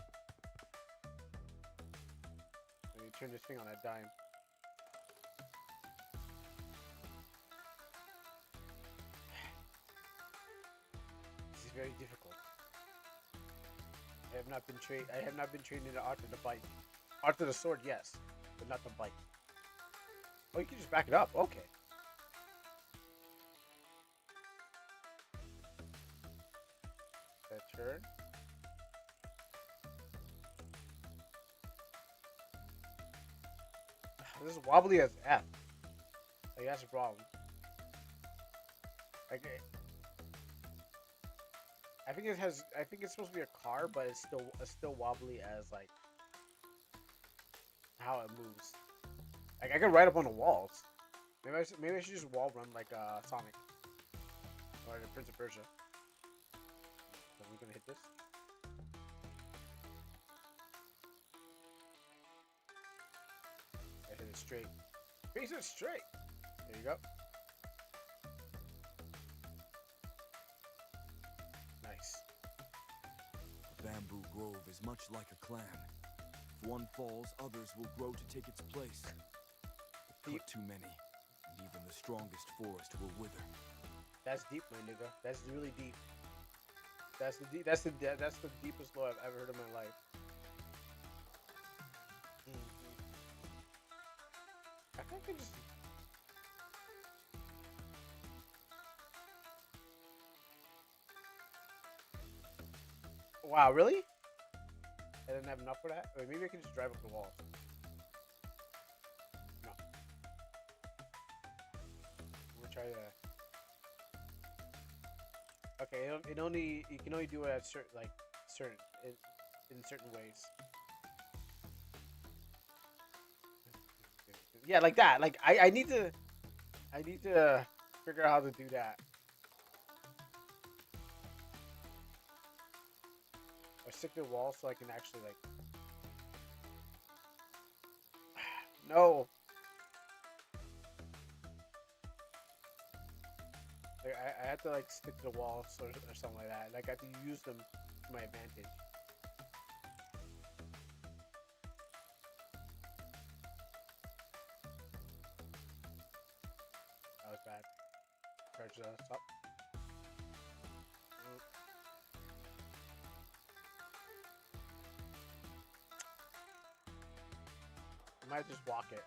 Let me turn this thing on a dime. This is very difficult. I have not been trained. I have not been trained in the art of the bike. Art of the sword, yes, but not the bike. Oh, you can just back it up. Okay. That turn. This is wobbly as F. Like that's a problem. Like, I think it has. I think it's supposed to be a car, but it's still wobbly as like how it moves. Like I can ride up on the walls. Maybe I should just wall run like Sonic or the Prince of Persia. So we're gonna hit this. I hit it straight. Face it straight. There you go. Nice. A bamboo grove is much like a clan. If one falls, others will grow to take its place. But cut too many, and even the strongest forest will wither. That's deep, my nigga. That's really deep. That's the deepest lore I've ever heard in my life. I think I just. Wow, really? I didn't have enough for that? Wait, maybe I can just drive up the walls. No. We'll try that. Okay, you can only do it at in certain ways. Yeah, like that. Like I need to figure out how to do that. Or stick to the wall so I can actually like. No. Like, I have to like stick to the walls or something like that. Like I have to use them to my advantage. That was bad. Charge us up. I might just walk it.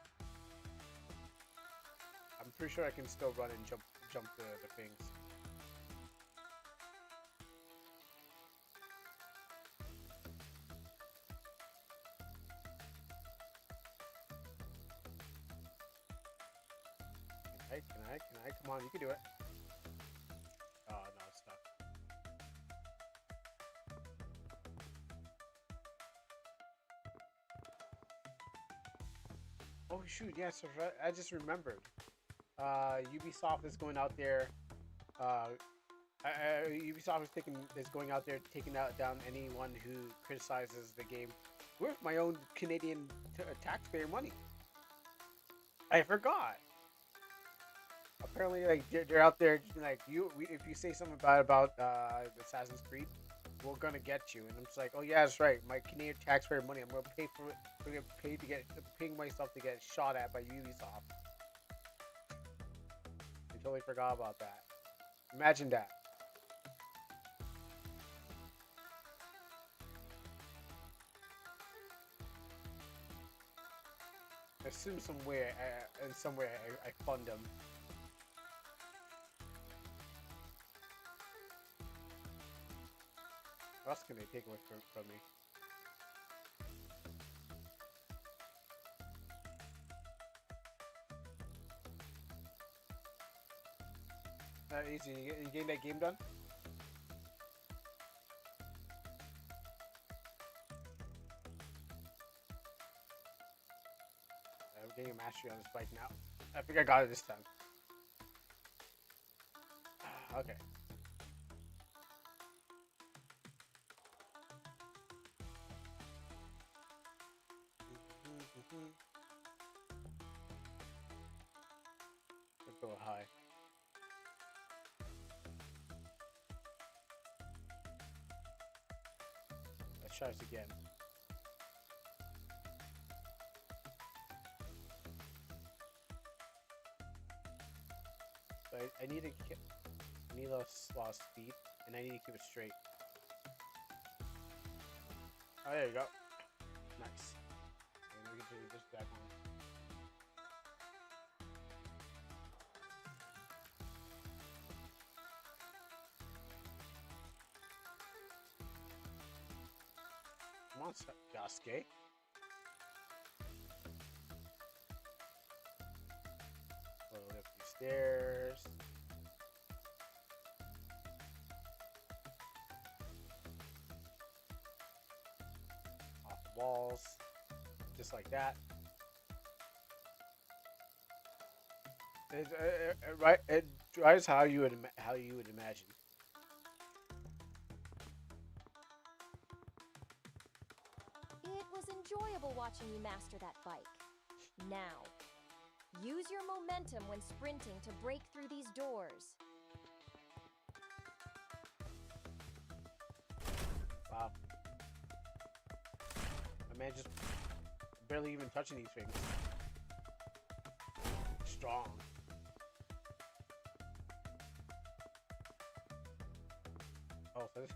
I'm pretty sure I can still run and jump the things. Can I? Come on, you can do it. Oh no, it's stuck. Oh shoot, yeah, so I just remembered. Ubisoft is going out there. Ubisoft is going out there taking down anyone who criticizes the game with my own Canadian taxpayer money. I forgot. Apparently, like they're out there just being like, if you say something about Assassin's Creed, we're gonna get you. And I'm just like, oh yeah, that's right. My Canadian taxpayer money, I'm gonna pay for it. I'm gonna paying myself to get shot at by Ubisoft. I totally forgot about that. Imagine that. I assume in some way I fund them. What else can they take away from me? Easy. You getting that game done? I'm getting a mastery on this bike now. I think I got it this time. Okay. Go high. Let's try this again. So I need to keep, I need a lot of speed, and I need to keep it straight. Oh, there you go. Nice. And we can do this back on. Come on, Yasuke. Slowly up these stairs. Off the walls. Just like that. It drives how you would imagine. It was enjoyable watching you master that bike. Now, use your momentum when sprinting to break through these doors. Wow. My man just barely even touching these things. Strong. Oh, so this.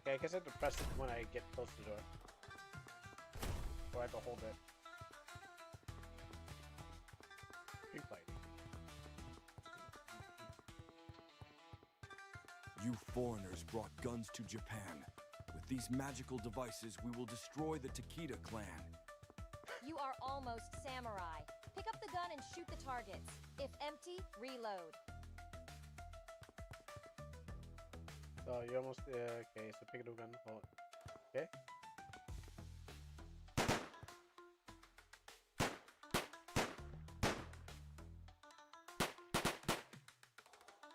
Okay, I guess I have to press it when I get close to the door. Or I have to hold it. Replay. You foreigners brought guns to Japan. With these magical devices, we will destroy the Takeda clan. You are almost samurai. Pick up the gun and shoot the targets. If empty, reload. So you almost okay. So pick it up, gun, hold it. Okay.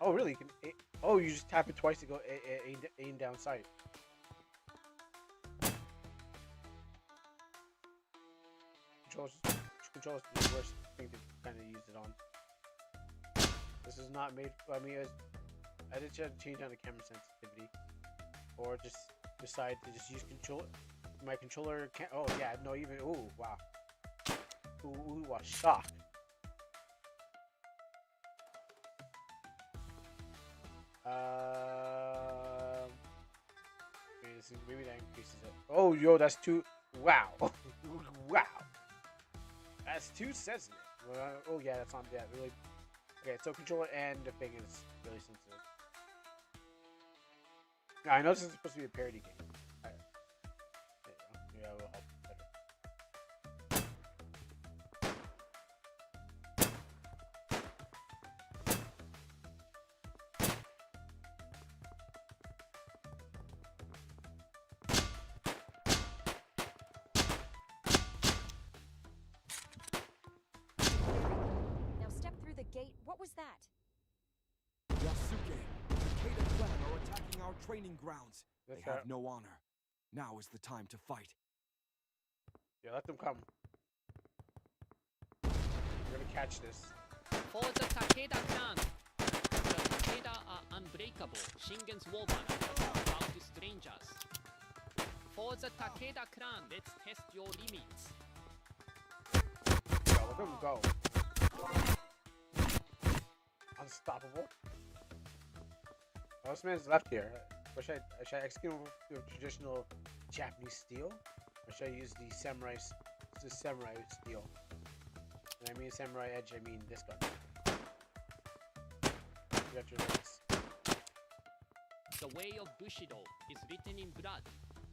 Oh really? You can. Oh, you just tap it twice to go aim down sight. Controls is the worst thing to kind of use it on. This is not made. I mean, I just had to change on the camera sensitivity, or just decide to just use my controller. Can't. Oh yeah, no even. Oh wow. Ooh, wow, shock. Maybe that increases it. Oh, yo, that's too. Wow. Wow. That's too sensitive. Oh yeah, that's on that. Really. Okay, so controller and the thing is really sensitive. Now, I know this is supposed to be a parody game. There you go. Yeah, it will help better. Now step through the gate. What was that? Yasuke, the Takeda clan are attacking our training grounds. They That's have right. no honor. Now is the time to fight. Yeah, let them come. We're gonna catch this. For the Takeda clan, the Takeda are unbreakable. Shingen's war banner, bow to strangers. For the Takeda clan, let's test your limits. Yo, let them go. Unstoppable. Oh, this man's left here. Should I execute him with traditional Japanese steel? Or should I use the samurai steel? And I mean samurai edge, I mean this gun. You got your legs. The way of Bushido is written in blood.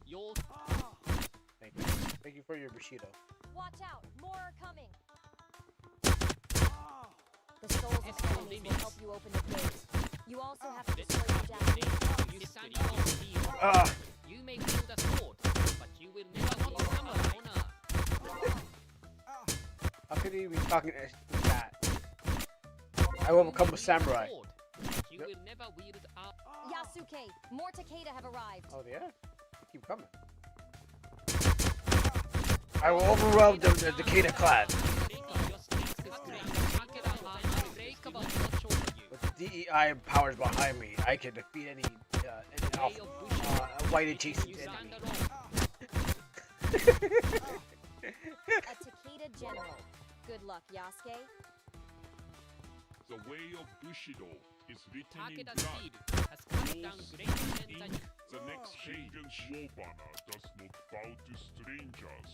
Your Thank you. Thank you for your Bushido. Watch out! More are coming! The souls of enemies will help you open the gate. You also have to destroy the Japanese. you stand on steel. Ah! You may wield a sword, but you will never be samurai honor. How could he be talking like that? I will become a samurai. Sword, but you will never wield a Yasuke, more Takeda have arrived. Oh yeah? keep coming. I will overwhelm the Takeda clan. With the DEI powers behind me, I can defeat any white adjacent enemy. A Takeda general. Good luck, Yasuke. The way of Bushido is written in Takeda's blood. speed has cut down great men. The next Shingen war banner does not bow to strangers.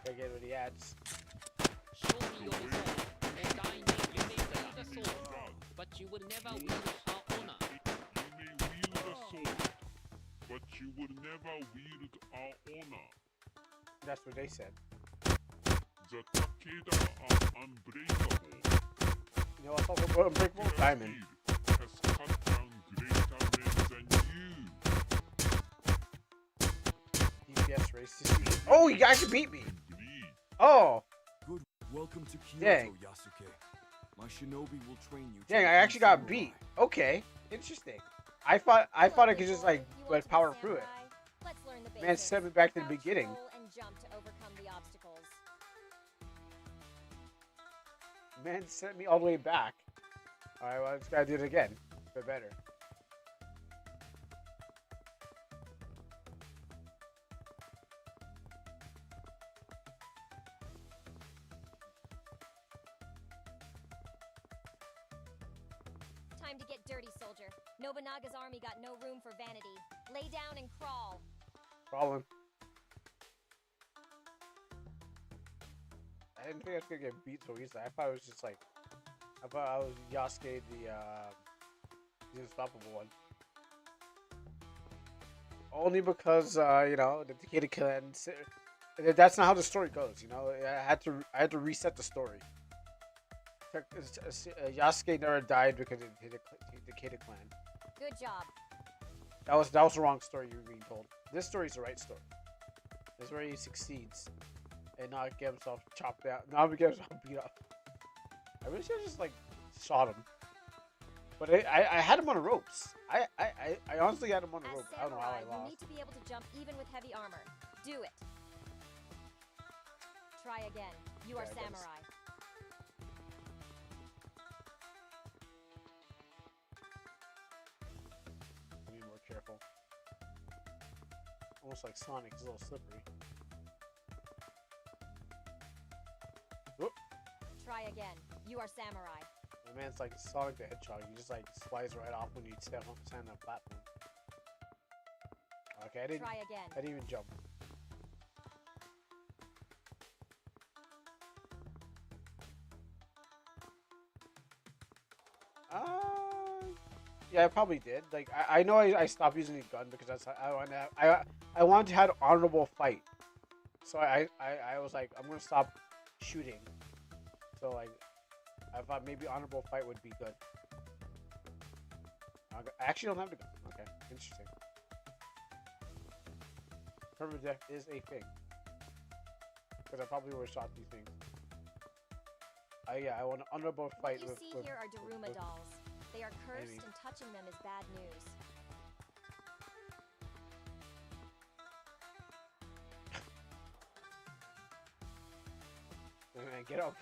I get what he adds. Show me your resolve, or die naked. You may wield the sword, but you will never wield our honor. You may wield a sword, but you will never wield our honor. That's what they said. The Takeda are unbreakable. You know what's also about Unbreakable? Diamond. Has cut down greater men than you. DPS race to see. Oh, you guys can beat me. Bleed. Oh, Good. Welcome to Kyoto, Dang. Yasuke. My shinobi will train you. to dang! I become actually got samurai. beat. Okay, interesting. I thought I could just like You want to be power through it. samurai? Let's learn the Man, basics. sent me back to the Crouch, beginning. roll, and jump to overcome the obstacles. Man sent me all the way back. All right, well, I just gotta do it again. But better. Time to get dirty, soldier. Nobunaga's army got no room for vanity. Lay down and crawl. Problem. I didn't think I was gonna get beat so easily. I thought it was just like, I thought I was Yasuke the unstoppable one. Only because you know the Takeda clan. That's not how the story goes. You know, I had to reset the story. Yasuke never died because of the Takeda clan. Good job. That was the wrong story you were being told. This story is the right story. This is where he succeeds and not get himself chopped out, not get himself beat up. I really should have just like shot him. But I had him on the ropes. I honestly had him on the As ropes. I don't know how samurai, I you lost. need to be able to jump even with heavy armor. Do it. Try again. You are Yeah, I guess. samurai. Be more careful. Almost like Sonic, he's a little slippery. Whoop. Try again. You are samurai. My man's like Sonic the Hedgehog. He just like slides right off when you stand on that platform. Okay, Try again. I didn't even jump. Yeah, I probably did. Like, I know I stopped using the gun because that's I wanted to have an honorable fight. So I was like, I'm gonna stop shooting. So like, I thought maybe honorable fight would be good. I actually don't have the gun. Okay, interesting. Permadeath is a thing. Because I probably would have shot these things. Yeah, I want an honorable fight What you see here are Daruma dolls. They are cursed, Maybe. and touching them is bad news. My man, get up.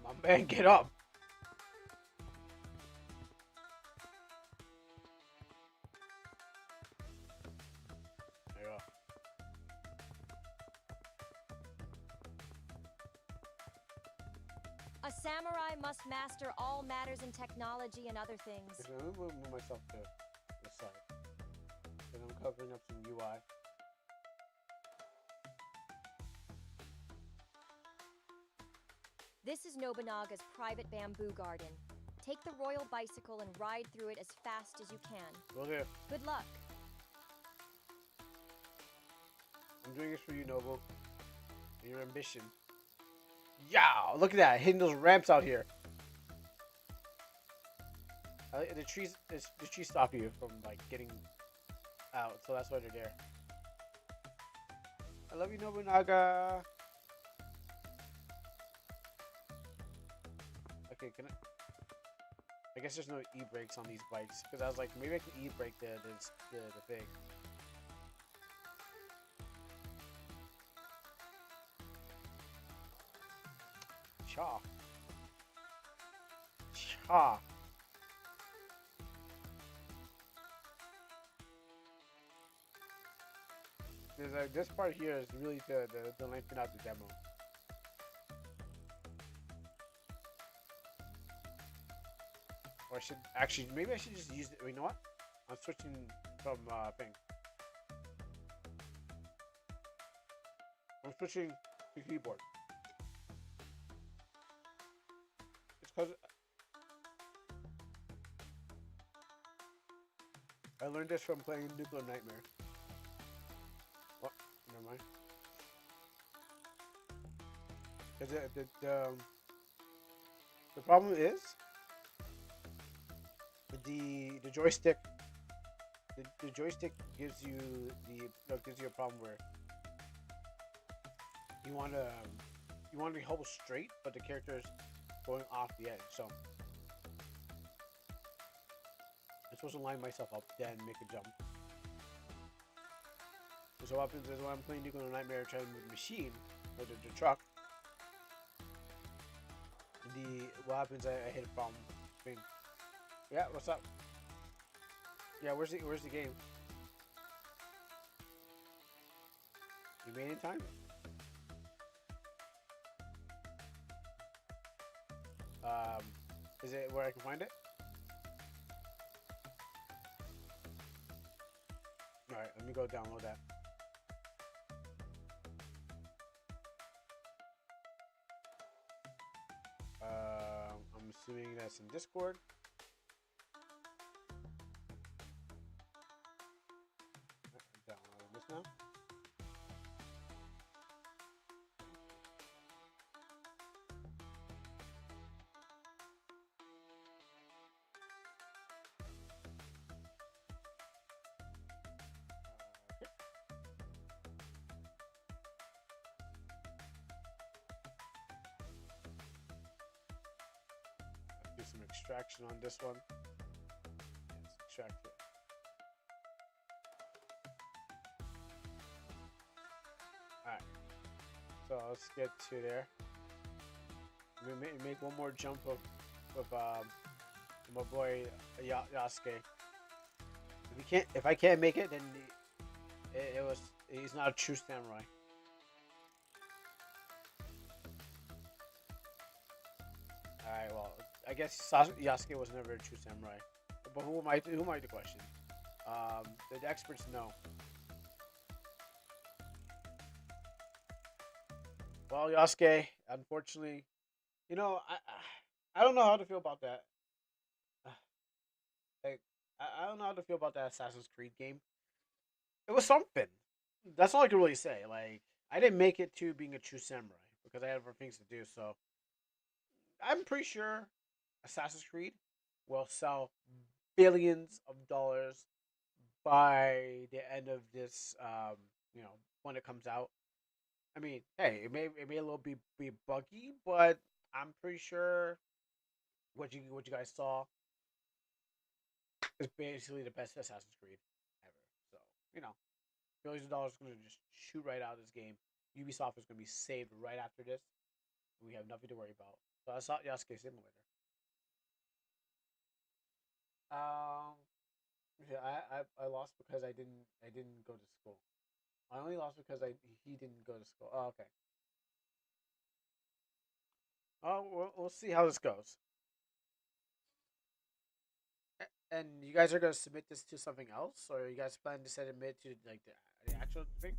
My man, get up. There you go. A samurai must master all matters in technology and other things. Okay, let me move myself to the side. And I'm covering up some UI. This is Nobunaga's private bamboo garden. Take the royal bicycle and ride through it as fast as you can. Go there. Good luck. I'm doing this for you, Noble. And your ambition. Yeah, look at that, hitting those ramps out here. The trees stop you from like getting out, so that's why they're there. I love you, Nobunaga. Okay, I guess there's no e-brakes on these bikes because I was like, maybe I can e-brake the thing. Cha. Cha. There's this part here is really the lengthen out the demo. Or I should actually, maybe I should just use it. You know what? I'm switching from thing. I'm switching to keyboard. It's because I learned this from playing Nuclear Nightmare. What? Never mind. Because the problem is the joystick. The joystick gives you a problem where you want to hold straight, but the character is going off the edge. So I'm supposed to line myself up, then make a jump. So what happens is when I'm playing Nuclear Nightmare, trying to move the machine or the truck, what happens? I hit a problem thing. Yeah, what's up? Yeah, where's the game? You made it in time? Is it where I can find it? Alright, let me go download that. I'm assuming that's in Discord. Downloading this now. Do some extraction on this one. Let's extract it. Alright. So let's get to there. Make one more jump of my boy Yasuke. If I can't make it, then he's not a true samurai. Alright, well, I guess Yasuke was never a true samurai. But who am I to question? The experts know. Well, Yasuke, unfortunately, you know, I don't know how to feel about that. Like, I don't know how to feel about that Assassin's Creed game. It was something. That's all I can really say. Like, I didn't make it to being a true samurai because I had other things to do. So, I'm pretty sure Assassin's Creed will sell billions of dollars by the end of this. When it comes out. I mean, hey, it may a little be buggy, but I'm pretty sure what you guys saw is basically the best Assassin's Creed ever. So, billions of dollars is going to just shoot right out of this game. Ubisoft is going to be saved right after this. We have nothing to worry about. So I saw Yasuke Simulator. Yeah, I lost because I didn't go to school. I only lost because he didn't go to school. Oh, okay. Oh, we'll see how this goes. And you guys are gonna submit this to something else, or you guys plan to submit to like the actual thing?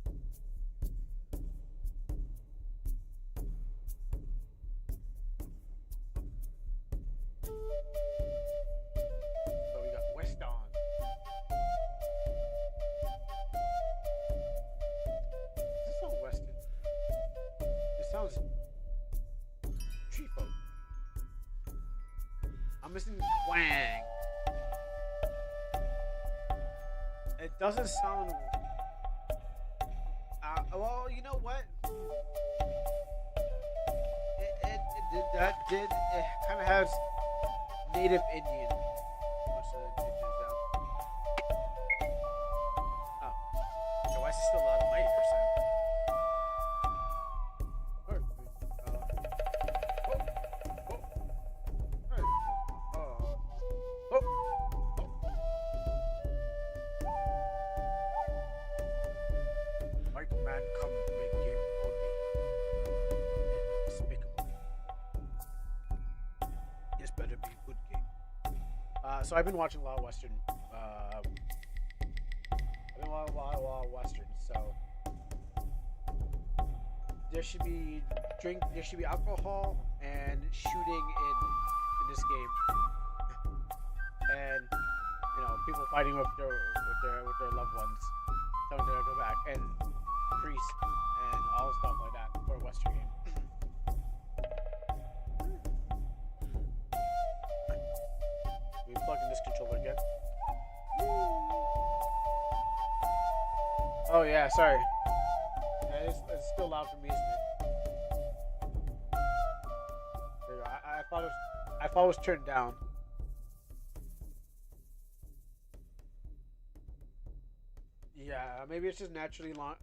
So we got West Dawn. Does this sound Western? It sounds tree folk. I'm missing twang. It doesn't sound. Well, you know what? It kind of has native Indian. Most of the Indians down. Oh, okay, why is it still loud on my ear, Sam? White man come to make game for me. Despicable. This better be a good game. So I've been watching a lot of Western. I've been watching a lot of Western. So there should be there should be alcohol and shooting in this game, and people fighting with their loved ones, telling them to go back, and priests and all stuff like that for a Western game. We plug in this controller again. Oh yeah, sorry. Yeah, it's still loud for me, isn't it? There you go. I thought it was turned down. Yeah, maybe it's just naturally long.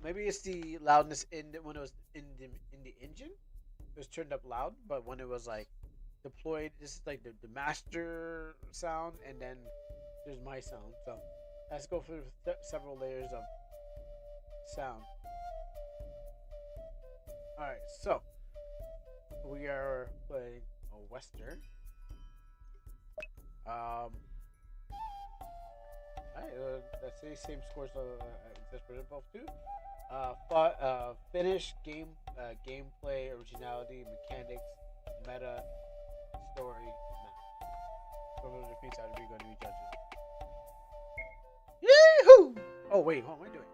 Maybe it's the loudness when it was in the engine. It was turned up loud, but when it was like deployed, this is like the master sound, and then there's my sound. So let's go through several layers of sound. All right, so we are playing a Western. Let's say same scores as for both two. Finish, gameplay, originality, mechanics, meta, story, map. So those are things that we're going to be judging. Yee-hoo! Oh wait, what am I doing?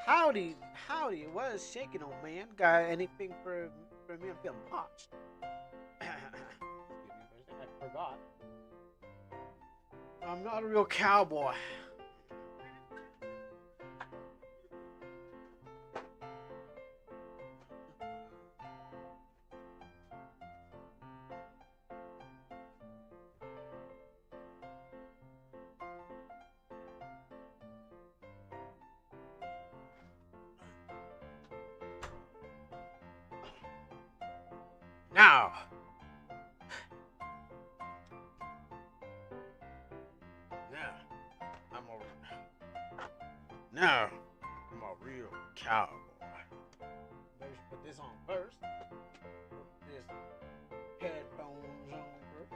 Howdy, what is shaking, old man? Got anything for me? I'm feeling parched. I forgot. I'm not a real cowboy. Now, I'm a real cowboy. Maybe put this on first. Put this headphones on first.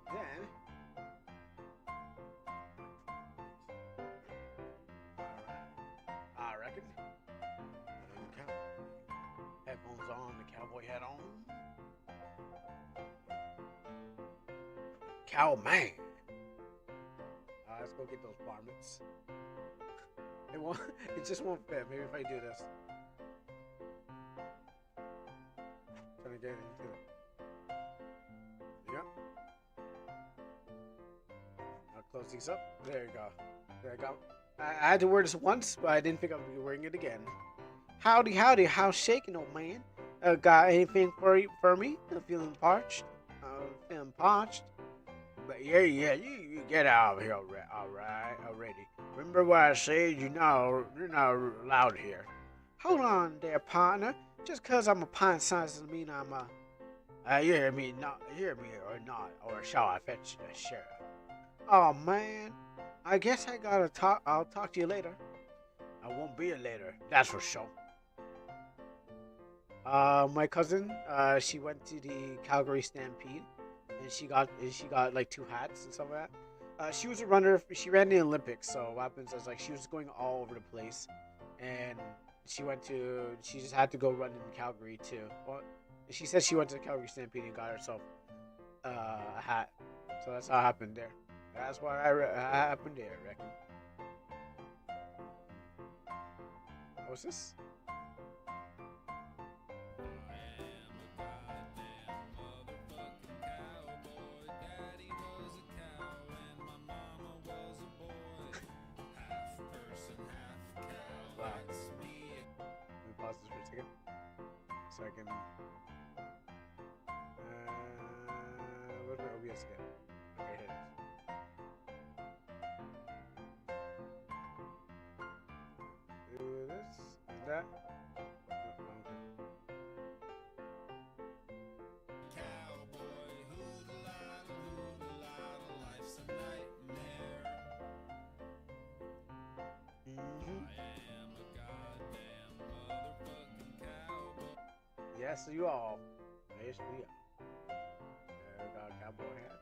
And then I reckon headphones on, the cowboy hat on. Cowman. Let's go get those varmints. It just won't fit. Maybe if I do this. Trying to get into it. Yep. I'll close these up. There you go. There you go. I had to wear this once, but I didn't think I would be wearing it again. Howdy, how's shaking, old man? Got anything for me? I'm feeling parched. But yeah, you get out of here already. Remember what I said? You're not allowed here. Hold on there, partner. Just cause I'm a pint size doesn't mean I'm a... you hear me or not, or shall I fetch the sheriff? Oh man, I guess I gotta talk. I'll talk to you later. I won't be here later, that's for sure. My cousin, she went to the Calgary Stampede. And she got like 2 hats and stuff like that. She was a runner. She ran the Olympics. So what happens is like she was going all over the place, and she just had to go run in Calgary too. Well, she said she went to the Calgary Stampede and got herself a hat. So that's how it happened there. That's why happened there, I reckon. What's this? Where's my OBS again? Okay, here it is. Do this. Is that? Yes, you all. Yes, we are. We got a cowboy hat.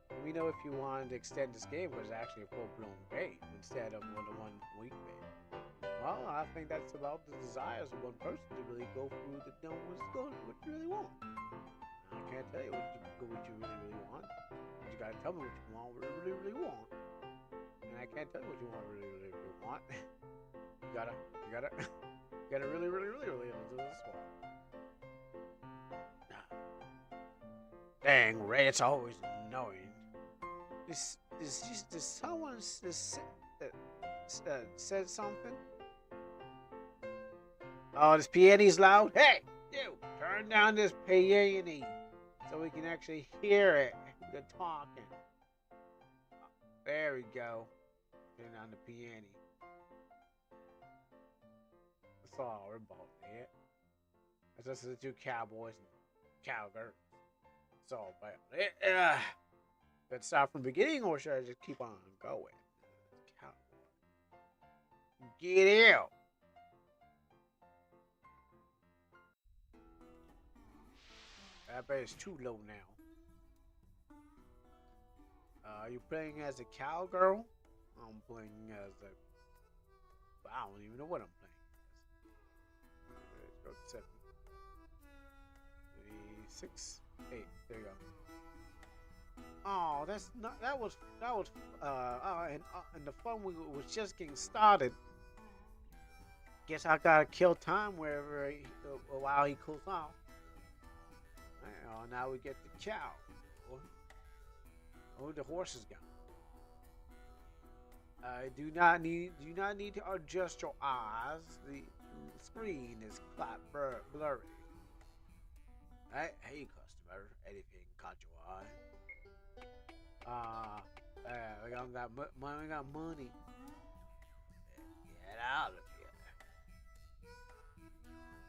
Let me know if you wanted to extend this game because it's actually a full-blown game instead of a one-week game. Well, I think that's about the desires of one person to really go through the know what you really want. I can't tell you what you really want. But you gotta tell me what you want, really want. And I can't tell you what you want, really want. You gotta really into this one. Dang, Ray, it's always annoying. Did someone said something? Oh, this piano's loud. Hey, you, turn down this piano so we can actually hear it. The talking. There we go. Turn down the piano. That's all we're about there. That's just the two cowboys and cowgirls. That's all about it. Let's start from the beginning, or should I just keep on going? Cowboy. Get out. I bet it's too low now. Are you playing as a cowgirl? I'm playing as a... I don't even know what I'm playing as. Let's go to 7. 6, 8. There you go. Oh, that's not. That was. And the fun was just getting started. Guess I gotta kill time while he cools off. Oh, now we get the cow. Oh, the horse is gone. Do not need to adjust your eyes. The screen is quite blurry. Hey, customer, anything caught your eye? We got money. Get out of here.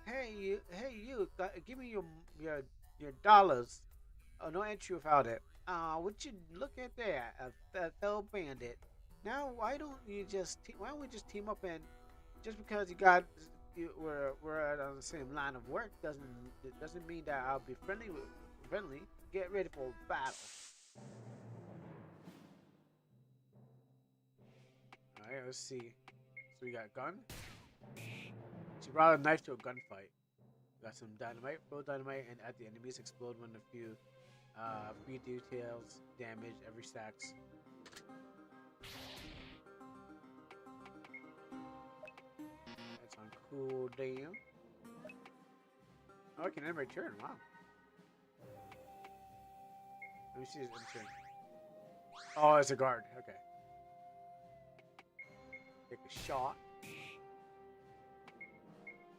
Hey you, give me your dollars. Oh, no entry without it. Would you look at that? A fellow bandit. Now, why don't we just team up, and just because we're on the same line of work doesn't mean that I'll be friendly. Get ready for battle. Alright, let's see. So we got a gun. She brought a knife to a gunfight. Got some dynamite, throw dynamite, and at the enemies explode when a few details damage every stacks. That's on cooldown. Oh, I can end my turn. Wow. Let me see his end turn. Oh, it's a guard. Okay. Take a shot.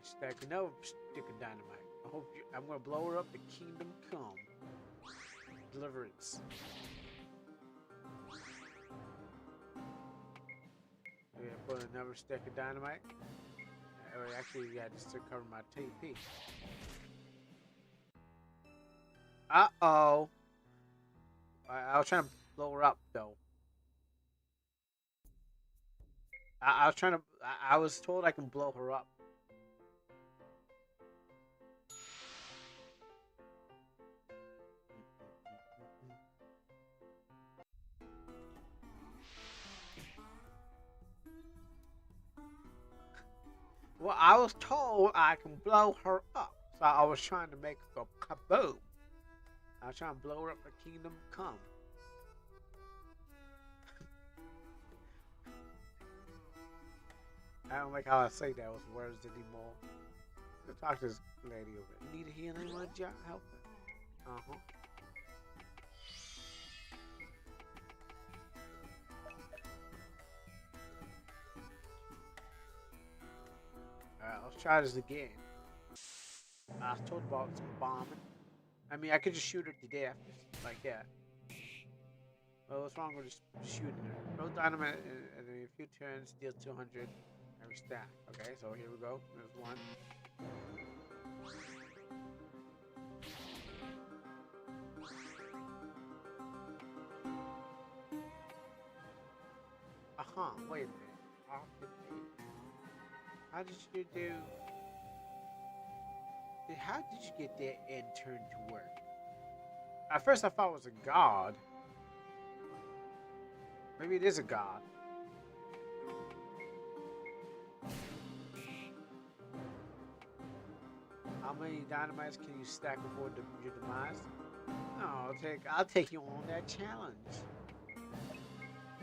Stack another stick of dynamite. I'm gonna blow her up. The kingdom come. Deliverance. Yeah, put another stick of dynamite. Actually, yeah, just to cover my TP. Uh-oh. I was trying to blow her up, though. I was trying to... I was told I can blow her up. Well, I was told I can blow her up. So I was trying to make a kaboom. I was trying to blow her up. The kingdom come. I don't like how I say those words anymore. Let's talk to this lady over there. You need a healing? Want you help her? Uh-huh. Alright, let's try this again. I was told about some bombing. I mean, I could just shoot her to death, just like that. Well, what's wrong with just shooting her? Throw dynamite and in a few turns, deal 200 every stack. Okay, so here we go. There's one. Wait a minute. How did you do? How did you get that end turn to work? At first I thought it was a god. Maybe it is a god. How many dynamites can you stack before your demise? No, I'll take you on that challenge.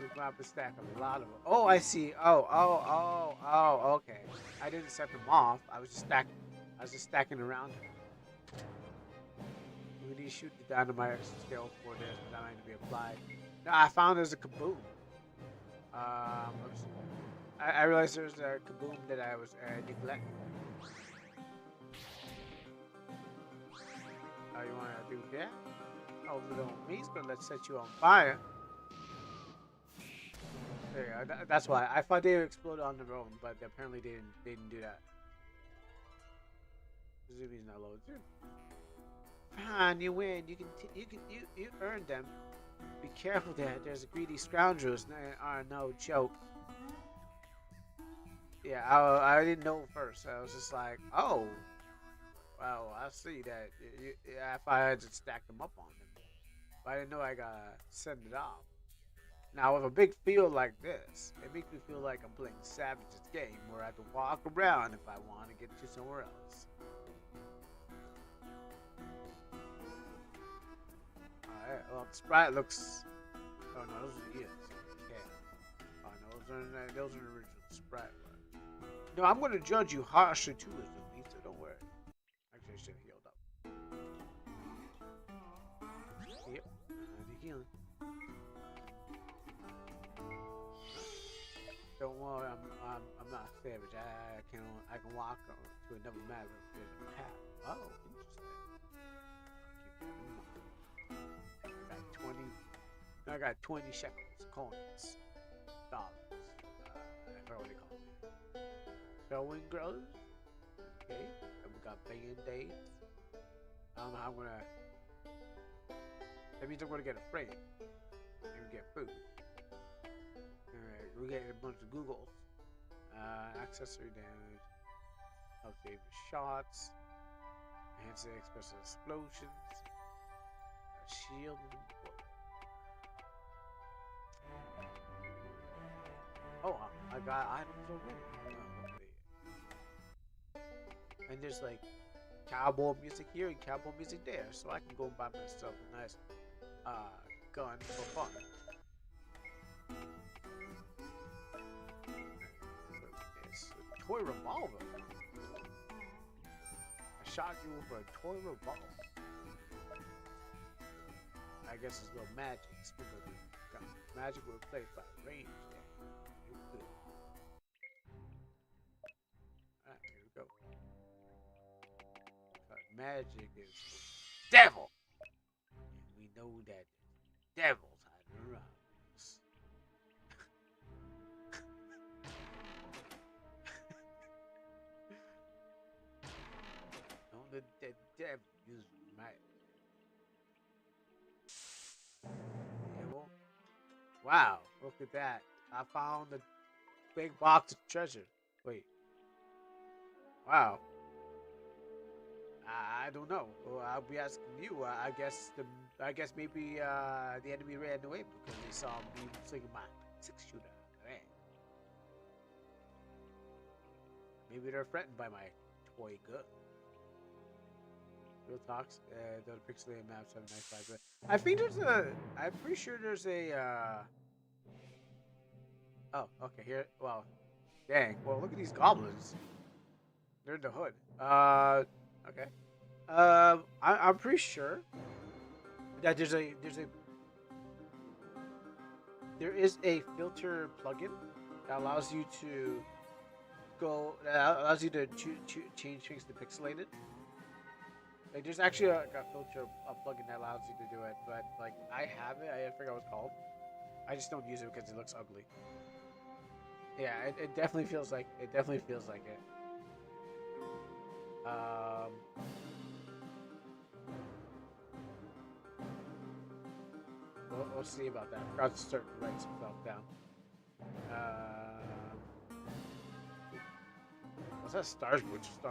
We probably stack a lot of them. Oh, I see. Oh, okay. I didn't set them off. I was just stacking around them. We need to shoot the dynamite skill for this dynamite to be applied. Now I found there's a kaboom. I realized there's a kaboom that I was neglecting. Oh, you want to do that? Oh, little me's gonna set you on fire. There you go. That's why I thought they would explode on their own, but apparently they didn't do that. Zumi's not low too. Fine, you win. You earned them. Be careful there. There's greedy scoundrels that are no joke. Yeah, I didn't know first. I was just like, oh, well, I see that. If I had to stack them up on them, but I didn't know I gotta send it off. Now, with a big field like this, it makes me feel like I'm playing Savage's game, where I have to walk around if I want to get to somewhere else. Alright, well, the sprite looks... Oh, no, those are the ears. Yeah. Oh, no, those are the original sprite. No, I'm going to judge you harshly, too, so don't worry. Actually, I should have healed up. Yep, the healing. Don't worry, I'm not savage. I can walk to another matter if there's a path. Oh, interesting. I got 20 shekels, coins, dollars. I forgot what they call it. Sowing grows. Okay, and we got band-aids. I don't know how I'm gonna. That means I'm gonna get a frame and get food. We get a bunch of Googles. Accessory damage. Help save shots. Enhance the expressive explosions. Shield. Oh, I got items already. And there's like cowboy music here and cowboy music there. So I can go and buy myself a nice gun for fun. Toy revolver. I shot you with a toy revolver. I guess it's a little magic. Magic will play by range. Yeah. Alright, here we go. Magic is the devil. And we know that devil's hiding around. The devil use magic. Yeah, wow, look at that. I found the big box of treasure. Wait. Wow. I don't know. Well, I'll be asking you. I guess maybe the enemy ran away because they saw me swinging my 6-shooter. Man. Maybe they're threatened by my toy gun. Real talks. The pixelated maps have a nice vibe. I think there's a. I'm pretty sure there's a. Oh, okay. Here. Well, dang. Well, look at these goblins. They're in the hood. Okay. I'm pretty sure that there is a filter plugin that allows you to go. That allows you to change things to pixelated. Like there's actually a filter, a plugin that allows you to do it, but like I have it. I forgot what it's called. I just don't use it because it looks ugly. Yeah, it definitely feels like it. Definitely feels like it. We'll see about that. I forgot to start writing some stuff down. What's that Star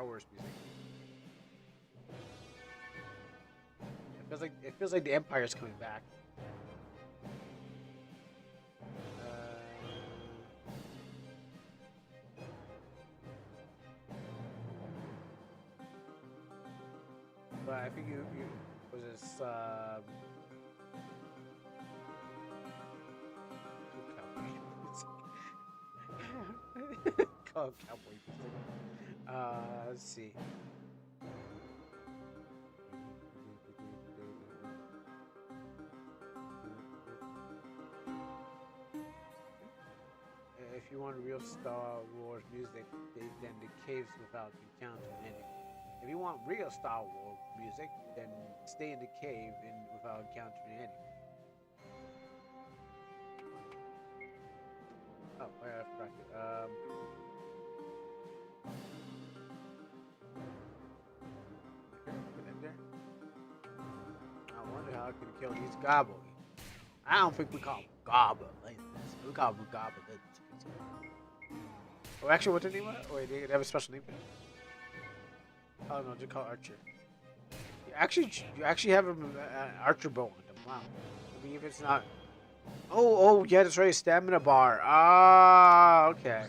Wars music? It feels like the Empire's coming back. But I think you was this call it cowboy music. Let's see. If you want real Star Wars music, then the caves without encountering any. If you want real Star Wars music, then stay in the cave and without encountering any. Oh, I forgot to. Put that there. I wonder how I can kill these goblins. I don't think we call them goblins. We call them goblins. Oh, actually, what's their name? Wait, they have a special name for it? Oh no, they're called Archer. You actually have an Archer bow on them. Wow. I mean, if it's not. Oh, yeah, that's right. Stamina bar. Ah, okay.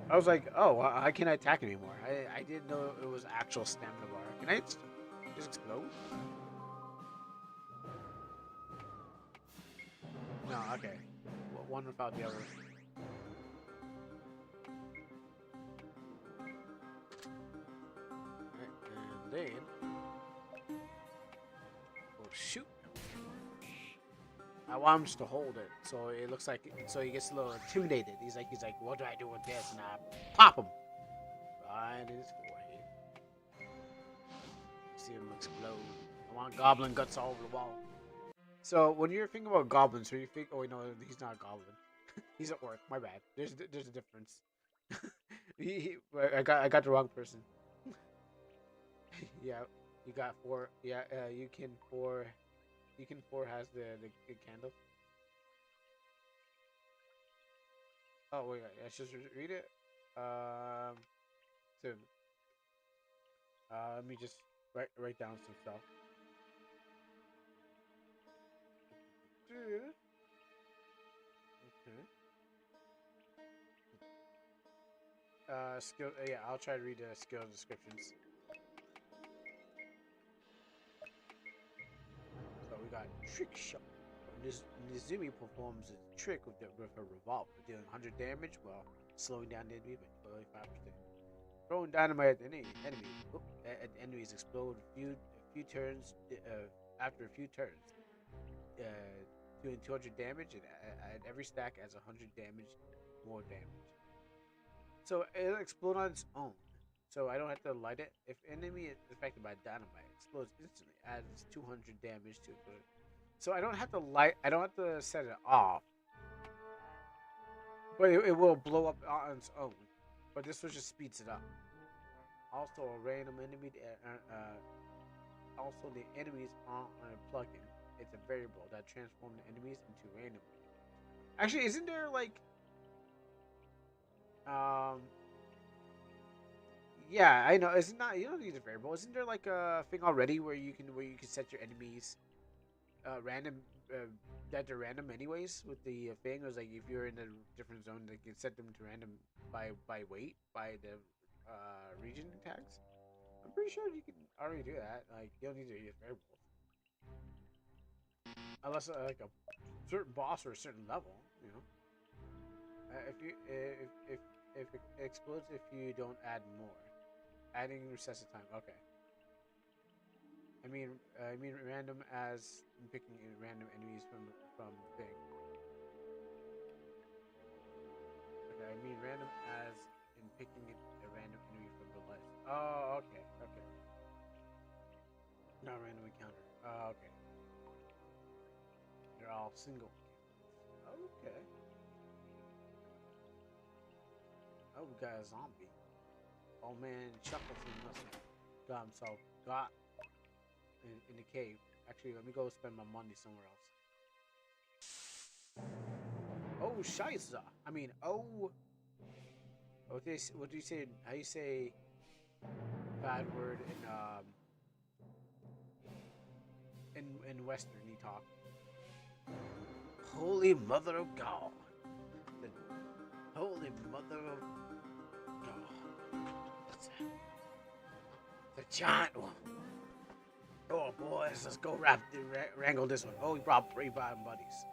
I was like, oh, I can't attack anymore. I didn't know it was actual stamina bar. Can I just explode? No, okay. One without the other. And then. Oh, shoot. I want him just to hold it, so it looks like. So he gets a little intimidated. He's like, what do I do with this? And I pop him. Right in his forehead. See him explode. I want goblin guts all over the wall. So when you're thinking about goblins, when you think, oh wait, no, he's not a goblin. He's an orc. My bad. There's a difference. I got the wrong person. Yeah, you got four. Yeah, you can four. You can four has the candle. Oh wait, let's just read it. So let me just write down some stuff. Okay. Skill. Yeah, I'll try to read the skill descriptions. So we got trick shot. Nizumi performs a trick with a revolver, dealing 100 damage while slowing down the enemy by 25%. Throwing dynamite at the enemy. At the enemies explode a few turns. After a few turns, doing 200 damage, and every stack adds 100 damage, more damage. So it'll explode on its own. So I don't have to light it. If enemy is affected by dynamite, it explodes instantly, adds 200 damage to it. So I don't have to light. I don't have to set it off. But it will blow up on its own. But this one just speeds it up. Also, a random enemy. Also, the enemies on a plugin. It's a variable that transforms the enemies into random. Actually, isn't there like yeah, I know. It's not. You don't need a variable. Isn't there like a thing already where you can set your enemies random that they're random anyways with the thing? It was like if you're in a different zone, they can set them to random by weight by the region tags. I'm pretty sure you can already do that. Like you don't need to use variables unless like a certain boss or a certain level. You know, if it explodes if you don't add more. Adding recessive time. Okay. I mean random as picking random enemies from thing. Okay, I mean random as in picking a random enemy from the list. Oh, okay, okay. Not random encounter. Oh, okay. They're all single encounters. Okay. Oh, we got a zombie. Oh man, Chuckleton must have got himself got in the cave. Actually, let me go spend my money somewhere else. Oh, Shiza. I mean, oh. What do you say? How you say bad word in Western talk? Holy Mother of God. The Holy Mother of God. What's that? The giant one. Oh boys, let's go wrangle this one. Oh, he brought bottom buddies.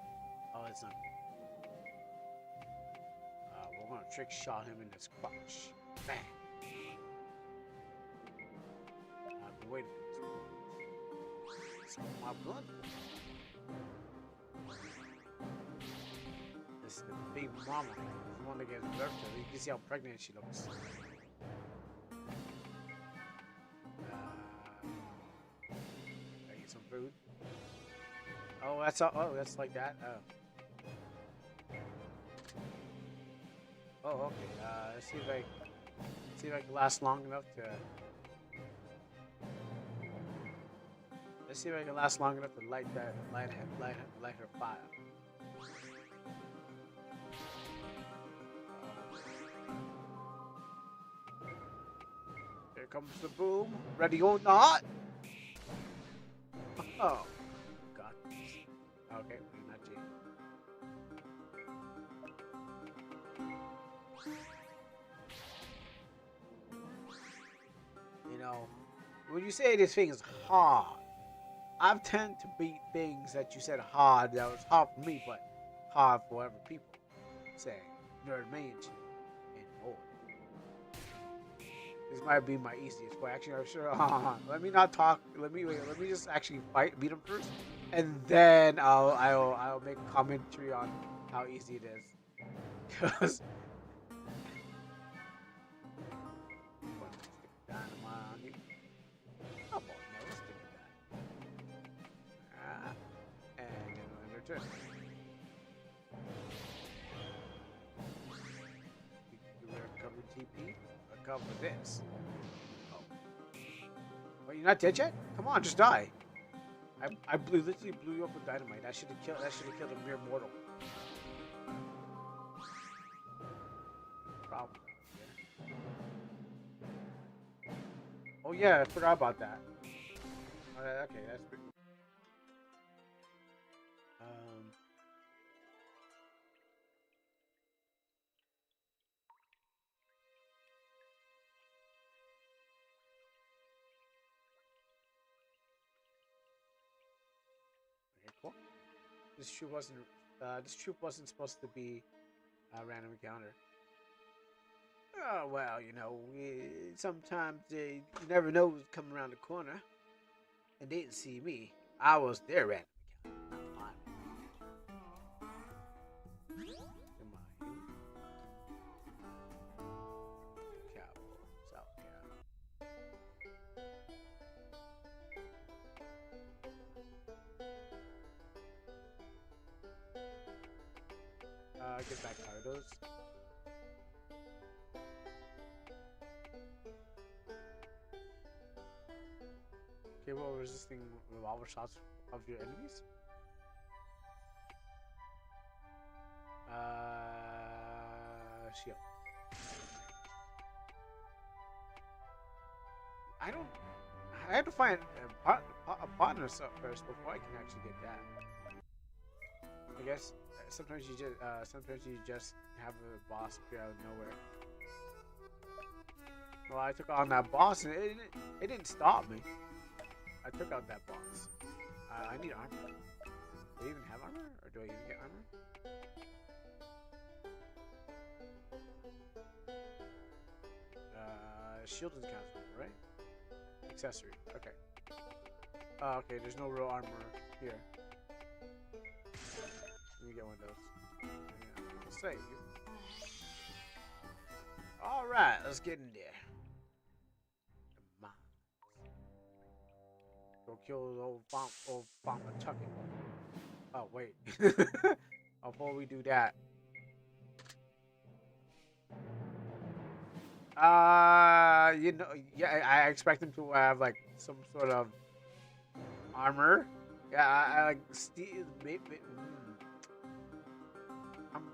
Oh, it's not. We're gonna trick shot him in his crotch. Bang. I've been waiting for this. Some of my blood. This is the big mama. The one that gets birth to. You can see how pregnant she looks. I eat some food. Oh, that's all. Oh, that's like that. Oh, okay. Let's see if I can last long enough to. Let's see if I can last long enough to light her fire. Here comes the boom. Ready or not? Oh, got this. Okay, not G. You know, when you say this thing is hard, I've tend to beat things that you said hard that was hard for me, but hard for other people. Say, nerd mansion and more. This might be my easiest, but actually, I'm sure. Let me not talk. Let me just actually beat him first, and then I'll make a commentary on how easy it is. Because and then return. We recover TP. Recover this. Oh. Well, you're not dead yet? Come on, just die. I literally blew you up with dynamite. That should have killed a mere mortal. Problem. Yeah. Oh yeah, I forgot about that. Okay, that's pretty. Okay, cool. This troop wasn't supposed to be a random encounter. Oh well, you know, sometimes you never know who's coming around the corner, and they didn't see me. I was their random encounter, not mine. Come on, you. Cowboy, South get back Cardos. Okay, what was this thing? Revolver shots of your enemies? Shield. I had to find a partner first before I can actually get that. I guess sometimes you just have a boss appear out of nowhere. Well, I took on that boss and it didn't stop me. I took out that boss. I need armor. Do I even have armor? Or do I even get armor? Shield doesn't count as armor, right? Accessory. Okay. Okay, there's no real armor here. Let me get one of those. Yeah, save. All right, let's get in there. The mines. Go kill the old farmer Tucket. Oh wait. Before we do that, you know, yeah, I expect him to have like some sort of armor. Yeah, I like steel. Maybe. Um,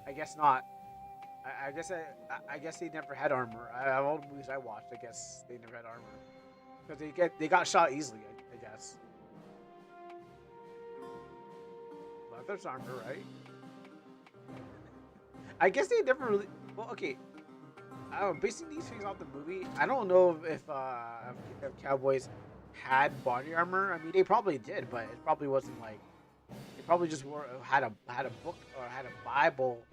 I guess not. I guess they never had armor. All the movies I watched, I guess they never had armor because they got shot easily. I guess. Leather's armor, right? I guess they never really. Well, okay. I don't know. Basing these things off the movie, I don't know if cowboys had body armor. I mean, they probably did, but it probably wasn't like they probably just had a book or had a Bible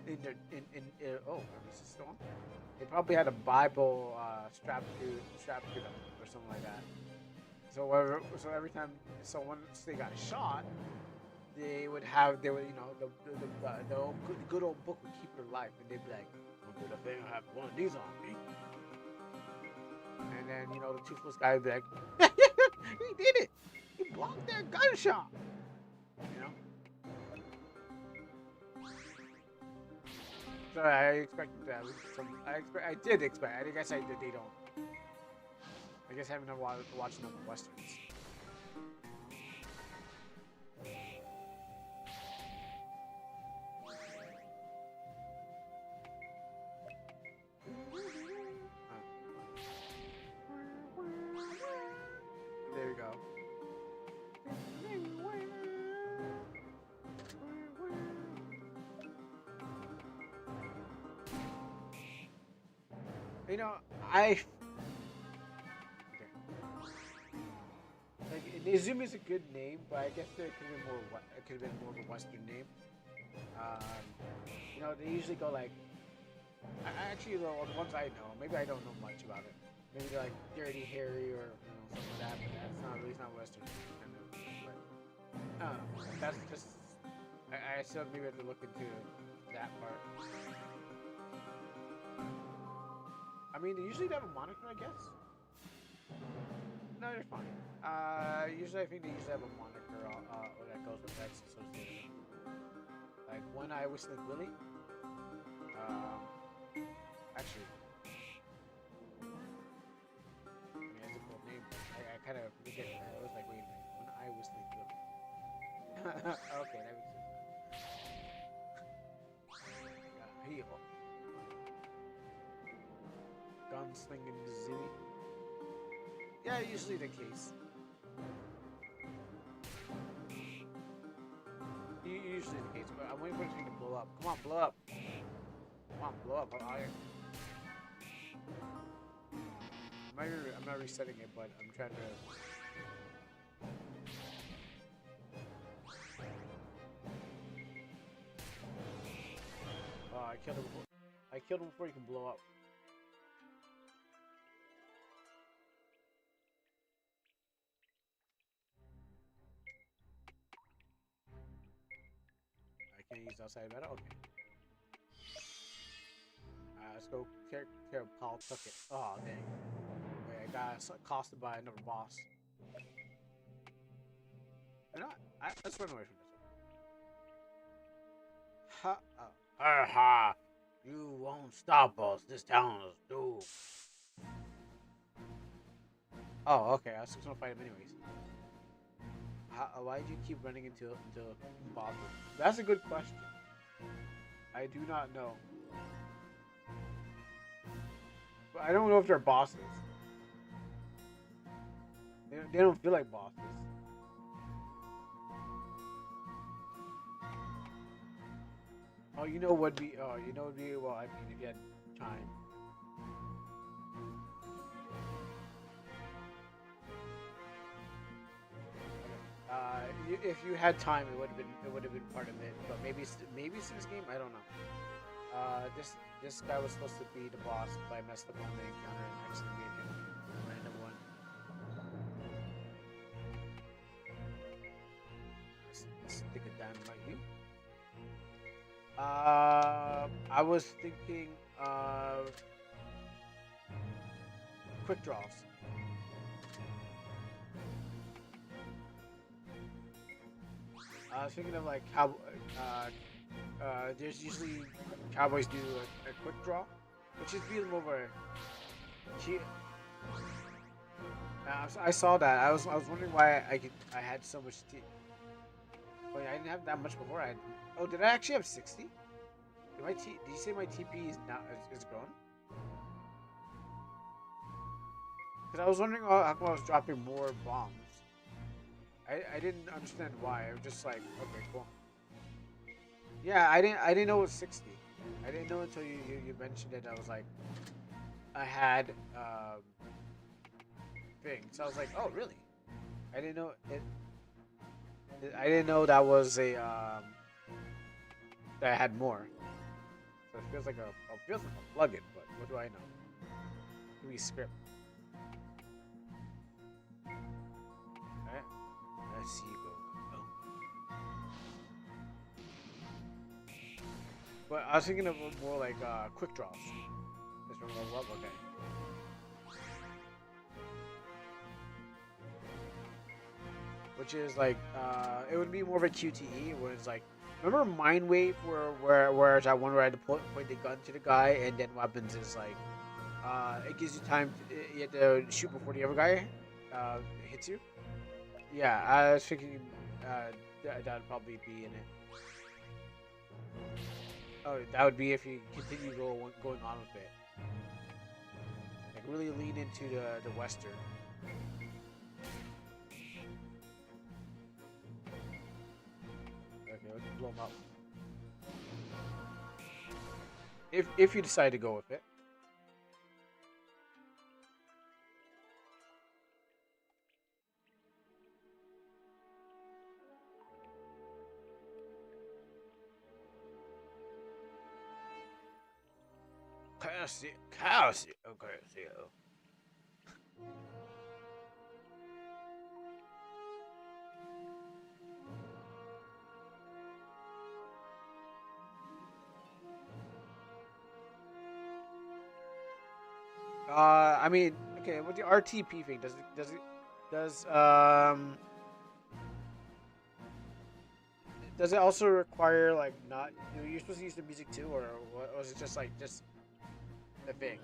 in their oh, is this still on? They probably had a Bible strapped to them or something like that. So every time once they got shot, they would you know the good old book would keep their life, and they'd be like, "I'm gonna have one of these on me." And then you know the toothless guy would be like, "He did it! He blocked their gunshot!" You know. So I expected that. I did expect. I guess I did. They don't. I guess I haven't watched enough westerns. There you go. You know, like Izumi is a good name, but I guess it could have been more of a Western name. You know, they usually go like. Actually, the ones I know, maybe I don't know much about it. Maybe they're like Dirty Harry or something like that, but that's not really not Western. But, that's just. I still maybe have to look into that part. I mean, they usually have a moniker, I guess. No, they're fine. Usually I think they usually have a moniker that goes with that's associated. Like One Eye Whistling Willie. Actually, I mean, that's a cool name. I kind of forget. I was like, wait a minute, One Eye Whistling Willie. Okay, that makes sense. He Gunslinging Zimmy. Yeah, usually the case. Usually the case, but I'm waiting for this thing to blow up. Come on, blow up. Come on, blow up. I'm not resetting it, but I'm trying to. Oh, I killed him before. I killed him before he can blow up. I can't use outside meta? Okay. Let's go care of Paul Tucket. Oh, dang. Okay, I got accosted by another boss. You know what? Let's run away from this one. Ha ha! You won't stop us. This town is doomed. Oh, okay. I was just gonna fight him anyways. Why did you keep running into bosses? That's a good question. I do not know. But I don't know if they're bosses. They don't feel like bosses. Oh, you know what be? Oh, you know what be? Well, I mean, if you had time. If you had time, it would have been part of it. But maybe it's in this game. I don't know. This guy was supposed to be the boss, but I messed up on the encounter and accidentally made him a random one. I was thinking of quick draws. I was thinking of like how there's usually cowboys do a quick draw, which is more of a. I saw that. I was wondering why I had so much T. Wait, I didn't have that much before. Oh, did I actually have 60? Did you say my TP is now is grown? Because I was wondering how come I was dropping more bombs. I didn't understand why. I was just like, okay, cool. Yeah, I didn't know it was 60. I didn't know until you mentioned it. I was like, I had thing. So I was like, oh really? I didn't know it. I didn't know that was a that I had more. So it feels like a plugin, but what do I know? Give me script. Alright. Let's see you go. But I was thinking of more like quick draws. Just from a level game. Which is like it would be more of a QTE where it's like remember Mind Wave where it's that one where I had to point the gun to the guy and then what happens is like it gives you time you have to shoot before the other guy hits you. Yeah, I was thinking that'd probably be in it. Oh, that would be if you continue going on with it. Like really lean into the western. Okay, let's blow them up. If you decide to go with it. Casio. Okay, Casio. I mean, okay, with the RTP thing, does it also require like not you're supposed to use the music too, or was it just like just the thing?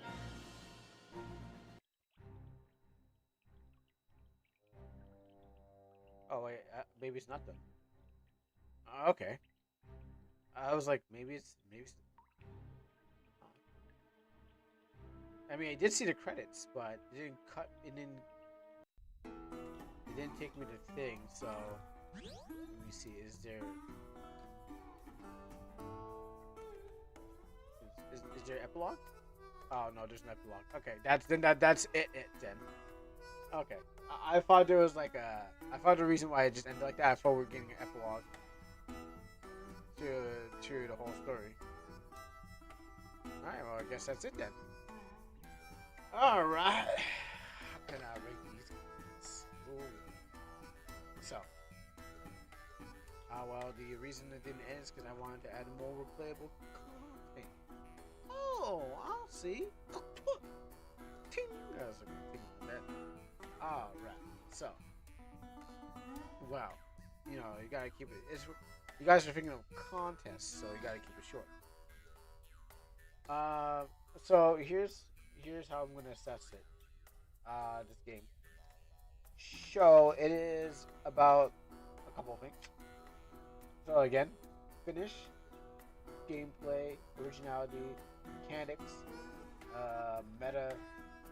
Oh wait, maybe it's not done. Okay, I was like maybe. I mean, I did see the credits, but it didn't cut. It didn't take me to the thing. So let me see. Is there epilogue? Oh no, there's no epilogue. Okay, that's it then. Okay, I thought there was like I thought the reason why it just ended like that. I thought we were getting an epilogue to the whole story. All right, well I guess that's it then. All right. How can I rate these games? So, well, the reason it didn't end is because I wanted to add more replayable content. Oh, I'll see. Ting. That was a good thing for that. All right. So, wow. You know, you gotta keep it. You guys are thinking of contests, so you gotta keep it short. So here's how I'm gonna assess it. This game. So it is about a couple of things. So again, finish, gameplay, originality, mechanics, meta,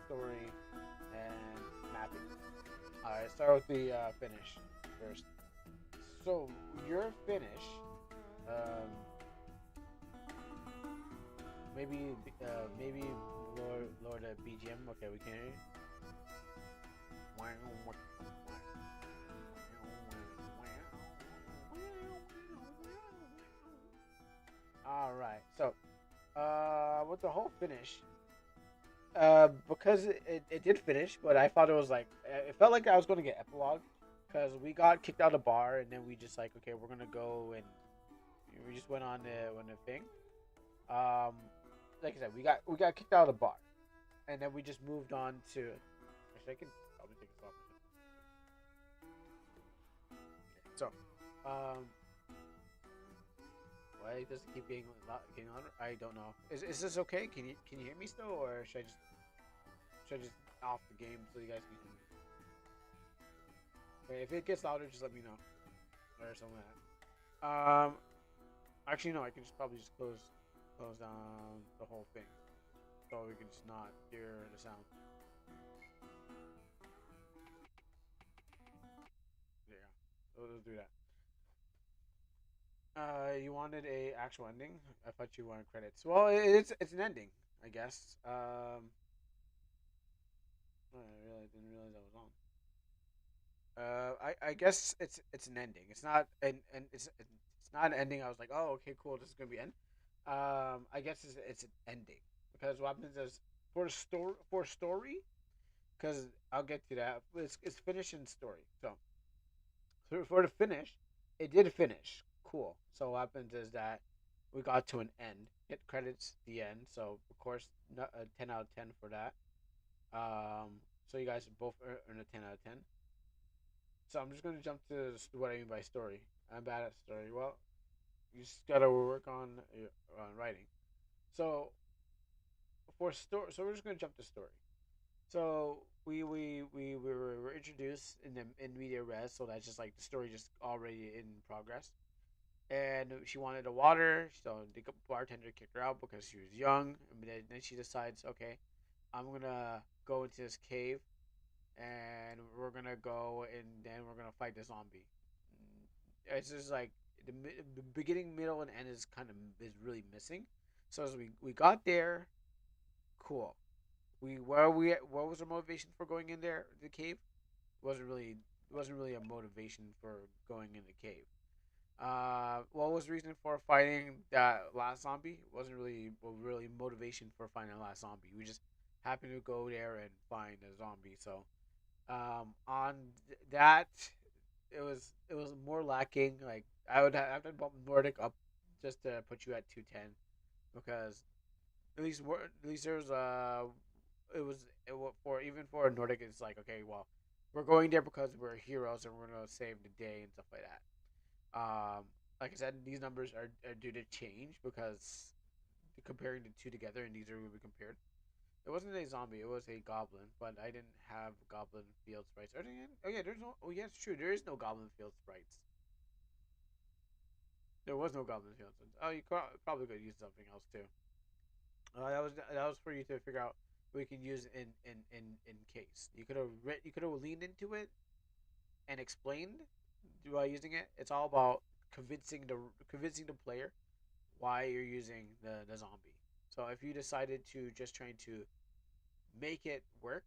story, and mapping. Alright, start with the finish first. So your finish, maybe lower the BGM. Okay, we can hear you. All right. So, with the whole finish, because it did finish, but I thought it was like it felt like I was going to get epilogue because we got kicked out of the bar and then we just like okay we're gonna go and We just went on the thing. Um, like I said, we got kicked out of the bar, and then we just moved on to. Actually, I can probably take this off. Okay, so, why does it keep getting louder? I don't know. Is this okay? Can you hear me still, or should I just off the game so you guys can hear me? Okay, if it gets louder, just let me know or something like that. Actually no, I can just probably just close down the whole thing so we can just not hear the sound. There you go. So let's do that. You wanted a actual ending? I thought you wanted credits. Well, it's an ending, I guess. Oh, I didn't realize I was on. I guess it's an ending. It's not and it's not an ending. I was like, oh, okay, cool. This is gonna be end. I guess it's an ending because what happens is for story because I'll get to that. It's finished in story. So for the finish, it did finish. Cool. So what happens is that we got to an end. Hit credits the end. So of course, not a 10 out of 10 for that. So you guys both earn a 10 out of 10. So I'm just gonna jump to what I mean by story. I'm bad at story. Well, you just gotta work on writing. So for story, so we're just gonna jump to story. So we were introduced in media res, so that's just like the story just already in progress. And she wanted a water, so the bartender kicked her out because she was young. And then she decides, okay, I'm gonna go into this cave and we're gonna go and then we're gonna fight the zombie. It's just like the beginning, middle, and end is kind of is really missing. So as we got there, cool. What was our motivation for going in there? The cave wasn't really a motivation for going in the cave. What was the reason for fighting that last zombie? Wasn't really motivation for finding the last zombie. We just happened to go there and find a zombie. So on that, it was more lacking. Like I would have to bump Nordic up just to put you at 210 because at least there's for even for Nordic it's like okay well we're going there because we're heroes and we're gonna save the day and stuff like that. Like I said, these numbers are due to change because comparing the two together and these are going to be compared. It wasn't a zombie; it was a goblin. But I didn't have goblin field sprites. Oh yeah, there's no. Oh yeah, it's true. There is no goblin field sprites. There was no goblin field sprites. Oh, you probably could use something else too. That was for you to figure out what you can use in case. You could have leaned into it and explained while using it. It's all about convincing the player why you're using the zombie. So if you decided to just trying to make it work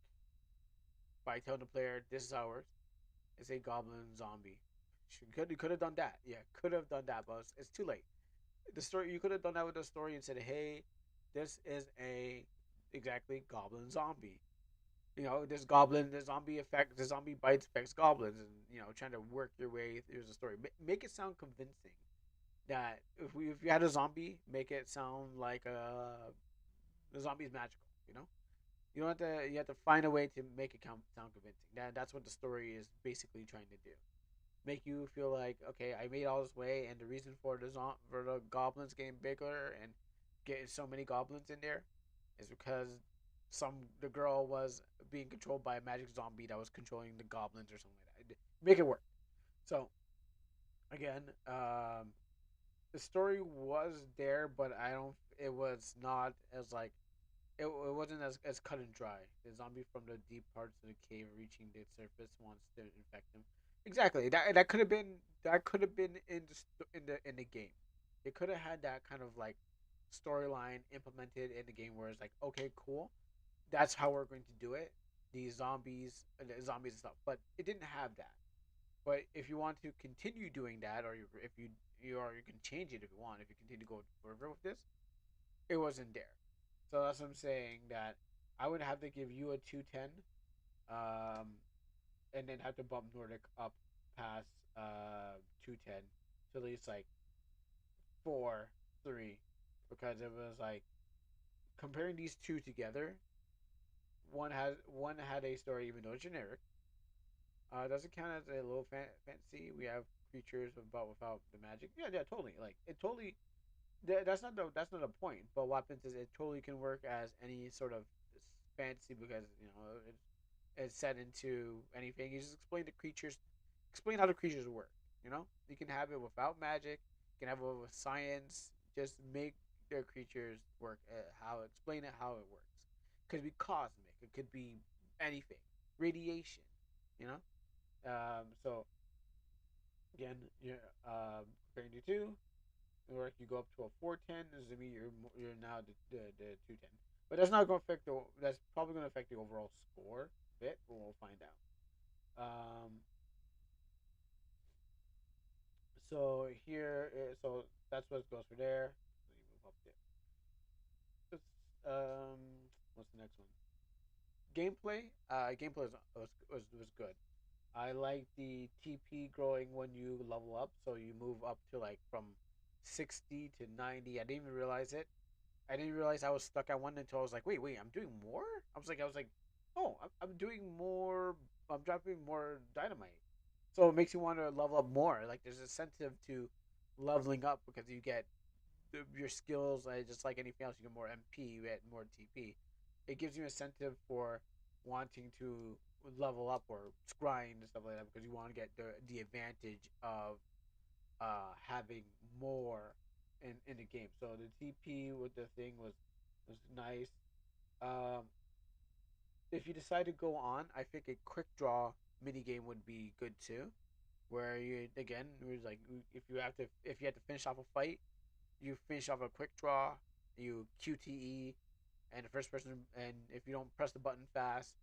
by telling the player this is how it works, it's a goblin zombie. You could have done that. Yeah, could have done that, but it's too late. The story you could have done that with the story and said, "Hey, this is a exactly goblin zombie. This goblin, the zombie effect, the zombie bites affects goblins, and trying to work your way through the story. Make it sound convincing. That if you had a zombie, make it sound like the zombie's magical. You don't have to. You have to find a way to make it sound convincing. That's what the story is basically trying to do. Make you feel like okay, I made all this way, and the reason for the goblins getting bigger and getting so many goblins in there is because the girl was being controlled by a magic zombie that was controlling the goblins or something like that. Make it work. So again, the story was there, but I don't. It was not as like it wasn't as cut and dry. The zombie from the deep parts of the cave reaching the surface wants to infect him. Exactly. That could have been in the game. It could have had that kind of like storyline implemented in the game where it's like, okay, cool, that's how we're going to do it. The zombies and stuff, but it didn't have that. But if you want to continue doing that, or if you can change it if you want. If you continue to go further with this, it wasn't there. So that's what I'm saying. That I would have to give you a 210, um, and then have to bump Nordic up past 210 to at least like 4, 3, because it was like comparing these two together. One had a story, even though it's generic. Doesn't count as a low fantasy. We have creatures without the magic. Yeah, yeah, totally. Like it totally. That's not the point. But what happens is it totally can work as any sort of fantasy because it's set into anything. You just explain the creatures, explain how the creatures work. You can have it without magic. You can have it with science. Just make their creatures work. How explain it how it works. Could be cosmic. It could be anything. Radiation. You know. So again, comparing the two, or if you go up to a 410, this is mean you're now the 210. But that's not going to affect the. That's probably going to affect the overall score a bit, but we'll find out. So here, so that's what goes for there. Let me move up there. What's the next one? Gameplay. Gameplay was good. I like the TP growing when you level up, so you move up to like from 60 to 90. I didn't even realize it. I didn't realize I was stuck at one until I was like, wait, I'm doing more. I was like, oh, I'm doing more. I'm dropping more dynamite, so it makes you want to level up more. Like there's incentive to leveling up because you get your skills. Just like anything else, you get more MP, you get more TP. It gives you incentive for wanting to level up or grind and stuff like that because you want to get the advantage of having more in the game. So the TP with the thing was nice. Um, if you decide to go on, I think a quick draw mini game would be good too. Where you again, it was like if you have to finish off a fight, you finish off a quick draw, you QTE, and the first person, and if you don't press the button fast,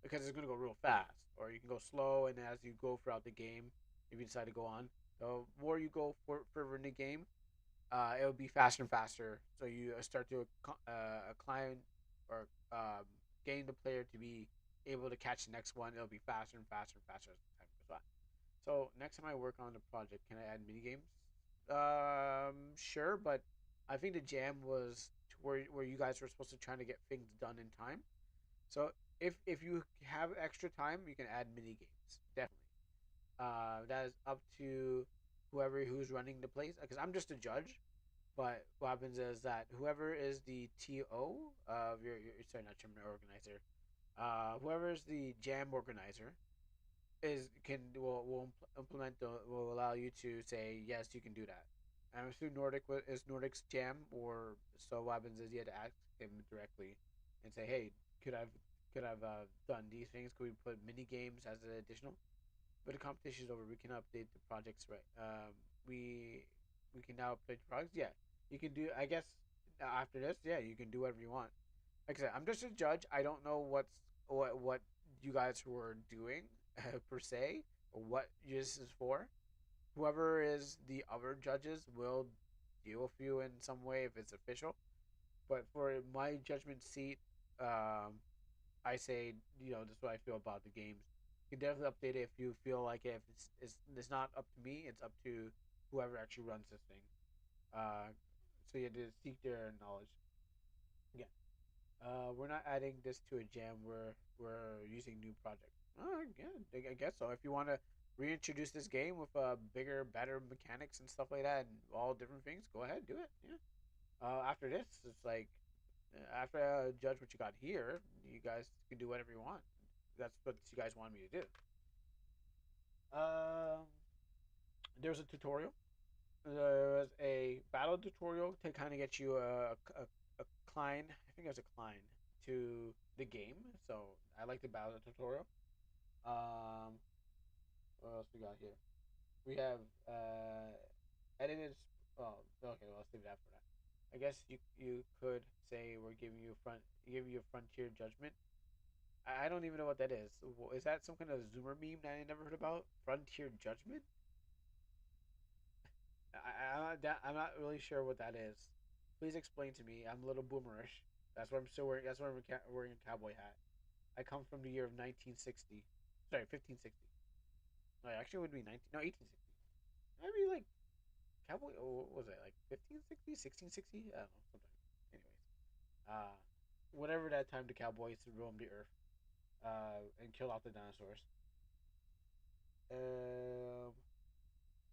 because it's gonna go real fast, or you can go slow, and as you go throughout the game, if you decide to go on, the more you go further in the game, it'll be faster and faster. So you start to climb or gain the player to be able to catch the next one. It'll be faster and faster and faster as time goes on. So next time I work on the project, can I add mini games? Sure, but I think the jam was to where you guys were supposed to try to get things done in time. So if you have extra time, you can add mini games. Definitely. That is up to who's running the place. Because I'm just a judge. But what happens is that whoever is the TO of your sorry, not tournament organizer, whoever is the jam organizer will implement will allow you to say yes, you can do that. I'm assuming is Nordic's jam, or so what happens is you had to ask him directly and say, hey, could I've done these things? Could we put mini games as an additional? But the competition is over. We can update the projects, right? We can now update the projects. Yeah, you can do. I guess after this, yeah, you can do whatever you want. Like I said, I'm just a judge. I don't know what you guys were doing per se, or what this is for. Whoever is the other judges will deal with you in some way if it's official. But for my judgment seat, um, I say, this is what I feel about the games. You can definitely update it if you feel like it. If it's not up to me, it's up to whoever actually runs this thing. Uh, so you have to seek their knowledge. Again, we're not adding this to a jam. We're using new project. Yeah, I guess so. If you want to reintroduce this game with bigger, better mechanics and stuff like that, and all different things, go ahead, do it. Yeah. After this, it's like after I judge what you got here, you guys can do whatever you want. That's what you guys want me to do. Um, there's a tutorial. There was a battle tutorial to kind of get you a climb. I think it was a climb to the game. So I like the battle tutorial. Um, what else we got here? We have edited. Oh, okay. Well, let's leave that for that. I guess you could say we're giving you a frontier judgment. I don't even know what that is. Is that some kind of Zoomer meme that I never heard about? Frontier judgment? I'm not really sure what that is. Please explain to me. I'm a little boomerish. That's why I'm still wearing. That's why I'm wearing a cowboy hat. I come from the year of 1960. Sorry, 1560. No, actually, it would be 19. No, 1860. Maybe like Cowboy. Oh, what was it like 1560, 1660? I don't know. Something. Anyways, uh, whatever that time the cowboys roamed the earth, and killed off the dinosaurs. Um,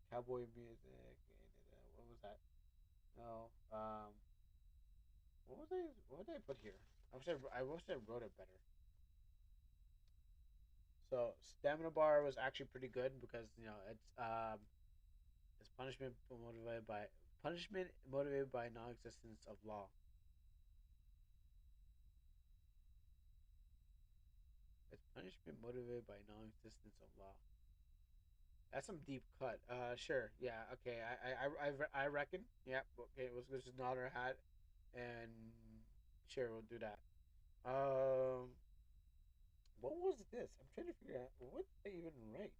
cowboy music. What was that? No. What was I? What did I put here? I wish I wrote it better. So stamina bar was actually pretty good because it's punishment motivated by non-existence of law. It's punishment motivated by non-existence of law. That's some deep cut. Sure. Yeah. Okay. I reckon. Yeah. Okay. Let's just nod our hat, and sure, we'll do that. Um. What was this? I'm trying to figure out what did I even write.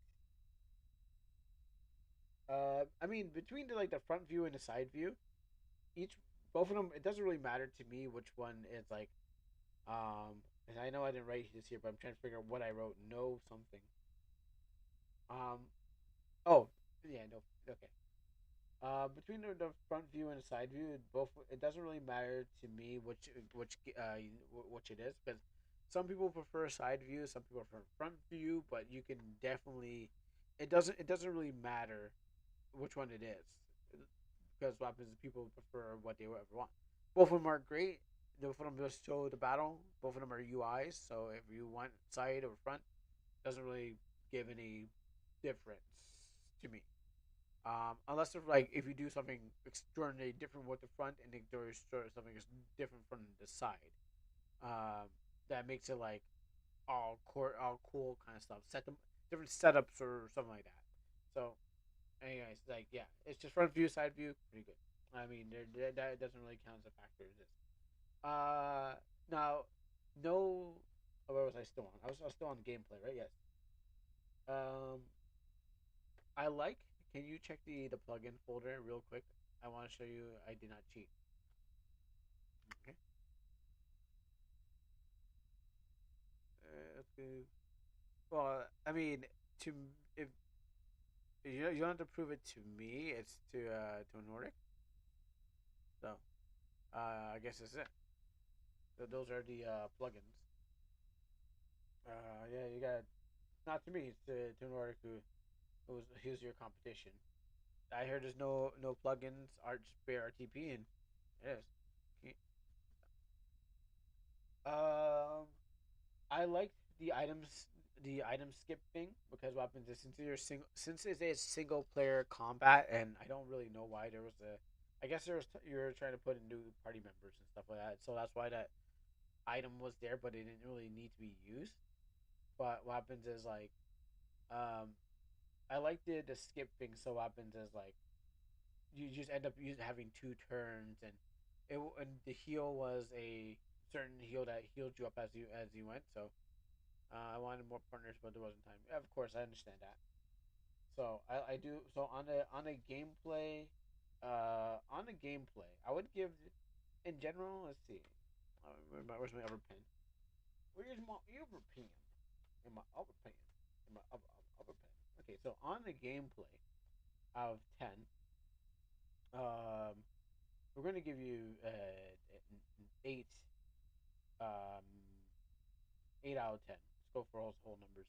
I mean, between the front view and the side view, each both of them, it doesn't really matter to me which one is like. And I know I didn't write this here, but I'm trying to figure out what I wrote. No something. Um. Oh. Yeah. No. Okay. Between the front view and the side view, it doesn't really matter to me which it is because some people prefer side view, some people prefer front view, but you can definitely it doesn't really matter which one it is because what happens is people prefer what they ever want. Both of them are great. Both of them just show the battle. Both of them are UIs, so if you want side or front, doesn't really give any difference to me. Unless if you do something extraordinarily different with the front and then do something different from the side, um, that makes it like all cool kind of stuff. Set them different setups or something like that. So, anyways, like yeah, it's just front view, side view, pretty good. I mean, that doesn't really count as a factor. Is this? Now, no. Where was I still on? I was still on gameplay, right? Yes. Um, I like. Can you check the plugin folder real quick? I want to show you I did not cheat. Okay. Okay. Well, I mean, to if you don't have to prove it to me, it's to Nordic. So I guess that's it. So those are the plugins. Yeah, you got not to me. It's to Nordic who's your competition. I heard there's no plugins, art spare RTP, and it is. Um, I liked the item skip thing because what happens is since it's a single player combat, and I don't really know why there was a. I guess you were trying to put in new party members and stuff like that, so that's why that item was there, but it didn't really need to be used. But what happens is um, I like the skip thing. So what happens is you just end up having two turns, and the heal was a certain heal that healed you up as you went. So I wanted more partners, but there wasn't time. Yeah, of course, I understand that. So I do. So on the gameplay, I would give in general. Let's see. Where's my upper pen? Where's my upper pen? In my upper pen. In my upper pen. Okay, so on the gameplay out of 10, um, we're gonna give you an eight, um, 8 out of 10. Let's go for all whole numbers.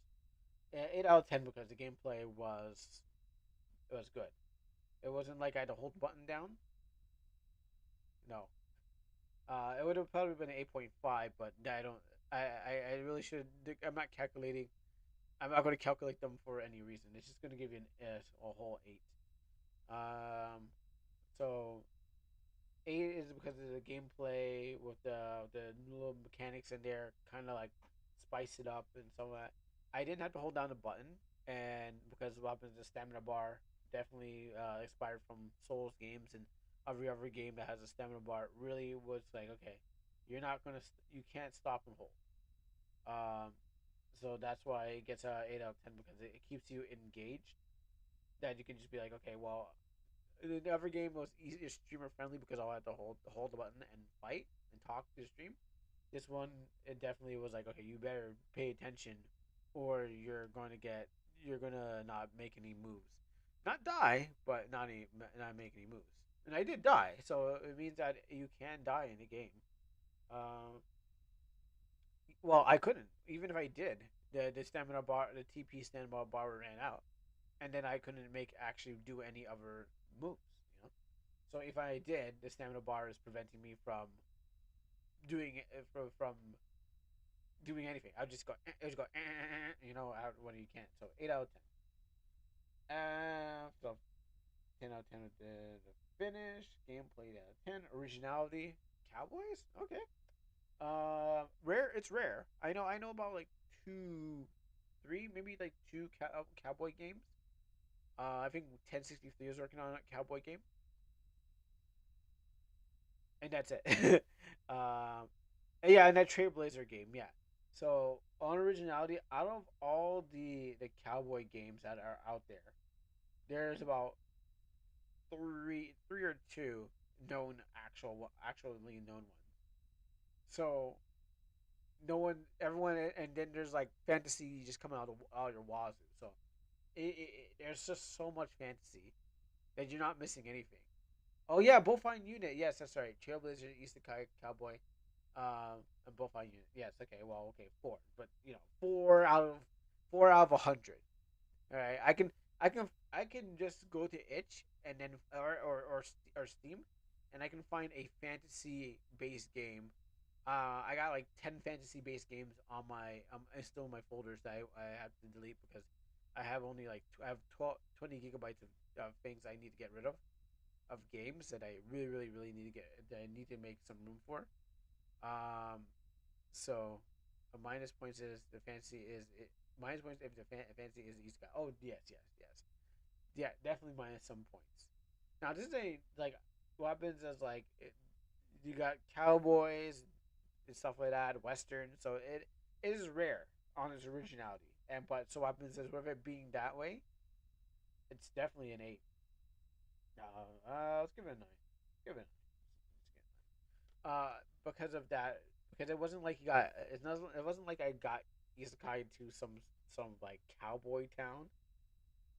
8 out of 10 because the gameplay was good. It wasn't like I had to hold the button down. No, it would have probably been an 8.5, but I don't. I really should. I'm not calculating. I'm not going to calculate them for any reason. It's just going to give you a whole 8. Um, so 8 is because of the gameplay with the little mechanics in there, kind of like spice it up and some of that. I didn't have to hold down the button, and because what happens, the stamina bar definitely expired from Souls games and every other game that has a stamina bar really was like, okay, you can't stop and hold. Um, so that's why it gets a 8 out of 10 because it keeps you engaged. That you can just be like, okay, well, the other game was easier streamer friendly because I'll have to hold the button and fight and talk to the stream. This one, it definitely was like, okay, you better pay attention, or you're going to not make any moves. not die, but not make any moves. And I did die, so it means that you can die in the game. Um, well, I couldn't. Even if I did, the stamina bar, the TP stamina bar ran out, and then I couldn't make actually do any other moves. You know, so if I did, the stamina bar is preventing me from doing it from doing anything. I just go, you know, out when you can't. So 8 out of 10. So 10 out of 10 with the finish, gameplay 8 out of 10, originality, Cowboys. Okay. Rare. It's rare. I know about like two, three, maybe like two cowboy games. I think 1063 is working on a cowboy game, and that's it. Yeah, and that Trailblazer game. Yeah. So on originality, out of all the cowboy games that are out there, there's about three or two known actually known ones. So no one, everyone, and then there's like fantasy just coming out of your wazoo. So there's just so much fantasy that you're not missing anything. Oh yeah, Bullfine Unit. Yes, that's right. Trailblazer, Isekai Cowboy, and Bullfine Unit. Yes. Okay. Well, okay, four, but you know, four out of 100. All right, I can just go to itch and then or Steam, and I can find a fantasy based game. I got like 10 fantasy based games on my it's still in my folders that I have to delete because I have only like I have 12, 20 gigabytes of things I need to get rid of games that I really need to get that I need to make some room for. Um, so a minus points is the fantasy is it, minus points if the fantasy is the East guy. Oh yes, yeah, definitely minus some points. Now this ain't like what happens is like you got cowboys and stuff like that, western. So it is rare on its originality, and but so what happens is with it being that way, it's definitely an 8. Let's give it a 9. Give it a 9. Because of that, because it wasn't like you got it wasn't like I got isekai to some like cowboy town.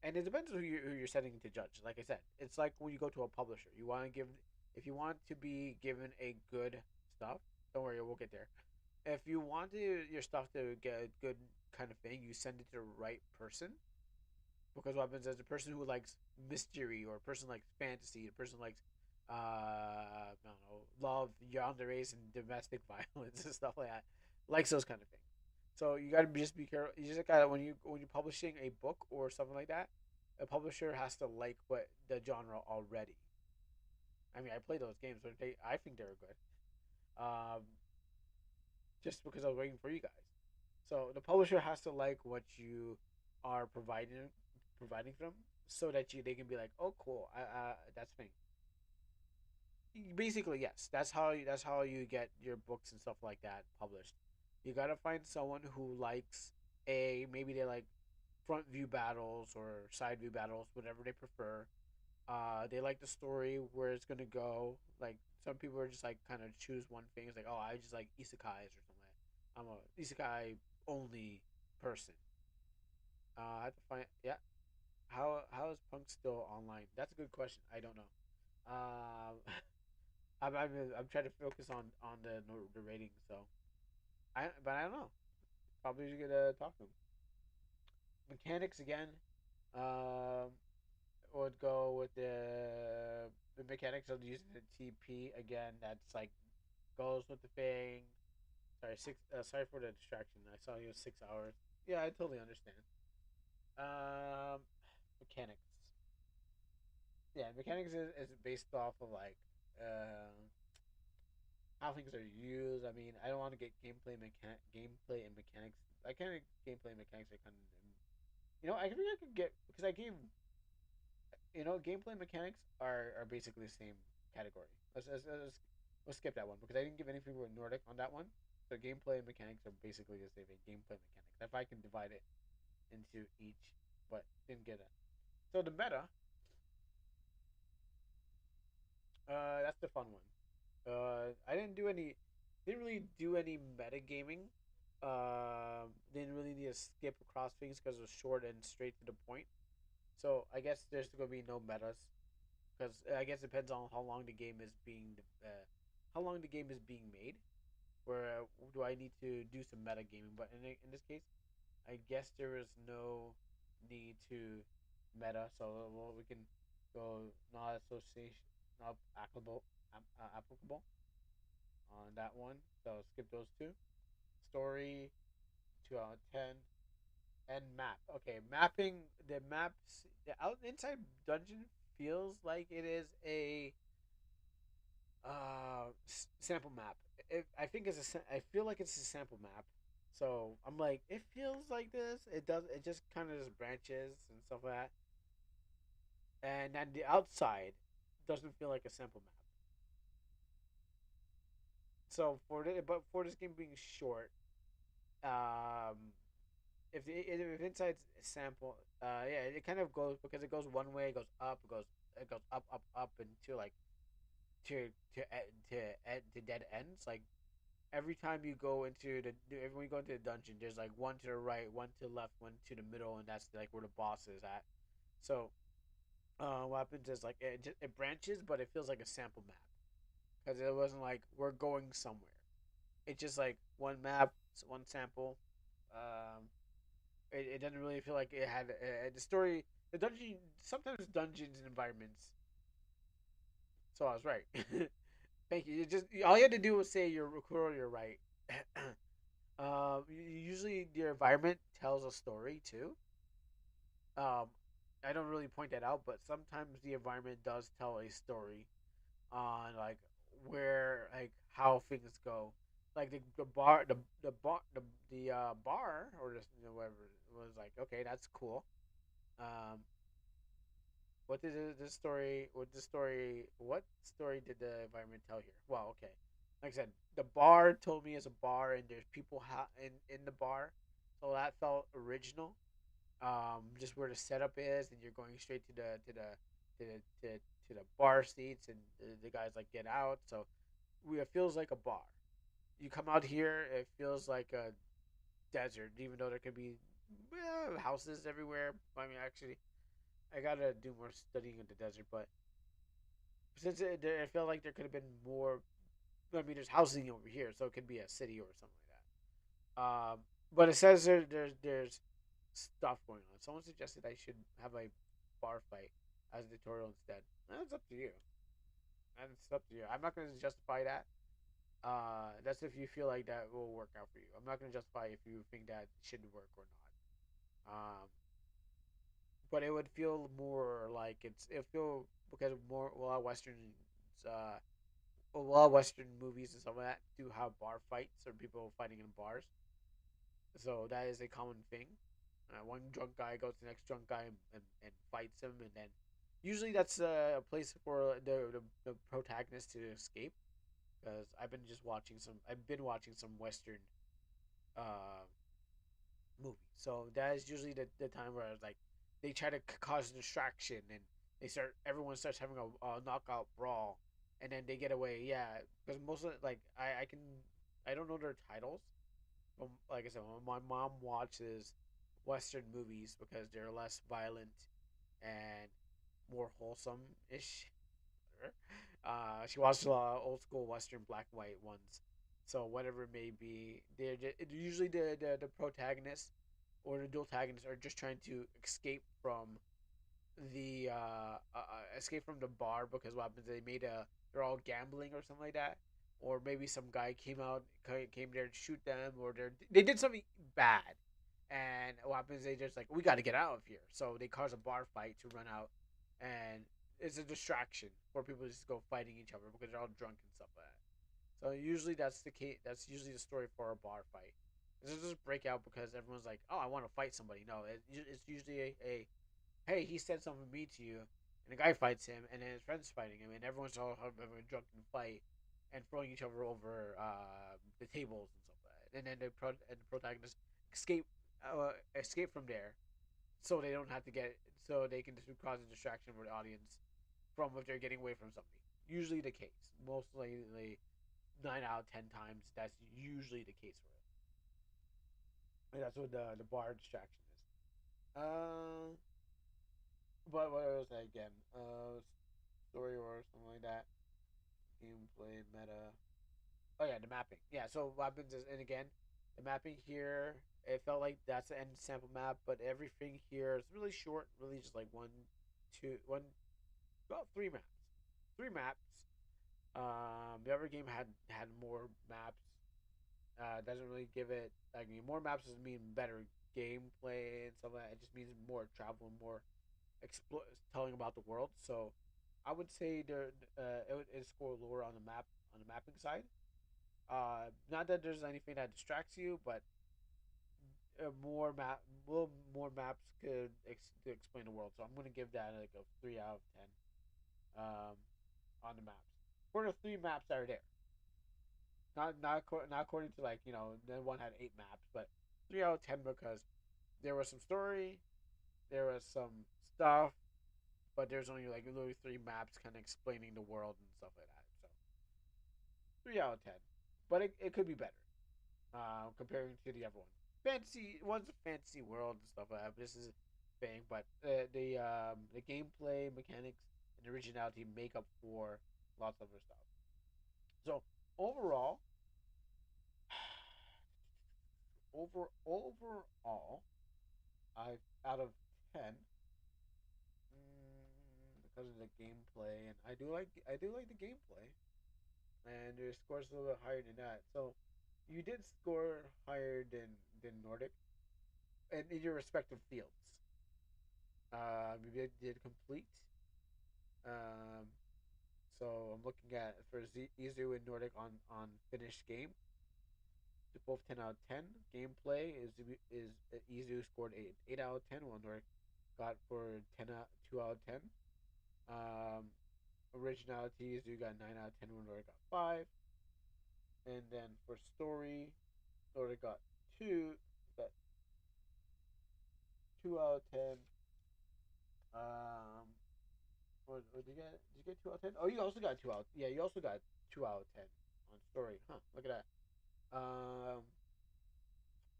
And it depends who you're setting to judge. Like I said, it's like when you go to a publisher. You want to give if you want to be given a good stuff. Don't worry, we'll get there. If you want your stuff to get a good kind of thing, you send it to the right person. Because what happens is a person who likes mystery or a person likes fantasy, a person likes I don't know, love, yanderes, and domestic violence and stuff like that, likes those kind of things. So you gotta just be careful. You just gotta when you're publishing a book or something like that, a publisher has to like what the genre already. I mean, I play those games, but I think they're good. Um, just because I was waiting for you guys. So the publisher has to like what you are providing for them, so that they can be like, oh, cool, that's me. Basically, yes, that's how you get your books and stuff like that published. You gotta find someone who likes a maybe they like front view battles or side view battles, whatever they prefer. They like the story where it's gonna go. Like some people are just like kind of choose one thing. It's like, oh, I just like isekais or something. I'm a isekai only person. I have to find. Yeah. How is Punk still online? That's a good question. I don't know. Um, I'm trying to focus on the ratings. So I don't know. Probably should get talk to him. Mechanics again. Um, would go with the mechanics of using the TP again. That's like goes with the thing. Sorry, six. Sorry for the distraction. I saw you 6 hours. Yeah, I totally understand. Um, mechanics. Yeah, mechanics is based off of like how things are used. I mean, I don't want to get gameplay and mechanics. I kind of gameplay and mechanics are kind of, I think I could get because I gave, gameplay and mechanics are basically the same category. Let's skip that one because I didn't give anything with Nordic on that one. So gameplay and mechanics are basically the same thing. Gameplay and mechanics. If I can divide it into each, but didn't get it. So the meta, that's the fun one. I didn't really do any metagaming. Didn't really need to skip across things because it was short and straight to the point. So I guess there's gonna be no metas because I guess it depends on how long the game is being how long the game is being made. Where do I need to do some meta gaming? But in this case, I guess there is no need to meta, so we can go not association, not applicable on that one. So skip those two. Story 2 out of 10, and map. Okay, mapping the maps. The out inside dungeon feels like it is a sample map. I think I feel like it's a sample map. So I'm like, it feels like this. It does. It just kind of just branches and stuff like that. And then the outside doesn't feel like a sample map. So for this game being short, if inside's sample, yeah, it kind of goes because it goes one way, it goes up into like to to dead ends. Like every time you go into when you go into the dungeon, there's like one to the right, one to the left, one to the middle, and that's like where the boss is at. So what happens is like it branches, but it feels like a sample map because it wasn't like we're going somewhere. It's just like one map, one sample. Um, it doesn't really feel like it had the story. The dungeon sometimes dungeons and environments. So I was right. Thank you. All you had to do was say you're cool, you're right. Usually your environment tells a story too. Um, I don't really point that out, but sometimes the environment does tell a story on like where like how things go. Like the bar the bar or just whatever was like okay that's cool. Um, what did the story? What story did the environment tell here? Well, okay, like I said, the bar told me it's a bar and there's people in the bar, so that felt original. Just where the setup is, and you're going straight to the to the bar seats, and the guys like get out. So it feels like a bar. You come out here, it feels like a desert, even though there could be houses everywhere. I mean, actually, I gotta do more studying in the desert, but since I felt like there could have been more. I mean, there's housing over here, so it could be a city or something like that. But it says there's stuff going on. Someone suggested I should have a bar fight as a tutorial instead. That's up to you. That's up to you. I'm not going to justify that. That's if you feel like that will work out for you. I'm not going to justify if you think that shouldn't work or not. But it would feel more like it feel because more a lot of uh, a lot of Western movies and stuff like that do have bar fights or people fighting in bars. So that is a common thing. One drunk guy goes to the next drunk guy and fights him, and then usually that's a place for the protagonist to escape. Because I've been watching some Western uh, movie. So that is usually the time where it's like they try to cause distraction and everyone starts having a knockout brawl, and then they get away. Yeah, because most of like I don't know their titles. Like I said, my mom watches Western movies because they're less violent and more wholesome ish. She watches a lot of old school Western black and white ones. So whatever it may be, usually the protagonist or the dual antagonists are just trying to escape from the bar because what happens they're all gambling or something like that, or maybe some guy came there to shoot them, or they did something bad, and what happens they just like we got to get out of here, so they cause a bar fight to run out, and it's a distraction for people to just go fighting each other because they're all drunk and stuff like that. So usually that's the case. That's usually the story for a bar fight. It's just break out because everyone's like, "Oh, I want to fight somebody." No, it's usually a hey, he said something mean to you, and the guy fights him, and then his friends fighting him, and everyone's all having a drunken fight and throwing each other over the tables and stuff like that. And then the protagonist escape escape from there, so they don't have to get so they can just cause a distraction for the audience from if they're getting away from something. Usually the case, mostly 9 out of 10 times, that's usually the case for it. And that's what the bar distraction is. But what was that again? Story or something like that. Gameplay meta. Oh yeah, the mapping. Yeah, so what happens is, and again, the mapping here, it felt like that's the end sample map, but everything here is really short, really just like one, two, one, well, three maps, three maps. The other game had more maps. Doesn't really give it like more maps doesn't mean better gameplay and stuff like that. It just means more travel and more telling about the world. So I would say it would score lower on the mapping side. Not that there's anything that distracts you, but more map, little more maps could to explain the world. So I'm gonna give that like a 3 out of 10 um, on the maps for the three maps that are there. Not according to like the one had 8 maps, but 3 out of 10 because there was some story, there was some stuff, but there's only like literally 3 maps kind of explaining the world and stuff like that. So 3 out of 10, but it could be better comparing to the other one. Fantasy one's a fantasy world and stuff like that. This is a thing, but the gameplay mechanics and originality make up for lots of other stuff. So overall, overall, I out of 10 because of the gameplay, and I do like the gameplay, and your score's a little bit higher than that. So you did score higher than Nordic, and in your respective fields. You did complete. Um, so I'm looking at for Izu and Nordic on finished game. Both 10 out of 10. Gameplay is Izu scored 8 out of 10, while Nordic got for 2 out of 10. Um, Originality is you got 9 out of 10 when Nordic got 5. And then for story, Nordic got 2 out of 10. Um, what did you get? Did you get 2 out of 10? Oh, you also got 2 out. Yeah, you also got 2 out of 10 on story. Huh? Look at that.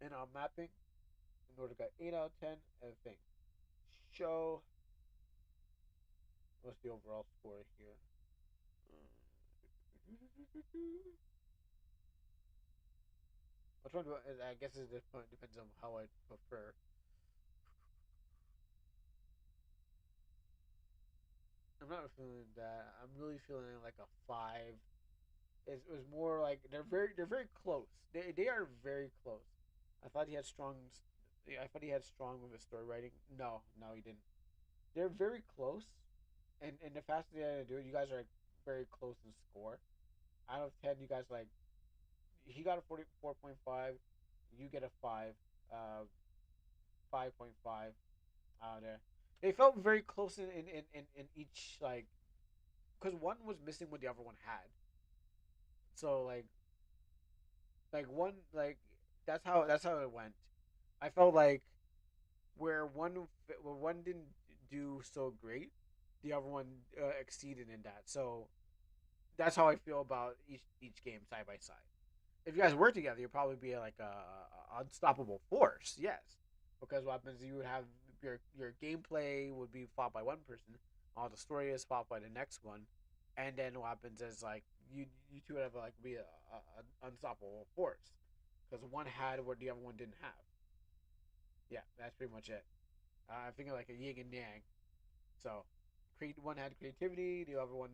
And on mapping, Nordic got 8 out of 10. And thing. Show. What's the overall score here? Which one? I guess it depends on how I prefer. I'm not feeling that. I'm really feeling like a 5. It was more like they're very close. They are very close. I thought he had strong. I thought he had strong with his story writing. No, he didn't. They're very close, and the faster they do it, you guys are like very close in score. Out of 10, you guys like he got a 44.5. You get a 5. 5.5 out of there. They felt very close in each like because one was missing what the other one had. So like one like that's how it went. I felt like where one didn't do so great, the other one exceeded in that. So that's how I feel about each game side by side. If you guys work together, you'd probably be like a unstoppable force. Yes, because what happens? You would have your gameplay would be fought by one person, all the story is fought by the next one, and then what happens is like you two would have like be a unstoppable force because one had what the other one didn't have. Yeah, that's pretty much it. I'm thinking like a yin and yang. So, one had creativity, the other one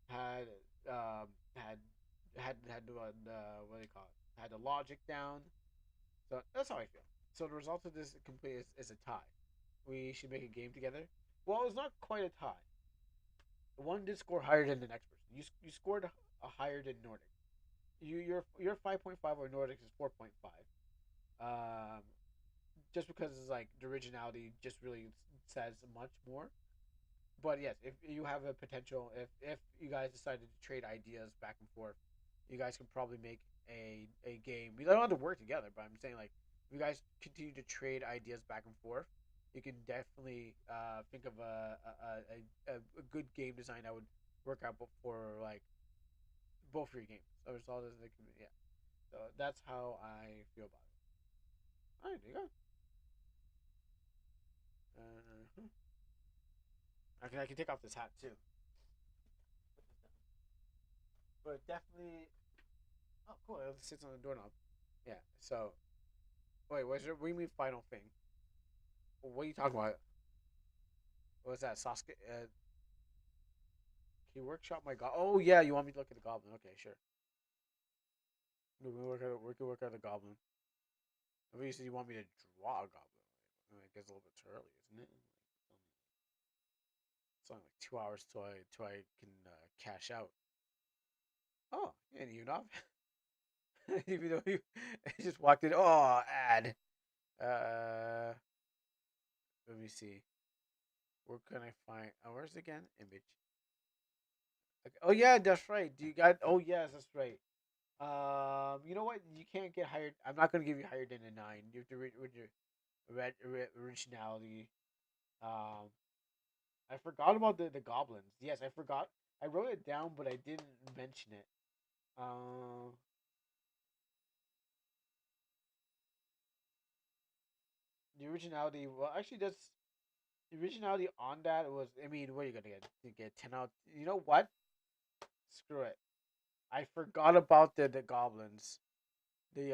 had um, had had the what do you call it? Had the logic down. So that's how I feel. So the result of this complete is a tie. We should make a game together. Well, it's not quite a tie. One did score higher than the next person. You scored a higher than Nordic. Your 5.5 or Nordic is 4.5. Um, just because it's like the originality just really says much more. But yes, if you have a potential, if you guys decided to trade ideas back and forth, you guys can probably make a game. We don't have to work together, but I'm saying like if you guys continue to trade ideas back and forth, you can definitely think of a good game design that would work out for like both of your games. So it's all this, yeah. So that's how I feel about it. All right, there you go. I can take off this hat too. But definitely. Oh, cool! It sits on the doorknob. Yeah. So, wait, what do you mean final thing? What are you talking about? What's that, Sasuke? Can you workshop my goblin? Oh yeah, you want me to look at the goblin? Okay, sure. We can work out the goblin. Obviously, you want me to draw a goblin. I guess a little bit too early, isn't it? It's only like 2 hours till I can cash out. Oh, and you not? Even though you just walked in. Oh, ad. Uh, let me see. Where can I find? Oh, where's it again? Image. Okay. Oh yeah, that's right. Do you got? Oh yes, that's right. You know what? You can't get hired. I'm not gonna give you higher than a 9. You have to read with your originality. Um, I forgot about the goblins. Yes, I forgot. I wrote it down, but I didn't mention it. Um, the originality. Well, actually, that's the originality on that was. I mean, what are you gonna get? You get 10 out. You know what? Screw it. I forgot about the goblins. The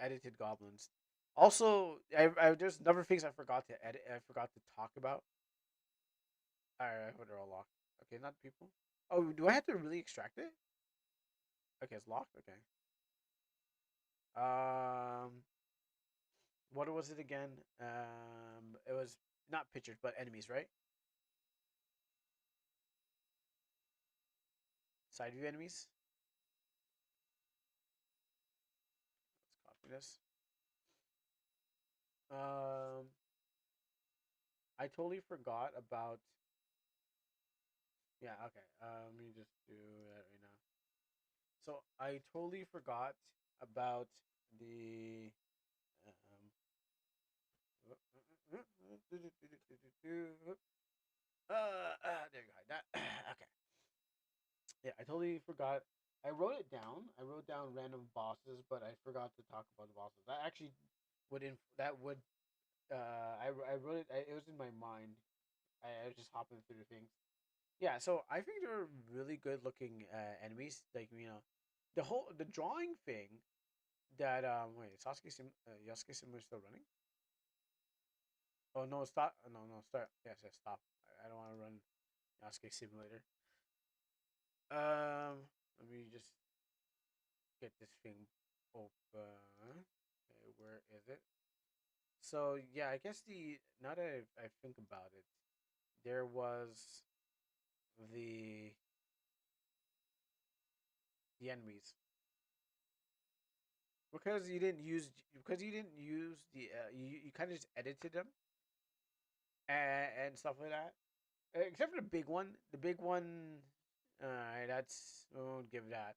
edited goblins. Also, I there's another things I forgot to edit. I forgot to talk about. Alright, they're all locked. Okay, not people. Oh, do I have to really extract it? Okay, it's locked. Okay. Um, what was it again? It was not pictures, but enemies, right? Side view enemies. Let's copy this. Um, I totally forgot about. Yeah. Okay. Let me just do that right now. So I totally forgot about the. Um, there you go. That okay. Yeah, I totally forgot. I wrote it down. I wrote down random bosses, but I forgot to talk about the bosses. That actually that would I wrote it. It was in my mind. I was just hopping through the things. Yeah, so I think they're really good looking enemies. Like the drawing thing that wait, Yasuke Sim is still running. Oh no, stop! No, no, start. Yes, yes, stop. I don't want to run Yasuke Simulator. Let me just get this thing open. Okay, where is it? So yeah, I guess now that I think about it, there was the the enemies because you didn't use you kind of just edited them and stuff like that. Except for the big one, that's we won't give that.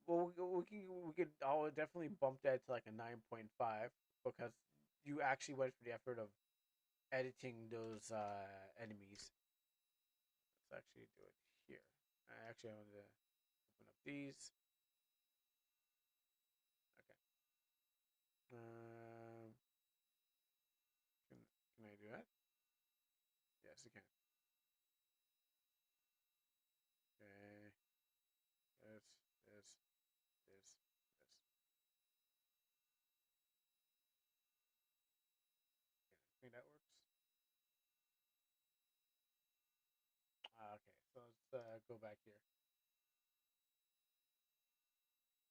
Well, we could all definitely bump that to like a 9.5 because you actually went for the effort of editing those enemies. Let's actually do it here. I wanted to open up these. Okay. Um, can I do that? Yes, I can. Okay. This, this, this, this. I think that works. Okay, so let's go back here.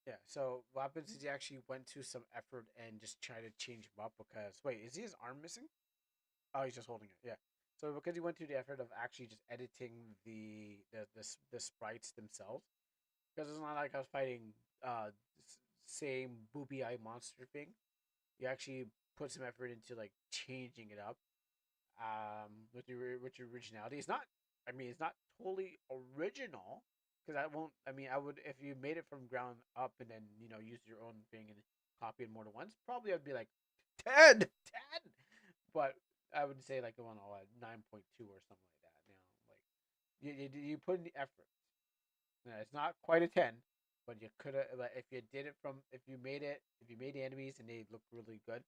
Yeah, so what happens is he actually went to some effort and just tried to change him up because wait, is his arm missing? Oh, he's just holding it. Yeah. So because he went through the effort of actually just editing the sprites themselves, because it's not like I was fighting same booby eye monster thing. You actually put some effort into like changing it up with your originality. It's not. I mean, it's not totally original because I won't. I mean, I would if you made it from ground up and then use your own thing and copy it more than once. Probably I'd be like 10. But I would say like the one all at 9.2 or something like that. Like you put in the effort. It's not quite a 10, but you could have. Like, if you did it from if you made the enemies and they look really good,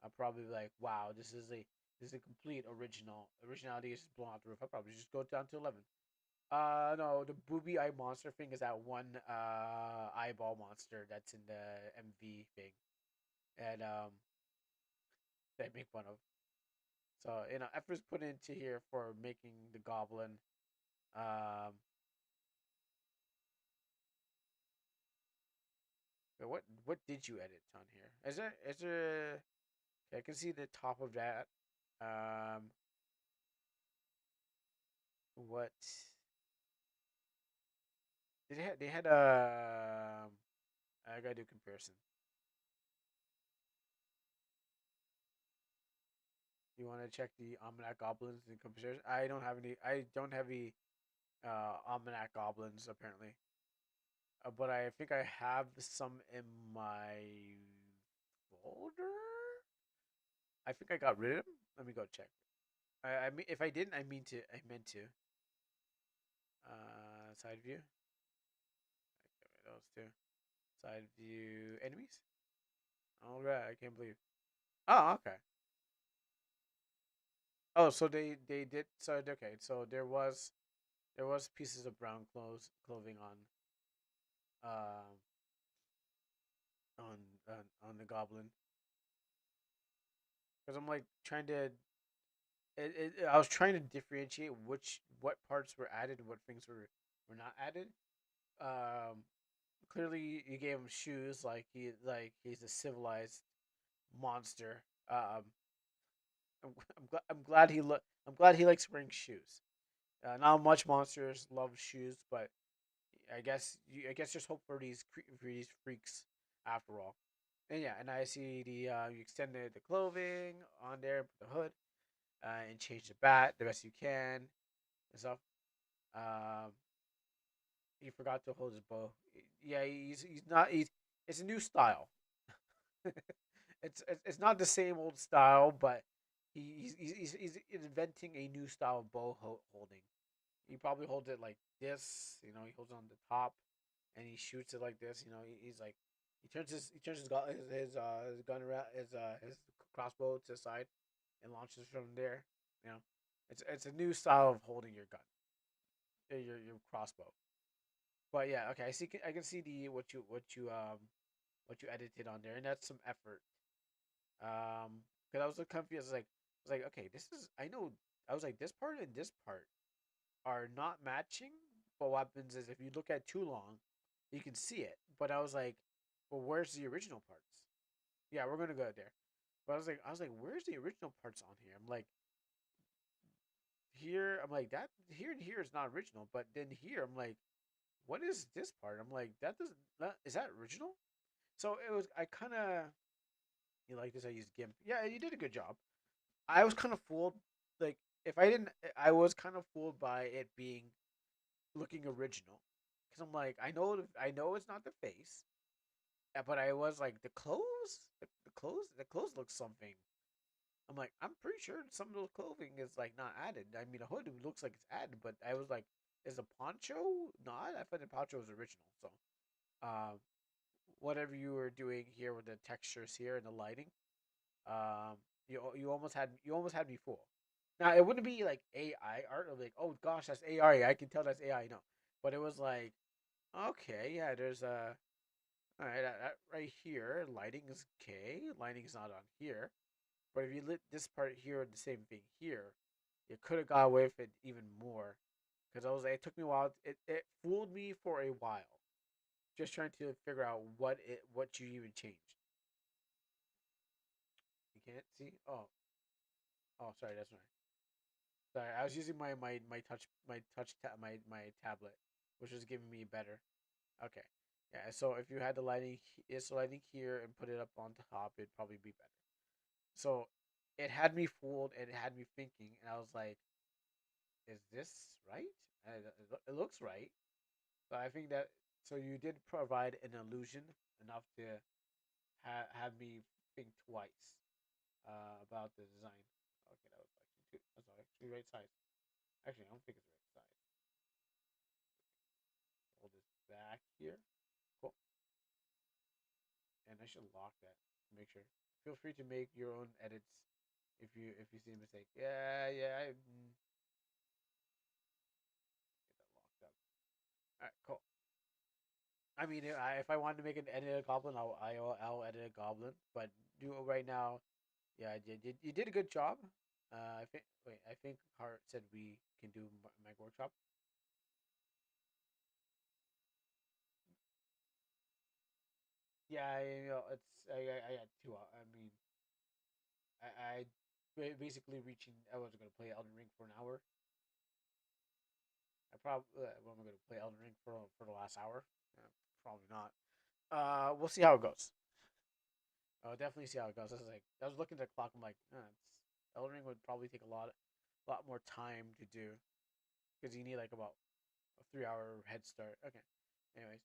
I'll probably be like, wow, this is a This is a complete originality is just blown out the roof. I probably just go down to 11. No, the booby eye monster thing is that one eyeball monster that's in the MV thing, and they make fun of. So efforts put into here for making the goblin. Um, what did you edit on here? Is there? I can see the top of that. Um, what they had I gotta do comparison. You want to check the almanac goblins in comparison? I don't have any. I don't have any almanac goblins apparently, but I think I have some in my folder. I think I got rid of them. Let me go check. I mean, if I didn't, I mean to. I meant to. Side view. Okay, those two. Side view enemies. All right, I can't believe. Oh, okay. Oh, so they did. So okay, so there was pieces of brown clothing um on on the goblin because I'm like trying to. I was trying to differentiate what parts were added and what things were not added. Um, Clearly you gave him shoes like he's a civilized monster. I'm glad he likes wearing shoes. Not much monsters love shoes, but I guess just hope for these freaks after all. And yeah, and I see you extended the clothing on there, put the hood, and change the bat the best you can and stuff. Um, he forgot to hold his bow. Yeah, he's not he's it's a new style. It's not the same old style, but he's inventing a new style of holding. He probably holds it like this. He holds it on the top, and he shoots it like this. He's like he turns his gun around his crossbow to the side and launches from there. You know, it's a new style of holding your gun, your crossbow. But yeah, okay. I can see the what you edited on there, and that's some effort. Because I was so confused. I was like, okay, this is I know. I was like, this part and this part are not matching. But what happens is if you look at too long, you can see it. But I was like, well, where's the original parts? Yeah, we're gonna go there. But I was like, where's the original parts on here? I'm like, here. I'm like that here and here is not original. But then here, I'm like, what is this part? I'm like, that doesn't. Is that original? So it was. I kind of. You like this? I used GIMP. Yeah, you did a good job. I was kind of fooled. Like, if I didn't, I was kind of fooled by it being looking original. Because I'm like, I know it's not the face, but I was like, the clothes look something. I'm like, I'm pretty sure some of those clothing is like not added. I mean, a hood looks like it's added, but I was like, is a poncho not? I thought the poncho was original. So, um, whatever you were doing here with the textures here and the lighting, you almost had me fooled. Now it wouldn't be like AI art or like, oh gosh, that's AI. I can tell that's AI. No, but it was like, okay, yeah, there's a all right, that right here, lighting is okay. Lighting is not on here, but if you lit this part here and the same thing here, you could have got away with it even more. Because it took me a while. It fooled me for a while, just trying to figure out what you even changed. You can't see. Oh, sorry, that's right. Sorry, I was using my tablet, which was giving me better. Okay, yeah. So if you had the lighting here and put it up on top, it'd probably be better. So it had me fooled and it had me thinking, and I was like, "Is this right?" And it looks right. So I think that so you did provide an illusion enough to have me think twice about the design. Okay, that was actually two. That's actually right size. Actually, I don't think it's the right size. Hold this back here. Cool. And I should lock that to make sure. Feel free to make your own edits If you see a mistake, yeah. Get that locked up. All right, cool. I mean, if I wanted to make an edit a goblin, I'll edit a goblin. But do it right now. Yeah, you did a good job. I think. Wait, I think Hart said we can do my workshop. Yeah, it's I got two. I mean, I basically reaching. I was gonna play Elden Ring for an hour. I probably what am I gonna play Elden Ring for the last hour? Probably not. We'll see how it goes. I'll definitely see how it goes. I was looking at the clock. I'm like, Elden Ring would probably take a lot more time to do because you need like about a 3 hour head start. Okay. Anyways,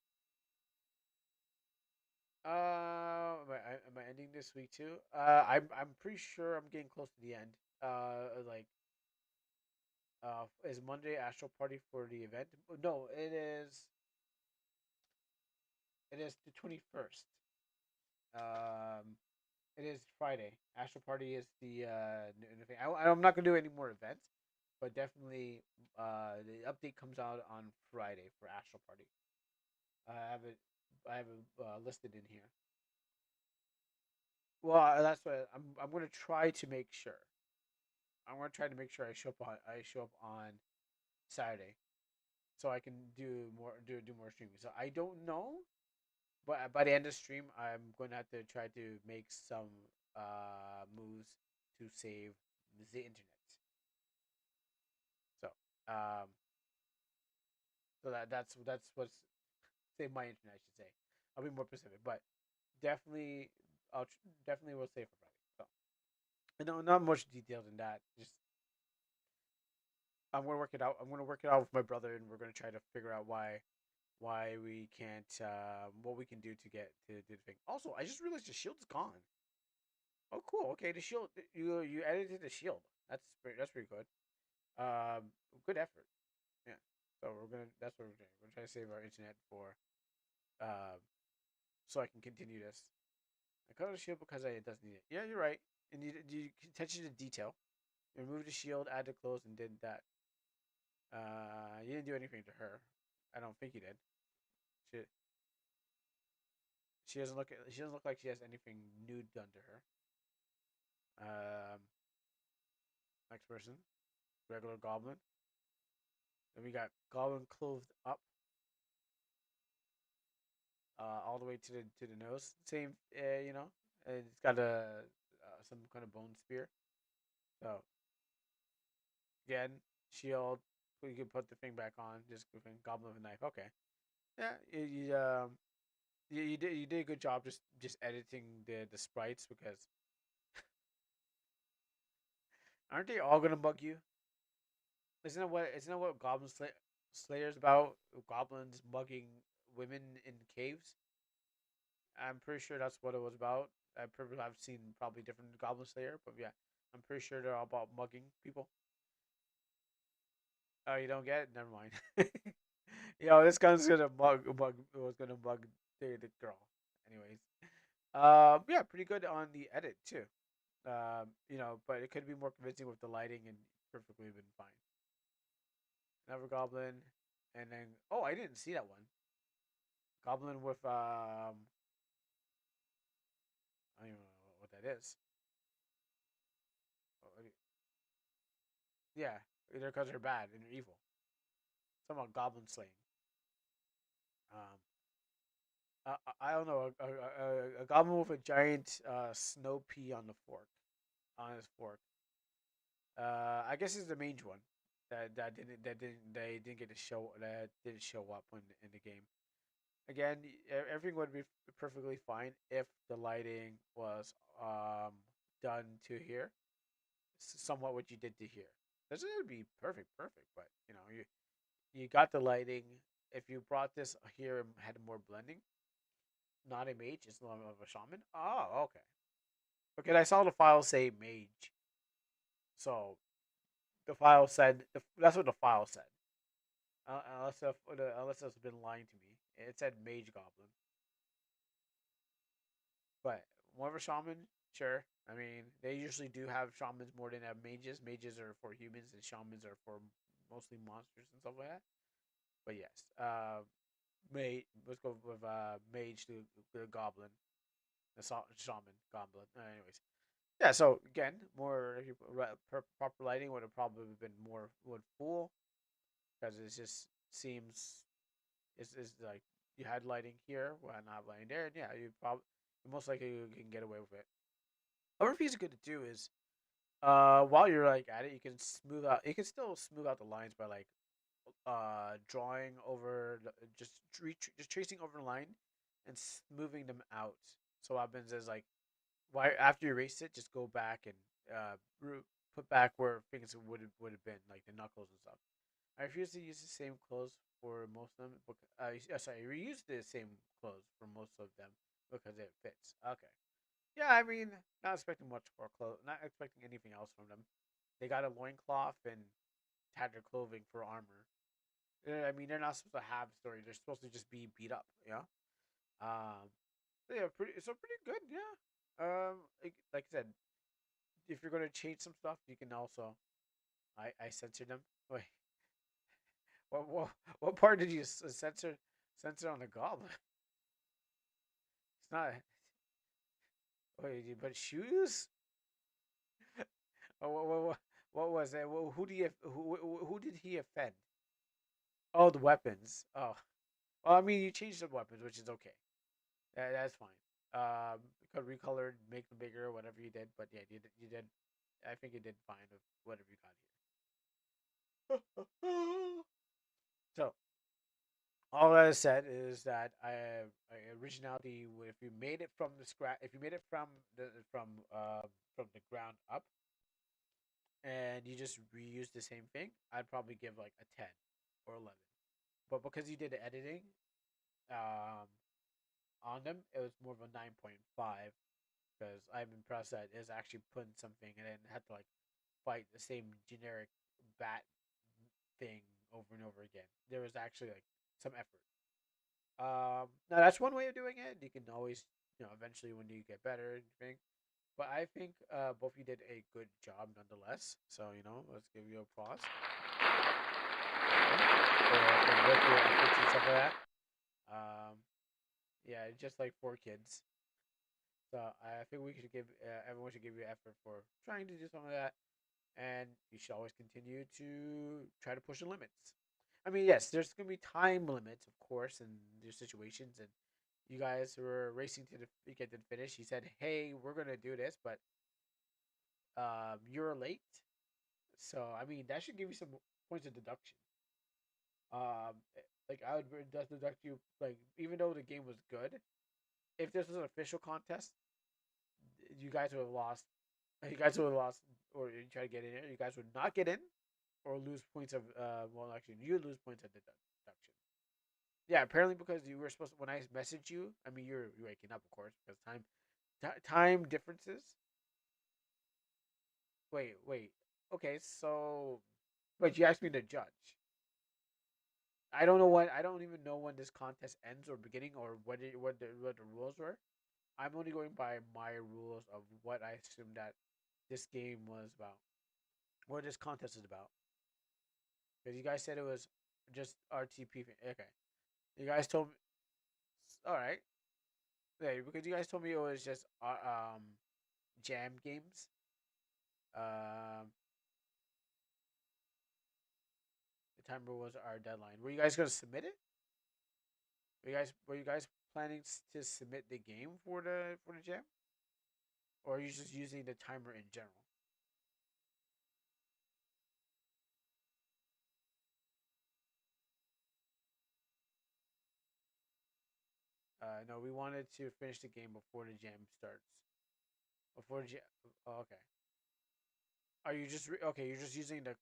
am I ending this week too? I'm pretty sure I'm getting close to the end. Like is Monday Astral Party for the event? No, it is the 21st. Um, it is Friday. Astral Party is the new thing. I'm not gonna do any more events, but definitely the update comes out on Friday for Astral Party. I have it listed in here. Well, that's what I'm gonna try to make sure. I'm gonna try to make sure I show up on Saturday, so I can do more streaming. So I don't know, but by the end of the stream, I'm going to have to try to make some moves to save the internet. So um, that's what's save my internet, I should say. I'll be more specific, but definitely definitely will save for Friday. So I know not much detail than that. Just I'm gonna work it out. I'm gonna work it out with my brother, and we're gonna try to figure out why we can't what we can do to get to do the thing. Also, I just realized the shield's gone. Oh, cool. Okay, the shield you edited the shield. That's pretty good. Good effort. Yeah. So that's what we're doing. We're trying to save our internet for um so I can continue this. I cut out the shield because it doesn't need it. Yeah, you're right. And you attention to detail. Remove the shield, add the clothes, and did that. You didn't do anything to her. I don't think you did. She she doesn't look like she has anything nude done to her. Um, Next person, regular goblin. Then we got goblin clothed up, all the way to the nose. Same, it's got a some kind of bone spear. So again, shield. We can put the thing back on. Just goblin with a knife. Okay. Yeah, you did a good job just editing the sprites because aren't they all gonna bug you? Isn't that what Slayer's about? Goblins mugging women in caves. I'm pretty sure that's what it was about. I've seen probably different Goblin Slayer, but yeah, I'm pretty sure they're all about mugging people. Oh, you don't get it? Never mind. This gun's gonna was gonna mug the girl. Anyways, yeah, pretty good on the edit too. But it could be more convincing with the lighting and perfectly been fine. Another goblin, and then I didn't see that one. Goblin with I don't even know what that is. Yeah, either because they're bad and they're evil. Talking about goblin slaying. Um, I don't know a goblin with a giant snow pea on the fork, on his fork. I guess it's the mage one that didn't show up in the game. Again, everything would be perfectly fine if the lighting was done to here, somewhat what you did to here. This would be perfect. But you got the lighting. If you brought this here and had more blending, not a mage, it's not of a shaman. Oh, okay. Okay, I saw the file say mage, so the file said that's what the file said. Unless it's been lying to me, it said mage goblin. But more of a shaman. Sure. I mean, they usually do have shamans more than have mages. Mages are for humans, and shamans are for mostly monsters and stuff like that. But yes, mage. Let's go with mage to the goblin, the shaman goblin. Anyways, yeah. So again, more proper lighting would have probably been more would fool because it just seems it's like you had lighting here while not lighting there, and yeah, you probably most likely you can get away with it. Other piece good to do is while you're like at it, you can smooth out. You can still smooth out the lines by like drawing over just tracing over the line and smoothing them out. So what happens is like why after you erase it, just go back and put back where things would have been like the knuckles and stuff. I refuse to use the same clothes for most of them. Sorry, reuse the same clothes for most of them because it fits. Okay. Yeah, I mean, not expecting much for clothes. Not expecting anything else from them. They got a loincloth and tattered clothing for armor. I mean, they're not supposed to have story. They're supposed to just be beat up. Yeah. Um. Yeah. Pretty good. Yeah. Like I said, if you're gonna change some stuff, you can also. I censored them. Wait. What part did you censor on the goblin? It's not. Wait, you put shoes? What was it? Who did he offend? Oh, the weapons. Oh, well, I mean, you changed the weapons, which is okay. That's fine. You could recolor, make them bigger, whatever you did. But yeah, you did. I think you did fine with whatever you got here. So all that is said is that originality. If you made it from the scratch, if you made it from the ground up, and you just reuse the same thing, I'd probably give like a 10 or 11. But because you did the editing um, on them, it was more of a 9.5 because I'm impressed that it's actually putting something and then had to like fight the same generic bat thing over and over again. There was actually like some effort. Now that's one way of doing it. You can always, eventually when you get better and thing. But I think both of you did a good job nonetheless. So let's give you applause for both your efforts and stuff like that. Um, yeah, just like 4 kids. So I think we should give everyone should give you effort for trying to do some of that, and you should always continue to try to push the limits. I mean, yes, there's gonna be time limits, of course, and there's situations, and you guys were racing to get to the finish. He said, "Hey, we're gonna do this, but you're late." So I mean, that should give you some points of deduction. Like I would deduct you like even though the game was good, if this was an official contest, you guys would have lost. You guys would have lost, or you try to get in here. You guys would not get in, or lose points of. Well, actually, you lose points of deduction. Yeah, apparently because you were supposed to, when I messaged you. I mean, you're waking up, of course, because time differences. Wait. Okay, so wait, you asked me to judge. I don't know when. I don't even know when this contest ends or beginning or what the rules were. I'm only going by my rules of what I assumed that this game was about, what this contest is about. Because you guys said it was just RTP. Okay, you guys told me. All right, yeah, because you guys told me it was just jam games. Um, the timer was our deadline. Were you guys gonna submit it? Were you guys planning to submit the game for the jam, or are you just using the timer in general? No, we wanted to finish the game before the jam starts. Before the jam. Oh, okay. Are you just okay? You're just using the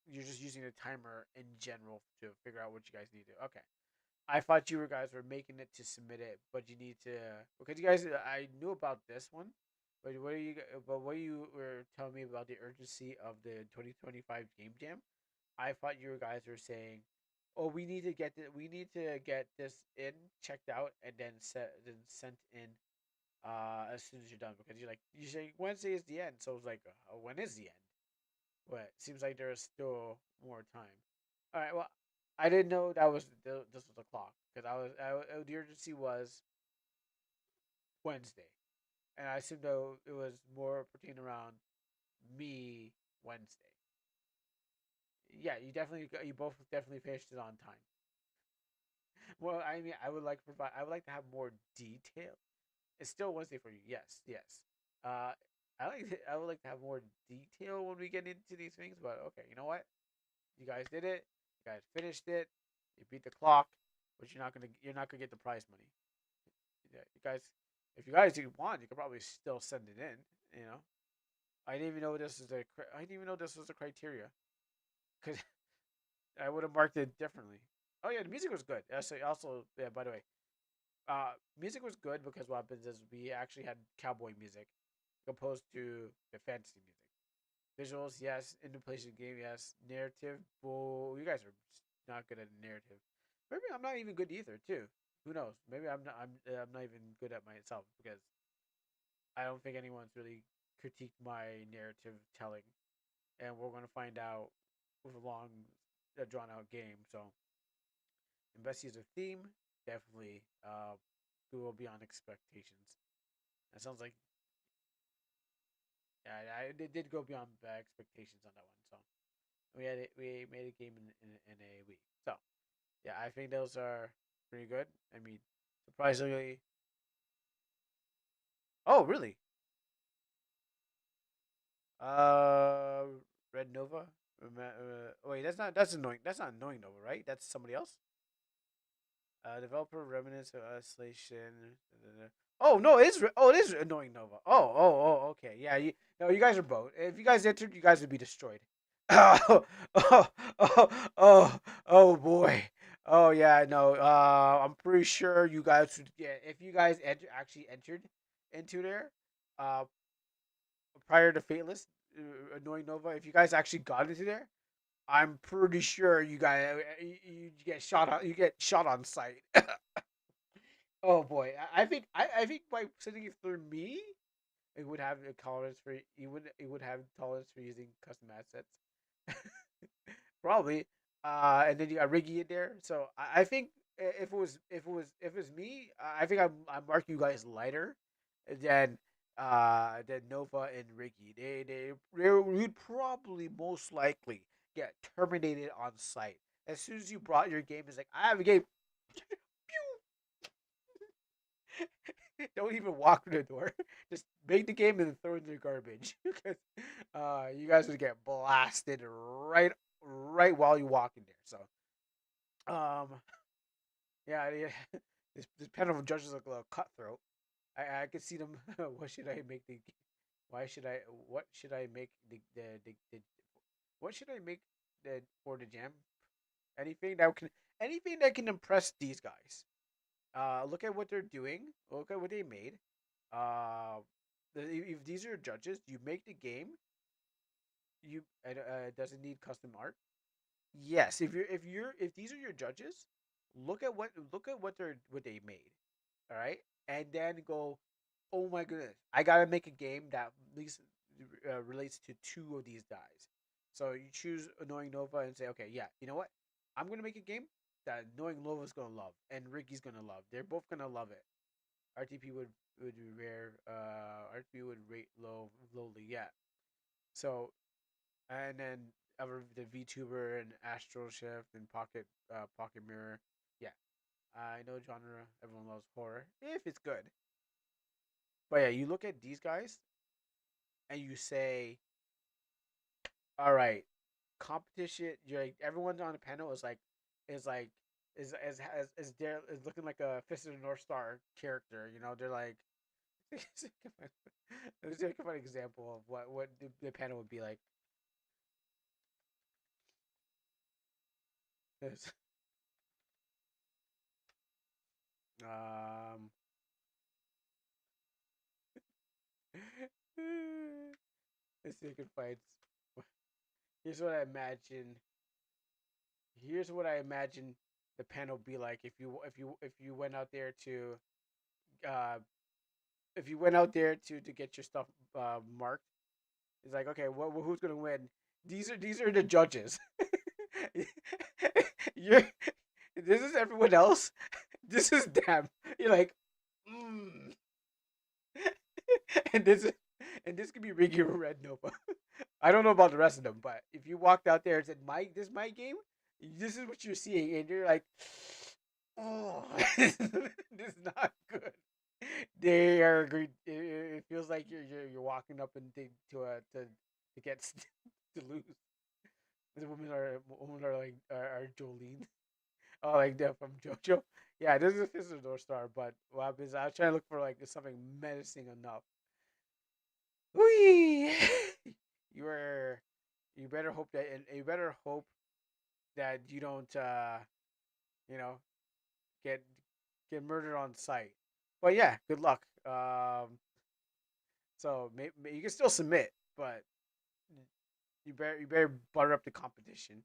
timer in general to figure out what you guys need to. Okay. I thought you guys were making it to submit it, but you need to because you guys. I knew about this one, but what you were telling me about the urgency of the 2025 game jam. I thought you guys were saying, "Oh, we need to get this in checked out and then sent in as soon as you're done because you're like you say Wednesday is the end, so it's like when is the end? But it seems like there's still more time. All right, well, I didn't know that was this was the clock because the urgency was Wednesday, and I assumed though it was more pertaining around me Wednesday. Yeah, you both definitely finished it on time. Well, I mean, I would like to have more detail. It's still Wednesday for you. Yes, yes. Uh, I would like to have more detail when we get into these things, but okay, you know what? You guys did it. You guys finished it. You beat the clock, but you're not gonna get the prize money. Yeah, you guys, if you guys want, you could probably still send it in. You know, I didn't even know this was a criteria because I would have marked it differently. Oh yeah, the music was good. Also, yeah. By the way, music was good because what happens is we actually had cowboy music opposed to the fantasy music. Visuals, yes. Interpolation game, yes. Narrative, well, you guys are not good at narrative. Maybe I'm not even good either, too. Who knows? Maybe I'm not even good at myself because I don't think anyone's really critiqued my narrative telling, and we're gonna find out with a long, drawn out game. So, and best user theme, definitely go beyond expectations. That sounds like yeah, it did go beyond expectations on that one. So we made a game in a week. So yeah, I think those are pretty good. I mean, surprisingly. Oh, really? Uh, Red Nova. Wait, that's annoying. That's not annoying Nova, right? That's somebody else. Developer remnants of isolation. Oh no, it is annoying Nova. Okay. Yeah, no, you guys are both. If you guys entered, you guys would be destroyed. oh, oh, oh, oh boy. Oh yeah, no. I'm pretty sure you guys would get if you guys actually entered into there, uh, prior to Fateless, annoying Nova. If you guys actually got into there, I'm pretty sure you get shot on. You get shot on sight. Oh boy, I think by sending it through me, it would have a tolerance for it would have tolerance for using custom assets. Probably. And then you got Riggy in there. So I think if it was me, I think I'm marking you guys lighter than Nova and Riggy. They would probably most likely get terminated on site as soon as you brought your game. It's like I have a game. Don't even walk through the door. Just make the game and then throw it in the garbage because you guys would get blasted right while you walk in there. So yeah, yeah. This panel of judges look a little cutthroat. I could see them. What should I make the? Why should I? What should I make the what should I make the for the jam? Anything that can anything that can impress these guys. Look at what they're doing. Look at what they made. Uh, if these are judges, you make the game. You does it need custom art? Yes. If these are your judges, look at what they made. All right, and then go. Oh my goodness! I gotta make a game that at least relates to two of these guys. So you choose Annoying Nova and say, okay, yeah, you know what? I'm gonna make a game that Annoying Nova's gonna love and Ricky's gonna love. They're both gonna love it. RTP would be rare. RTP would rate lowly. Yeah. So and then other the VTuber and Astral Shift and Pocket Mirror. Yeah, I know genre. Everyone loves horror if it's good. But yeah, you look at these guys and you say, all right, competition. You're like everyone's on the panel is like is there is looking like a Fist of the North Star character. You know, they're like. Let's take an example of what the panel would be like. This. Um, let's see if I can find. Here's what I imagine. Here's what I imagine the panel be like if you went out there to uh if you went out there to get your stuff marked, it's like, okay, who's gonna win? These are the judges. You're this is everyone else. This is them. You're like, mm. and this is and this could be Ricky or Red Nova. I don't know about the rest of them, but if you walked out there and said, "Mike, this is my game," this is what you're seeing, and you're like, "Oh, this is not good." They are good. It feels like you're walking up and to get to lose. The women are like are Jolene. Oh, like that from JoJo. Yeah, this is a North Star, but what happens? I was trying to look for like something menacing enough. Whee! you are you better hope that and you better hope that you don't you know get get murdered on sight. But yeah, good luck. So you can still submit, but you better butter up the competition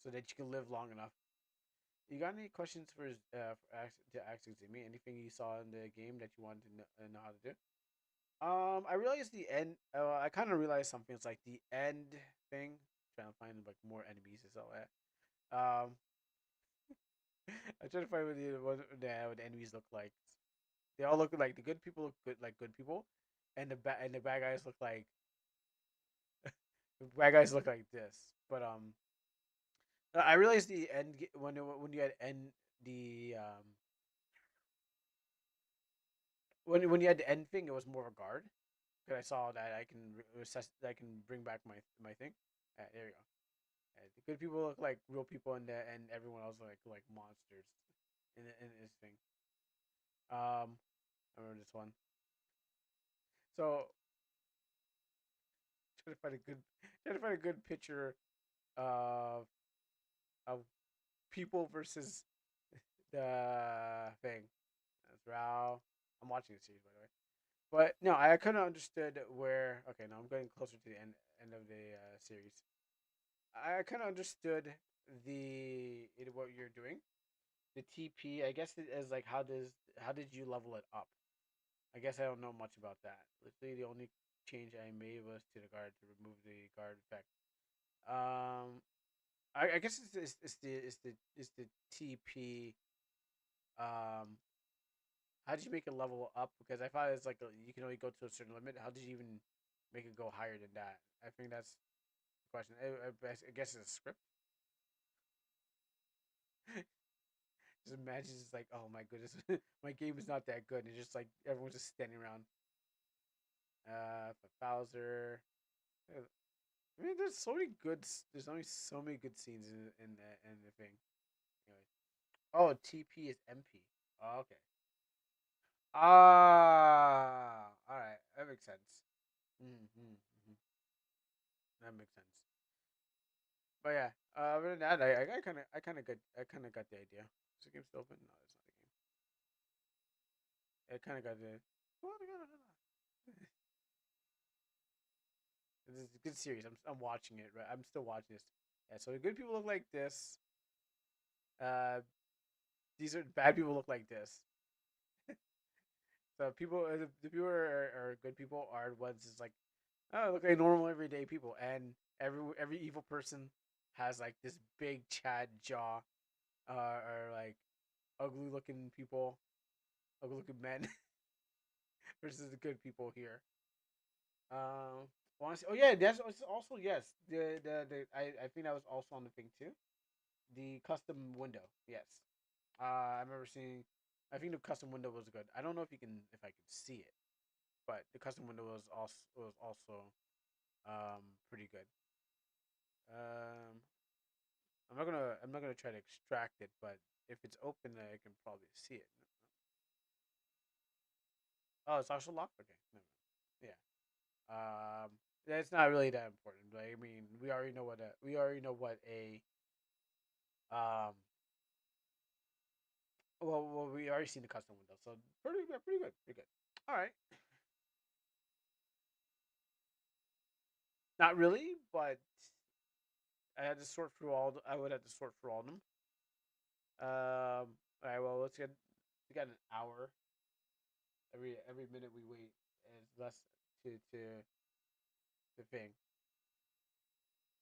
so that you can live long enough. You got any questions to ask Zimmy? Anything you saw in the game that you wanted to know how to do? I realized the end. I kind of realized something. It's like the end thing. Trying to find like more enemies and stuff like that. I try to find what the enemies look like. They all look like the good people look good like good people, and the bad guys look like the bad guys look like this. But I realized the end when you had end the when you had the end thing, it was more of a guard. Because I saw that I can assess, that I can bring back my thing. There you go. The good people look like real people, and everyone else like monsters in this thing. I remember this one. So trying to find a good picture of of people versus the thing. That's Rao. I'm watching the series by the way. But no, I kind of understood where. Okay, no, I'm getting closer to the end of the series. I kind of understood what you're doing. The TP, I guess it is like how did you level it up? I guess I don't know much about that. Literally, the only change I made was to the guard to remove the guard effect. Um, I guess it's the TP. Um, how did you make it level up? Because I thought it's like you can only go to a certain limit. How did you even make it go higher than that? I think that's the question. I guess it's a script. Just imagine it's like, oh my goodness, my game is not that good. And it's just like everyone's just standing around. For Bowser, I mean, there's so many good. There's only so many good scenes in the thing. Anyway. Oh, TP is MP. Oh, okay. All right, that makes sense. Mm-hmm. That makes sense. But yeah, other than that, I kind of got the idea. Is the game still open? No, it's not the game. I kind of got the. This is a good series. I'm watching it. Right, I'm still watching this. Yeah. So the good people look like this. Uh, these are bad people look like this. So the people are good people are ones is like, oh, look like normal everyday people, and every evil person has like this big Chad jaw, or like ugly looking people, ugly looking men versus the good people here. Honestly, oh yeah, that's also yes. I think that was also on the thing too. The custom window, yes. I remember seeing. I think the custom window was good. I don't know if I can see it, but the custom window was also pretty good. Um, I'm not gonna try to extract it, but if it's open, I can probably see it. Oh, it's also locked. Okay, never mind. Yeah. It's not really that important. Like, I mean, we already know what a um. Well, we already seen the custom window, so pretty good, pretty good, pretty good. All right. Not really, but I had to sort through all. I would have to sort through all of them. All right. Well, let's get. We got an hour. Every minute we wait is less to the thing.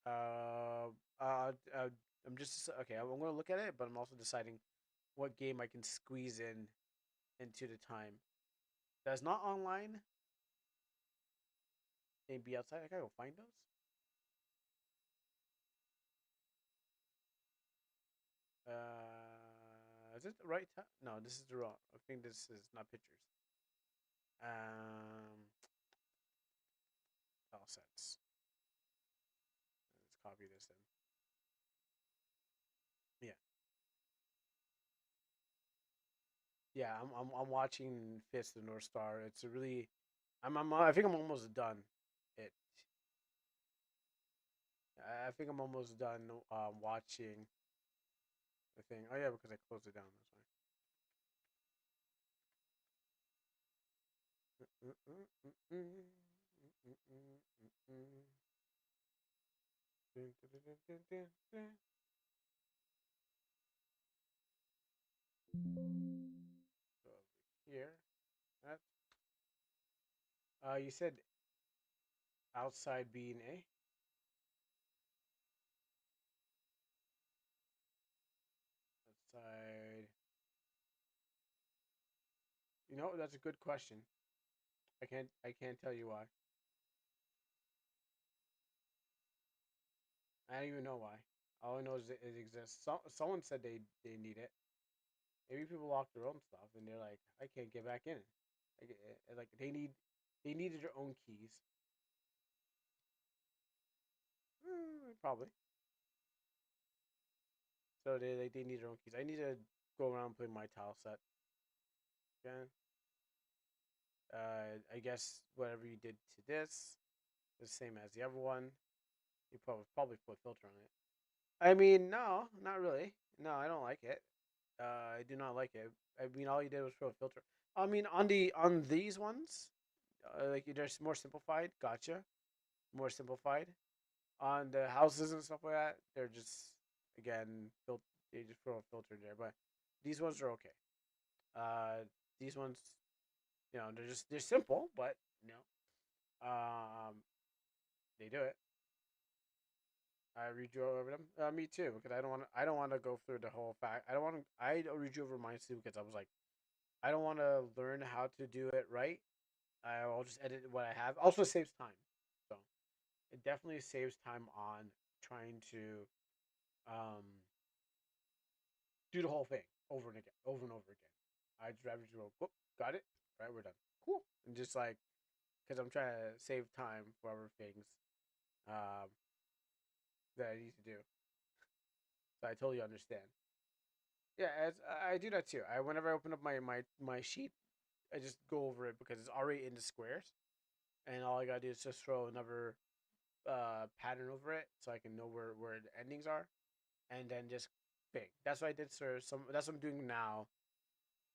Uh, I'm just okay. I'm gonna look at it, but I'm also deciding what game I can squeeze in into the time. That's not online. And be outside. I gotta go find those. Is it the right time? No, this is the wrong. I think this is not pictures. All sets. Let's copy this in. Yeah, yeah. I'm watching Fist of the North Star. It's a really. I think I'm almost done. It. I think I'm almost done watching the thing. Oh yeah, because I closed it down. That's why. So here, that. You said outside being A. Outside. You know, that's a good question. I can't tell you why. I don't even know why. All I know is it exists. Someone said they need it. Maybe people lock their own stuff and they're like, I can't get back in. Like they needed their own keys. Probably. So they need their own keys. I need to go around and play my tile set again. I guess whatever you did to this, the same as the other one. You probably put filter on it. I mean, no, not really. No, I don't like it. I do not like it. I mean, all you did was throw a filter. I mean, on these ones, like they're more simplified. Gotcha, more simplified. On the houses and stuff like that, they're just again they just throw a filter there. But these ones are okay. Uh, these ones, they're simple, but they do it. I redrew over them. Me too, because I don't want to go through the whole fact. I don't want to. I redrew over mine too because I was like, I don't want to learn how to do it right. I'll just edit what I have. Also, it saves time. So it definitely saves time on trying to um, do the whole thing over and again, over and over again. I just rather just go, whoop, got it. All right, we're done. Cool. And just like, because I'm trying to save time for other things um, that I need to do. So I totally understand. Yeah, I do that too. Whenever I open up my sheet, I just go over it because it's already in the squares, and all I gotta do is just throw another pattern over it so I can know where the endings are, and then just big. That's what I did, sir. That's what I'm doing now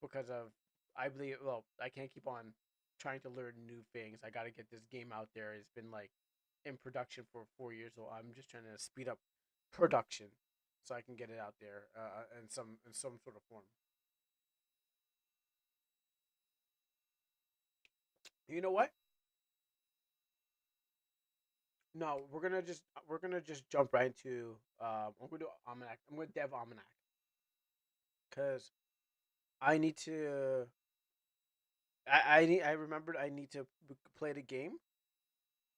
because of I believe. Well, I can't keep on trying to learn new things. I gotta get this game out there. It's been like in production for 4 years, so I'm just trying to speed up production so I can get it out there in some sort of form. You know what? No, we're gonna just jump right into I'm gonna do almanac. I'm gonna dev almanac because I need to. I remembered I need to play the game,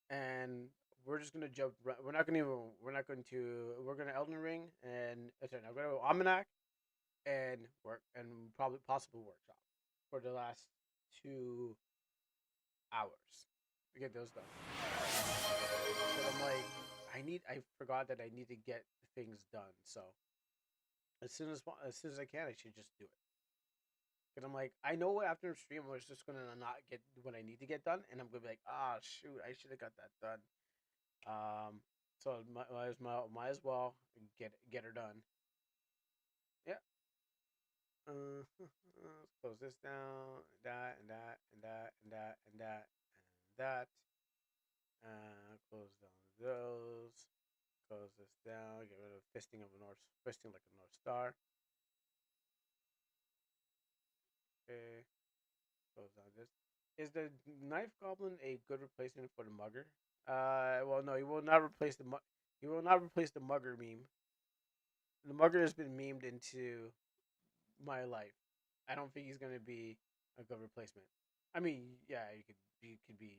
and we're just gonna jump. We're not gonna even. We're not going to. We're gonna Elden Ring and sorry, I'm gonna go almanac and work and probably possible workshop for the last 2 hours to get those done. But I'm like, I forgot that I need to get things done. So as soon as I can, I should just do it. Because I'm like, I know after stream, I was just gonna not get what I need to get done, and I'm gonna be like, ah, shoot, I should have got that done. So might as well get her done. Yeah. Let's close this down. That and that and that and that and that and that. Close down those. Close this down. Get rid of fisting like a North Star. Okay. goes on this. Is the knife goblin a good replacement for the mugger? Well, no, he will not replace he will not replace the mugger meme. The mugger has been memed into my life. I don't think he's gonna be a good replacement. I mean, yeah, you could be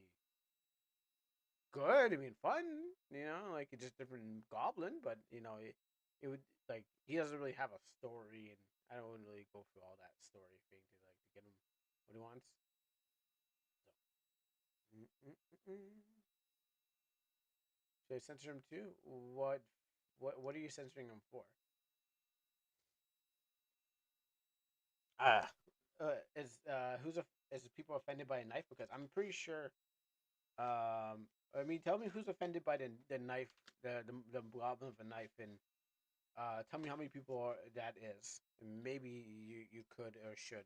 good. I mean, fun. You know, like it's just different goblin, but it would like he doesn't really have a story, and I don't really go through all that story thing to get him what he wants. So, should I censor him too? What are you censoring him for? Ah, is people offended by a knife? Because I'm pretty sure. I mean, tell me who's offended by the knife, the goblin of a knife, and tell me how many people that is. Maybe you could or should.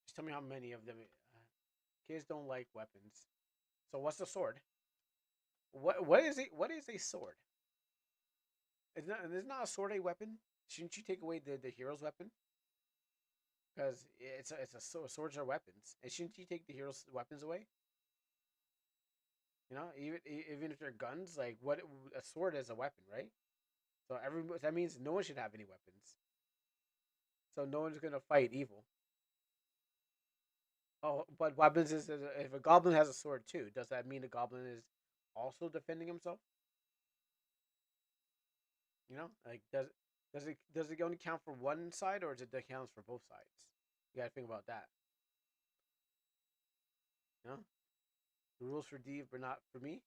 Just tell me how many of them. Kids don't like weapons. So what's the sword? What is it? What is a sword? Is not a sword a weapon? Shouldn't you take away the hero's weapon? Because swords are weapons. And shouldn't you take the hero's weapons away? You know, even if they're guns, like what a sword is a weapon, right? So that means no one should have any weapons. So no one's gonna fight evil. Oh, but weapons is if a goblin has a sword too, does that mean the goblin is also defending himself? You know, like does it only count for one side or does it count for both sides? You gotta think about that. You know, the rules for Dave but not for me.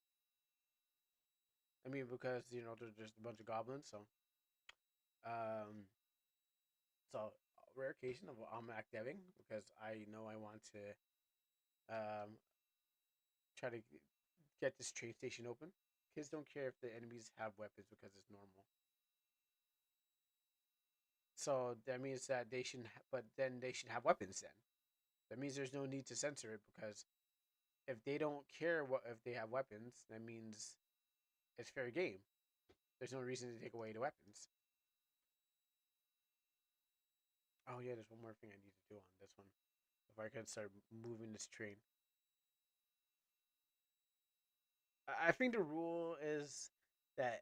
I mean, because there's just a bunch of goblins, so um, so rare occasion of almanac deving because I know I want to try to get this train station open. Kids don't care if the enemies have weapons because it's normal. So that means that but then they should have weapons. Then that means there's no need to censor it because if they don't care what if they have weapons, that means it's fair game. There's no reason to take away the weapons. Oh yeah, there's one more thing I need to do on this one. If I can start moving this train, I think the rule is that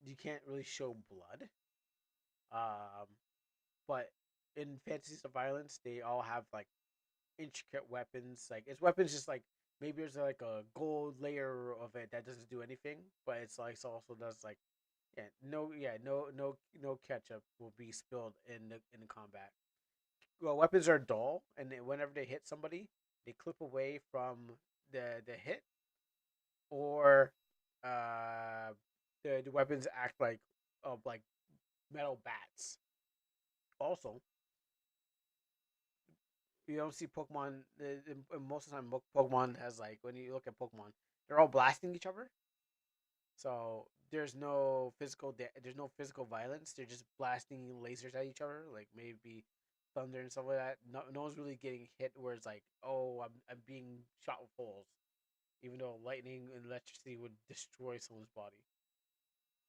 you can't really show blood. Um, but in Fantasies of Violence, they all have like intricate weapons. Like it's weapons, just like maybe there's like a gold layer of it that doesn't do anything, but it's like it also does like no ketchup will be spilled in the combat. Well, weapons are dull, and whenever they hit somebody, they clip away from the hit, or uh, the weapons act like metal bats. Also, you don't see Pokemon. Most of the time, Pokemon has like when you look at Pokemon, they're all blasting each other. So there's no physical violence. They're just blasting lasers at each other, like maybe thunder and stuff like that. No one's really getting hit where it's like, oh, I'm being shot with holes, even though lightning and electricity would destroy someone's body.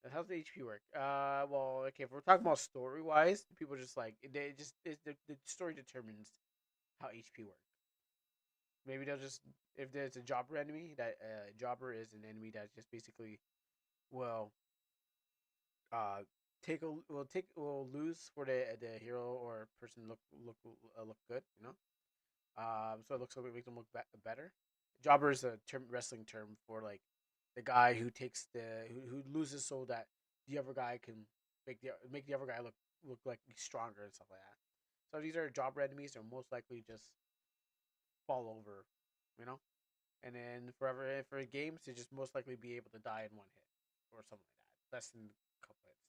And how's the HP work? Well, okay, if we're talking about story wise, people just like the story determines how HP works. Maybe they'll just if there's a jobber enemy that jobber is an enemy that just basically will uh will lose for the hero or person look good, you know. So it looks like it makes them look better. Jobber is a wrestling term for like the guy who takes who loses so that the other guy can make the other guy look like he's stronger and stuff like that. So these are jobber enemies. They're most likely just fall over, you know. And then for games, they just most likely be able to die in one hit or something like that, less than a couple hits.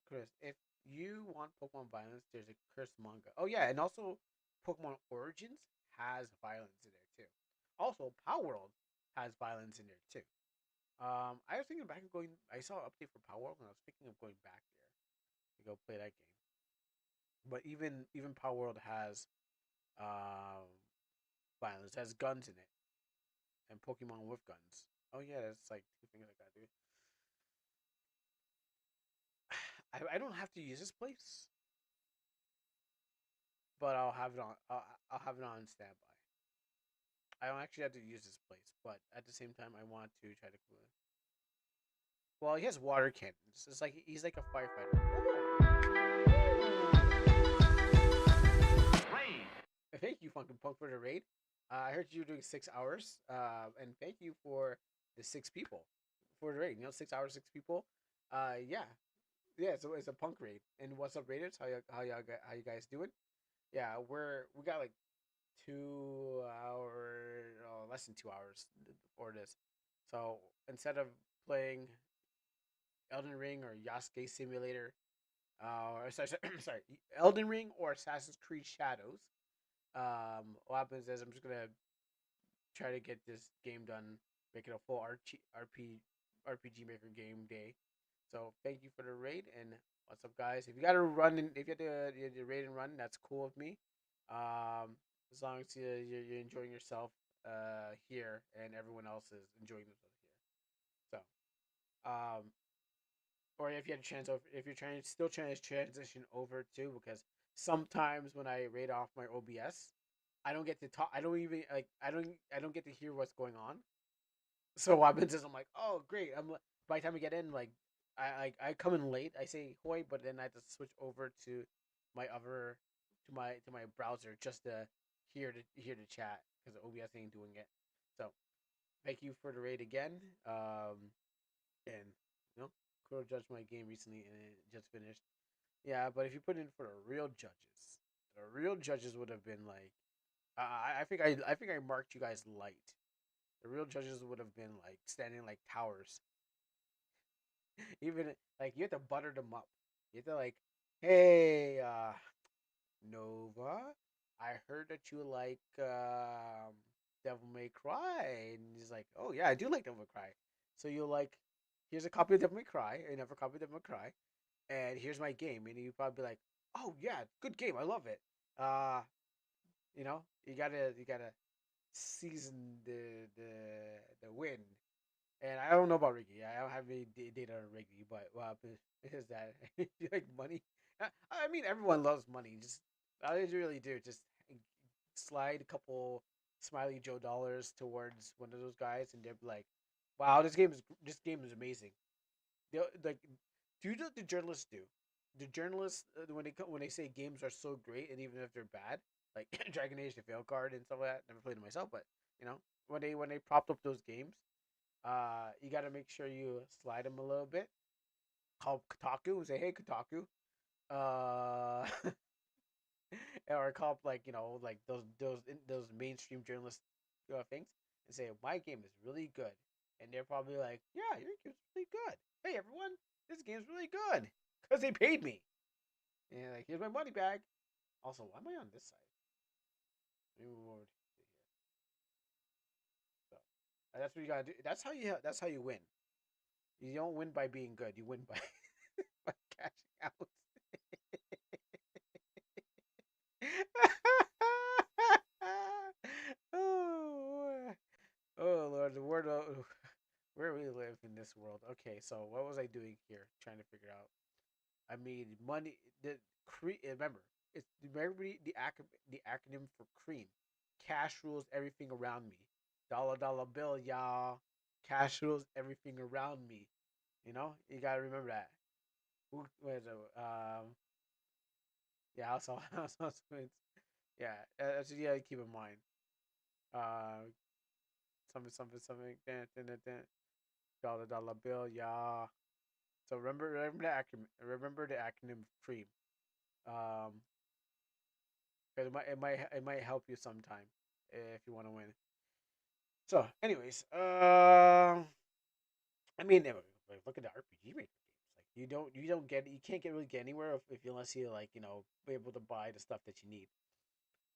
Chris, if you want Pokemon violence, there's a Chris manga. Oh yeah, and also Pokemon Origins has violence in there too. Also, Power World has violence in there too. I was thinking back of going. I saw an update for Power World, and I was thinking of going back there to go play that game. But even Power World has um, violence. It has guns in it, and Pokemon with guns. Oh yeah, that's like two things I gotta do. I don't have to use this place. but I'll have it on standby. I don't actually have to use this place, but at the same time, I want to try to cool it. Well, he has water cannons. It's like he's like a firefighter. Raid. Thank you, Funkin' Punk, for the raid. I heard you were doing 6 hours. And thank you for the 6 people for the raid. 6 hours, 6 people. Yeah, yeah. So it's a punk raid. And what's up, raiders? How you guys doing? Yeah, we got like 2 hours, less than 2 hours for this. So instead of playing Elden Ring or Yasuke Simulator, sorry, Elden Ring or Assassin's Creed Shadows, what happens is I'm just gonna try to get this game done, make it a full RPG Maker game day. So thank you for the raid and what's up, guys? If you got to run, if you have to raid and run, that's cool with me. As long as you're enjoying yourself here and everyone else is enjoying themselves here. So, or if you had a chance over, if you're trying to transition over too, because sometimes when I raid off my OBS, I don't get to talk. I don't even like. I don't get to hear what's going on. So what happens is I'm like, oh great. By the time I get in, like I come in late. I say hoi, but then I have to switch over to my other to my browser just to hear the chat because the OBS ain't doing it. So thank you for the raid again. And Kuro judged my game recently and it just finished. Yeah, but if you put in for the real judges would have been like, I think I marked you guys light. The real judges would have been like standing like towers. Even like you have to butter them up. You have to like, hey, Nova, I heard that you like Devil May Cry, and he's like, oh yeah, I do like Devil May Cry. So you'll like, here's a copy of Devil May Cry, another copy of Devil May Cry, and here's my game, and you probably be like, oh yeah, good game, I love it. You gotta season the win. And I don't know about Riggy. I don't have any data on Riggy, but what happens is that you like money. I mean, everyone loves money. Just I really do. Just slide a couple Smiley Joe dollars towards one of those guys, and they're like, "Wow, this game is amazing." They like, do the journalists do? The journalists when they say games are so great, and even if they're bad, like Dragon Age the fail card and stuff like that. Never played it myself, but when they propped up those games, you got to make sure you slide them a little bit. Call Kotaku and say, "Hey, Kotaku," uh, or call up like like those mainstream journalist things and say, "My game is really good," and they're probably like, "Yeah, your game's really good. Hey, everyone, this game's really good because they paid me." And like, here's my money bag. Also, why am I on this side? Let me move over to here. So that's what you gotta do. That's how you win. You don't win by being good. You win by by cashing out. oh, oh Lord, the word of where we live in this world. Okay, so what was I doing here? Trying to figure out. I mean, money. Remember, the acronym for cream. Cash rules everything around me. Dollar bill, y'all. Cash rules everything around me. You gotta remember that. What is it? Yeah, also yeah, that's what you gotta keep in mind. Uh, something. Dollar bill, yeah. So remember the acronym. Remember the acronym CREAM. Um, 'cause it might help you sometime if you want to win. So, anyways, I mean, look at the RPG Maker games. Like you can't really get anywhere if unless you like be able to buy the stuff that you need.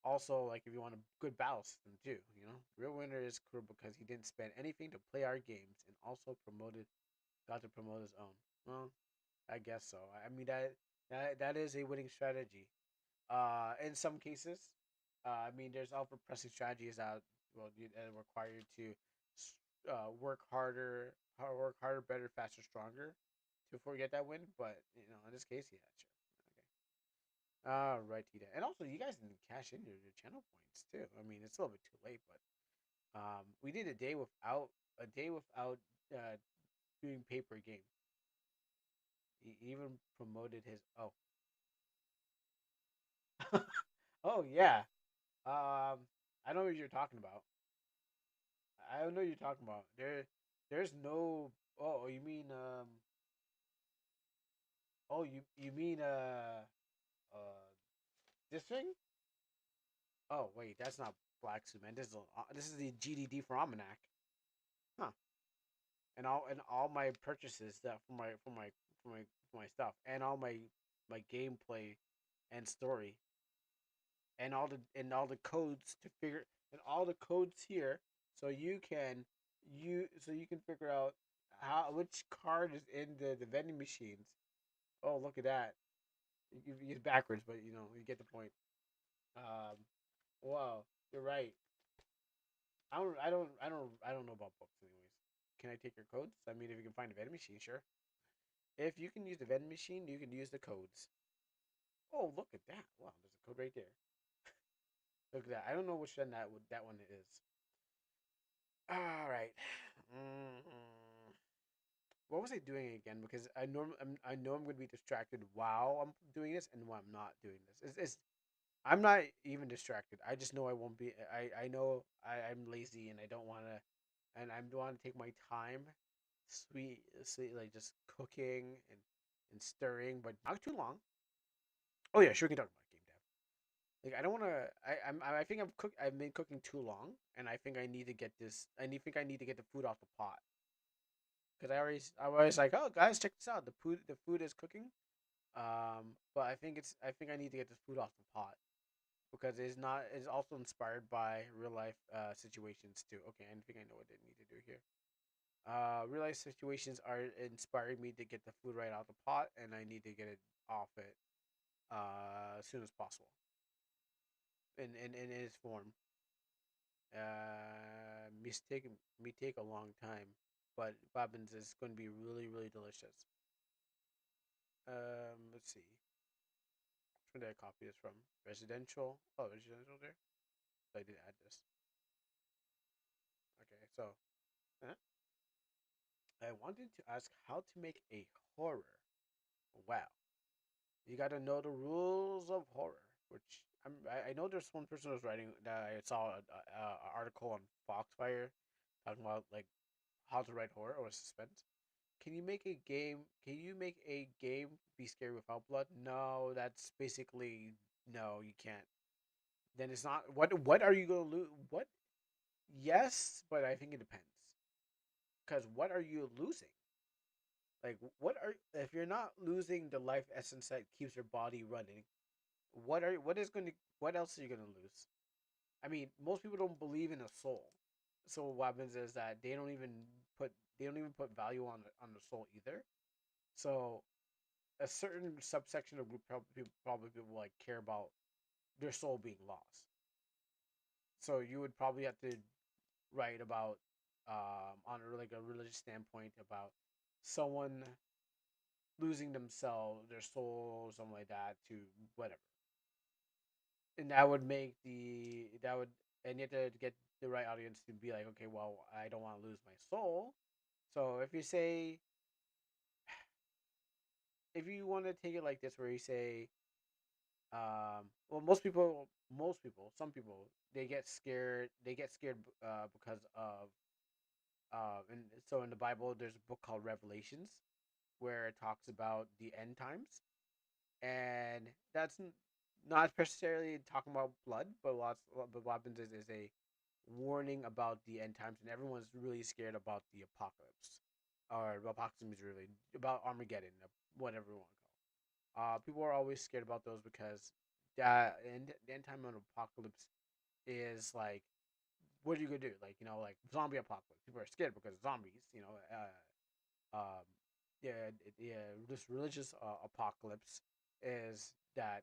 Also, like if you want a good battle system too, real winner is cool because he didn't spend anything to play our games and also got to promote his own. Well, I guess so. I mean that is a winning strategy. In some cases, I mean there's alpha pressing strategies that require you to work harder, better, faster, stronger to get that win. But in this case, yeah, sure, Right, Tita. And also, you guys didn't cash in your channel points too. I mean, it's a little bit too late, but we did a day without uh doing paper game. He even promoted his. Oh, oh yeah. I know what you're talking about. I don't know what you're talking about. There's no. Oh, you mean Oh, you mean uh this thing? Oh wait, that's not Black Suit Man. This is the GDD for Almanac. Huh. And all my purchases that for my stuff and all my gameplay and story and all the codes to figure and all the codes here so you can figure out how which card is in the vending machines. Oh, look at that. It's backwards, but you get the point. Um, wow, you're right. I don't know about books anyways. Can I take your codes? I mean, if you can find a vending machine, sure. If you can use the vending machine, you can use the codes. Oh, look at that! Wow, there's a code right there. Look at that. I don't know which one that one is. All right. Mm, what was I doing again? Because I know I'm going to be distracted while I'm doing this and while I'm not doing this. I'm not even distracted. I just know I won't be. I know I'm lazy and I don't want to, and I want to take my time, sweet, like just cooking and stirring, but not too long. Oh yeah, sure we can talk about game dev. Like I don't want to. I think I've been cooking too long, and I think I need to get this. Think I need to get the food off the pot because I was like, oh guys, check this out. The food is cooking. But I think I need to get this food off the pot because it's also inspired by real life situations too. Okay, I think I know what they need to do here. Real life situations are inspiring me to get the food right out the pot, and I need to get it off it as soon as possible in its form. Mistake may take a long time, but Bobbins is going to be really really delicious. Let's see. Where did I copy this from? Residential. Oh, residential there. So I did add this. Okay, so uh, I wanted to ask how to make a horror. Wow, you got to know the rules of horror. Which I know there's one person who was writing that I saw an article on Foxfire talking about like how to write horror or suspense. Can you make a game be scary without blood? No, that's basically no, you can't. Then it's not. What are you gonna lose? What? Yes, but I think it depends. Because what are you losing? Like, what are if you're not losing the life essence that keeps your body running? What else are you gonna lose? I mean, most people don't believe in a soul. So what happens is that put they don't even put value on the soul either. So a certain subsection of group probably people like care about their soul being lost. So you would probably have to write about on like a religious standpoint about someone losing themselves, their soul, something like that, to whatever, and that would and you have to get the right audience to be like, okay, well, I don't want to lose my soul. So if you want to take it like this, where you say, well, some people, they get scared because of and so in the Bible, there's a book called Revelations where it talks about the end times, and that's not necessarily talking about blood, but what happens is a warning about the end times, and everyone's really scared about the apocalypse, or apocalypse is really about Armageddon, whatever you want to call. People are always scared about those because the end time of apocalypse is like, what are you gonna do? Like like zombie apocalypse. People are scared because of zombies. Um, yeah, this religious apocalypse is that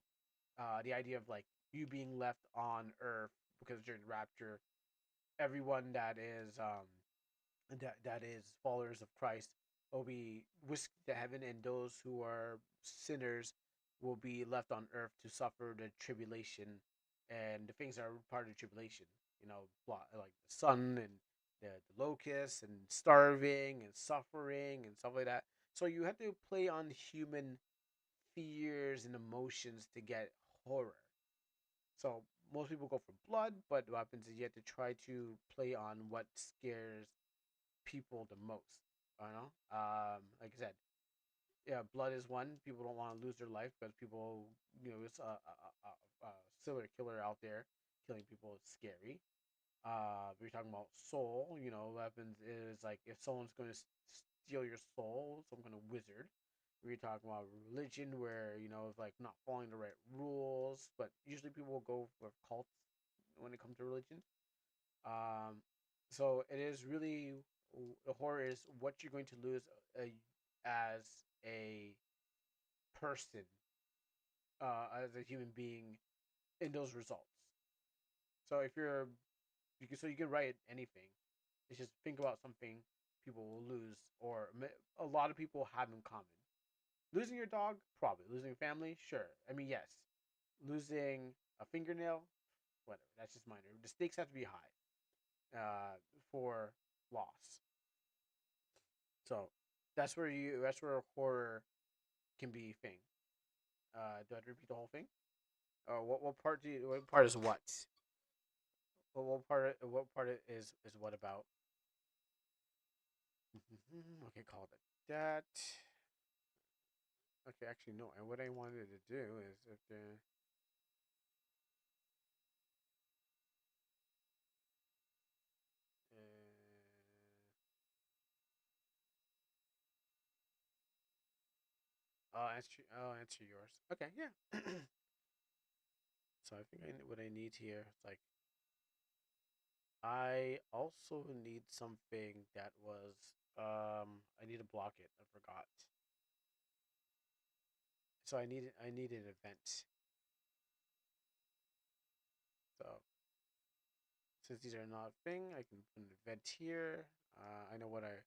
the idea of like you being left on Earth because during rapture, everyone that is followers of Christ will be whisked to heaven, and those who are sinners will be left on Earth to suffer the tribulation and the things that are part of the tribulation. You know, like the sun and the locusts and starving and suffering and stuff like that. So you have to play on human fears and emotions to get horror. So most people go for blood, but what happens is you have to try to play on what scares people the most. You know, like I said, yeah, blood is one. People don't want to lose their life because people, it's a serial killer out there killing people is scary. We're talking about soul. What happens is like if someone's going to steal your soul, some kind of wizard. We're talking about religion, where it's like not following the right rules, but usually people will go for cults when it comes to religion. Um, so it is really the horror is what you're going to lose uh, as a person, as a human being in those results. So if you can write anything. It's just think about something people will lose, or a lot of people have in common. Losing your dog, probably. Losing family, sure. I mean, yes. Losing a fingernail, whatever. That's just minor. The stakes have to be high for loss. So that's where horror can be thing. Do I have to repeat the whole thing? What part is what? What part is what about? Okay, call it that. Okay, actually no. And what I wanted to do is if the I'll answer yours. Okay, yeah. So I think what I need here is like I also need something that was I need to block it. I forgot. So I need an event. So since these are not a thing, I can put an event here. I know what I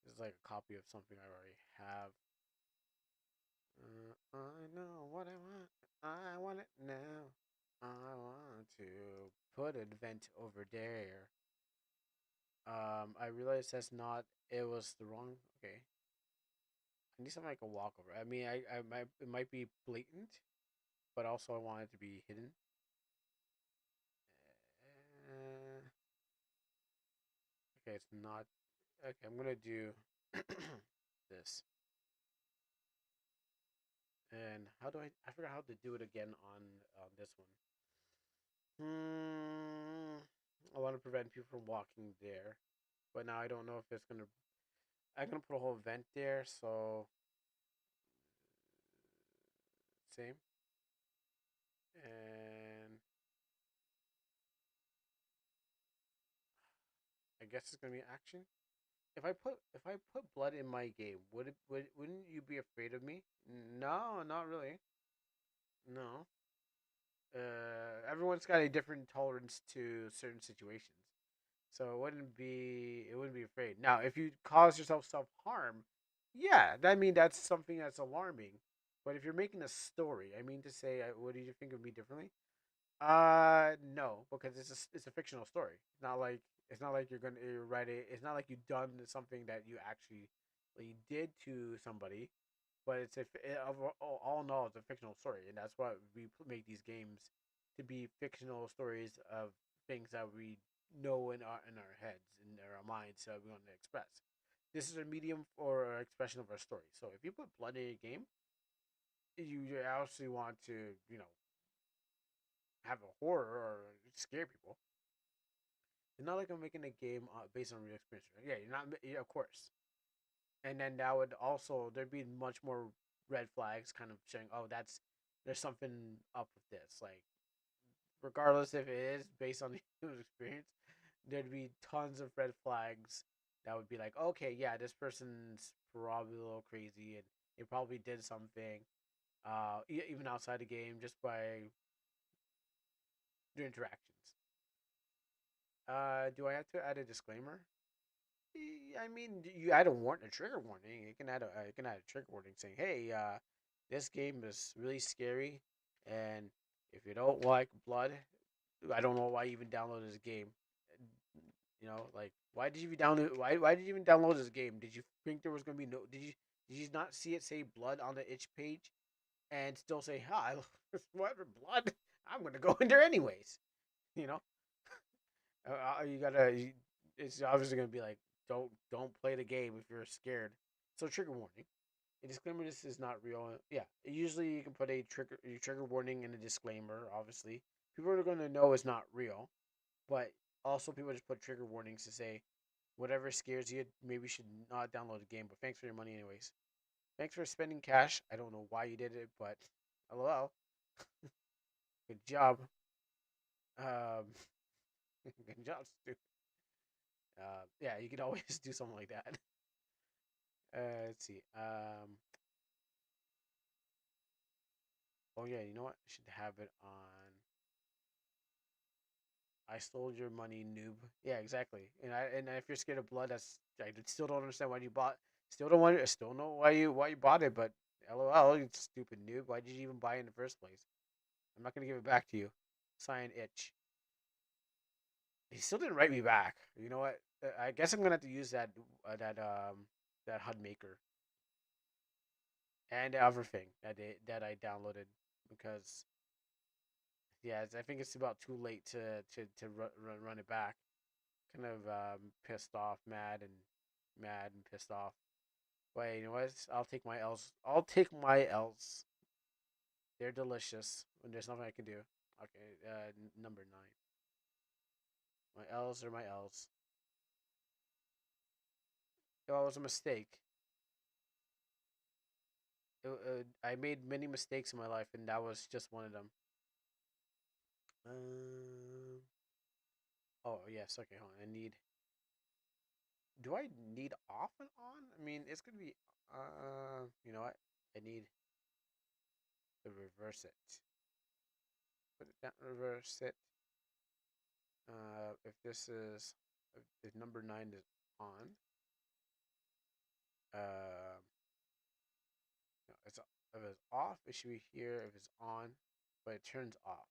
this is like a copy of something I already have. I know what I want. I want it now. I want to put an event over there. I realized that's not. It was the wrong. Okay, I need something I can walk over. I mean, it might be blatant, but also I want it to be hidden. Uh, okay, it's not. Okay, I'm gonna do this. And how do I? I forgot how to do it again on this one. I want to prevent people from walking there, but now I don't know if it's gonna. I'm gonna put a whole event there, so same. And I guess it's gonna be action. If I put blood in my game, wouldn't you be afraid of me? No, not really. No. Everyone's got a different tolerance to certain situations. So it wouldn't be afraid. Now, if you cause yourself self harm, yeah, that mean that's something that's alarming. But if you're making a story, I mean to say, what did you think of me differently? No, because it's a fictional story. It's not like you're gonna write it. It's not like you've done something that you actually did to somebody, but all in all, it's a fictional story, and that's why we make these games to be fictional stories of things that we know in our heads, in our minds, that we want to express. This is a medium or expression of our story. So if you put blood in a game, you actually want to have a horror or scare people. It's not like I'm making a game based on real experience. Right? Yeah, you're not. Yeah, of course. And then that would also there'd be much more red flags, kind of showing, oh, there's something up with this. Like, regardless if it is based on the human experience, there'd be tons of red flags that would be like, okay, yeah, this person's probably a little crazy, and they probably did something, even outside the game, just by their interactions. Do I have to add a disclaimer? I mean, you add a trigger warning. You can add a trigger warning saying, "Hey, This game is really scary, and if you don't like blood, I don't know why you even downloaded this game. You know, like why did you even download? Why did you even download this game? Did you think there was gonna be no? Did you not see it say blood on the itch page, and still say, "Hi, what blood? I'm gonna go in there anyways." You know, you gotta. It's obviously gonna be like, don't play the game if you're scared. So trigger warning. A disclaimer: this is not real. Yeah, usually you can put a trigger warning and a disclaimer. Obviously, people are gonna know it's not real, but also people just put trigger warnings to say whatever scares you, maybe you should not download the game. But thanks for your money, anyways. Thanks for spending cash. I don't know why you did it, but lol. Good job. Um, good job, Stu. Yeah, you could always do something like that. Let's see. Oh yeah, you know what? I should have it on. I stole your money, noob. Yeah, exactly. And if you're scared of blood, I still don't understand why you bought. I still know why you bought it, but LOL, you stupid noob. Why did you even buy it in the first place? I'm not gonna give it back to you. Sign itch. He still didn't write me back. You know what? I guess I'm gonna have to use that HUD maker and everything that I downloaded because yeah, I think it's about too late to run it back. Kind of pissed off, mad and pissed off. But you know what? I'll take my L's. I'll take my L's. They're delicious when there's nothing I can do. Okay, number 9. My L's are my L's. It was a mistake. I made many mistakes in my life, and that was just one of them. Um. Oh yes. Okay. Hold on. I need. Do I need off and on? I mean, it's gonna be. You know what? I need to reverse it. Put it down. Reverse it. If this is if number 9 is on, uh, no, if it's off, it should be here. If it's on, but it turns off.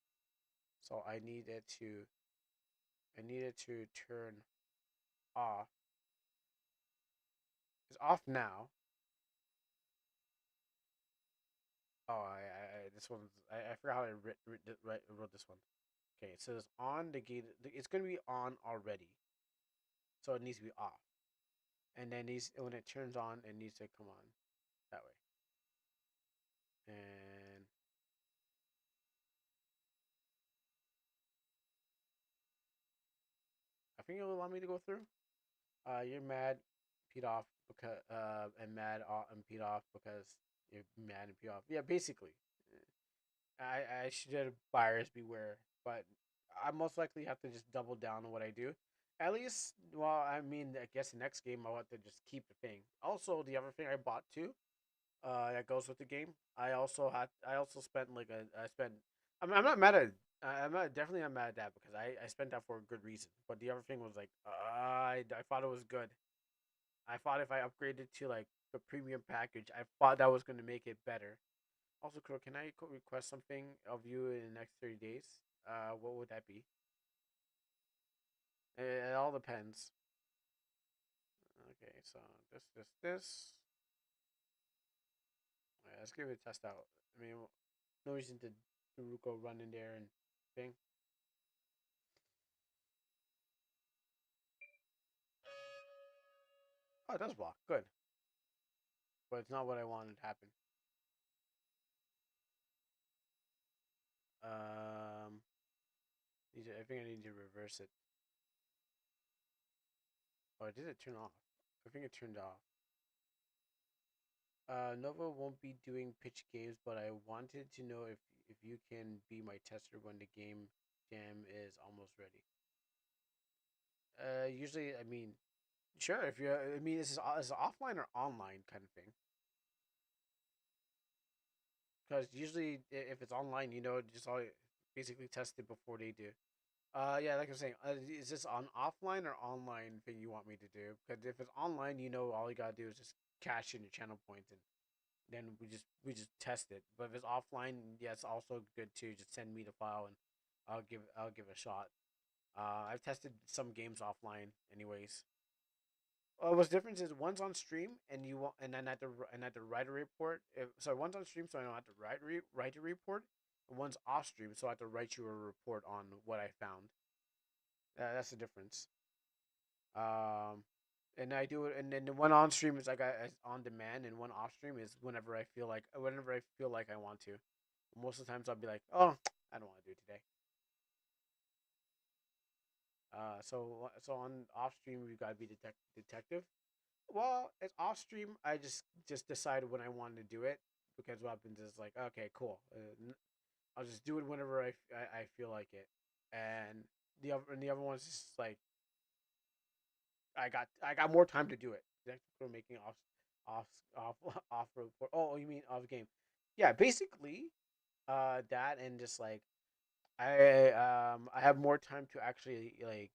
So I need it to turn off. It's off now. Oh, this one's I forgot how I wrote this one. Okay, it says on the gate. It's gonna be on already, so it needs to be off. And then when it turns on, it needs to come on that way. And I think it'll allow me to go through. You're mad, peed off because and mad and peed off because you're mad and peed off. Yeah, basically. I should have buyers beware, but I most likely have to just double down on what I do. At least, well, I mean, I guess the next game I want to just keep the thing. Also, the other thing I bought too, that goes with the game. I also spent like I spent. I'm not mad at. I'm not definitely not mad at that because I spent that for a good reason. But the other thing was like, I thought it was good. I thought if I upgraded to like the premium package, I thought that was going to make it better. Also, Crow, can I request something of you in the next 30 days? What would that be? It all depends. Okay, so this. Alright, let's give it a test out. I mean, no reason to Ruko run in there and thing. Oh, it does block. Good. But it's not what I wanted to happen. Um, I think I need to reverse it. Oh, did it turn off? I think it turned off. Nova won't be doing pitch games, but I wanted to know if you can be my tester when the game jam is almost ready. Usually, I mean, sure. If you, I mean, is it offline or online kind of thing? Because usually, if it's online, just all basically test it before they do. Yeah, like I'm saying, is this on offline or online thing you want me to do? Because if it's online, all you gotta do is just cash in your channel points and then we just test it. But if it's offline, yeah, it's also good too. Just send me the file and I'll give it a shot. I've tested some games offline, anyways. What's different is one's on stream and you want, and then at the write a report. So one's on stream, so I don't have to write a report. And one's off stream, so I have to write you a report on what I found. That's the difference. Um, and I do it, and then the one on stream is like on demand, and one off stream is whenever I feel like I want to. Most of the times I'll be like, oh, I don't want to do it today. So on off stream you gotta be detective. Well, it's off stream. I just decide when I want to do it because what happens is like, okay, cool. I'll just do it whenever I feel like it, and the other one's just like I got more time to do it. For making off off off report. Oh, you mean off game? Yeah, basically, that and just like I have more time to actually like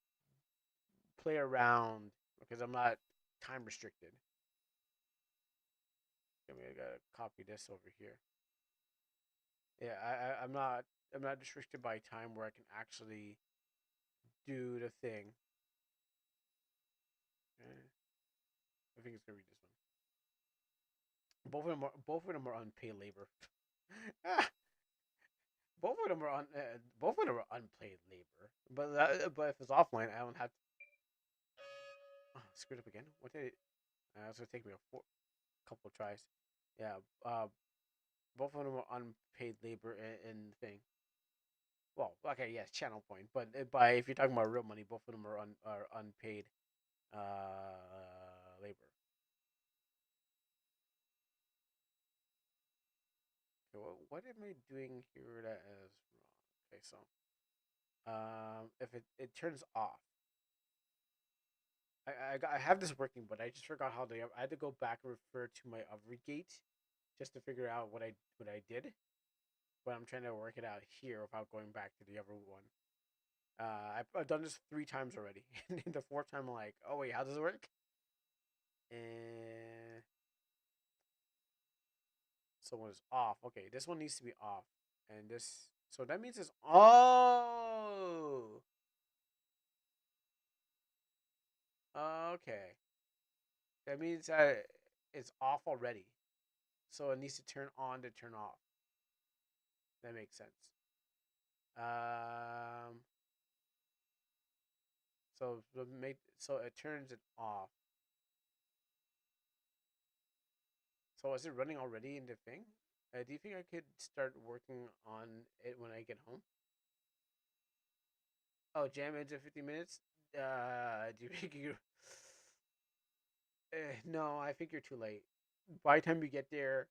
play around because I'm not time restricted. I gotta copy this over here. Yeah, I'm not restricted by time where I can actually do the thing. I think it's gonna be this one. Both of them are unpaid labor. Both of them are unpaid labor. But if it's offline, I don't have to. Oh, screwed up again. What did it? It's gonna take me a couple of tries. Yeah. Both of them are unpaid labor in thing. Well, okay, yes, channel point, but by if you're talking about real money, both of them are unpaid labor. Okay, what am I doing here that is wrong? Okay, so if it turns off, I have this working, but I just forgot how to. I had to go back and refer to my gate just to figure out what I did. But I'm trying to work it out here without going back to the other one. I've done this 3 times already. And the fourth time, I'm like, oh wait, how does it work? And so when it's off, okay, this one needs to be off, and this, so that means it's okay. That means that it's off already, so it needs to turn on to turn off. That makes sense. Um, so it turns it off. So is it running already in the thing? Do you think I could start working on it when I get home? Oh, jam ends in 50 minutes. Do you think you? No, I think you're too late. By the time you get there,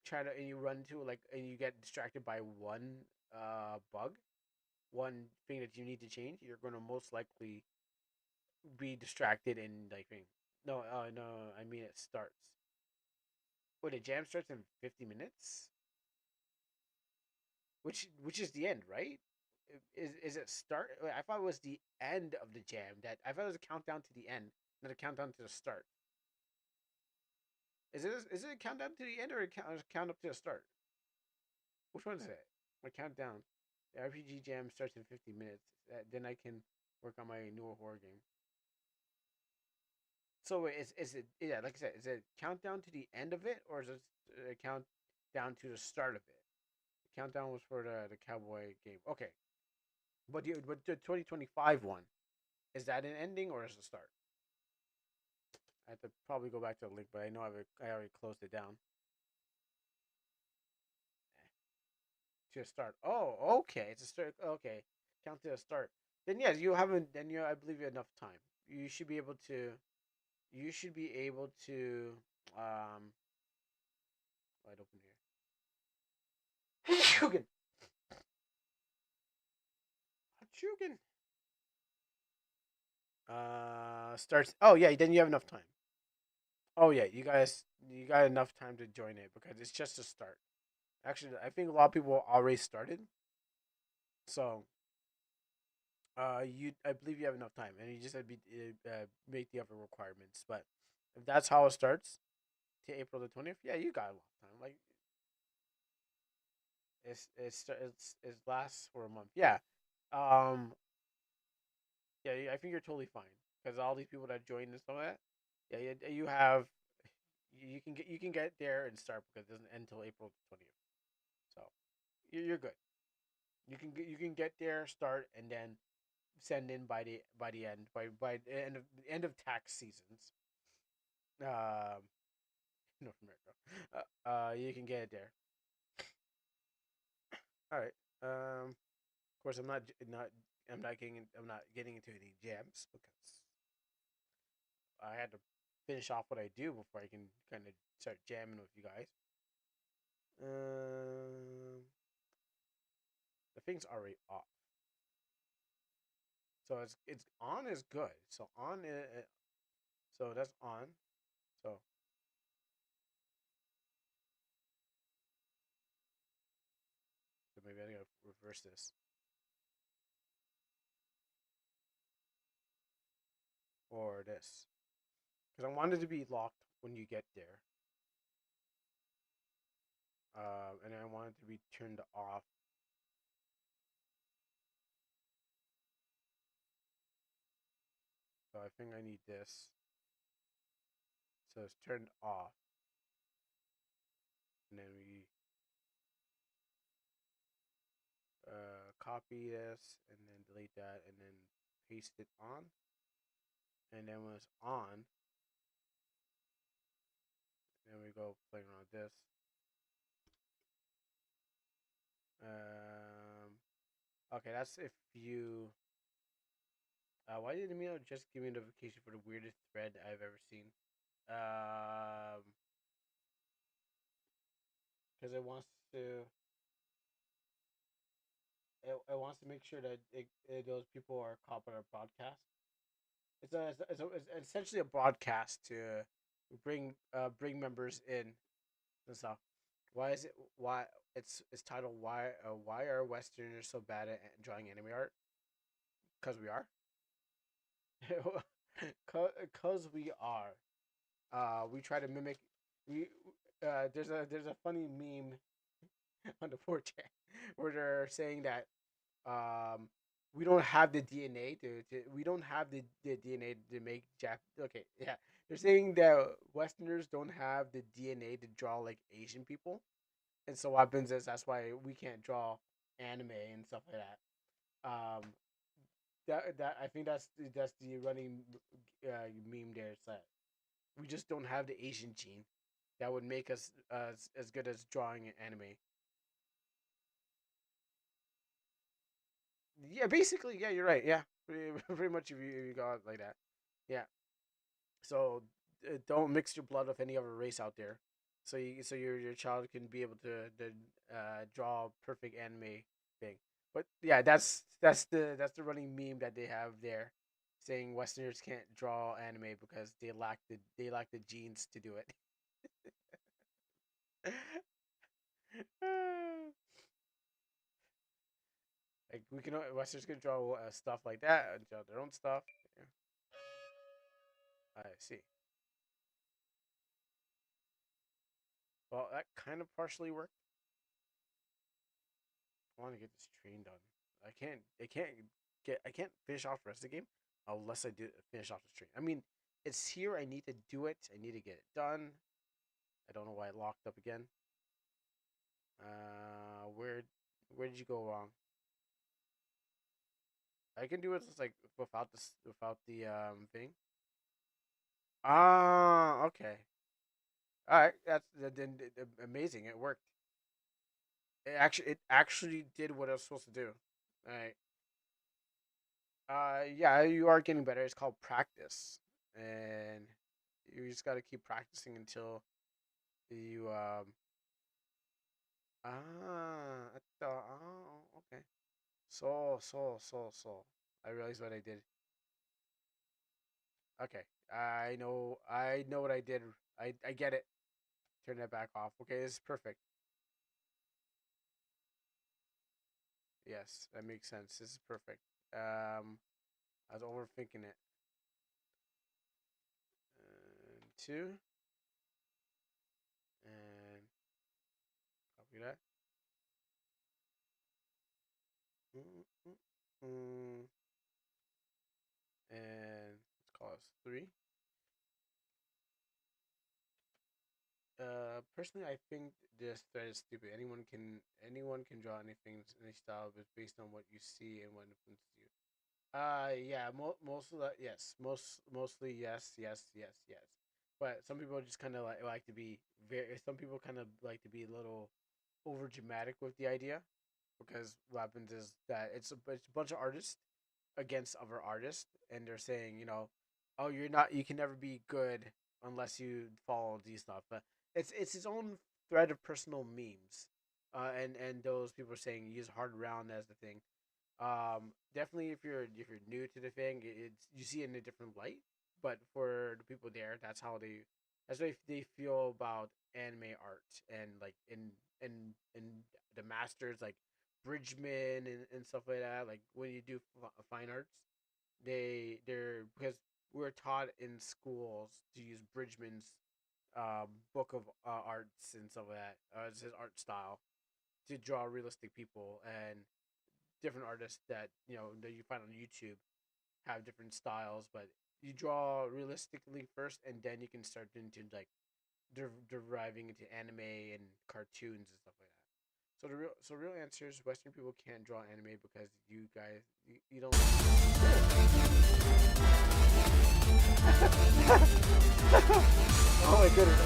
try to and you run into like and you get distracted by one bug, one thing that you need to change, you're gonna most likely be distracted and like thing. No, no, I mean it starts. Wait, the jam starts in 50 minutes, which is the end, right? Is it start? Wait, I thought it was the end of the jam. That I thought it was a countdown to the end, not a countdown to the start. Is it a countdown to the end or a count up to the start? Which one is it? My countdown. The RPG jam starts in 50 minutes. Then I can work on my newer horror game. So wait, is it yeah? Like I said, is it countdown to the end of it, or is it a countdown to the start of it? The countdown was for the cowboy game. Okay, but the 2025 one, is that an ending or is it a start? I have to probably go back to the link, but I know I already closed it down. To start. Oh, okay. It's a start. Okay, count to a start. Then yes, you haven't. Then you, I believe you have enough time. You should be able to. You should be able to. Wide open here. Chugan. Chugan. Starts. Oh yeah. Then you have enough time. Oh yeah, you got enough time to join it because it's just a start. Actually, I think a lot of people already started. So I believe you have enough time, and you just have to make the other requirements. But if that's how it starts, to April the 20th. Yeah, you got a lot of time. Like it lasts for a month. Yeah. Um. Yeah, I think you're totally fine because all these people that joined and stuff like that. Yeah, you have. You can get there and start because it doesn't end until April 20th. So you're good. You can get there, start, and then send in by the end by the end of tax seasons. Um, North America. You can get it there. All right. Of course, I'm not getting into any jams because I had to finish off what I do before I can kind of start jamming with you guys. The thing's already off, so it's on is good. So so that's on. So maybe I gotta reverse this or this because I wanted to be locked when you get there. And I want it to be turned off. So I think I need this. So it's turned off, and then we copy this, and then delete that, and then paste it on. And then when it's on, then we go playing around with this. Okay, that's if you. Why did Amino just give me a notification for the weirdest thread I've ever seen? Because it wants to. It wants to make sure that those people are caught on our broadcast. It's essentially a broadcast to bring members in and stuff. Why is it why it's titled why are Westerners so bad at drawing anime art? Because we are. Because we are. We try to mimic. We there's a funny meme on the 4chan where they're saying that um we don't have the DNA we don't have the DNA to make Jap. Okay, yeah, they're saying that Westerners don't have the DNA to draw like Asian people, and so what happens is that's why we can't draw anime and stuff like that. That I think that's the running meme there. It's that we just don't have the Asian gene that would make us as good as drawing anime. Yeah, basically, yeah, you're right. Yeah, pretty much if you go out like that. Yeah. So don't mix your blood with any other race out there. So your child can be able to draw perfect anime thing. But yeah, that's the running meme that they have there, saying Westerners can't draw anime because they lack the genes to do it. Like we can Westerners can draw stuff like that and draw their own stuff. Yeah. I see. Well, that kind of partially worked. I want to get this train done. I can't finish off the rest of the game unless I do finish off this train. I mean, it's here. I need to do it. I need to get it done. I don't know why it locked up again. Where did you go wrong? I can do it just like without the thing. Ah, okay. All right, then amazing. It worked. It actually did what it was supposed to do. All right. Yeah, you are getting better. It's called practice, and you just got to keep practicing until you okay. So. I realized what I did. Okay, I know what I did. I get it. Turn that back off. Okay, this is perfect. Yes, that makes sense. This is perfect. I was overthinking it. Two. that. Mm-mm-mm. And let's call us three. Personally, I think this thread is stupid. Anyone can draw anything, any style, but based on what you see and what influences you. Yeah, most of that, yes, mostly yes, yes, yes, yes. But some people just kind of like to be very. Some people kind of like to be a little over dramatic with the idea, because what happens is that it's a bunch of artists against other artists, and they're saying, oh, you can never be good unless you follow these stuff. But it's its own thread of personal memes, and those people are saying use hard round as the thing. Definitely if you're new to the thing, it's you see it in a different light. But for the people there, that's how they feel about anime art, and like in the masters like Bridgman and stuff like that. Like when you do fine arts, they're because we're taught in schools to use Bridgman's book of arts and stuff like that. It's his art style to draw realistic people, and different artists that you find on YouTube have different styles, but you draw realistically first, and then you can start into like deriving into anime and cartoons and stuff like that. So real answer is Western people can't draw anime because you guys you don't. Oh my goodness!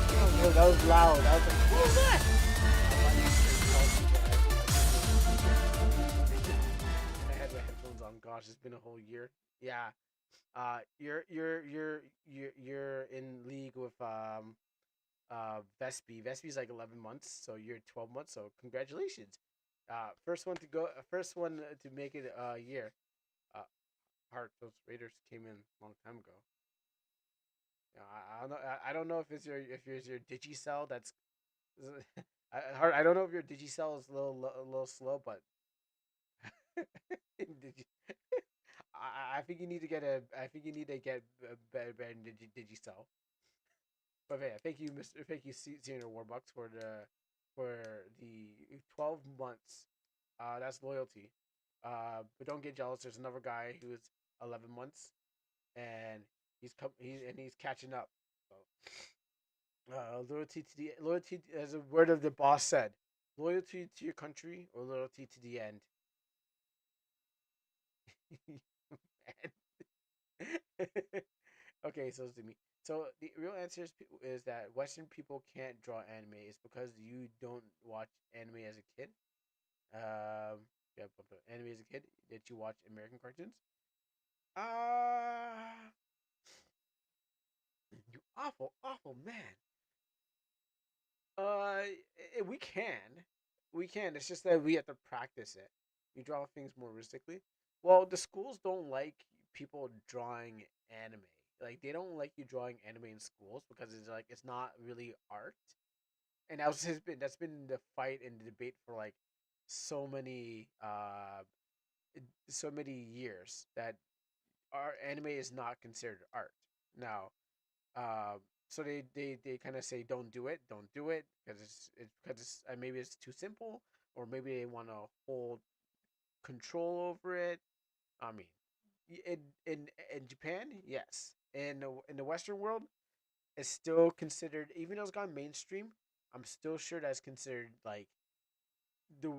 Oh, that was loud. I was like, what was that? And I had my headphones on. Gosh, it's been a whole year. Yeah. You're in league with Vespi. Vespi's like 11 months, so you're 12 months. So congratulations. First one to make it a year. Uh, Heart, those Raiders came in a long time ago. I don't know. I don't know if it's your Digicel that's. Heart. I don't know if your Digicel is a little slow, but Digi, I think you need to get a better Digicel. But yeah, thank you, Mr. Thank you, Senior Warbucks, for the 12 months. That's loyalty. But don't get jealous. There's another guy who's 11 months, and he's catching up. So, loyalty, as a word of the boss said, loyalty to your country or loyalty to the end. Okay, so it's to me. So the real answer is that Western people can't draw anime. It's because you don't watch anime as a kid. Yeah, anime as a kid that you watch American cartoons. Ah, you awful, awful man. We can. It's just that we have to practice it. We draw things more realistically. Well, the schools don't like people drawing anime. Like they don't like you drawing anime in schools because it's not really art. And that's been the fight and the debate for like so many so many years that our anime is not considered art now. So they kind of say don't do it because maybe it's too simple, or maybe they want to hold control over it. I mean, in in in Japan, yes. In the Western world, it's still considered, even though it's gone mainstream. I'm still sure that's considered like the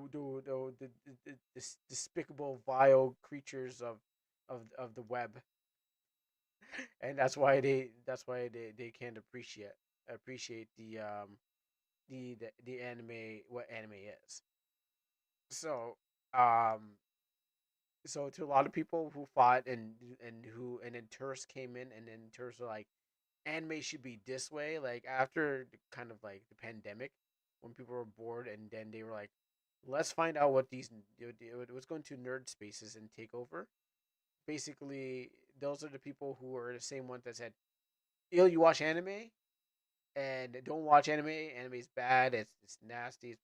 despicable, vile creatures of the web, and that's why they can't appreciate the anime, what anime is. So um to a lot of people who fought, and then tourists came in, and then tourists were like, anime should be this way, like after kind of like the pandemic, when people were bored, and then they were like, let's find out what these what's going to nerd spaces and take over. Basically, those are the people who are the same ones that said, "Yo, you watch anime and don't watch anime. Anime's bad. It's nasty.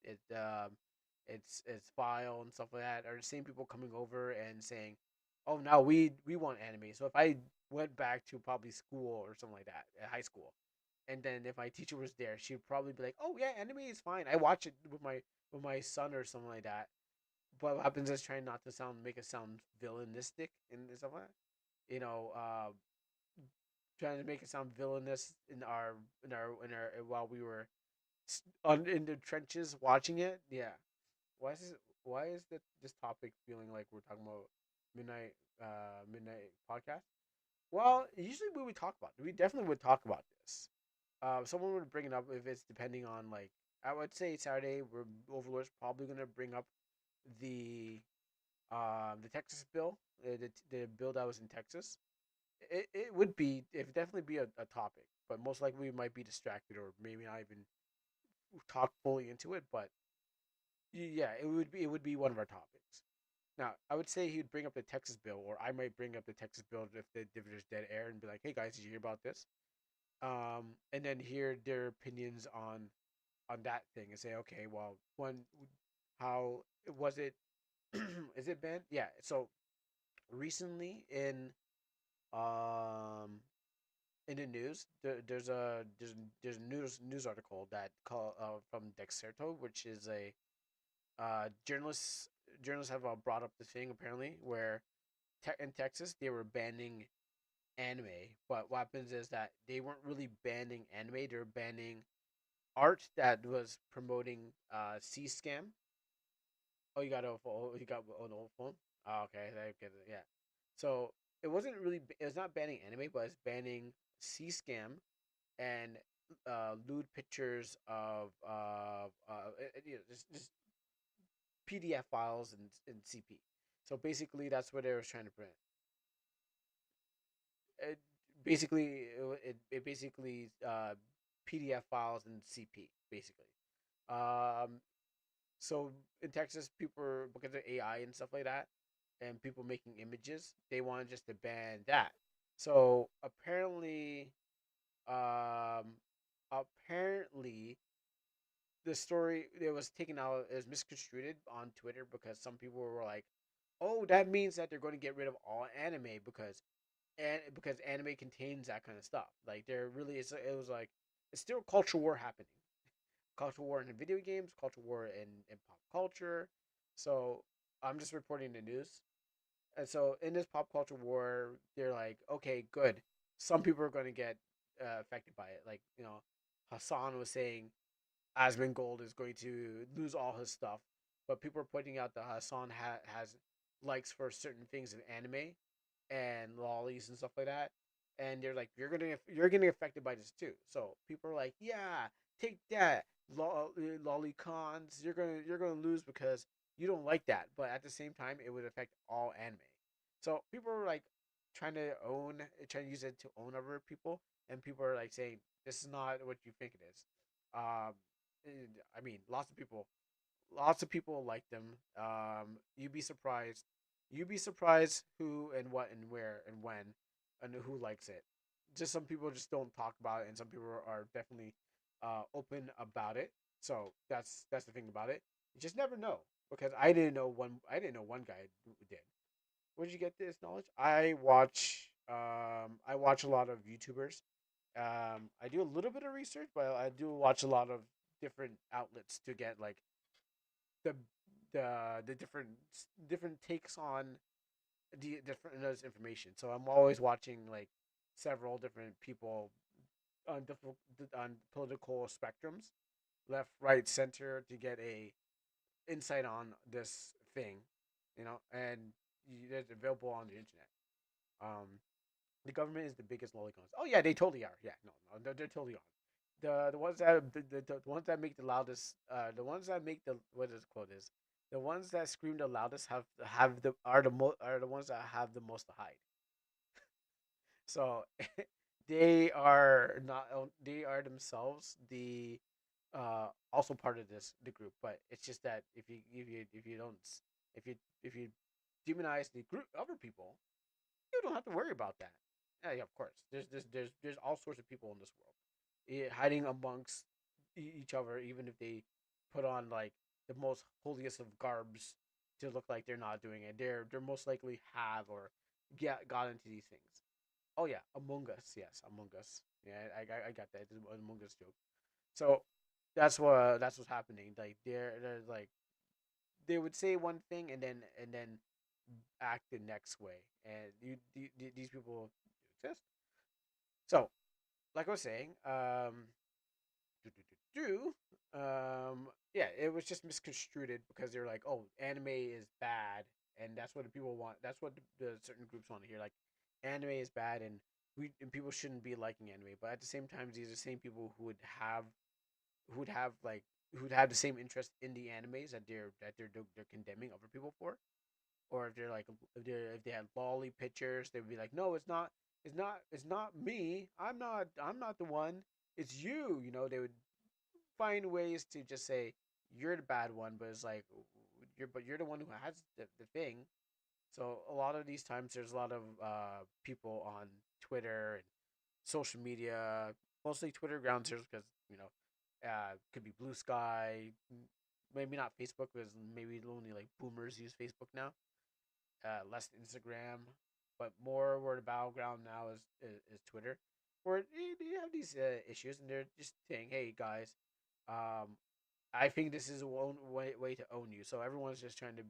It's it's vile and stuff like that." Are the same people coming over and saying, "Oh, now we want anime." So if I went back to probably school or something like that, high school, And then if my teacher was there, she'd probably be like, "Oh yeah, anime is fine. I watch it with my son or something like that." But what happens is trying not to make it sound villainistic and stuff like that. Trying to make it sound villainous while we were in the trenches watching it. Yeah. Why is this, why is this topic feeling like we're talking about midnight podcast? Well, usually we would talk about it. We definitely would talk about this. Someone would bring it up if it's depending on like I would say Saturday. We're Overlord's probably gonna bring up the the Texas bill, the bill that was in Texas. It would be it would definitely be a topic, but most likely we might be distracted or maybe not even talk fully into it. But yeah, it would be one of our topics. Now, I would say he would bring up the Texas bill, or I might bring up the Texas bill if there's dead air and be like, "Hey guys, did you hear about this?" And then hear their opinions on that thing and say, "Okay, well, how was it? Is it banned?" Yeah. So recently um in the news, there's a news article that call from Dexerto, which is a journalists have brought up the thing apparently where in Texas they were banning anime, but what happens is that they weren't really banning anime; they were banning art that was promoting C scam. Oh, you got an old phone. Oh, okay, I get it. Yeah, so it wasn't really it was not banning anime, but it's banning C scam and lewd pictures of just PDF files and CP. So basically, that's what they was trying to prevent. It, basically, it basically PDF files and CP basically. Um, so in Texas, people because of AI and stuff like that, and people making images, they wanted just to ban that. So um, apparently, the story it was taken out it was misconstrued on Twitter because some people were like, "Oh, that means that they're going to get rid of all anime because anime contains that kind of stuff." Like there really is it was like it's still culture war happening. Culture war in video games, culture war in pop culture. So I'm just reporting the news. And so in this pop culture war, they're like, okay, good. Some people are going to get affected by it. Like, Hassan was saying Asmongold is going to lose all his stuff, but people are pointing out that Hassan has likes for certain things in anime and lollies and stuff like that, and they're like, you're getting affected by this too. So people are like, yeah, take that, lolly cons. You're gonna lose because you don't like that, but at the same time, it would affect all anime. So people are like trying to use it to own other people, and people are like saying this is not what you think it is. Um, I mean, lots of people like them. You'd be surprised. You'd be surprised who and what and where and when and who likes it. Just some people just don't talk about it, and some people are definitely open about it. So that's the thing about it. You just never know because I didn't know one guy who did. Where did you get this knowledge? I watch a lot of YouTubers. I do a little bit of research, but I do watch a lot of different outlets to get like the the different takes on the different those information. So I'm always watching like several different people on political spectrums, left, right, center, to get a insight on this thing, and it's available on the internet. Um, the government is the biggest lolicons. Oh yeah, they totally are. Yeah, no, they're totally on. The ones that make the loudest, the ones that make the what is quote is, the ones that scream the loudest have the are the ones that have the most to hide. So they are not they are themselves the also part of the group, but it's just that if you don't if you demonize the group other people, you don't have to worry about that. Yeah, yeah, of course. There's all sorts of people in this world, hiding amongst each other, even if they put on like the most holiest of garbs to look like they're not doing it. They're most likely have or got into these things. Oh yeah, Among Us. Yes, Among Us. Yeah, I got that. It's a Mungus joke. So that's what's happening. Like they're like they would say one thing and then act the next way, and these people exist. So, like I was saying, do, do, do, yeah, it was just misconstrued because they're like, oh, anime is bad, and that's what the people want. That's what the certain groups want to hear. Like, anime is bad, and people shouldn't be liking anime. But at the same time, these are the same people who would have like who would have the same interest in the animes that they're condemning other people for, or if they're like if they had lolly pictures, they would be like, no, it's not me. I'm not the one. It's you. You know, they would find ways to just say you're the bad one, but it's like you're the one who has the thing. So a lot of these times, there's a lot of people on Twitter and social media, mostly Twitter ground zeros because could be Blue Sky, maybe not Facebook because maybe only like boomers use Facebook now, less Instagram, but more where the battleground now is Twitter, where you have these issues and they're just saying, hey guys, um, I think this is one way to own you. So everyone's just trying to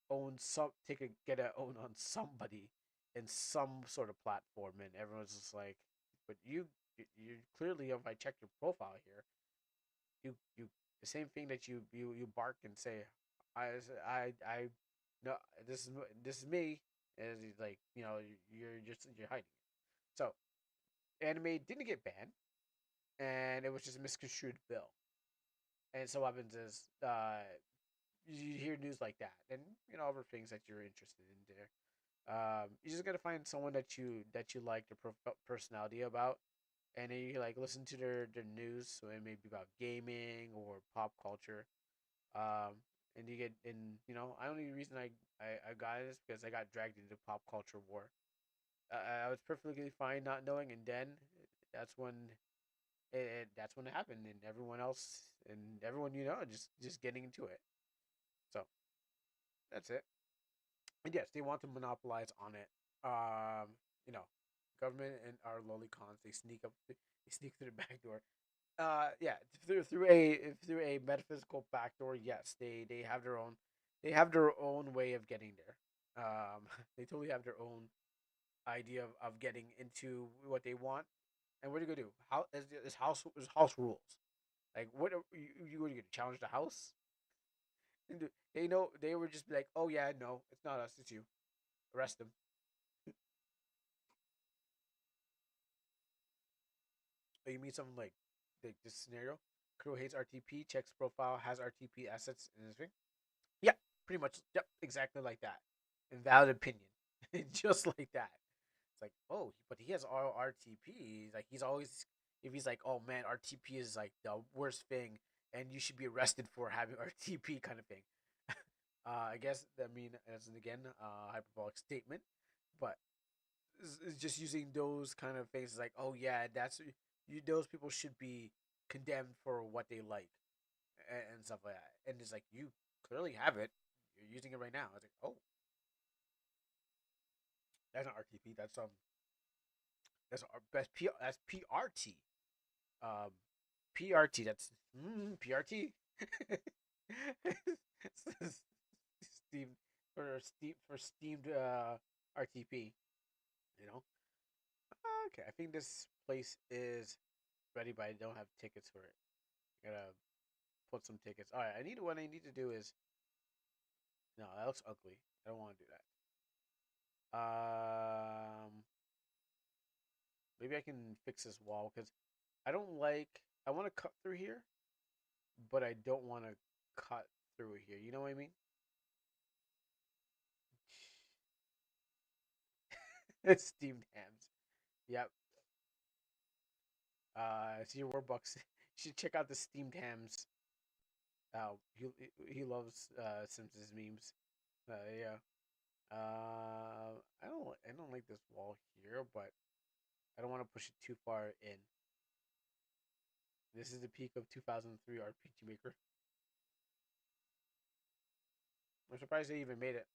own get a own on somebody in some sort of platform, and everyone's just like, but you clearly, if I check your profile here, you the same thing that you bark and say, I no, this is me, and he's like, you're hiding it. So anime didn't get banned, and it was just a misconstrued bill. And so what happens is you hear news like that, and other things that you're interested in there. You just gotta find someone that you like their personality about, and then you like listen to their news. So it may be about gaming or pop culture. And you get and I only reason I got it is because I got dragged into pop culture war. I was perfectly fine not knowing, and then that's when that's when it happened, and everyone just getting into it. So that's it. And yes, they want to monopolize on it. You know, government and our lowly cons, they sneak through the back door. Yeah, through a metaphysical backdoor. Yes, they have their own way of getting there. They totally have their own idea of getting into what they want. And what are you gonna do? How is house rules? Like what are you gonna challenge the house? They know they were just like, oh yeah, no, it's not us, it's you. Arrest them. Oh, you mean something like this scenario? Crew hates RTP, checks profile, has RTP assets in his thing. Yeah, pretty much. Yep, exactly like that. Invalid opinion, just like that. It's like, oh, but he has all RTP. Like he's always, if he's like, oh man, RTP is like the worst thing, and you should be arrested for having RTP kind of thing. I guess I mean as again hyperbolic statement, but it's just using those kind of things like, oh yeah, that's those people should be condemned for what they like and stuff like that. And it's like you clearly have it. You're using it right now. It's like, oh, that's not RTP. That's our best PR. That's PRT. Um, PRT. That's PRT. Steam for steamed RTP. You know. Okay, I think this place is ready, but I don't have tickets for it. I gotta put some tickets. All right, what I need to do is no, that looks ugly. I don't want to do that. Maybe I can fix this wall because I don't like. I want to cut through here, but I don't want to cut through here. You know what I mean? It's steamed hams. Yep. See your Warbucks. You should check out the steamed hams. He loves Simpsons memes. Yeah. I don't like this wall here, but I don't want to push it too far in. This is the peak of 2003 RPG Maker. I'm surprised they even made it.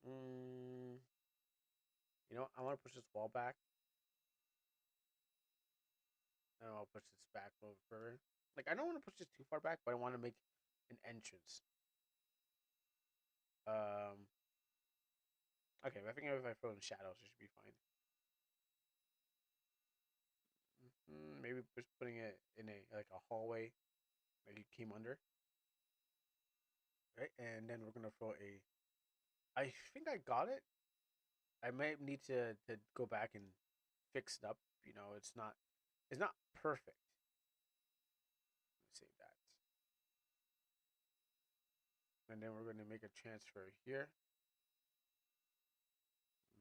Mm, I want to push this wall back. And I'll push this back a little further. Like I don't want to push this too far back, but I want to make an entrance. Okay, I think if I throw in shadows, it should be fine. Maybe just putting it in a hallway that you came under, right? And then we're gonna throw a. I think I got it. I might need to go back and fix it up. You know, it's not perfect. Let's save that. And then we're gonna make a transfer here.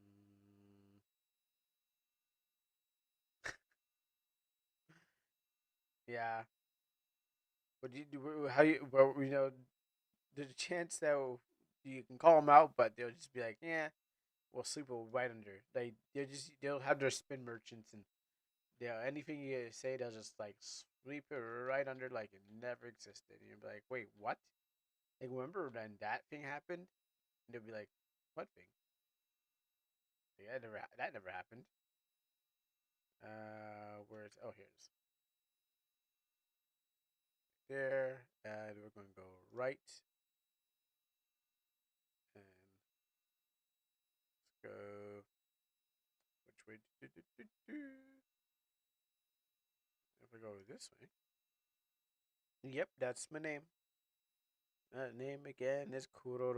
Mm, yeah, but how you well there's a chance that you can call them out, but they'll just be like, yeah, we'll sleep right under. They'll have their spin merchants and they'll anything you say they'll just like sweep it right under like it never existed. And you'll be like, wait, what? Like remember when that thing happened? And they'll be like, what thing? Yeah, that never happened. Where's here it is. There, and we're gonna go right, and let's go. Which way? If I go this way. Yep, that's my name. Name again is Kuro.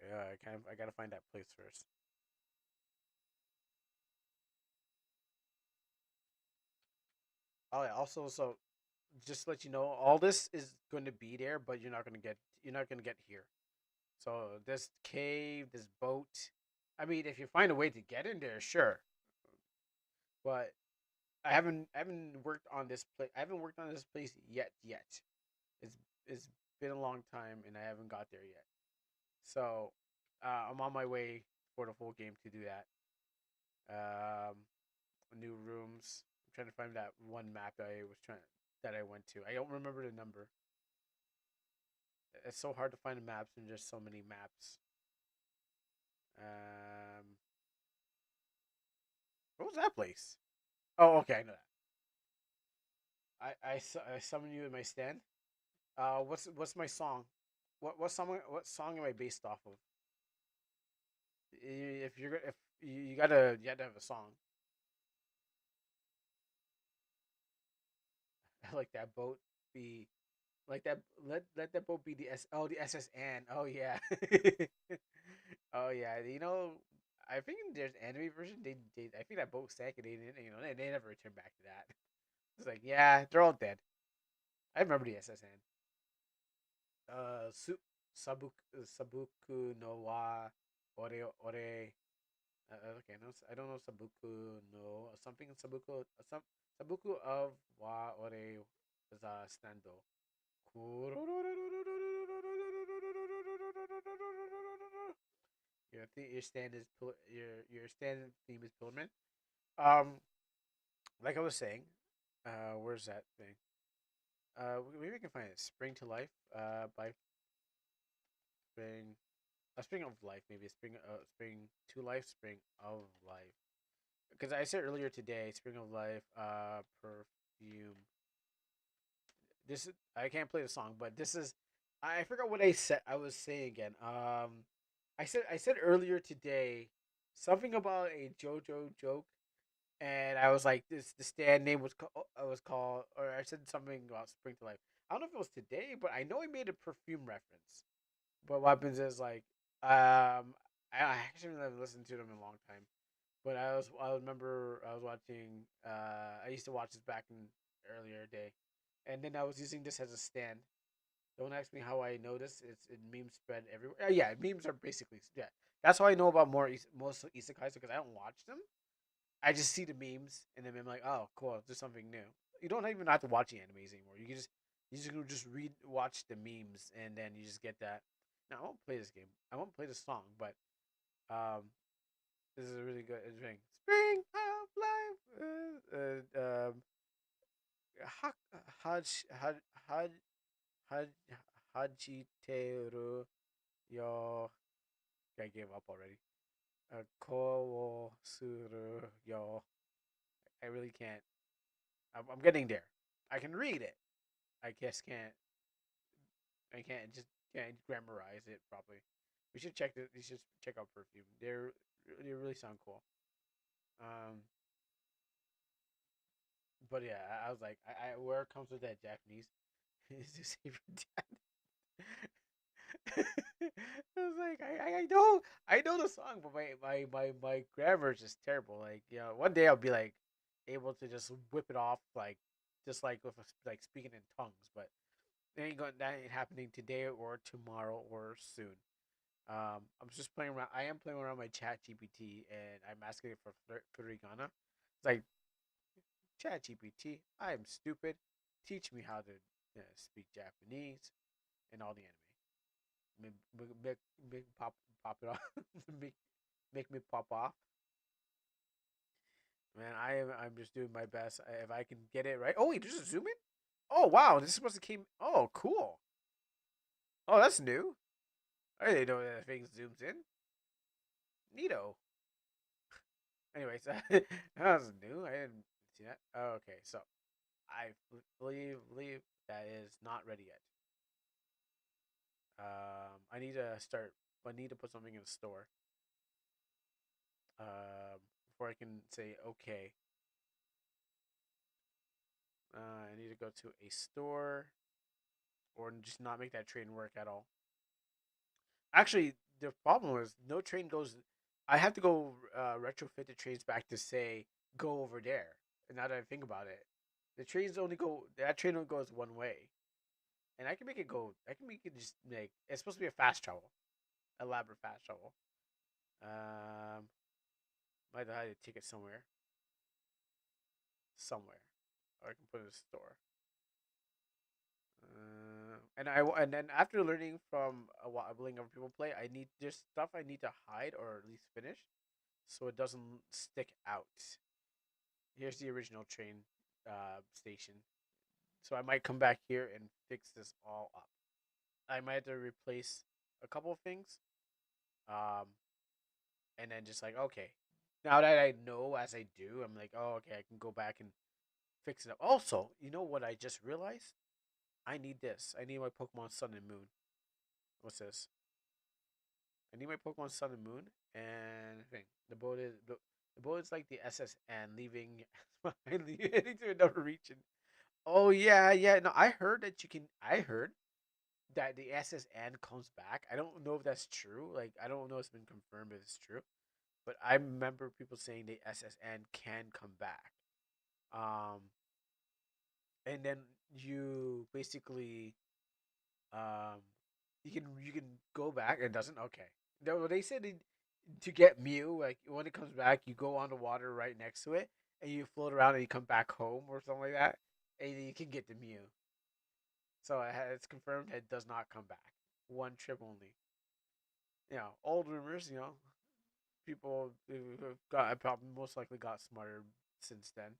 Okay, I gotta find that place first. Oh yeah. Also, so just to let you know, all this is going to be there, but you're not gonna get here. So this cave, this boat. I mean, if you find a way to get in there, sure. But I haven't worked on this place. I haven't worked on this place yet. It's been a long time, and I haven't got there yet. So I'm on my way for the full game to do that. Um, New rooms. I'm trying to find that one map that I went to. I don't remember the number. It's so hard to find the maps and there's so many maps. Um, what was that place? Oh, okay, I know that. I summon you in my stand. What's my song? What song am I based off of? If you're if you gotta have a song. Like that boat be like that let that boat be the SS Anne. Oh yeah. Oh yeah. I think there's anime version they I think that boat sank and they didn't they never returned back to that. It's like yeah, they're all dead. I remember the SS Anne. Su Sabuku no wa ore. Okay, no, I don't know Sabuku no something Sabuku of wa ore is stando. Your stand theme is Pillarman. Um, like I was saying, where's that thing? Maybe we can find it. Spring to Life. By Spring. A Spring of Life, maybe Spring to Life, Spring of Life. Because I said earlier today, Spring of Life, perfume. I can't play the song, but this is I forgot what I said. I was saying again. I said earlier today something about a JoJo joke, and I was like, this the stand name was called, or I said something about Spring to Life. I don't know if it was today, but I know I made a perfume reference. But what happens is like, I actually haven't listened to them in a long time. But I remember I was watching. I used to watch this back in earlier day, and then I was using this as a stand. Don't ask me how I know this. It memes spread everywhere. Yeah, memes are basically yeah. That's how I know about most isekais because I don't watch them. I just see the memes and then I'm like, oh, cool, there's something new. You don't even have to watch the animes anymore. You just read watch the memes and then you just get that. Now I won't play this game. I won't play the song, but um, this is a really good thing. Spring of life. Haj Haj Haj Haj Hajiteru I gave up already. Kowo suru yo. I really can't. I'm getting there. I can read it. I guess can't. I can't just can't grammarize it properly. We should check this. We should check out Perfume. They really sound cool. Um, but yeah, I was like, where it comes with that Japanese is to save your dad. I was like, I know the song, but my grammar is just terrible. Like, one day I'll be like able to just whip it off, like just like with like speaking in tongues, but that ain't happening today or tomorrow or soon. I'm just playing around. I am playing around my Chat GPT, and I'm asking it for furigana. It's like, Chat GPT, I am stupid. Teach me how to speak Japanese and all the anime. Make pop it off. make make me pop off. Man, I'm just doing my best. If I can get it right. Oh wait, there's a zoom in. Oh wow, this is supposed to came. Oh cool. Oh, that's new. I didn't know that thing zooms in. Neato. Anyways, that was new. I didn't see that. Oh, okay, so I believe that is not ready yet. I need to start. I need to put something in the store. Before I can say okay. I need to go to a store, or just not make that train work at all. Actually, the problem was no train goes. I have to go retrofit the trains back to say go over there. And now that I think about it, the trains only go. That train only goes one way, and I can make it go. I can make it just like it's supposed to be a fast travel, elaborate fast travel. Um, might have to take it somewhere, or I can put it in a store. And then after learning from watching other people play, I need there's stuff I need to hide or at least finish, so it doesn't stick out. Here's the original train station, so I might come back here and fix this all up. I might have to replace a couple of things, um, and then just like okay, now that I know as I do, I'm like oh okay, I can go back and fix it up. Also, you know what I just realized? I need this. I need my Pokemon Sun and Moon. What's this? I need my Pokemon Sun and Moon, and I think the boat is like the SSN leaving heading to another region. Oh yeah, yeah. No, I heard that you can. I heard that the SSN comes back. I don't know if that's true. Like I don't know if it's been confirmed if it's true, but I remember people saying the SSN can come back. Um, and then you basically um you can go back. It doesn't. Okay. No, they said to get Mew, like when it comes back, you go on the water right next to it, and you float around, and you come back home or something like that, and then you can get the Mew. So it's confirmed it does not come back. One trip only. Old rumors. People who got probably most likely got smarter since then.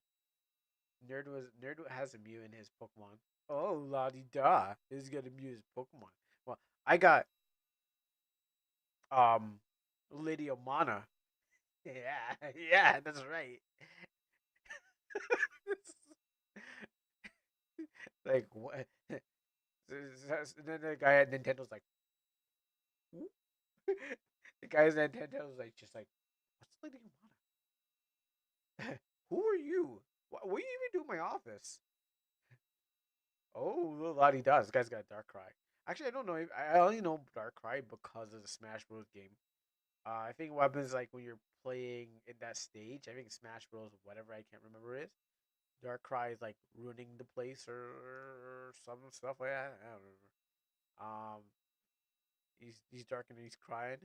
Nerd has a Mew in his Pokemon. Oh la di da, he's gonna Mew his Pokemon. Well, I got um Lady Omana. Yeah, yeah, that's right. Like what? Then the guy at Nintendo's like, "Who?" The guy at Nintendo's like, just like, what's Lady Omana? Who are you? What do you even do in my office? Oh, little Lottie does. This guy's got a Darkrai. Actually, I don't know. I only know Darkrai because of the Smash Bros. Game. I think what happens like when you're playing in that stage. I think Smash Bros. Whatever I can't remember is. Darkrai is like ruining the place or some stuff like that. I don't remember. He's dark and he's crying.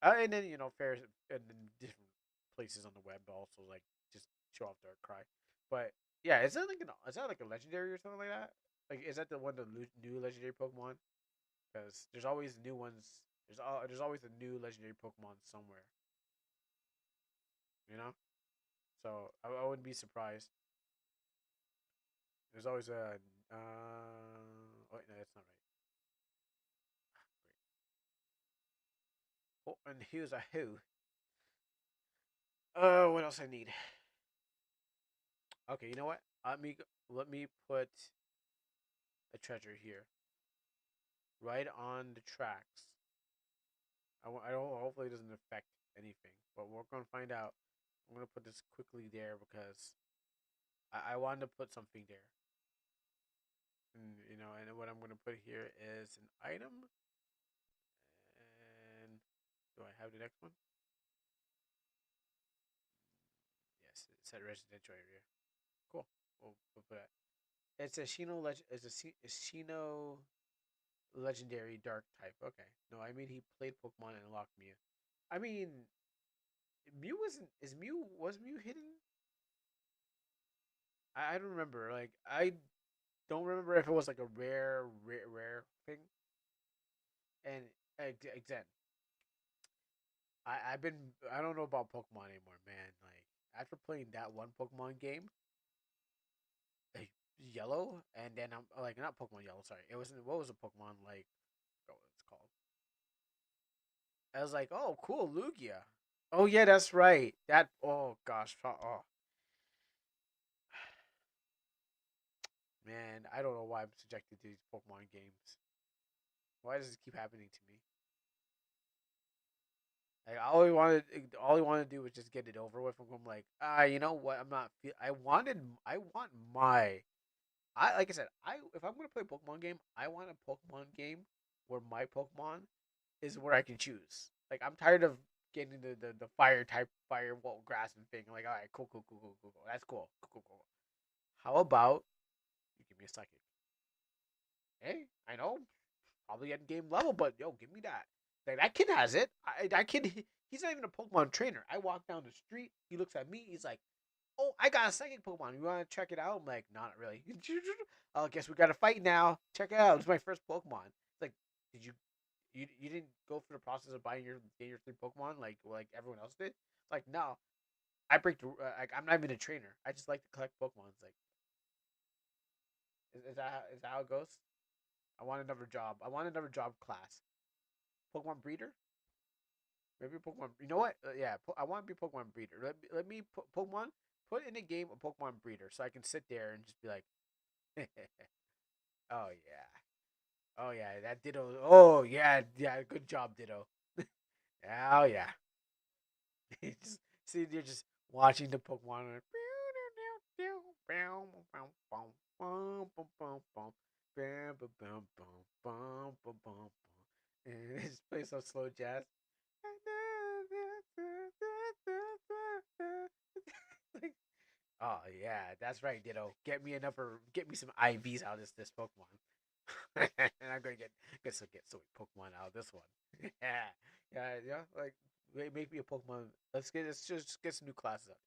And then fair and then different places on the web also like just show off Darkrai. But yeah, is that like a legendary or something like that? Like is that the one the new legendary Pokemon? Because there's always new ones. There's always a new legendary Pokemon somewhere. You know. So I wouldn't be surprised. There's always a. Oh wait, no, that's not right. and here's a who. What else I need? Okay, you know what? Let me put a treasure here, right on the tracks. I don't. Hopefully, it doesn't affect anything, but we're gonna find out. I'm gonna put this quickly there because I wanted to put something there, and and what I'm gonna put here is an item. And do I have the next one? Yes, it's at residential area. Cool. We'll put that. It's a Shino a Shino legendary dark type. Okay. No, I mean he played Pokemon and unlocked Mew. I mean Mew wasn't is Mew was Mew hidden? I don't remember. Like I don't remember if it was like a rare thing. And again, I don't know about Pokemon anymore, man. Like after playing that one Pokemon game, like Yellow, and then I'm like not Pokemon Yellow. Sorry, it wasn't. What was a Pokemon like? What it's called? I was like, oh, cool, Lugia. Oh yeah, that's right. That oh gosh, oh man, I don't know why I'm subjected to these Pokemon games. Why does this keep happening to me? Like all I wanted to do was just get it over with. I'm like, you know what? I'm not. I want my. I like I said, if I'm gonna play a Pokemon game, I want a Pokemon game where my Pokemon is where I can choose. Like I'm tired of getting the fire type, fire, wall, grass, and thing. Like, all right, cool. That's cool. Cool. How about you give me a psychic? Hey, I know, probably at game level, but yo, give me that. Like that kid has it. That kid, he's not even a Pokemon trainer. I walk down the street, he looks at me, he's like, "Oh, I got a psychic Pokemon. You want to check it out?" I'm like, "Not really." Oh, I guess we got to fight now. Check it out. It's my first Pokemon. It's like, did you didn't go through the process of buying your three Pokemon like everyone else did? Like, no, I break the like I'm not even a trainer. I just like to collect Pokemon. It's like, is that how it goes? I want another job. I want another job class. Pokemon breeder? Maybe Pokemon. You know what? Yeah, I want to be Pokemon breeder. Let me put Pokemon put in a game a Pokemon breeder so I can sit there and just be like, oh yeah, oh yeah, that Ditto. Oh yeah, good job, Ditto. Oh yeah. just see, you're just watching the Pokemon. And just play some slow jazz. Like, oh yeah, that's right, Ditto. Get me some IVs out of this Pokemon, and I'm gonna get some Pokemon out of this one. Yeah. Like make me a Pokemon. Let's just get some new classes out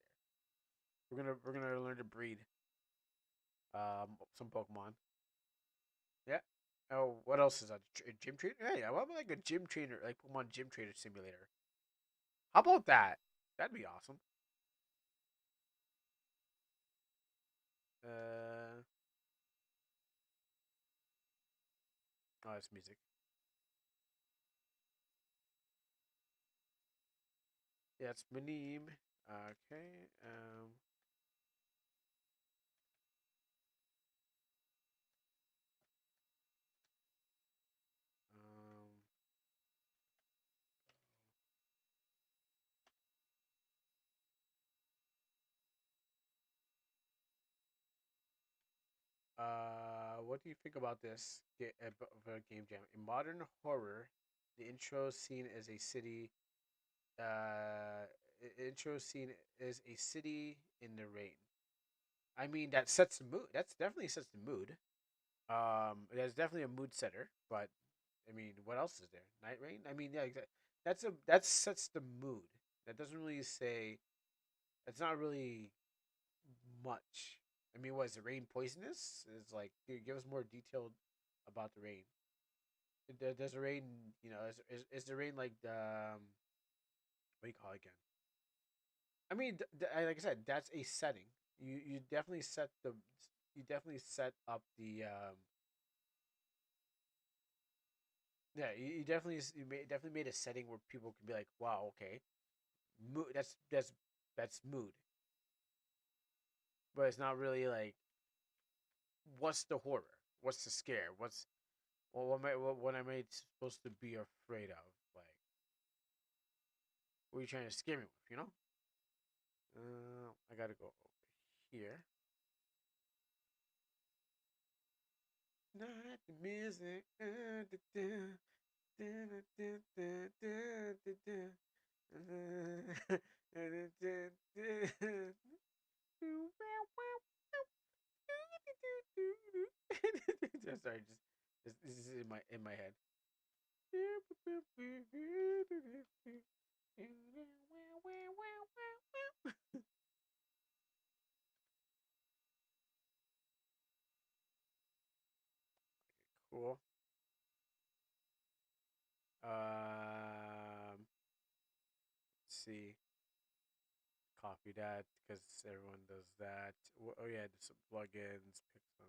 there. We're gonna learn to breed some Pokemon. Yeah. Oh, what else is that? A gym trainer? Yeah. What about like a gym trainer, like Pokemon Gym Trainer Simulator? How about that? That'd be awesome. Uh, oh, it's music. Yeah, it's Maneem. Okay. Um. What do you think about this game jam? In modern horror, the intro scene is a city. Intro scene is a city in the rain. I mean, that sets the mood. That's definitely sets the mood. There's definitely a mood setter, but I mean, what else is there? Night rain. I mean, yeah, that sets the mood. That doesn't really say. It's not really much. I mean, was the rain poisonous? It's like give us more detailed about the rain. Does the rain, is the rain like the what do you call it again? I mean, like I said, that's a setting. You definitely set up the Yeah, you definitely definitely made a setting where people can be like, wow, okay, mood. That's mood, but it's not really like what's the horror, what's the scare, what's what am I supposed to be afraid of? Like, what are you trying to scare me with? You know? I gotta go over here. Not the music. Sorry, just this is in my head. Cool. Let's see. Copy that because everyone does that. Oh yeah, there's some plugins. Pick some.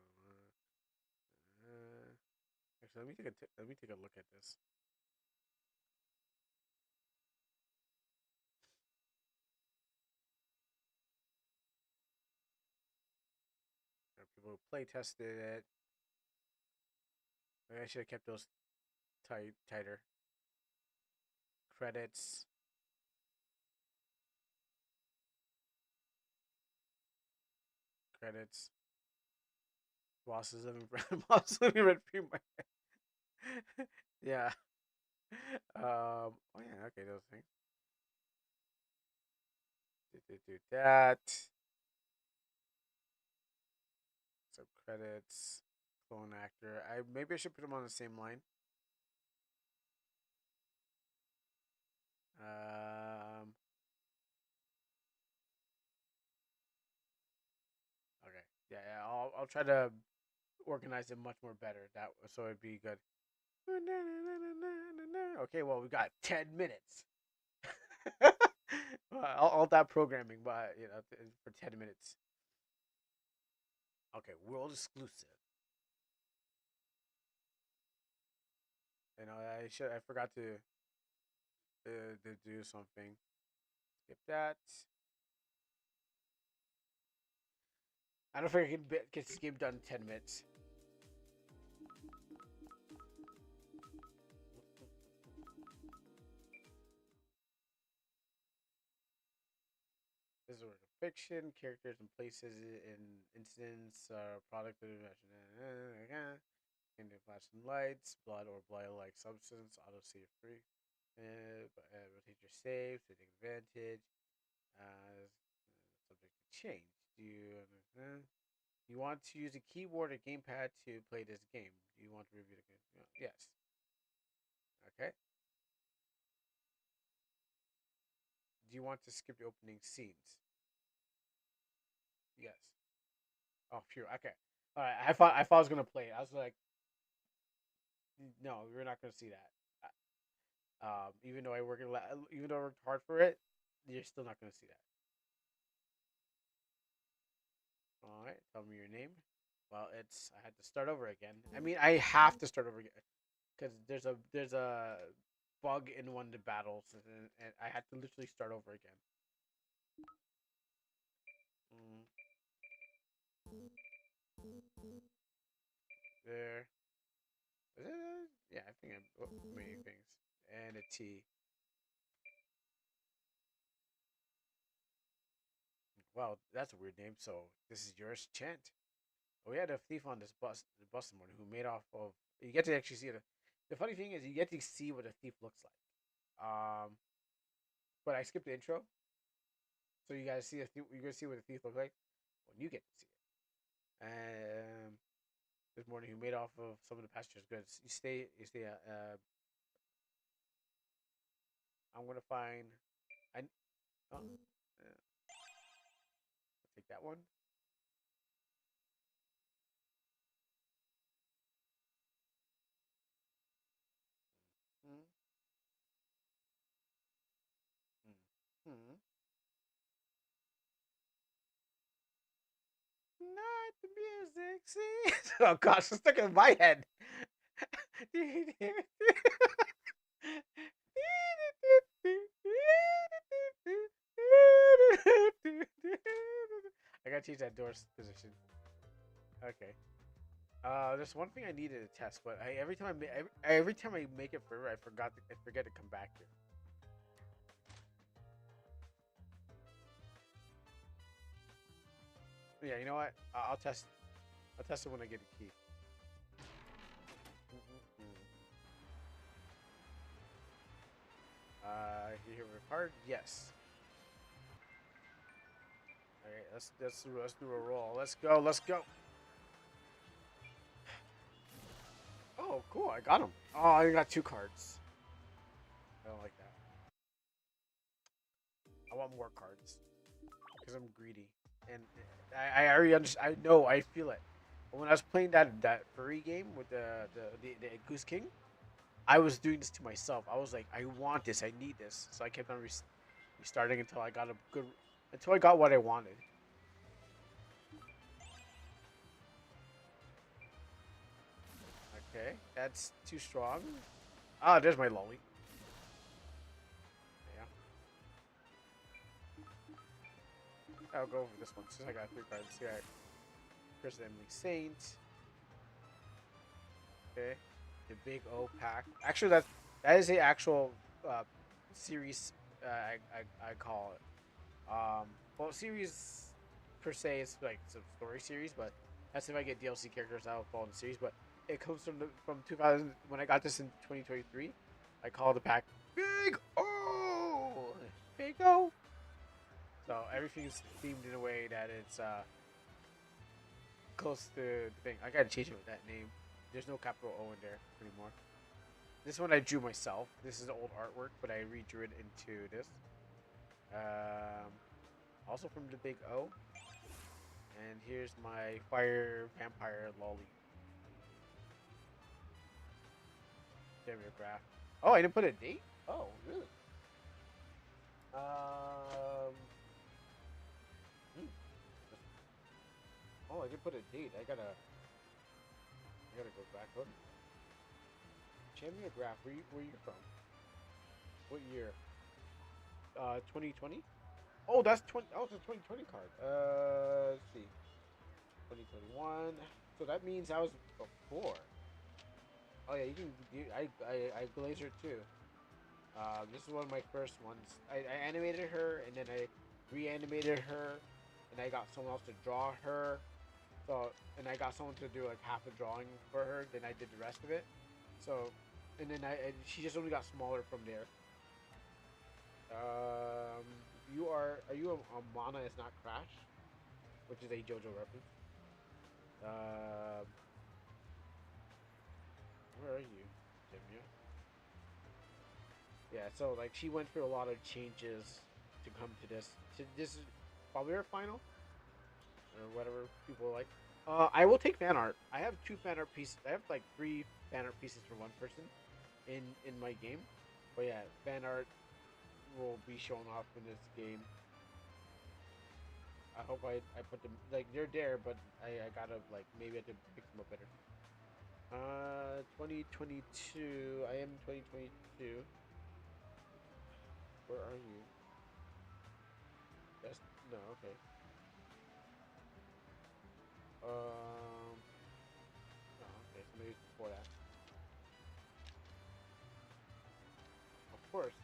Actually, let me take a look at this. People play tested it. Maybe I should have kept those tighter. Credits. Credits. Bosses living bosses living rent free my yeah. Oh yeah, okay, those things. Do that. Sub credits. Clone actor. Maybe I should put them on the same line. Okay. Yeah, yeah. I'll try to organize it much more better. That so it'd be good. Okay, well we got 10 minutes. All that programming, but for 10 minutes. Okay, world exclusive. I forgot to do something. Skip that. I don't think I can get this game done in 10 minutes. This is a work of fiction. Characters and places and incidents are product of imagination. Can do flashing lights, blood or blood-like substance, auto save free. Rotate your save to take advantage. Subject to change. Do you understand? You want to use a keyboard or gamepad to play this game? Do you want to review the game? Yes. Okay. Do you want to skip the opening scenes? Yes. Oh, phew. Okay. All right. I thought I was gonna play it. I was like, no, we're not gonna see that. Even though even though I worked hard for it, you're still not gonna see that. All right. Tell me your name. Well, I had to start over again. I mean, I have to start over again because there's a bug in one of the battles, and I had to literally start over again. Mm, there. Yeah, I think I'm many things. And a T. Wow, that's a weird name. So this is yours, Chant. Oh, we had a thief on the bus this morning, who made off of. You get to actually see it. The funny thing is, you get to see what a thief looks like. But I skipped the intro, so you guys see you guys see what a thief looks like when you get to see it. This morning, who made off of some of the passenger's goods. You stay. I'm gonna find. I. Oh, I'll take that one. Mm, mm, mm. Not the music, see? Oh gosh, it's stuck in my head. I gotta change that door's position. Okay. There's one thing I needed to test, but every time I make it further, I forget to come back here. Yeah, you know what? I'll test. I'll test it when I get a key. You have a card? Yes. Alright, let's do a roll. Let's go, let's go. Oh, cool, I got him. Oh, I got 2 cards. I don't like that. I want more cards. Because I'm greedy. And I already understand. I know, I feel it. But when I was playing that furry game with the Goose King, I was doing this to myself. I was like, I want this, I need this. So I kept on restarting until I got until I got what I wanted. Okay, that's too strong. Ah, there's my lolly. Yeah. I'll go for this one since I got 3 cards. Yeah. Curse of Emily Saint. Okay. The Big O pack. Actually, that is the actual series. I call it. Well, series per se is like some story series, but that's if I get DLC characters that will fall in the series. But it comes from 2000 when I got this in 2023. I call the pack Big O. Big O. So everything's themed in a way that it's close to the thing. I gotta change it with that name. There's no capital O in there anymore. This one I drew myself. This is old artwork, but I redrew it into this. Also from the Big O. And here's my fire vampire lolly. Demograph. Oh, I didn't put a date? Oh, really? Hmm. Oh, I didn't put a date. I gotta go back. Look. Demograph. Where you from? What year? 2020? Oh, that's 20. Oh, it's a 2020 card. Let's see. 2021. So that means I was before. Oh yeah, you can. I glazer too. This is one of my first ones. I animated her and then I reanimated her, and I got someone else to draw her. So and I got someone to do like half the drawing for her. Then I did the rest of it. So, and then she just only got smaller from there. Are you a Mana is not Crash, which is a JoJo reference. Um, where are you, Jimmy? Yeah, so like she went through a lot of changes to come to this. This is probably her final, or whatever people like. I will take fan art. I have 2 fan art pieces. I have like 3 fan art pieces for one person in my game. But yeah, fan art will be shown off in this game. I hope I put them like they're there, but I gotta like maybe I have to pick them up better. 2022. I am 2022. Where are you? That's no okay. No okay. So maybe it's before that. Of course,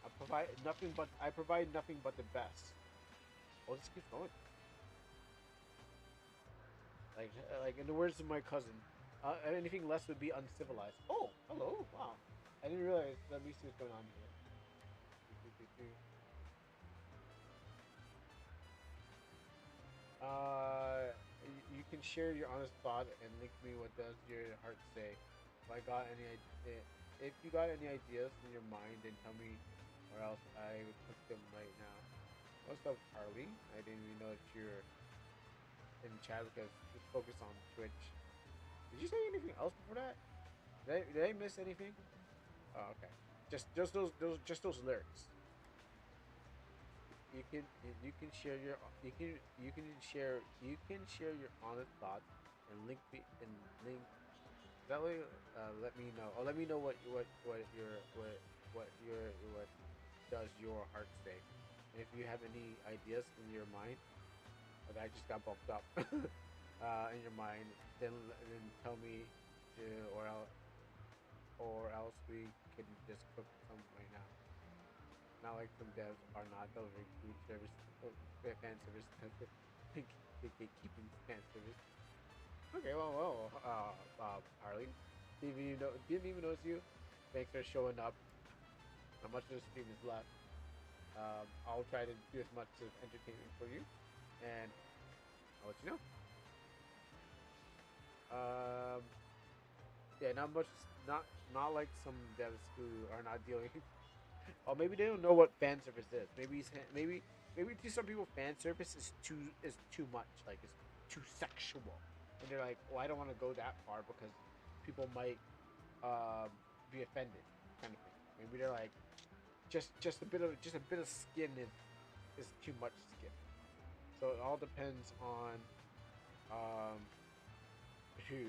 I provide nothing but the best. Oh, this keeps going. Like in the words of my cousin, anything less would be uncivilized. Oh, hello. Wow, I didn't realize. Let me see what's going on here. You can share your honest thought and link me. What does your heart say? If you got any ideas in your mind, then tell me, or else I would put them right now. What's up, Harley? I didn't even know that you're in chat because just focus on Twitch. Did you say anything else before that? Did I miss anything? Oh, okay. Just those lyrics. You can share your you can share your honest thoughts and link Definitely let me know. Or let me know what does your heart say, and if you have any ideas in your mind, or that just got bumped up in your mind, then tell me to, or else we can just cook some right now. Not like some devs are not delivering food service, fan service. They keeping fan service. Okay, Harley, didn't even notice you. Thanks for showing up. How much of the stream is left? I'll try to do as much of entertainment for you, and I'll let you know. Um, yeah, not much. Not like some devs who are not dealing. Or maybe they don't know what fan service is. Maybe to some people fan service is too much. Like it's too sexual, and they're like, "Oh, I don't want to go that far because people might um, be offended," kind of thing. Maybe they're like, just a bit of skin is too much skin. So it all depends on um, who.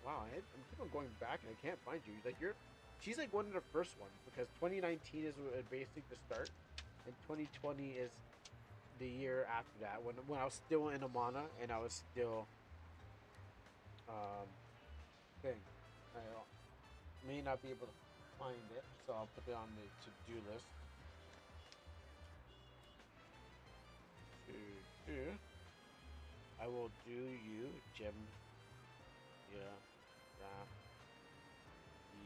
Wow, I'm keep on going back and I can't find you. Like she's like one of the first ones because 2019 is basically the start, and 2020 is the year after that when I was still in Amana and I was still um thing. I may not be able to find it, so I'll put it on the to-do list. To do, I will do you, Jim. Yeah, that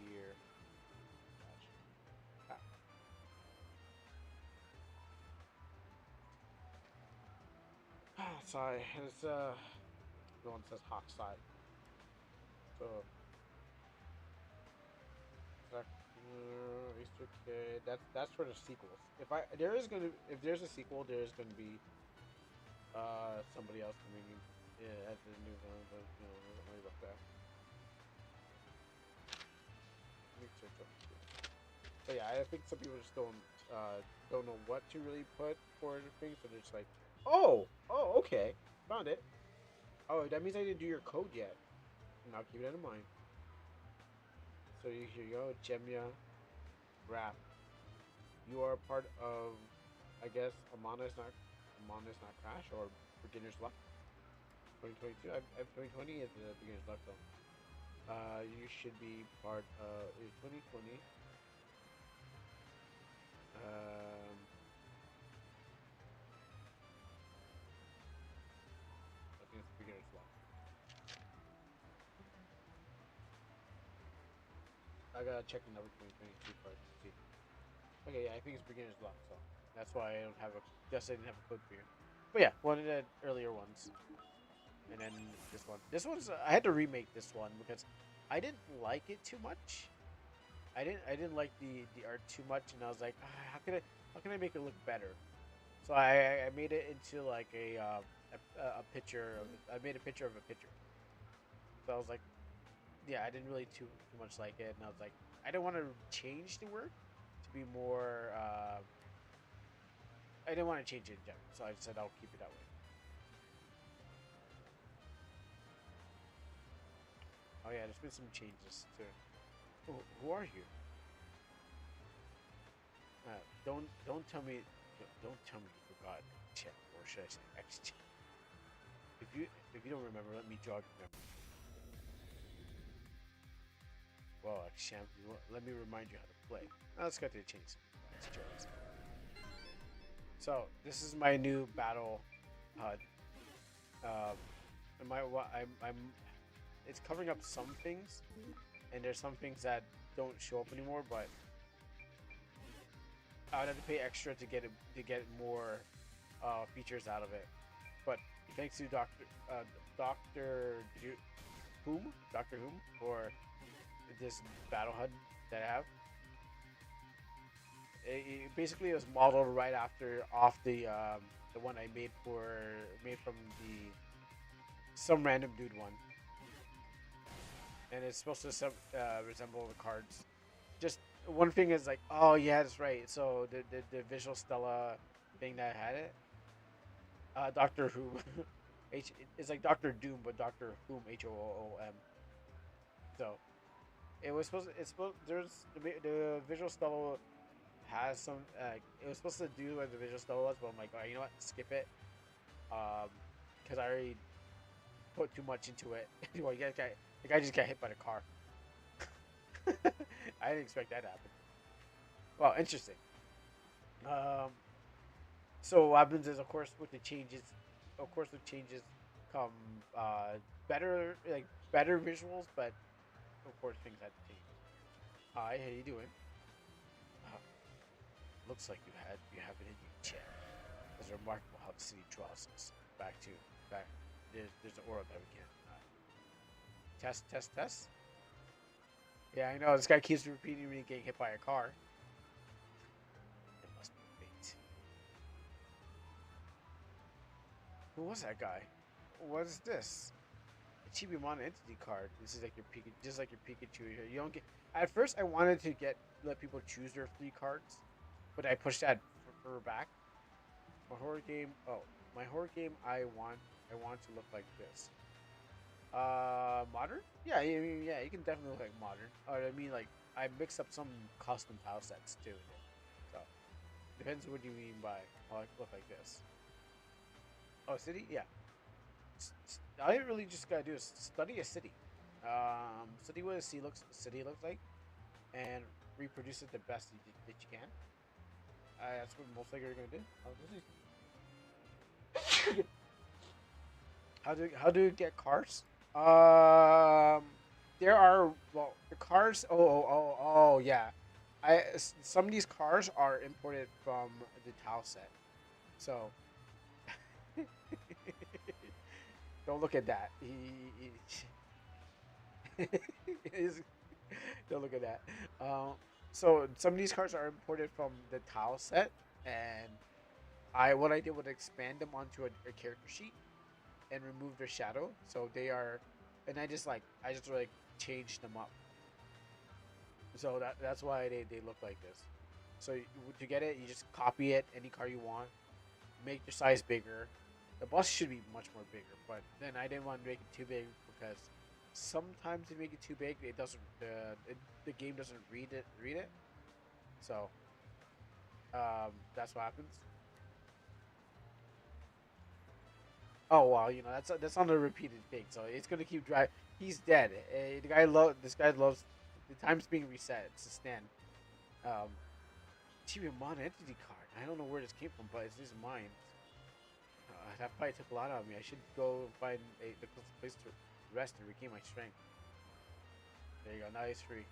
year. Sorry, it's no one says hot side. So Easter Kid. That's for the sequels. If there's a sequel, there is gonna be somebody else coming in as the new villain. But don't worry about that. Let me search up. But yeah, I think some people just don't know what to really put for the thing, so they're just like, oh, okay, found it. Oh, that means I didn't do your code yet. And I'll keep that in mind. So here you go, Jemia Rap. You are part of, I guess, Amana is not Crash or Beginner's Luck. 2022. 2020 is the Beginner's Luck zone. You should be part of 2020. I think it's Beginner's Luck. I gotta check another 2022 card to see. Okay, yeah, I think it's Beginner's Luck, so that's why I don't have a. Just I didn't have a code for you. But yeah, one of the earlier ones, and then this one. This one's I had to remake this one because I didn't like it too much. I didn't like the art too much, and I was like, how can I make it look better? So I made it into like a picture of I made a picture of a picture. So I was like, yeah, I didn't really too much like it, and I was like, I don't want to change the work to be more. I didn't want to change it in general, so I said I'll keep it that way. Oh yeah, there's been some changes too. Who are you? Don't tell me. Don't tell me you forgot chat, or should I say X chat? If you don't remember, let me jog your memory. Well, champ, let me remind you how to play. Now let's go to the chains. So this is my new battle HUD. I'm it's covering up some things, and there's some things that don't show up anymore. But I would have to pay extra to get more features out of it. But thanks to Doctor Whom for this battle HUD that I have. Basically it was modeled right after off the one I made from the some random dude one, and it's supposed to resemble the cards. Just one thing is like, oh yeah, that's right. So the visual Stella thing that had it, Doctor Who, it's like Doctor Doom, but Doctor Whom HOOM. So it was supposed. It's supposed. There's the visual style has some. It was supposed to do what the visual style was, but I'm like, oh, you know what? Skip it. Because I already put too much into it. Well, the guy just got hit by the car. I didn't expect that to happen. Well, interesting. Um, so what happens is, of course, with changes come better visuals, but of course things had to change. Hi, how you doing? Uh, looks like you have it in you, Chad. It's remarkable how the city draws us back. There's an aura that we can't test. Yeah, I know this guy keeps repeating me getting hit by a car. It must be fate. Who was that guy? What is this? A Chibimon entity card. This is like your Pikachu, just like your Pikachu here. You don't get. At first, I wanted to let people choose their 3 cards, but I pushed that for back. My horror game. Oh, my horror game. I want to look like this. Modern? Yeah, I mean, yeah, you can definitely look like modern. Or I mean, like I mix up some custom tile sets too. So depends what you mean by look like this. Oh, city? Yeah. All you really just gotta do is study a city. Study what a city looks like, and reproduce it the best that you can. That's what most likely you're gonna do. How do you get cars? Um, there are the cars. Oh yeah. Some of these cars are imported from the tile set, so don't look at that. He's- don't look at that. So some of these cars are imported from the tile set, and what I did was expand them onto a character sheet and remove their shadow, so they are, and I just like changed them up. So that's why they look like this. So to get it, you just copy it any car you want, make your size bigger. The bus should be much more bigger, but then I didn't want to make it too big because sometimes if you make it too big, it doesn't the game doesn't read it. So that's what happens. Oh well, that's on a repeated thing, so it's gonna keep driving. He's dead. This guy loves the time's being reset. It's a stand. Um, Mon entity card. I don't know where this came from, but it's just mine. That fight took a lot out of me. I should go find the closest place to rest and regain my strength. There you go. Now he's free.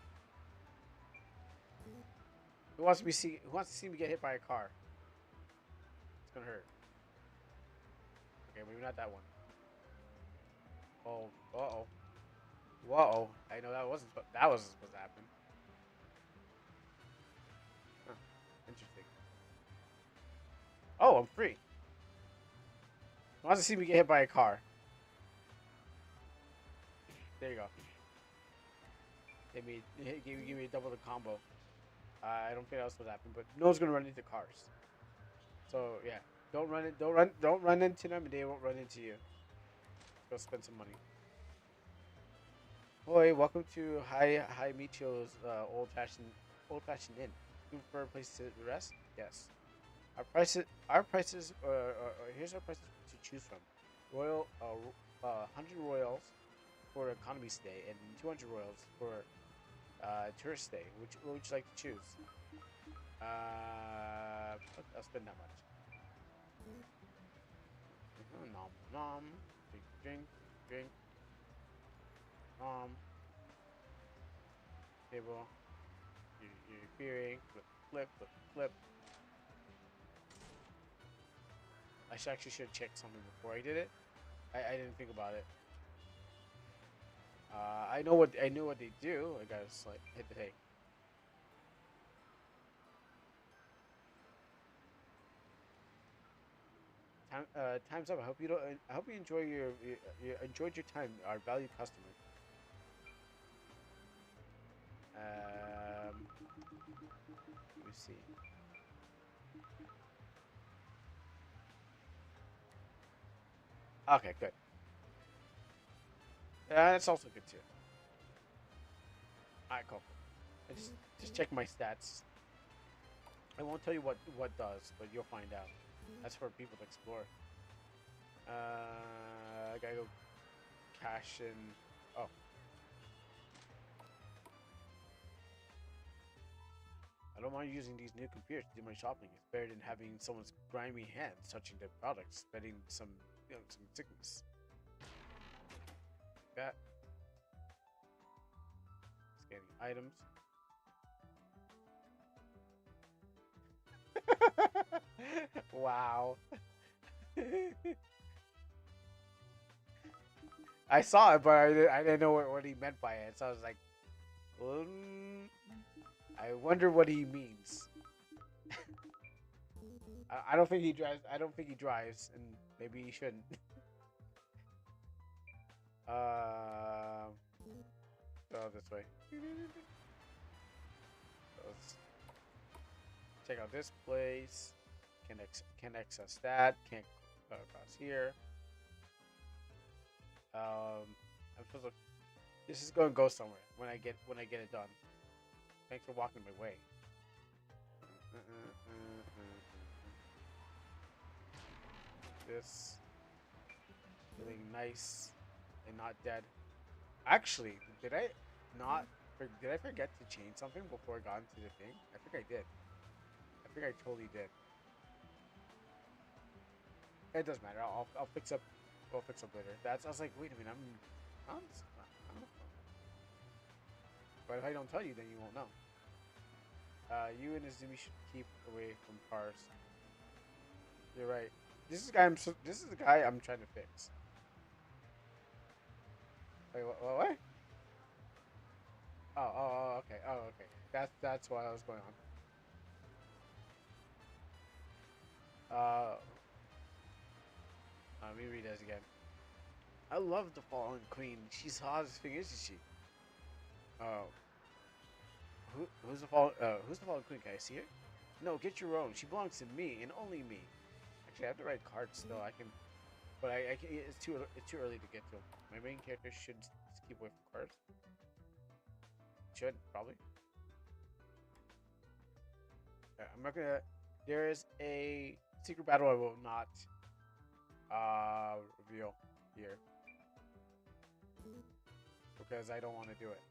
Who wants to see me get hit by a car? It's gonna hurt. Okay, maybe not that one. Oh, uh oh, whoa! I know that wasn't supposed to happen. Huh. Interesting. Oh, I'm free. Who wants to see me get hit by a car? There you go. Give me double the combo. I don't think that was supposed to happen, but no one's gonna run into cars. So yeah, don't run into them, and they won't run into you. Go spend some money. Boy, welcome to Hi Michio's old fashioned inn. Looking for a place to rest? Yes. Our prices. Here's our prices to choose from. 100 royals for economy stay and 200 royals for tourist stay. Which would you like to choose? I'll spend that much. Nom nom. Drink. Nom. Table. You're appearing. Flip. I should have checked something before I did it. I didn't think about it. I knew what they do. I gotta just like hit the hay. Time's up. I hope you enjoy you enjoyed your time, our valued customer. Let me see. Okay, good. That's also good too. Alright, cool. I just check my stats. I won't tell you what does, but you'll find out. That's for people to explore. I gotta go cash in. Oh. I don't mind using these new computers to do my shopping. It's better than having someone's grimy hands touching the products, spreading some, some sickness. Like that. Scanning items. Wow. I saw it, but I didn't know what he meant by it. So I was like, I wonder what he means. I don't think he drives. I don't think he drives, and maybe he shouldn't. Go this way. Let's check out this place. Can access that. Can't go across here. I'm supposed to. This is going to go somewhere when I get it done. Thanks for walking my way. This feeling nice and not dead. Actually, did I forget to change something before I got into the thing? I think I did. I think I totally did. It doesn't matter. I'll fix up. I'll fix up later. I was like, wait a minute. I don't know. But if I don't tell you, then you won't know. You and Izumi should keep away from cars. You're right. This is the guy I'm trying to fix. Wait, what? Oh, okay. Oh, okay. That's why I was going on. Let me read this again. I love the Fallen Queen. She's hot as thing, isn't she? Oh. Who's the Fallen Queen? Can I see her? No, get your own. She belongs to me and only me. Actually, I have the right cards still. I can, but I can, it's too early to get to them. My main character should keep away from cards. Should probably. I'm not gonna. There is a secret battle I will not reveal here because I don't want to do it.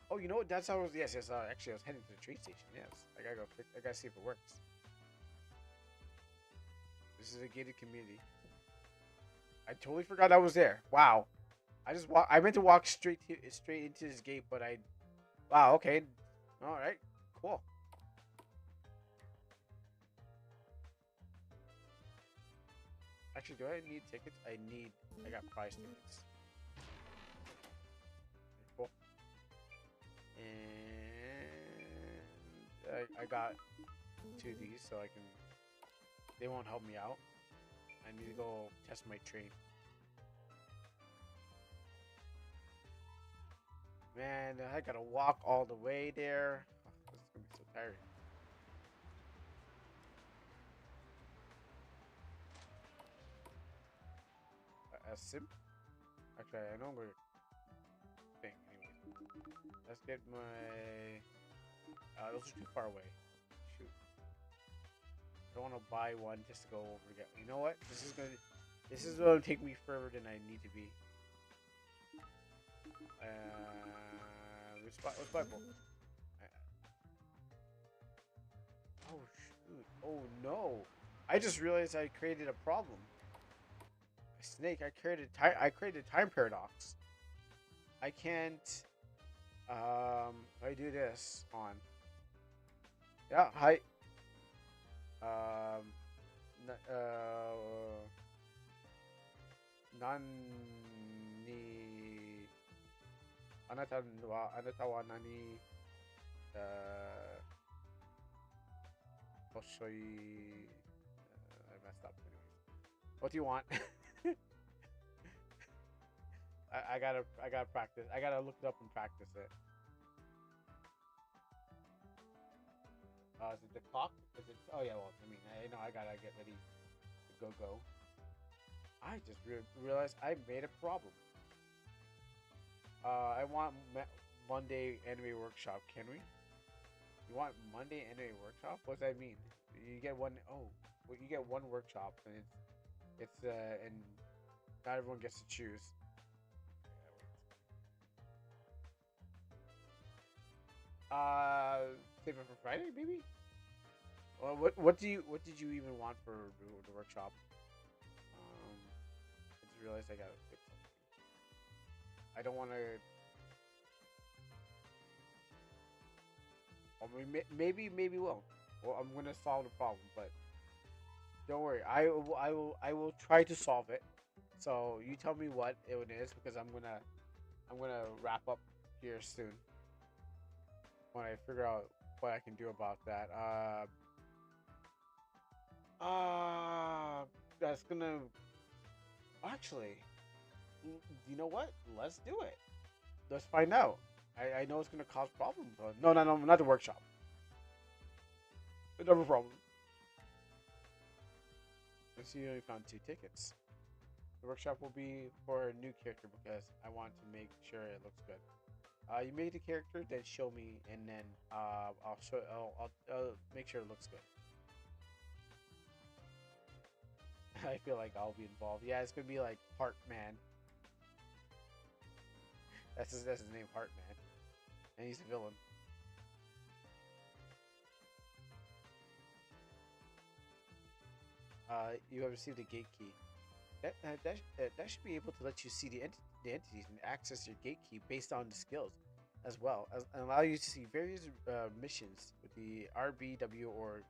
Oh, you know what? That's how I was. Yes. Actually, I was heading to the train station. Yes, I gotta go. I gotta see if it works. This is a gated community. I totally forgot I was there. Wow. I meant to walk straight into this gate, but I. Wow. Okay. All right. Cool. Actually, do I need tickets? I got prize tickets. Cool. And I got 2 of these, so I can. They won't help me out. I need to go test my train. Man, I gotta walk all the way there. Oh, this is gonna be so tiring. A sim? Actually, I know where thing anyway. Let's get my. Those are too far away. Shoot. I don't want to buy one just to go over again. You know what? This is gonna take me further than I need to be. Let's buy both. Oh shoot! Oh no! I just realized I created a problem. Snake, I created time paradox. I can't. I do this on. Yeah. Hi. Nani. Anata wa nani. Hoshoi. I messed up. Anyways. What do you want? I gotta practice. I gotta look it up and practice it. Is it the clock? Is it? Oh yeah. Well, I mean, I know I gotta get ready to go. I just realized I made a problem. I want Monday anime workshop. Can we? You want Monday anime workshop? What does that mean? You get one. Oh, well, you get one workshop, and and not everyone gets to choose. Save it for Friday, maybe. Well, what did you even want for the workshop? I just realized I gotta fix something. I don't want to. I mean, maybe will. Well, I'm gonna solve the problem, but don't worry. I will try to solve it. So you tell me what it is because I'm gonna wrap up here soon when I figure out what I can do about that. That's gonna actually. You know what? Let's do it. Let's find out. I know it's gonna cause problems, but no, not the workshop. Another problem. Let's see, you only found 2 tickets. The workshop will be for a new character because I want to make sure it looks good. You make the character, then show me, and then I'll make sure it looks good. I feel like I'll be involved. Yeah, it's gonna be like Heartman. That's his name, Heartman, and he's a villain. You have received a gate key. That should be able to let you see the entities and access your gate key based on the skills, as well as and allow you to see various missions with the RBW or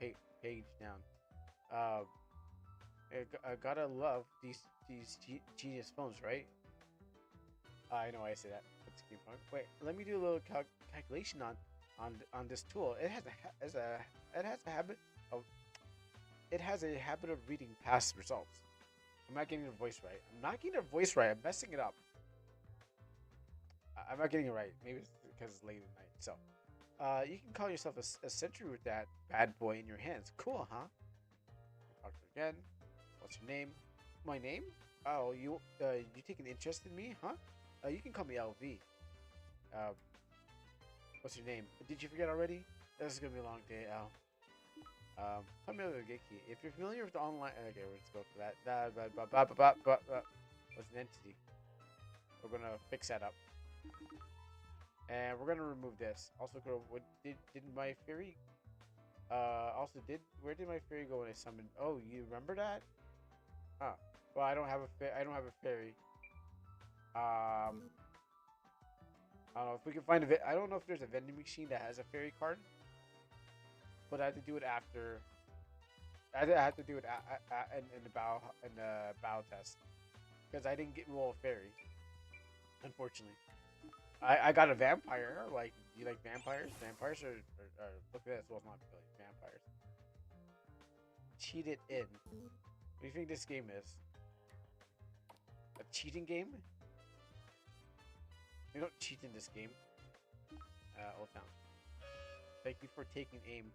page down. I gotta love these genius phones, right? I know why I say that. That's a game point. Wait, let me do a little calculation on this tool. It has a habit of reading past results. I'm not getting the voice right. I'm messing it up. I'm not getting it right. Maybe it's because it's late at night. So, you can call yourself a sentry with that bad boy in your hands. Cool, huh? Talk to her again. What's your name? My name? Oh, you take an interest in me, huh? You can call me LV. What's your name? Did you forget already? This is gonna be a long day, Al. Tell me about the gate key. If you're familiar with the online, okay, let's go for that. What's an entity? We're gonna fix that up, and we're gonna remove this. Also, did my fairy? Where did my fairy go when I summoned? Oh, you remember that? Huh. Well, I don't have a fairy. I don't know if we can find I don't know if there's a vending machine that has a fairy card, but I had to do it after. I had to do it in the bow test because I didn't get roll a fairy. Unfortunately, I got a vampire. Like, do you like vampires? Vampires are look at this. Well, not really vampires. Cheated in. What do you think this game is? A cheating game? You don't cheat in this game. Old Town. Thank you for taking aim.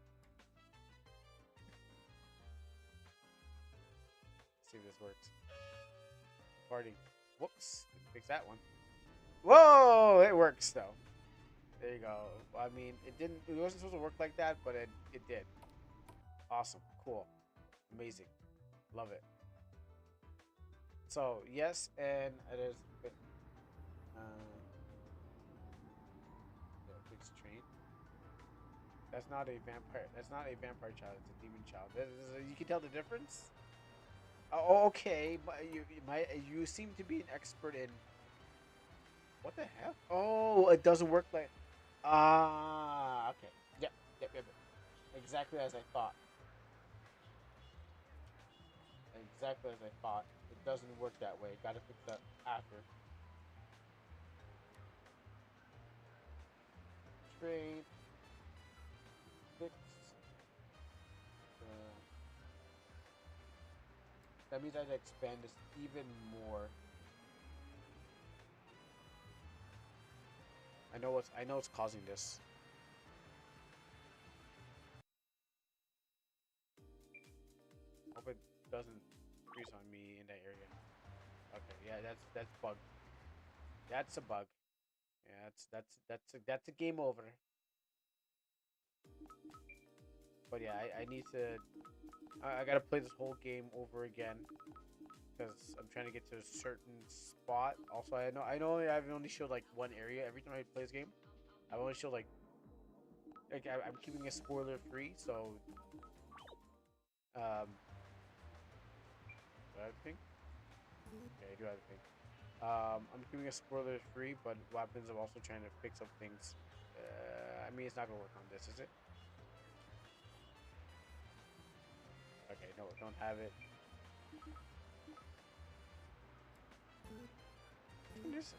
Let's see if this works. Farting. Whoops. Didn't fix that one. Whoa! It works though. There you go. I mean, it wasn't supposed to work like that, but it did. Awesome. Cool. Amazing. Love it. So, yes, and it is. Fixed train. That's not a vampire. That's not a vampire child. It's a demon child. You can tell the difference. Oh, okay. You seem to be an expert in. What the heck? Oh, it doesn't work like. Okay. Yep. Exactly as I thought. Exactly as I thought. It doesn't work that way. Gotta fix that after. Trade. Fix. That means I have to expand this even more. I know it's causing this. Hope it doesn't freeze on me in that area. Okay, yeah, that's bugged. That's a bug. Yeah, that's a game over. But yeah, I need to. I gotta play this whole game over again because I'm trying to get to a certain spot. Also, I know I've only showed like one area every time I play this game. I've only showed I'm keeping it spoiler free. So do I have a thing? Okay, I do have a thing. I'm keeping it spoiler free, but weapons. I'm also trying to fix up things. I mean, it's not gonna work on this, is it? Okay, no, don't have it. What is this?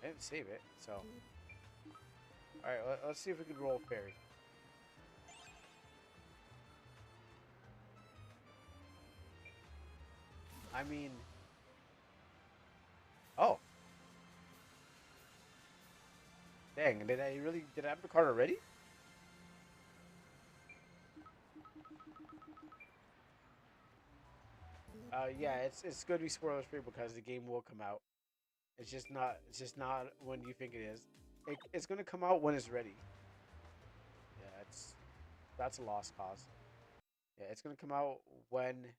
I didn't save it, so. Alright, let's see if we can roll fairy. I mean. Oh. Dang, did I have the card already? Yeah, it's going to be spoilers free because the game will come out. It's just not when you think it is. It's going to come out when it's ready. Yeah, that's a lost cause. Yeah, it's gonna come out when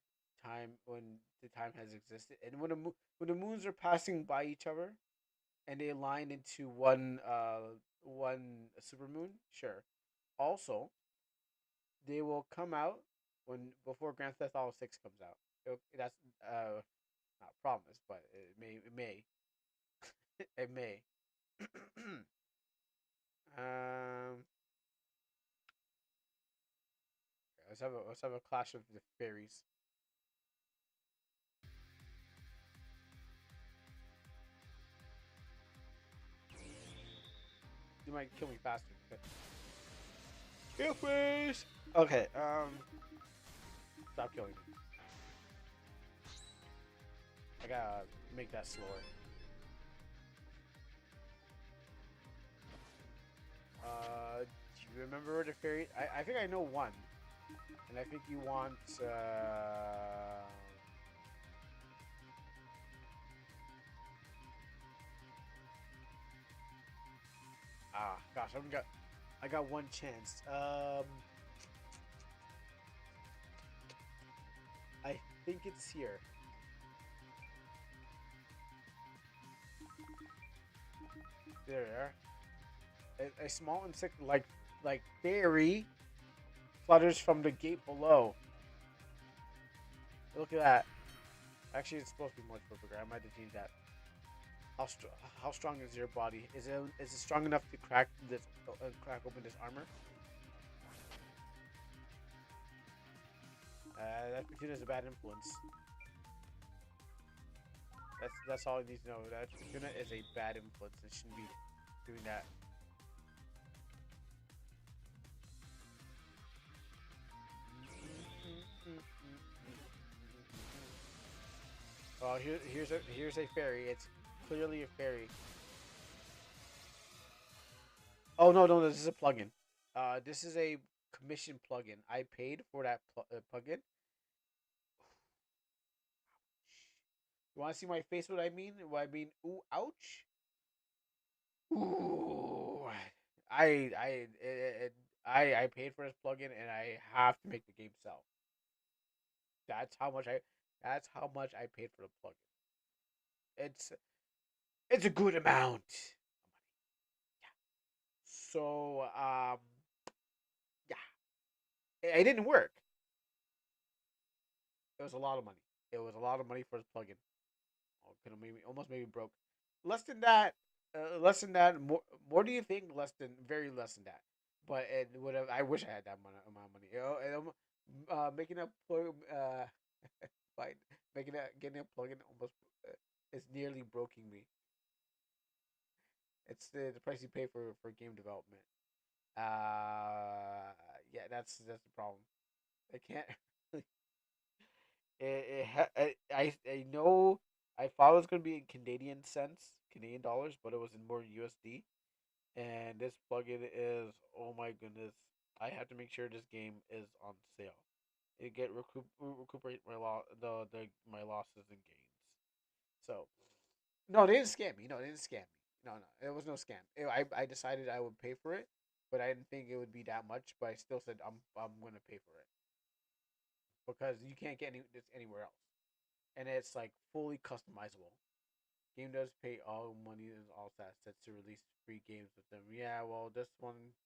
the time has existed, and when the moons are passing by each other, and they align into one super moon. Sure. Also, they will come out when before Grand Theft Auto 6 comes out. That's not promised, but it may. um, let's have a clash of the fairies. You might kill me faster. Kill please. Okay. Stop killing me. I gotta make that slower. Do you remember the fairy? I think I know one, and I think you want. Gosh, I got one chance. I think it's here. There we are. A small insect like fairy flutters from the gate below. Look at that. Actually, it's supposed to be more appropriate. I might have changed that. How how strong is your body? Is it strong enough to crack open this armor? That Petunia is a bad influence. That's all I need to know. That Petunia is a bad influence. It shouldn't be doing that. Oh, here's a fairy. It's clearly a fairy. Oh no, this is a plugin. This is a commission plugin. I paid for that plugin. You want to see my face? What I mean? What I mean? Ooh, ouch. Ooh. I I paid for this plugin and I have to make the game sell. That's how much I. That's how much I paid for the plugin. It's it's a good amount. So yeah, it didn't work. It was a lot of money. It was a lot of money for this plugin. Oh, could have made me almost made me broke. Less than that. Less than that. More do you think? Less than very less than that. But it would have. I wish I had that amount of money. You know, and making a plug. By making a getting a plugin almost is nearly broking me. It's the price you pay for game development. Yeah, that's the problem. I can't. I know I thought it was gonna be in Canadian cents, Canadian dollars, but it was in more USD. And this plugin is, oh my goodness, I have to make sure this game is on sale. It recuperate my my losses and gains. So No, they didn't scam me. No, they didn't scam me. No, no, it was no scam. I decided I would pay for it, but I didn't think it would be that much. But I still said I'm gonna pay for it because you can't get this anywhere else, and it's like fully customizable. Game does pay all money and all that sets to release free games with them. Yeah, well, this one,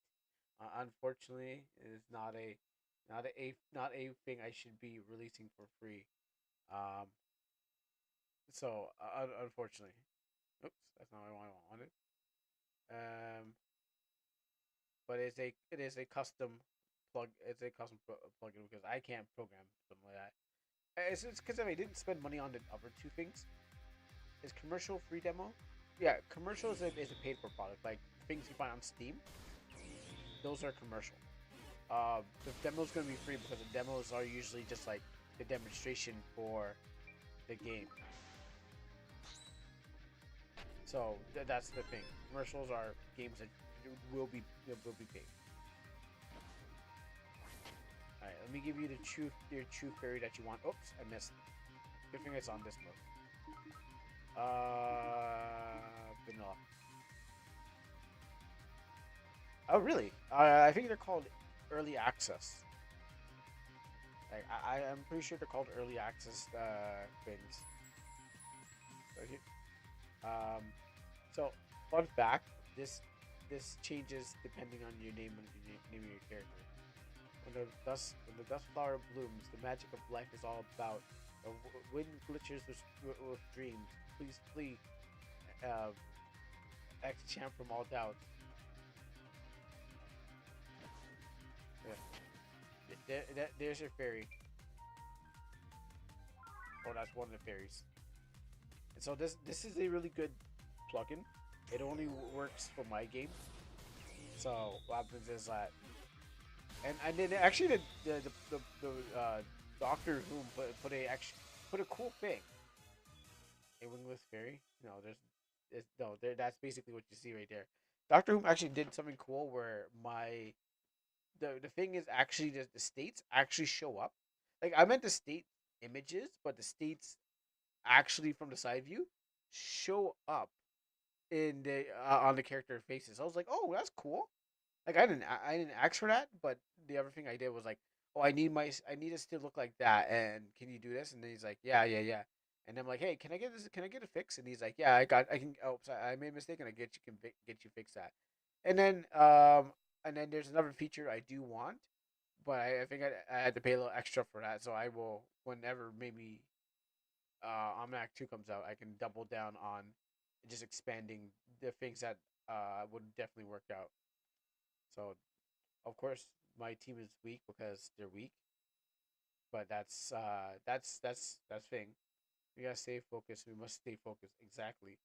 unfortunately, is not a thing I should be releasing for free. Um, unfortunately, oops, that's not what I wanted. Um, but it is a custom plug. It's a custom plugin because I can't program something like that. It's because I didn't spend money on the other two things. Is commercial free demo? Yeah, commercial is a paid for product. Like things you find on Steam, those are commercial. The demo's gonna be free because the demos are usually just like the demonstration for the game. So that's the thing. Commercials are games that will be paid. All right, let me give you your true fairy that you want. Oops, I missed. Good thing it's on this mode. Vanilla. Oh, really? I think they're called early access. Like, I'm pretty sure they're called early access things. Um, so fun fact: this changes depending on your name and your name of your character. When the dust flower blooms, the magic of life is all about. The wind glitters with dreams. Please flee, uh, ex-champ from all doubt. Yeah. There's your fairy. Oh, that's one of the fairies. And so this is a really good plugin. It only works for my game. So what happens is that, and then actually the Doctor Who put a cool thing. A wingless fairy. No, that's basically what you see right there. Doctor Who actually did something cool where the thing is actually the states actually show up. Like I meant the state images, but the states actually from the side view show up in the on the character faces. I was like, oh, that's cool. Like I didn't ask for that, but the other thing I did was like, oh, I need this to look like that, and can you do this? And then he's like, yeah, yeah, yeah. And I'm like, hey, can I get this? Can I get a fix? And he's like, yeah, I can. Oh, sorry, I made a mistake, and I get you fix that. And then there's another feature I do want, but I think I had to pay a little extra for that. So I will whenever maybe Almanac 2 comes out, I can double down on just expanding the things that would definitely work out. So, of course, my team is weak because they're weak, but that's thing. We gotta stay focused. We must stay focused. Exactly.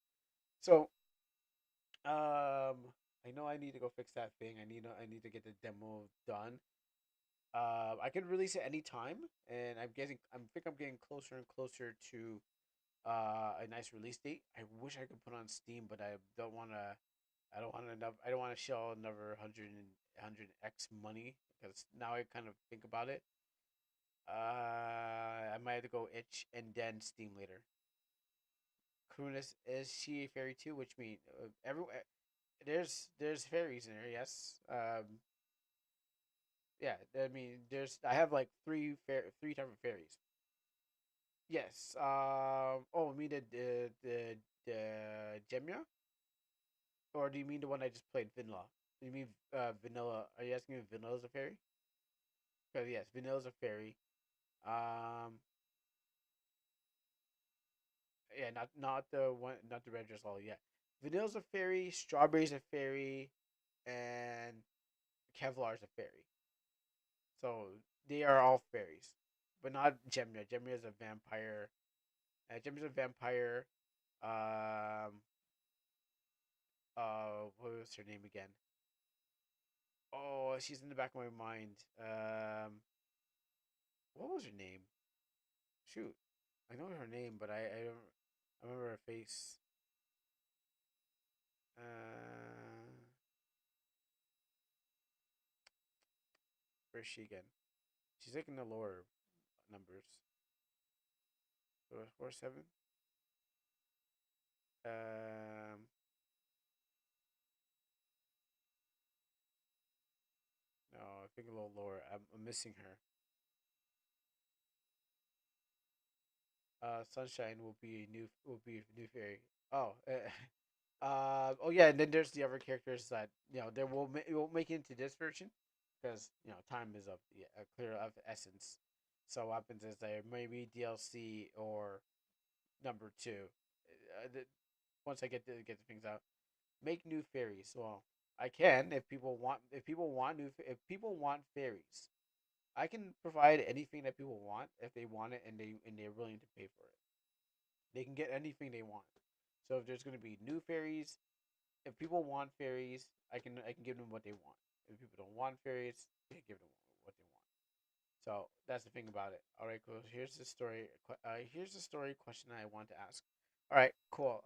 So, I know I need to go fix that thing. I need to get the demo done. I can release it anytime, and I'm getting closer and closer to a nice release date. I wish I could put on Steam, but I don't want to. I don't want to shell another 100x money because now I kind of think about it. I might have to go itch and then Steam later. Kunis is she a fairy too? Which means there's fairies in there. Yes. Yeah. I mean, I have like three type of fairies. Yes. Oh, I mean the Gemia, or do you mean the one I just played, Vanilla? Do you mean Vanilla? Are you asking if Vanilla's a fairy? Because yes, Vanilla's a fairy. Um, yeah, not the one, not the red dress lolly. Yeah, Vanilla's a fairy. Strawberry's a fairy, and Kevlar's a fairy. So they are all fairies, but not Gemia. Gemia is a vampire. Gemia's a vampire. Um, what was her name again? Oh, she's in the back of my mind. What was her name? Shoot, I know her name, but I don't. I remember her face. Uh, where is she again? She's like in the lower numbers. So 4 7. Um, no, I think a little lower. I'm missing her. Sunshine will be a new fairy. Oh, oh yeah, and then there's the other characters that they will make it into this version because time is of clear of essence. So what happens is there maybe DLC or number two. Once I get the things out, make new fairies. Well, I can if people want fairies, I can provide anything that people want if they want it and they're willing to pay for it. They can get anything they want. So if there's going to be new fairies, if people want fairies, I can give them what they want. If people don't want fairies, I can give them what they want. So that's the thing about it. All right, cool. Here's the story. Here's the story question I want to ask. All right, cool.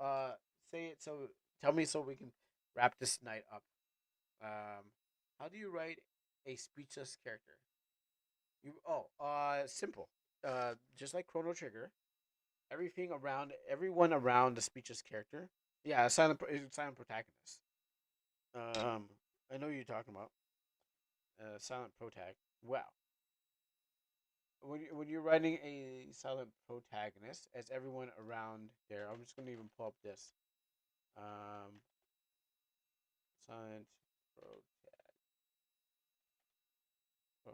Say it. So tell me so we can wrap this night up. How do you write a speechless character? Simple. Just like Chrono Trigger, everyone around the speechless character. Yeah, silent protagonist. Um, I know who you're talking about. Silent protag. Well, when you're writing a silent protagonist, as everyone around there, I'm just gonna even pull up this. Um, silent protag. Pro,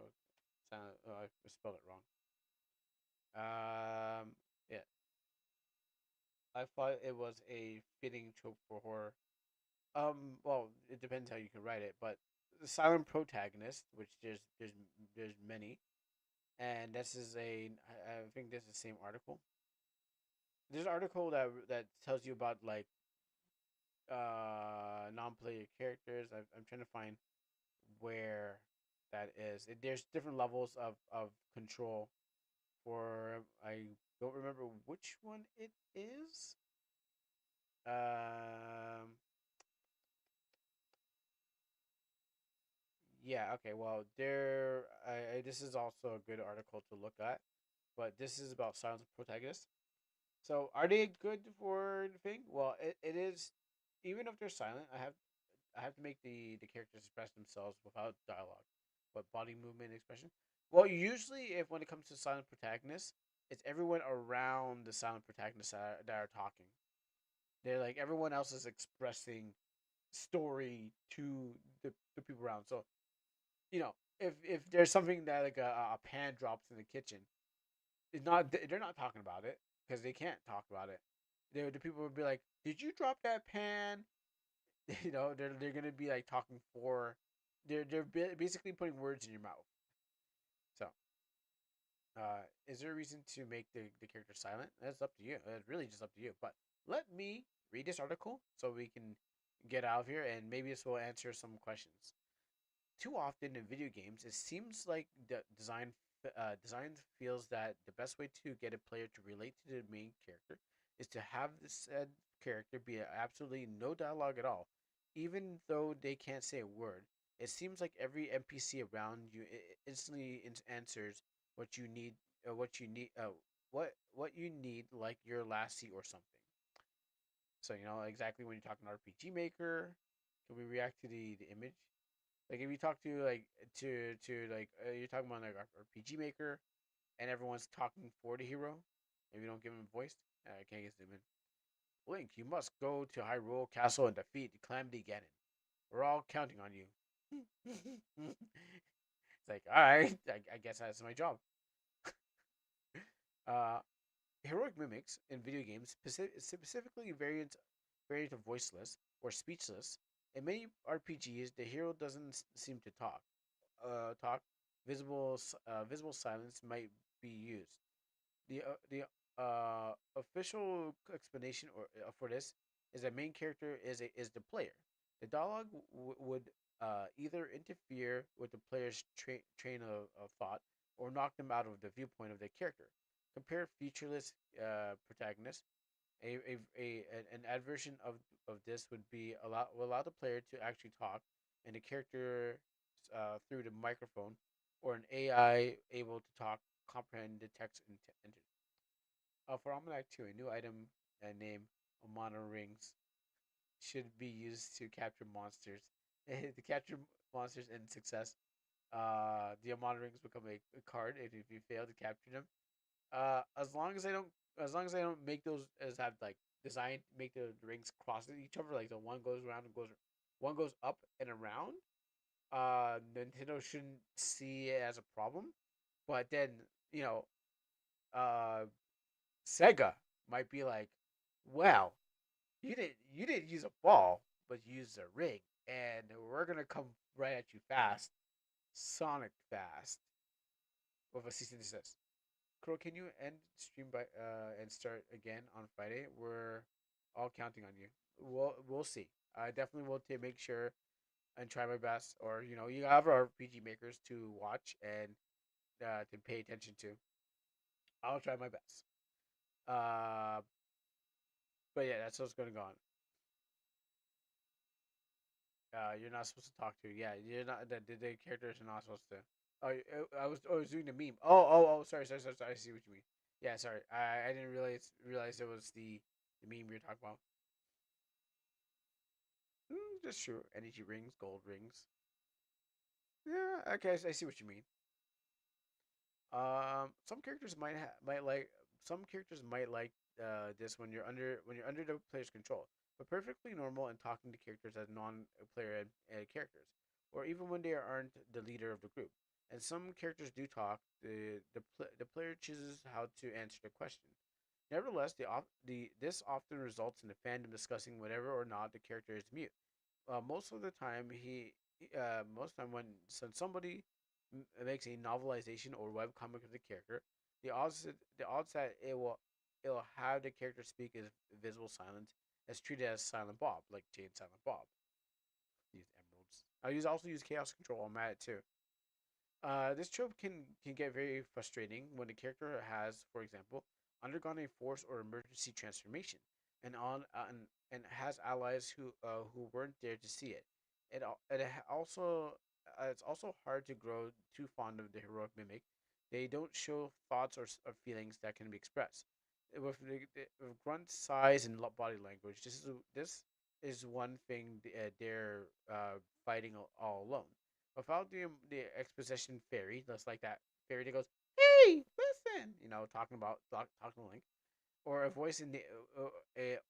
silent. Oh, I spelled it wrong. Yeah, I thought it was a fitting trope for horror. Well, it depends how you can write it, but the silent protagonist, which there's many, and this is I think this is the same article. There's an article that tells you about like non-player characters. I'm trying to find where that is. There's different levels of control for I don't remember which one it is. Um, yeah, okay. Well, this is also a good article to look at, but this is about silence protagonists. So, are they good for the thing? Well, it is. Even if they're silent, I have to make the characters express themselves without dialogue, but body movement expression. Well, usually, if when it comes to silent protagonists, it's everyone around the silent protagonists that are talking. They're like everyone else is expressing story to the people around. So if there's something that like a pan drops in the kitchen, it's not they're not talking about it because they can't talk about it. The people would be like, "Did you drop that pan?" They're gonna be like talking for, they're basically putting words in your mouth. So, is there a reason to make the character silent? That's up to you. It's really just up to you. But let me read this article so we can get out of here, and maybe this will answer some questions. Too often in video games, it seems like the design feels that the best way to get a player to relate to the main character is to have the said character be absolutely no dialogue at all, even though they can't say a word. It seems like every NPC around you instantly answers what you need, what you need, like your lassie or something. So exactly when you're talking RPG Maker, can we react to the image? Like if you talk to you're talking about like RPG Maker, and everyone's talking for the hero, if you don't give him a voice, I can't get zoom in. Link, you must go to Hyrule Castle and defeat Calamity Ganon. We're all counting on you. It's like, all right, I guess that's my job. uh, Heroic mimics in video games, specifically variant of voiceless or speechless. In many RPGs, the hero doesn't seem to talk. Visible silence might be used. The official explanation for this is that main character is the player. The dialogue would either interfere with the player's train of thought or knock them out of the viewpoint of the character. Compare featureless protagonist. An adversion of this would be will allow the player to actually talk, and the character through the microphone, or an AI able to talk, comprehend the text, and for Almanac 2, a new item named Amino rings should be used to capture monsters. To capture monsters in success, the Amino rings become a card if you fail to capture them. As long as I don't make those as have like designed make the rings cross each other, like the one goes around and goes one goes up and around. Nintendo shouldn't see it as a problem. But then you know, uh, Sega might be like, well, you didn't use a ball, but you used a ring, and we're gonna come right at you fast, Sonic fast, with a cease and desist. Crow, can you end stream by and start again on Friday? We're all counting on you. We'll see. I definitely will make sure and try my best. Or you have our PG makers to watch and to pay attention to. I'll try my best. Uh, but yeah, that's what's going on. You're not supposed to talk to. Yeah, you're not. The characters are not supposed to. Oh, I was doing the meme. Oh. Sorry. I see what you mean. Yeah, sorry. I didn't realize it was the meme we were talking about. Just true. Energy rings, gold rings. Yeah. Okay, I see what you mean. Some characters some characters might like this when you're under the player's control, but perfectly normal and talking to characters as non-player characters, or even when they aren't the leader of the group. And some characters do talk. The player chooses how to answer the question. Nevertheless, this often results in the fandom discussing whether or not the character is mute. Most of the time, most time when somebody makes a novelization or webcomic of the character, the odds that it will have the character speak is visible silence is treated as Silent Bob, like Jane Silent Bob. Use emeralds. Also use chaos control. I'm at it too. This trope can get very frustrating when the character has, for example, undergone a force or emergency transformation, and has allies who weren't there to see it. It's also hard to grow too fond of the heroic mimic. They don't show thoughts or feelings that can be expressed. With grunt size and body language, this is one thing they're fighting all alone. Without the exposition fairy, just like that fairy that goes, "Hey, listen," talking to Link, or a voice in the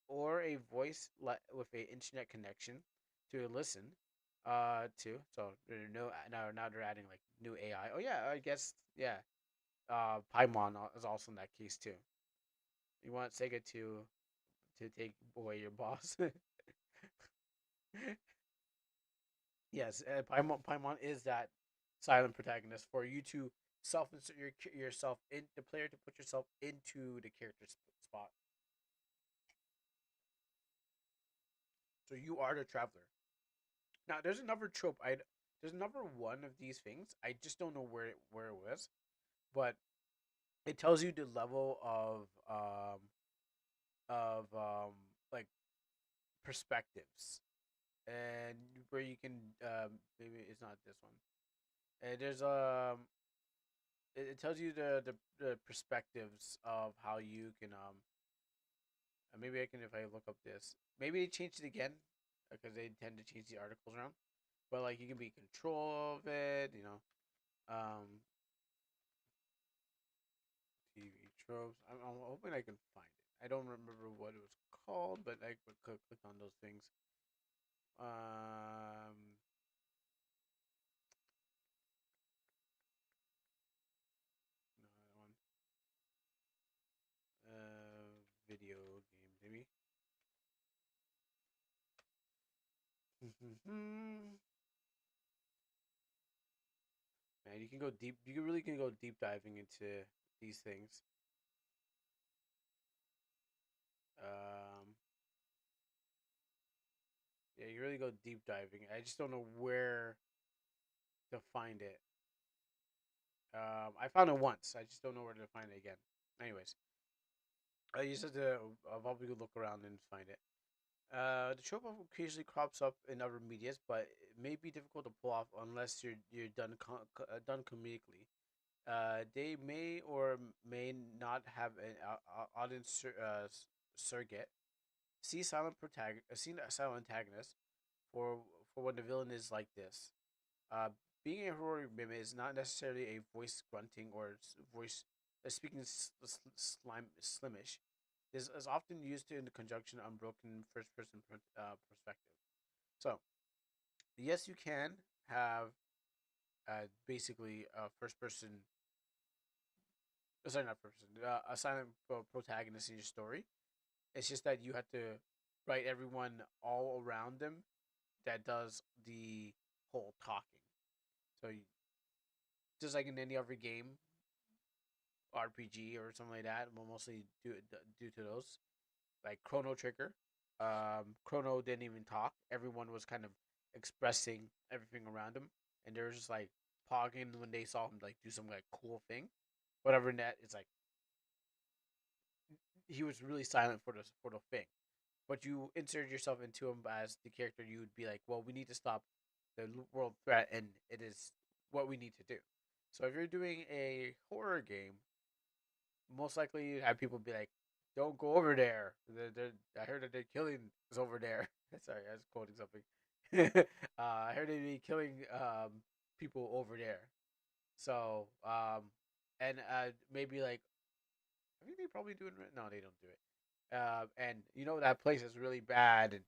or a voice with a internet connection to listen, to. So now they're adding like new AI. Oh yeah, I guess yeah. Paimon is also in that case too. You want Sega to take away your boss? Yes, Paimon is that silent protagonist for you to self insert yourself in the player to put yourself into the character's spot. So you are the traveler. Now there's another trope. I There's another one of these things. I just don't know where it was, but it tells you the level of like perspectives and where you can maybe it's not this one. There's it tells you the perspectives of how you can maybe I can if I look up this maybe they changed it again because they tend to change the articles around, but like you can be in control of it, um TV tropes. I'm hoping I can find it. I don't remember what it was called, but I could click on those things. No, that one. Video games maybe. Man, you can go deep. You can really can go deep diving into these things. Um, yeah, you really go deep diving. I just don't know where to find it. I found it once. I just don't know where to find it again. Anyways, I used to probably look around and find it. The trope occasionally crops up in other medias, but it may be difficult to pull off unless you're done comedically. They may or may not have an audience surrogate. see silent protagonist, see a silent antagonist for when the villain is like this. Uh, Being a horror game is not necessarily a voice grunting or voice speaking slime slimish. This is often used in conjunction unbroken first person perspective. So yes, you can have basically a first person, sorry, not first person, a silent protagonist in your story. It's just that you have to write everyone all around them that does the whole talking. So just like in any other game, RPG or something like that, we'll mostly due to those like Chrono Trigger. Chrono didn't even talk. Everyone was kind of expressing everything around him, and they were just like pogging when they saw him like do some like cool thing, whatever. In that it's like he was really silent for the thing, but you insert yourself into him as the character. You would be like, well, we need to stop the world threat, and it is what we need to do. So if you're doing a horror game, most likely you have people be like, "Don't go over there. I heard that they're killing is over there." Sorry, I was quoting something. I heard they'd be killing people over there. So and maybe like I think they probably do it. No, they don't do it. And you know that place is really bad, and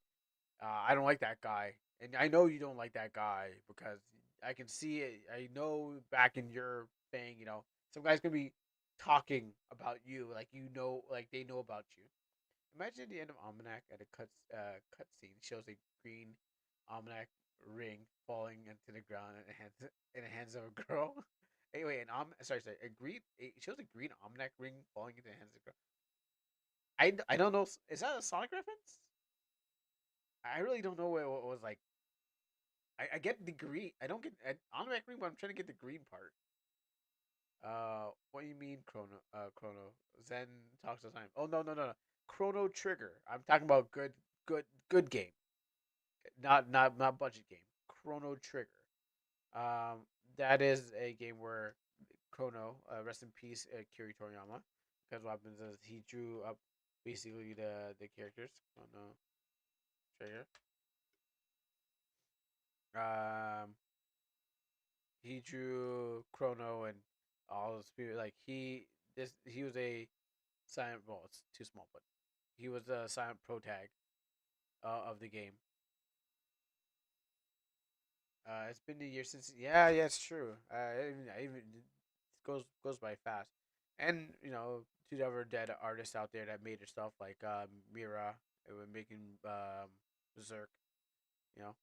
I don't like that guy. And I know you don't like that guy because I can see it. I know back in your thing, some guy's gonna be talking about you, like like they know about you. Imagine the end of Almanac at a cut scene shows a green Almanac ring falling into the ground in the hands of a girl. Anyway, sorry, a green it shows a green Almanac ring falling into the hands of a girl. I don't know. Is that a Sonic reference? I really don't know what was like. I get the green. I don't get Almanac ring, but I'm trying to get the green part. What do you mean, Chrono? Chrono. Zen talks all the time. Oh no, no, no, no. Chrono Trigger. I'm talking about good game. Not budget game. Chrono Trigger. Um, that is a game where Chrono, rest in peace, Kiri Toriyama, because what happens is he drew up basically the characters. Chrono Trigger. Um, he drew Chrono and all those people. Like he was a silent. Well, it's too small, but he was the silent protag of the game. It's been a year since. Yeah, yeah, it's true. I even it goes by fast, and to the other dead artists out there that made their stuff like Mira, it was making Berserk, you know.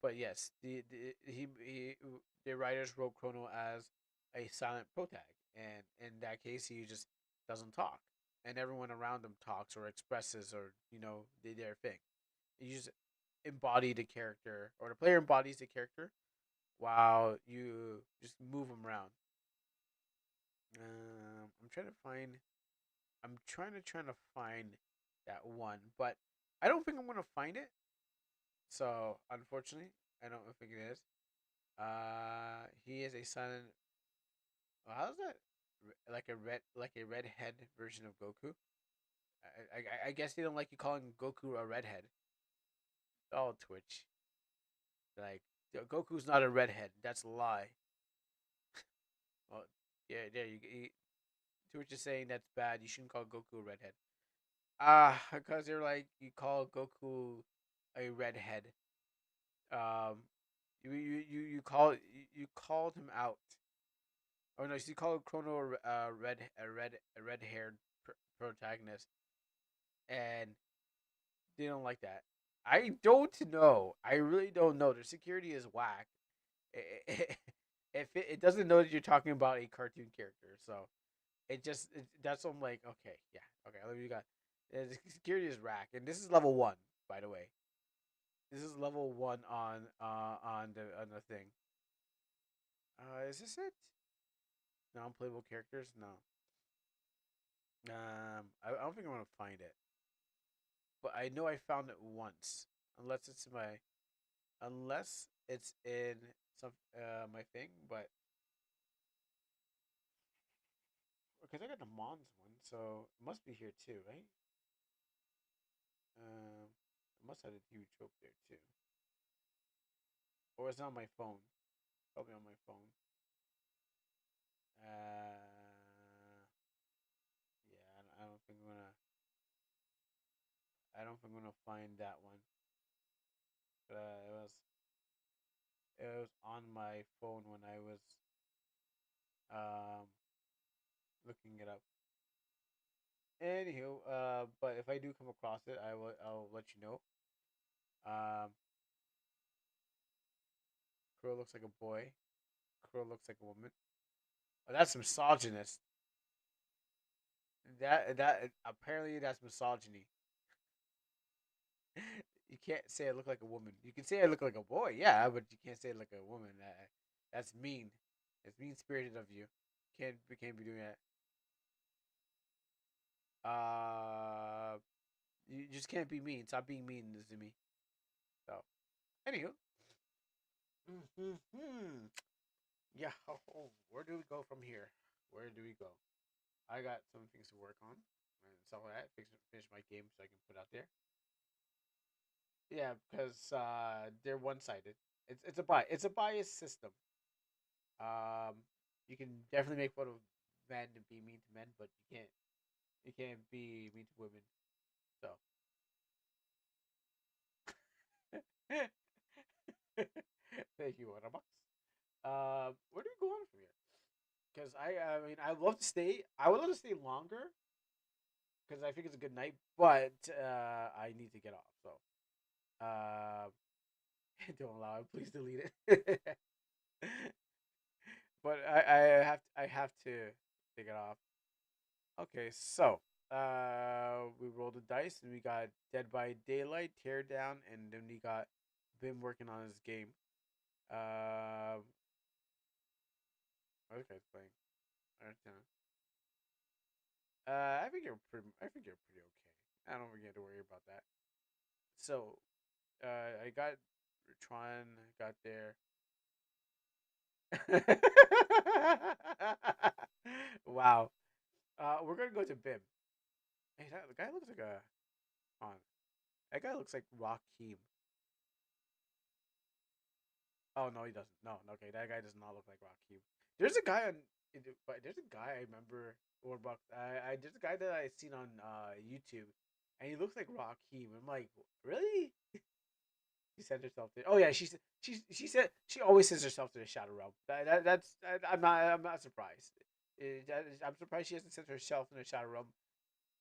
But yes, the writers wrote Chrono as a silent protag, and in that case, he just doesn't talk, and everyone around him talks or expresses or their thing. You just embody the character, or the player embodies the character while you just move them around. I'm trying to find. I'm trying to find that one, but I don't think I'm gonna find it. So unfortunately, I don't think it is. He is a silent. How's that? Like a redhead version of Goku. I guess they don't like you calling Goku a redhead. Oh, Twitch. Like Goku's not a redhead. That's a lie. Well, yeah, there Twitch is saying that's bad. You shouldn't call Goku a redhead. Because they're like you call Goku a redhead. Um, you called him out. Oh no, so you called Chrono a red haired protagonist, and they don't like that. I don't know. I really don't know. Their security is whack. It doesn't know that you're talking about a cartoon character, so that's what I'm like. Okay, yeah, okay. I love you got. The security is rack, and this is level 1, by the way. This is level 1 on the thing. Is this it? Non-playable characters? No. I don't think I'm gonna find it, but I know I found it once. Unless it's in some my thing, but because I got the Mons one, so it must be here too, right? I must have a TV trope there too, or it's on my phone. Probably on my phone. Yeah, I don't think I'm gonna. I don't think I'm gonna find that one. But it was on my phone when I was um looking it up. Anywho, but if I do come across it, I'll let you know. Um, Crow looks like a boy. Crow looks like a woman. Oh, that's misogynist. That apparently that's misogyny. You can't say I look like a woman. You can say I look like a boy, yeah, but you can't say it like a woman. That's mean. It's mean spirited of you. We can't be doing that. Uh, you just can't be mean. Stop being mean to me. So, anywho, hmm, yeah. Where do we go from here? Where do we go? I got some things to work on and stuff like that. Finish my game so I can put out there. Yeah, because they're one sided. It's a biased system. Um, you can definitely make fun of men and be mean to men, but you can't be mean to women. So thank you, Autobox. Where do we go on from here? Because I mean, I would love to stay longer because I think it's a good night, but I need to get off. So uh, don't allow it. Please delete it. But I have to take it off. Okay, so we rolled the dice and we got Dead by Daylight, Teardown, and then we got Bim working on his game. What guy's playing? Understand. I think you're pretty okay. I don't think you have to worry about that. So, I got Tron got there. Wow. We're gonna go to Bim. Hey, the guy looks like a on. That guy looks like Rakim. Oh no, he doesn't. No, okay, that guy does not look like Rakim. There's a guy on. But there's a guy I remember, or Buck. There's a guy that I seen on YouTube, and he looks like Rakim. I'm like, really? She sent herself to. Oh yeah, she said she always sends herself to the shadow realm. I'm not surprised. I'm surprised she hasn't sent herself in the shadow realm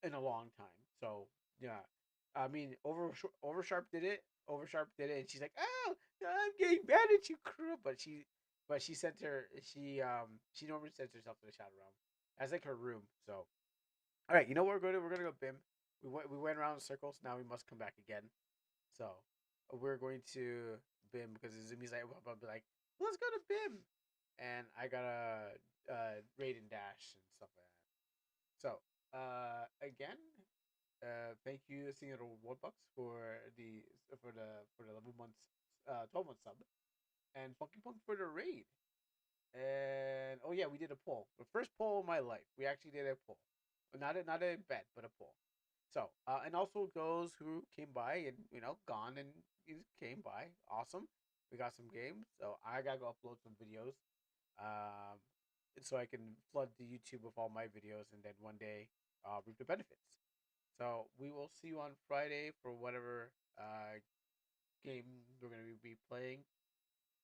in a long time. So yeah, I mean, Oversharp did it. Oversharp did it, and she's like, "Oh, I'm getting mad at you, crew." But she sent her. She normally sends herself to the shadow realm. That's like her room. So all right, you know what we're going to do? We're gonna go Bim. We went around in circles. Now we must come back again. So we're going to Bim because Zumi's like, I'll be like, let's go to Bim, and I gotta raid and dash and stuff like that. So again, thank you, Senior $1 for the 11 months, 12 month sub, and Funky Punk for the raid. And oh yeah, we did a poll. The first poll of my life. We actually did a poll, not a bet, but a poll. So and also those who came by and gone and came by. Awesome. We got some games. So I gotta go upload some videos. Um, so I can flood the YouTube with all my videos, and then one day reap the benefits. So we will see you on Friday for whatever game we're gonna be playing,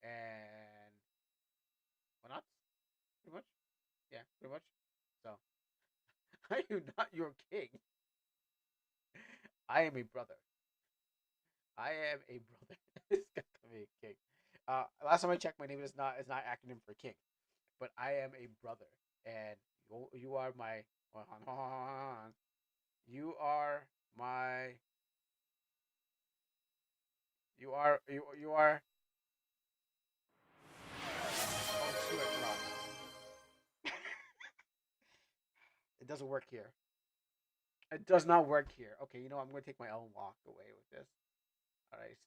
and what not? Pretty much, yeah, pretty much. So I am not your king. I am a brother. I am a brother. This guy called me a king. Last time I checked, my name is not acronym for king, but I am a brother, and you are my. Hold on, hold on, hold on. You are my. You are. Oh shoot! I forgot. It doesn't work here. It does not work here. Okay, I'm gonna take my own walk away with this. All right.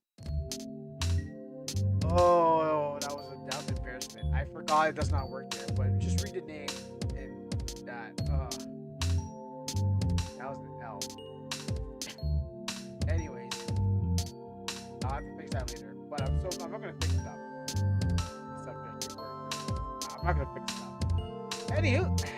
Oh, that was an embarrassment. I forgot it does not work here. But just read the name and that. That was an L. Anyway. that later. But I'm not gonna fix it up. Subject. I'm not gonna fix it up. Anywho.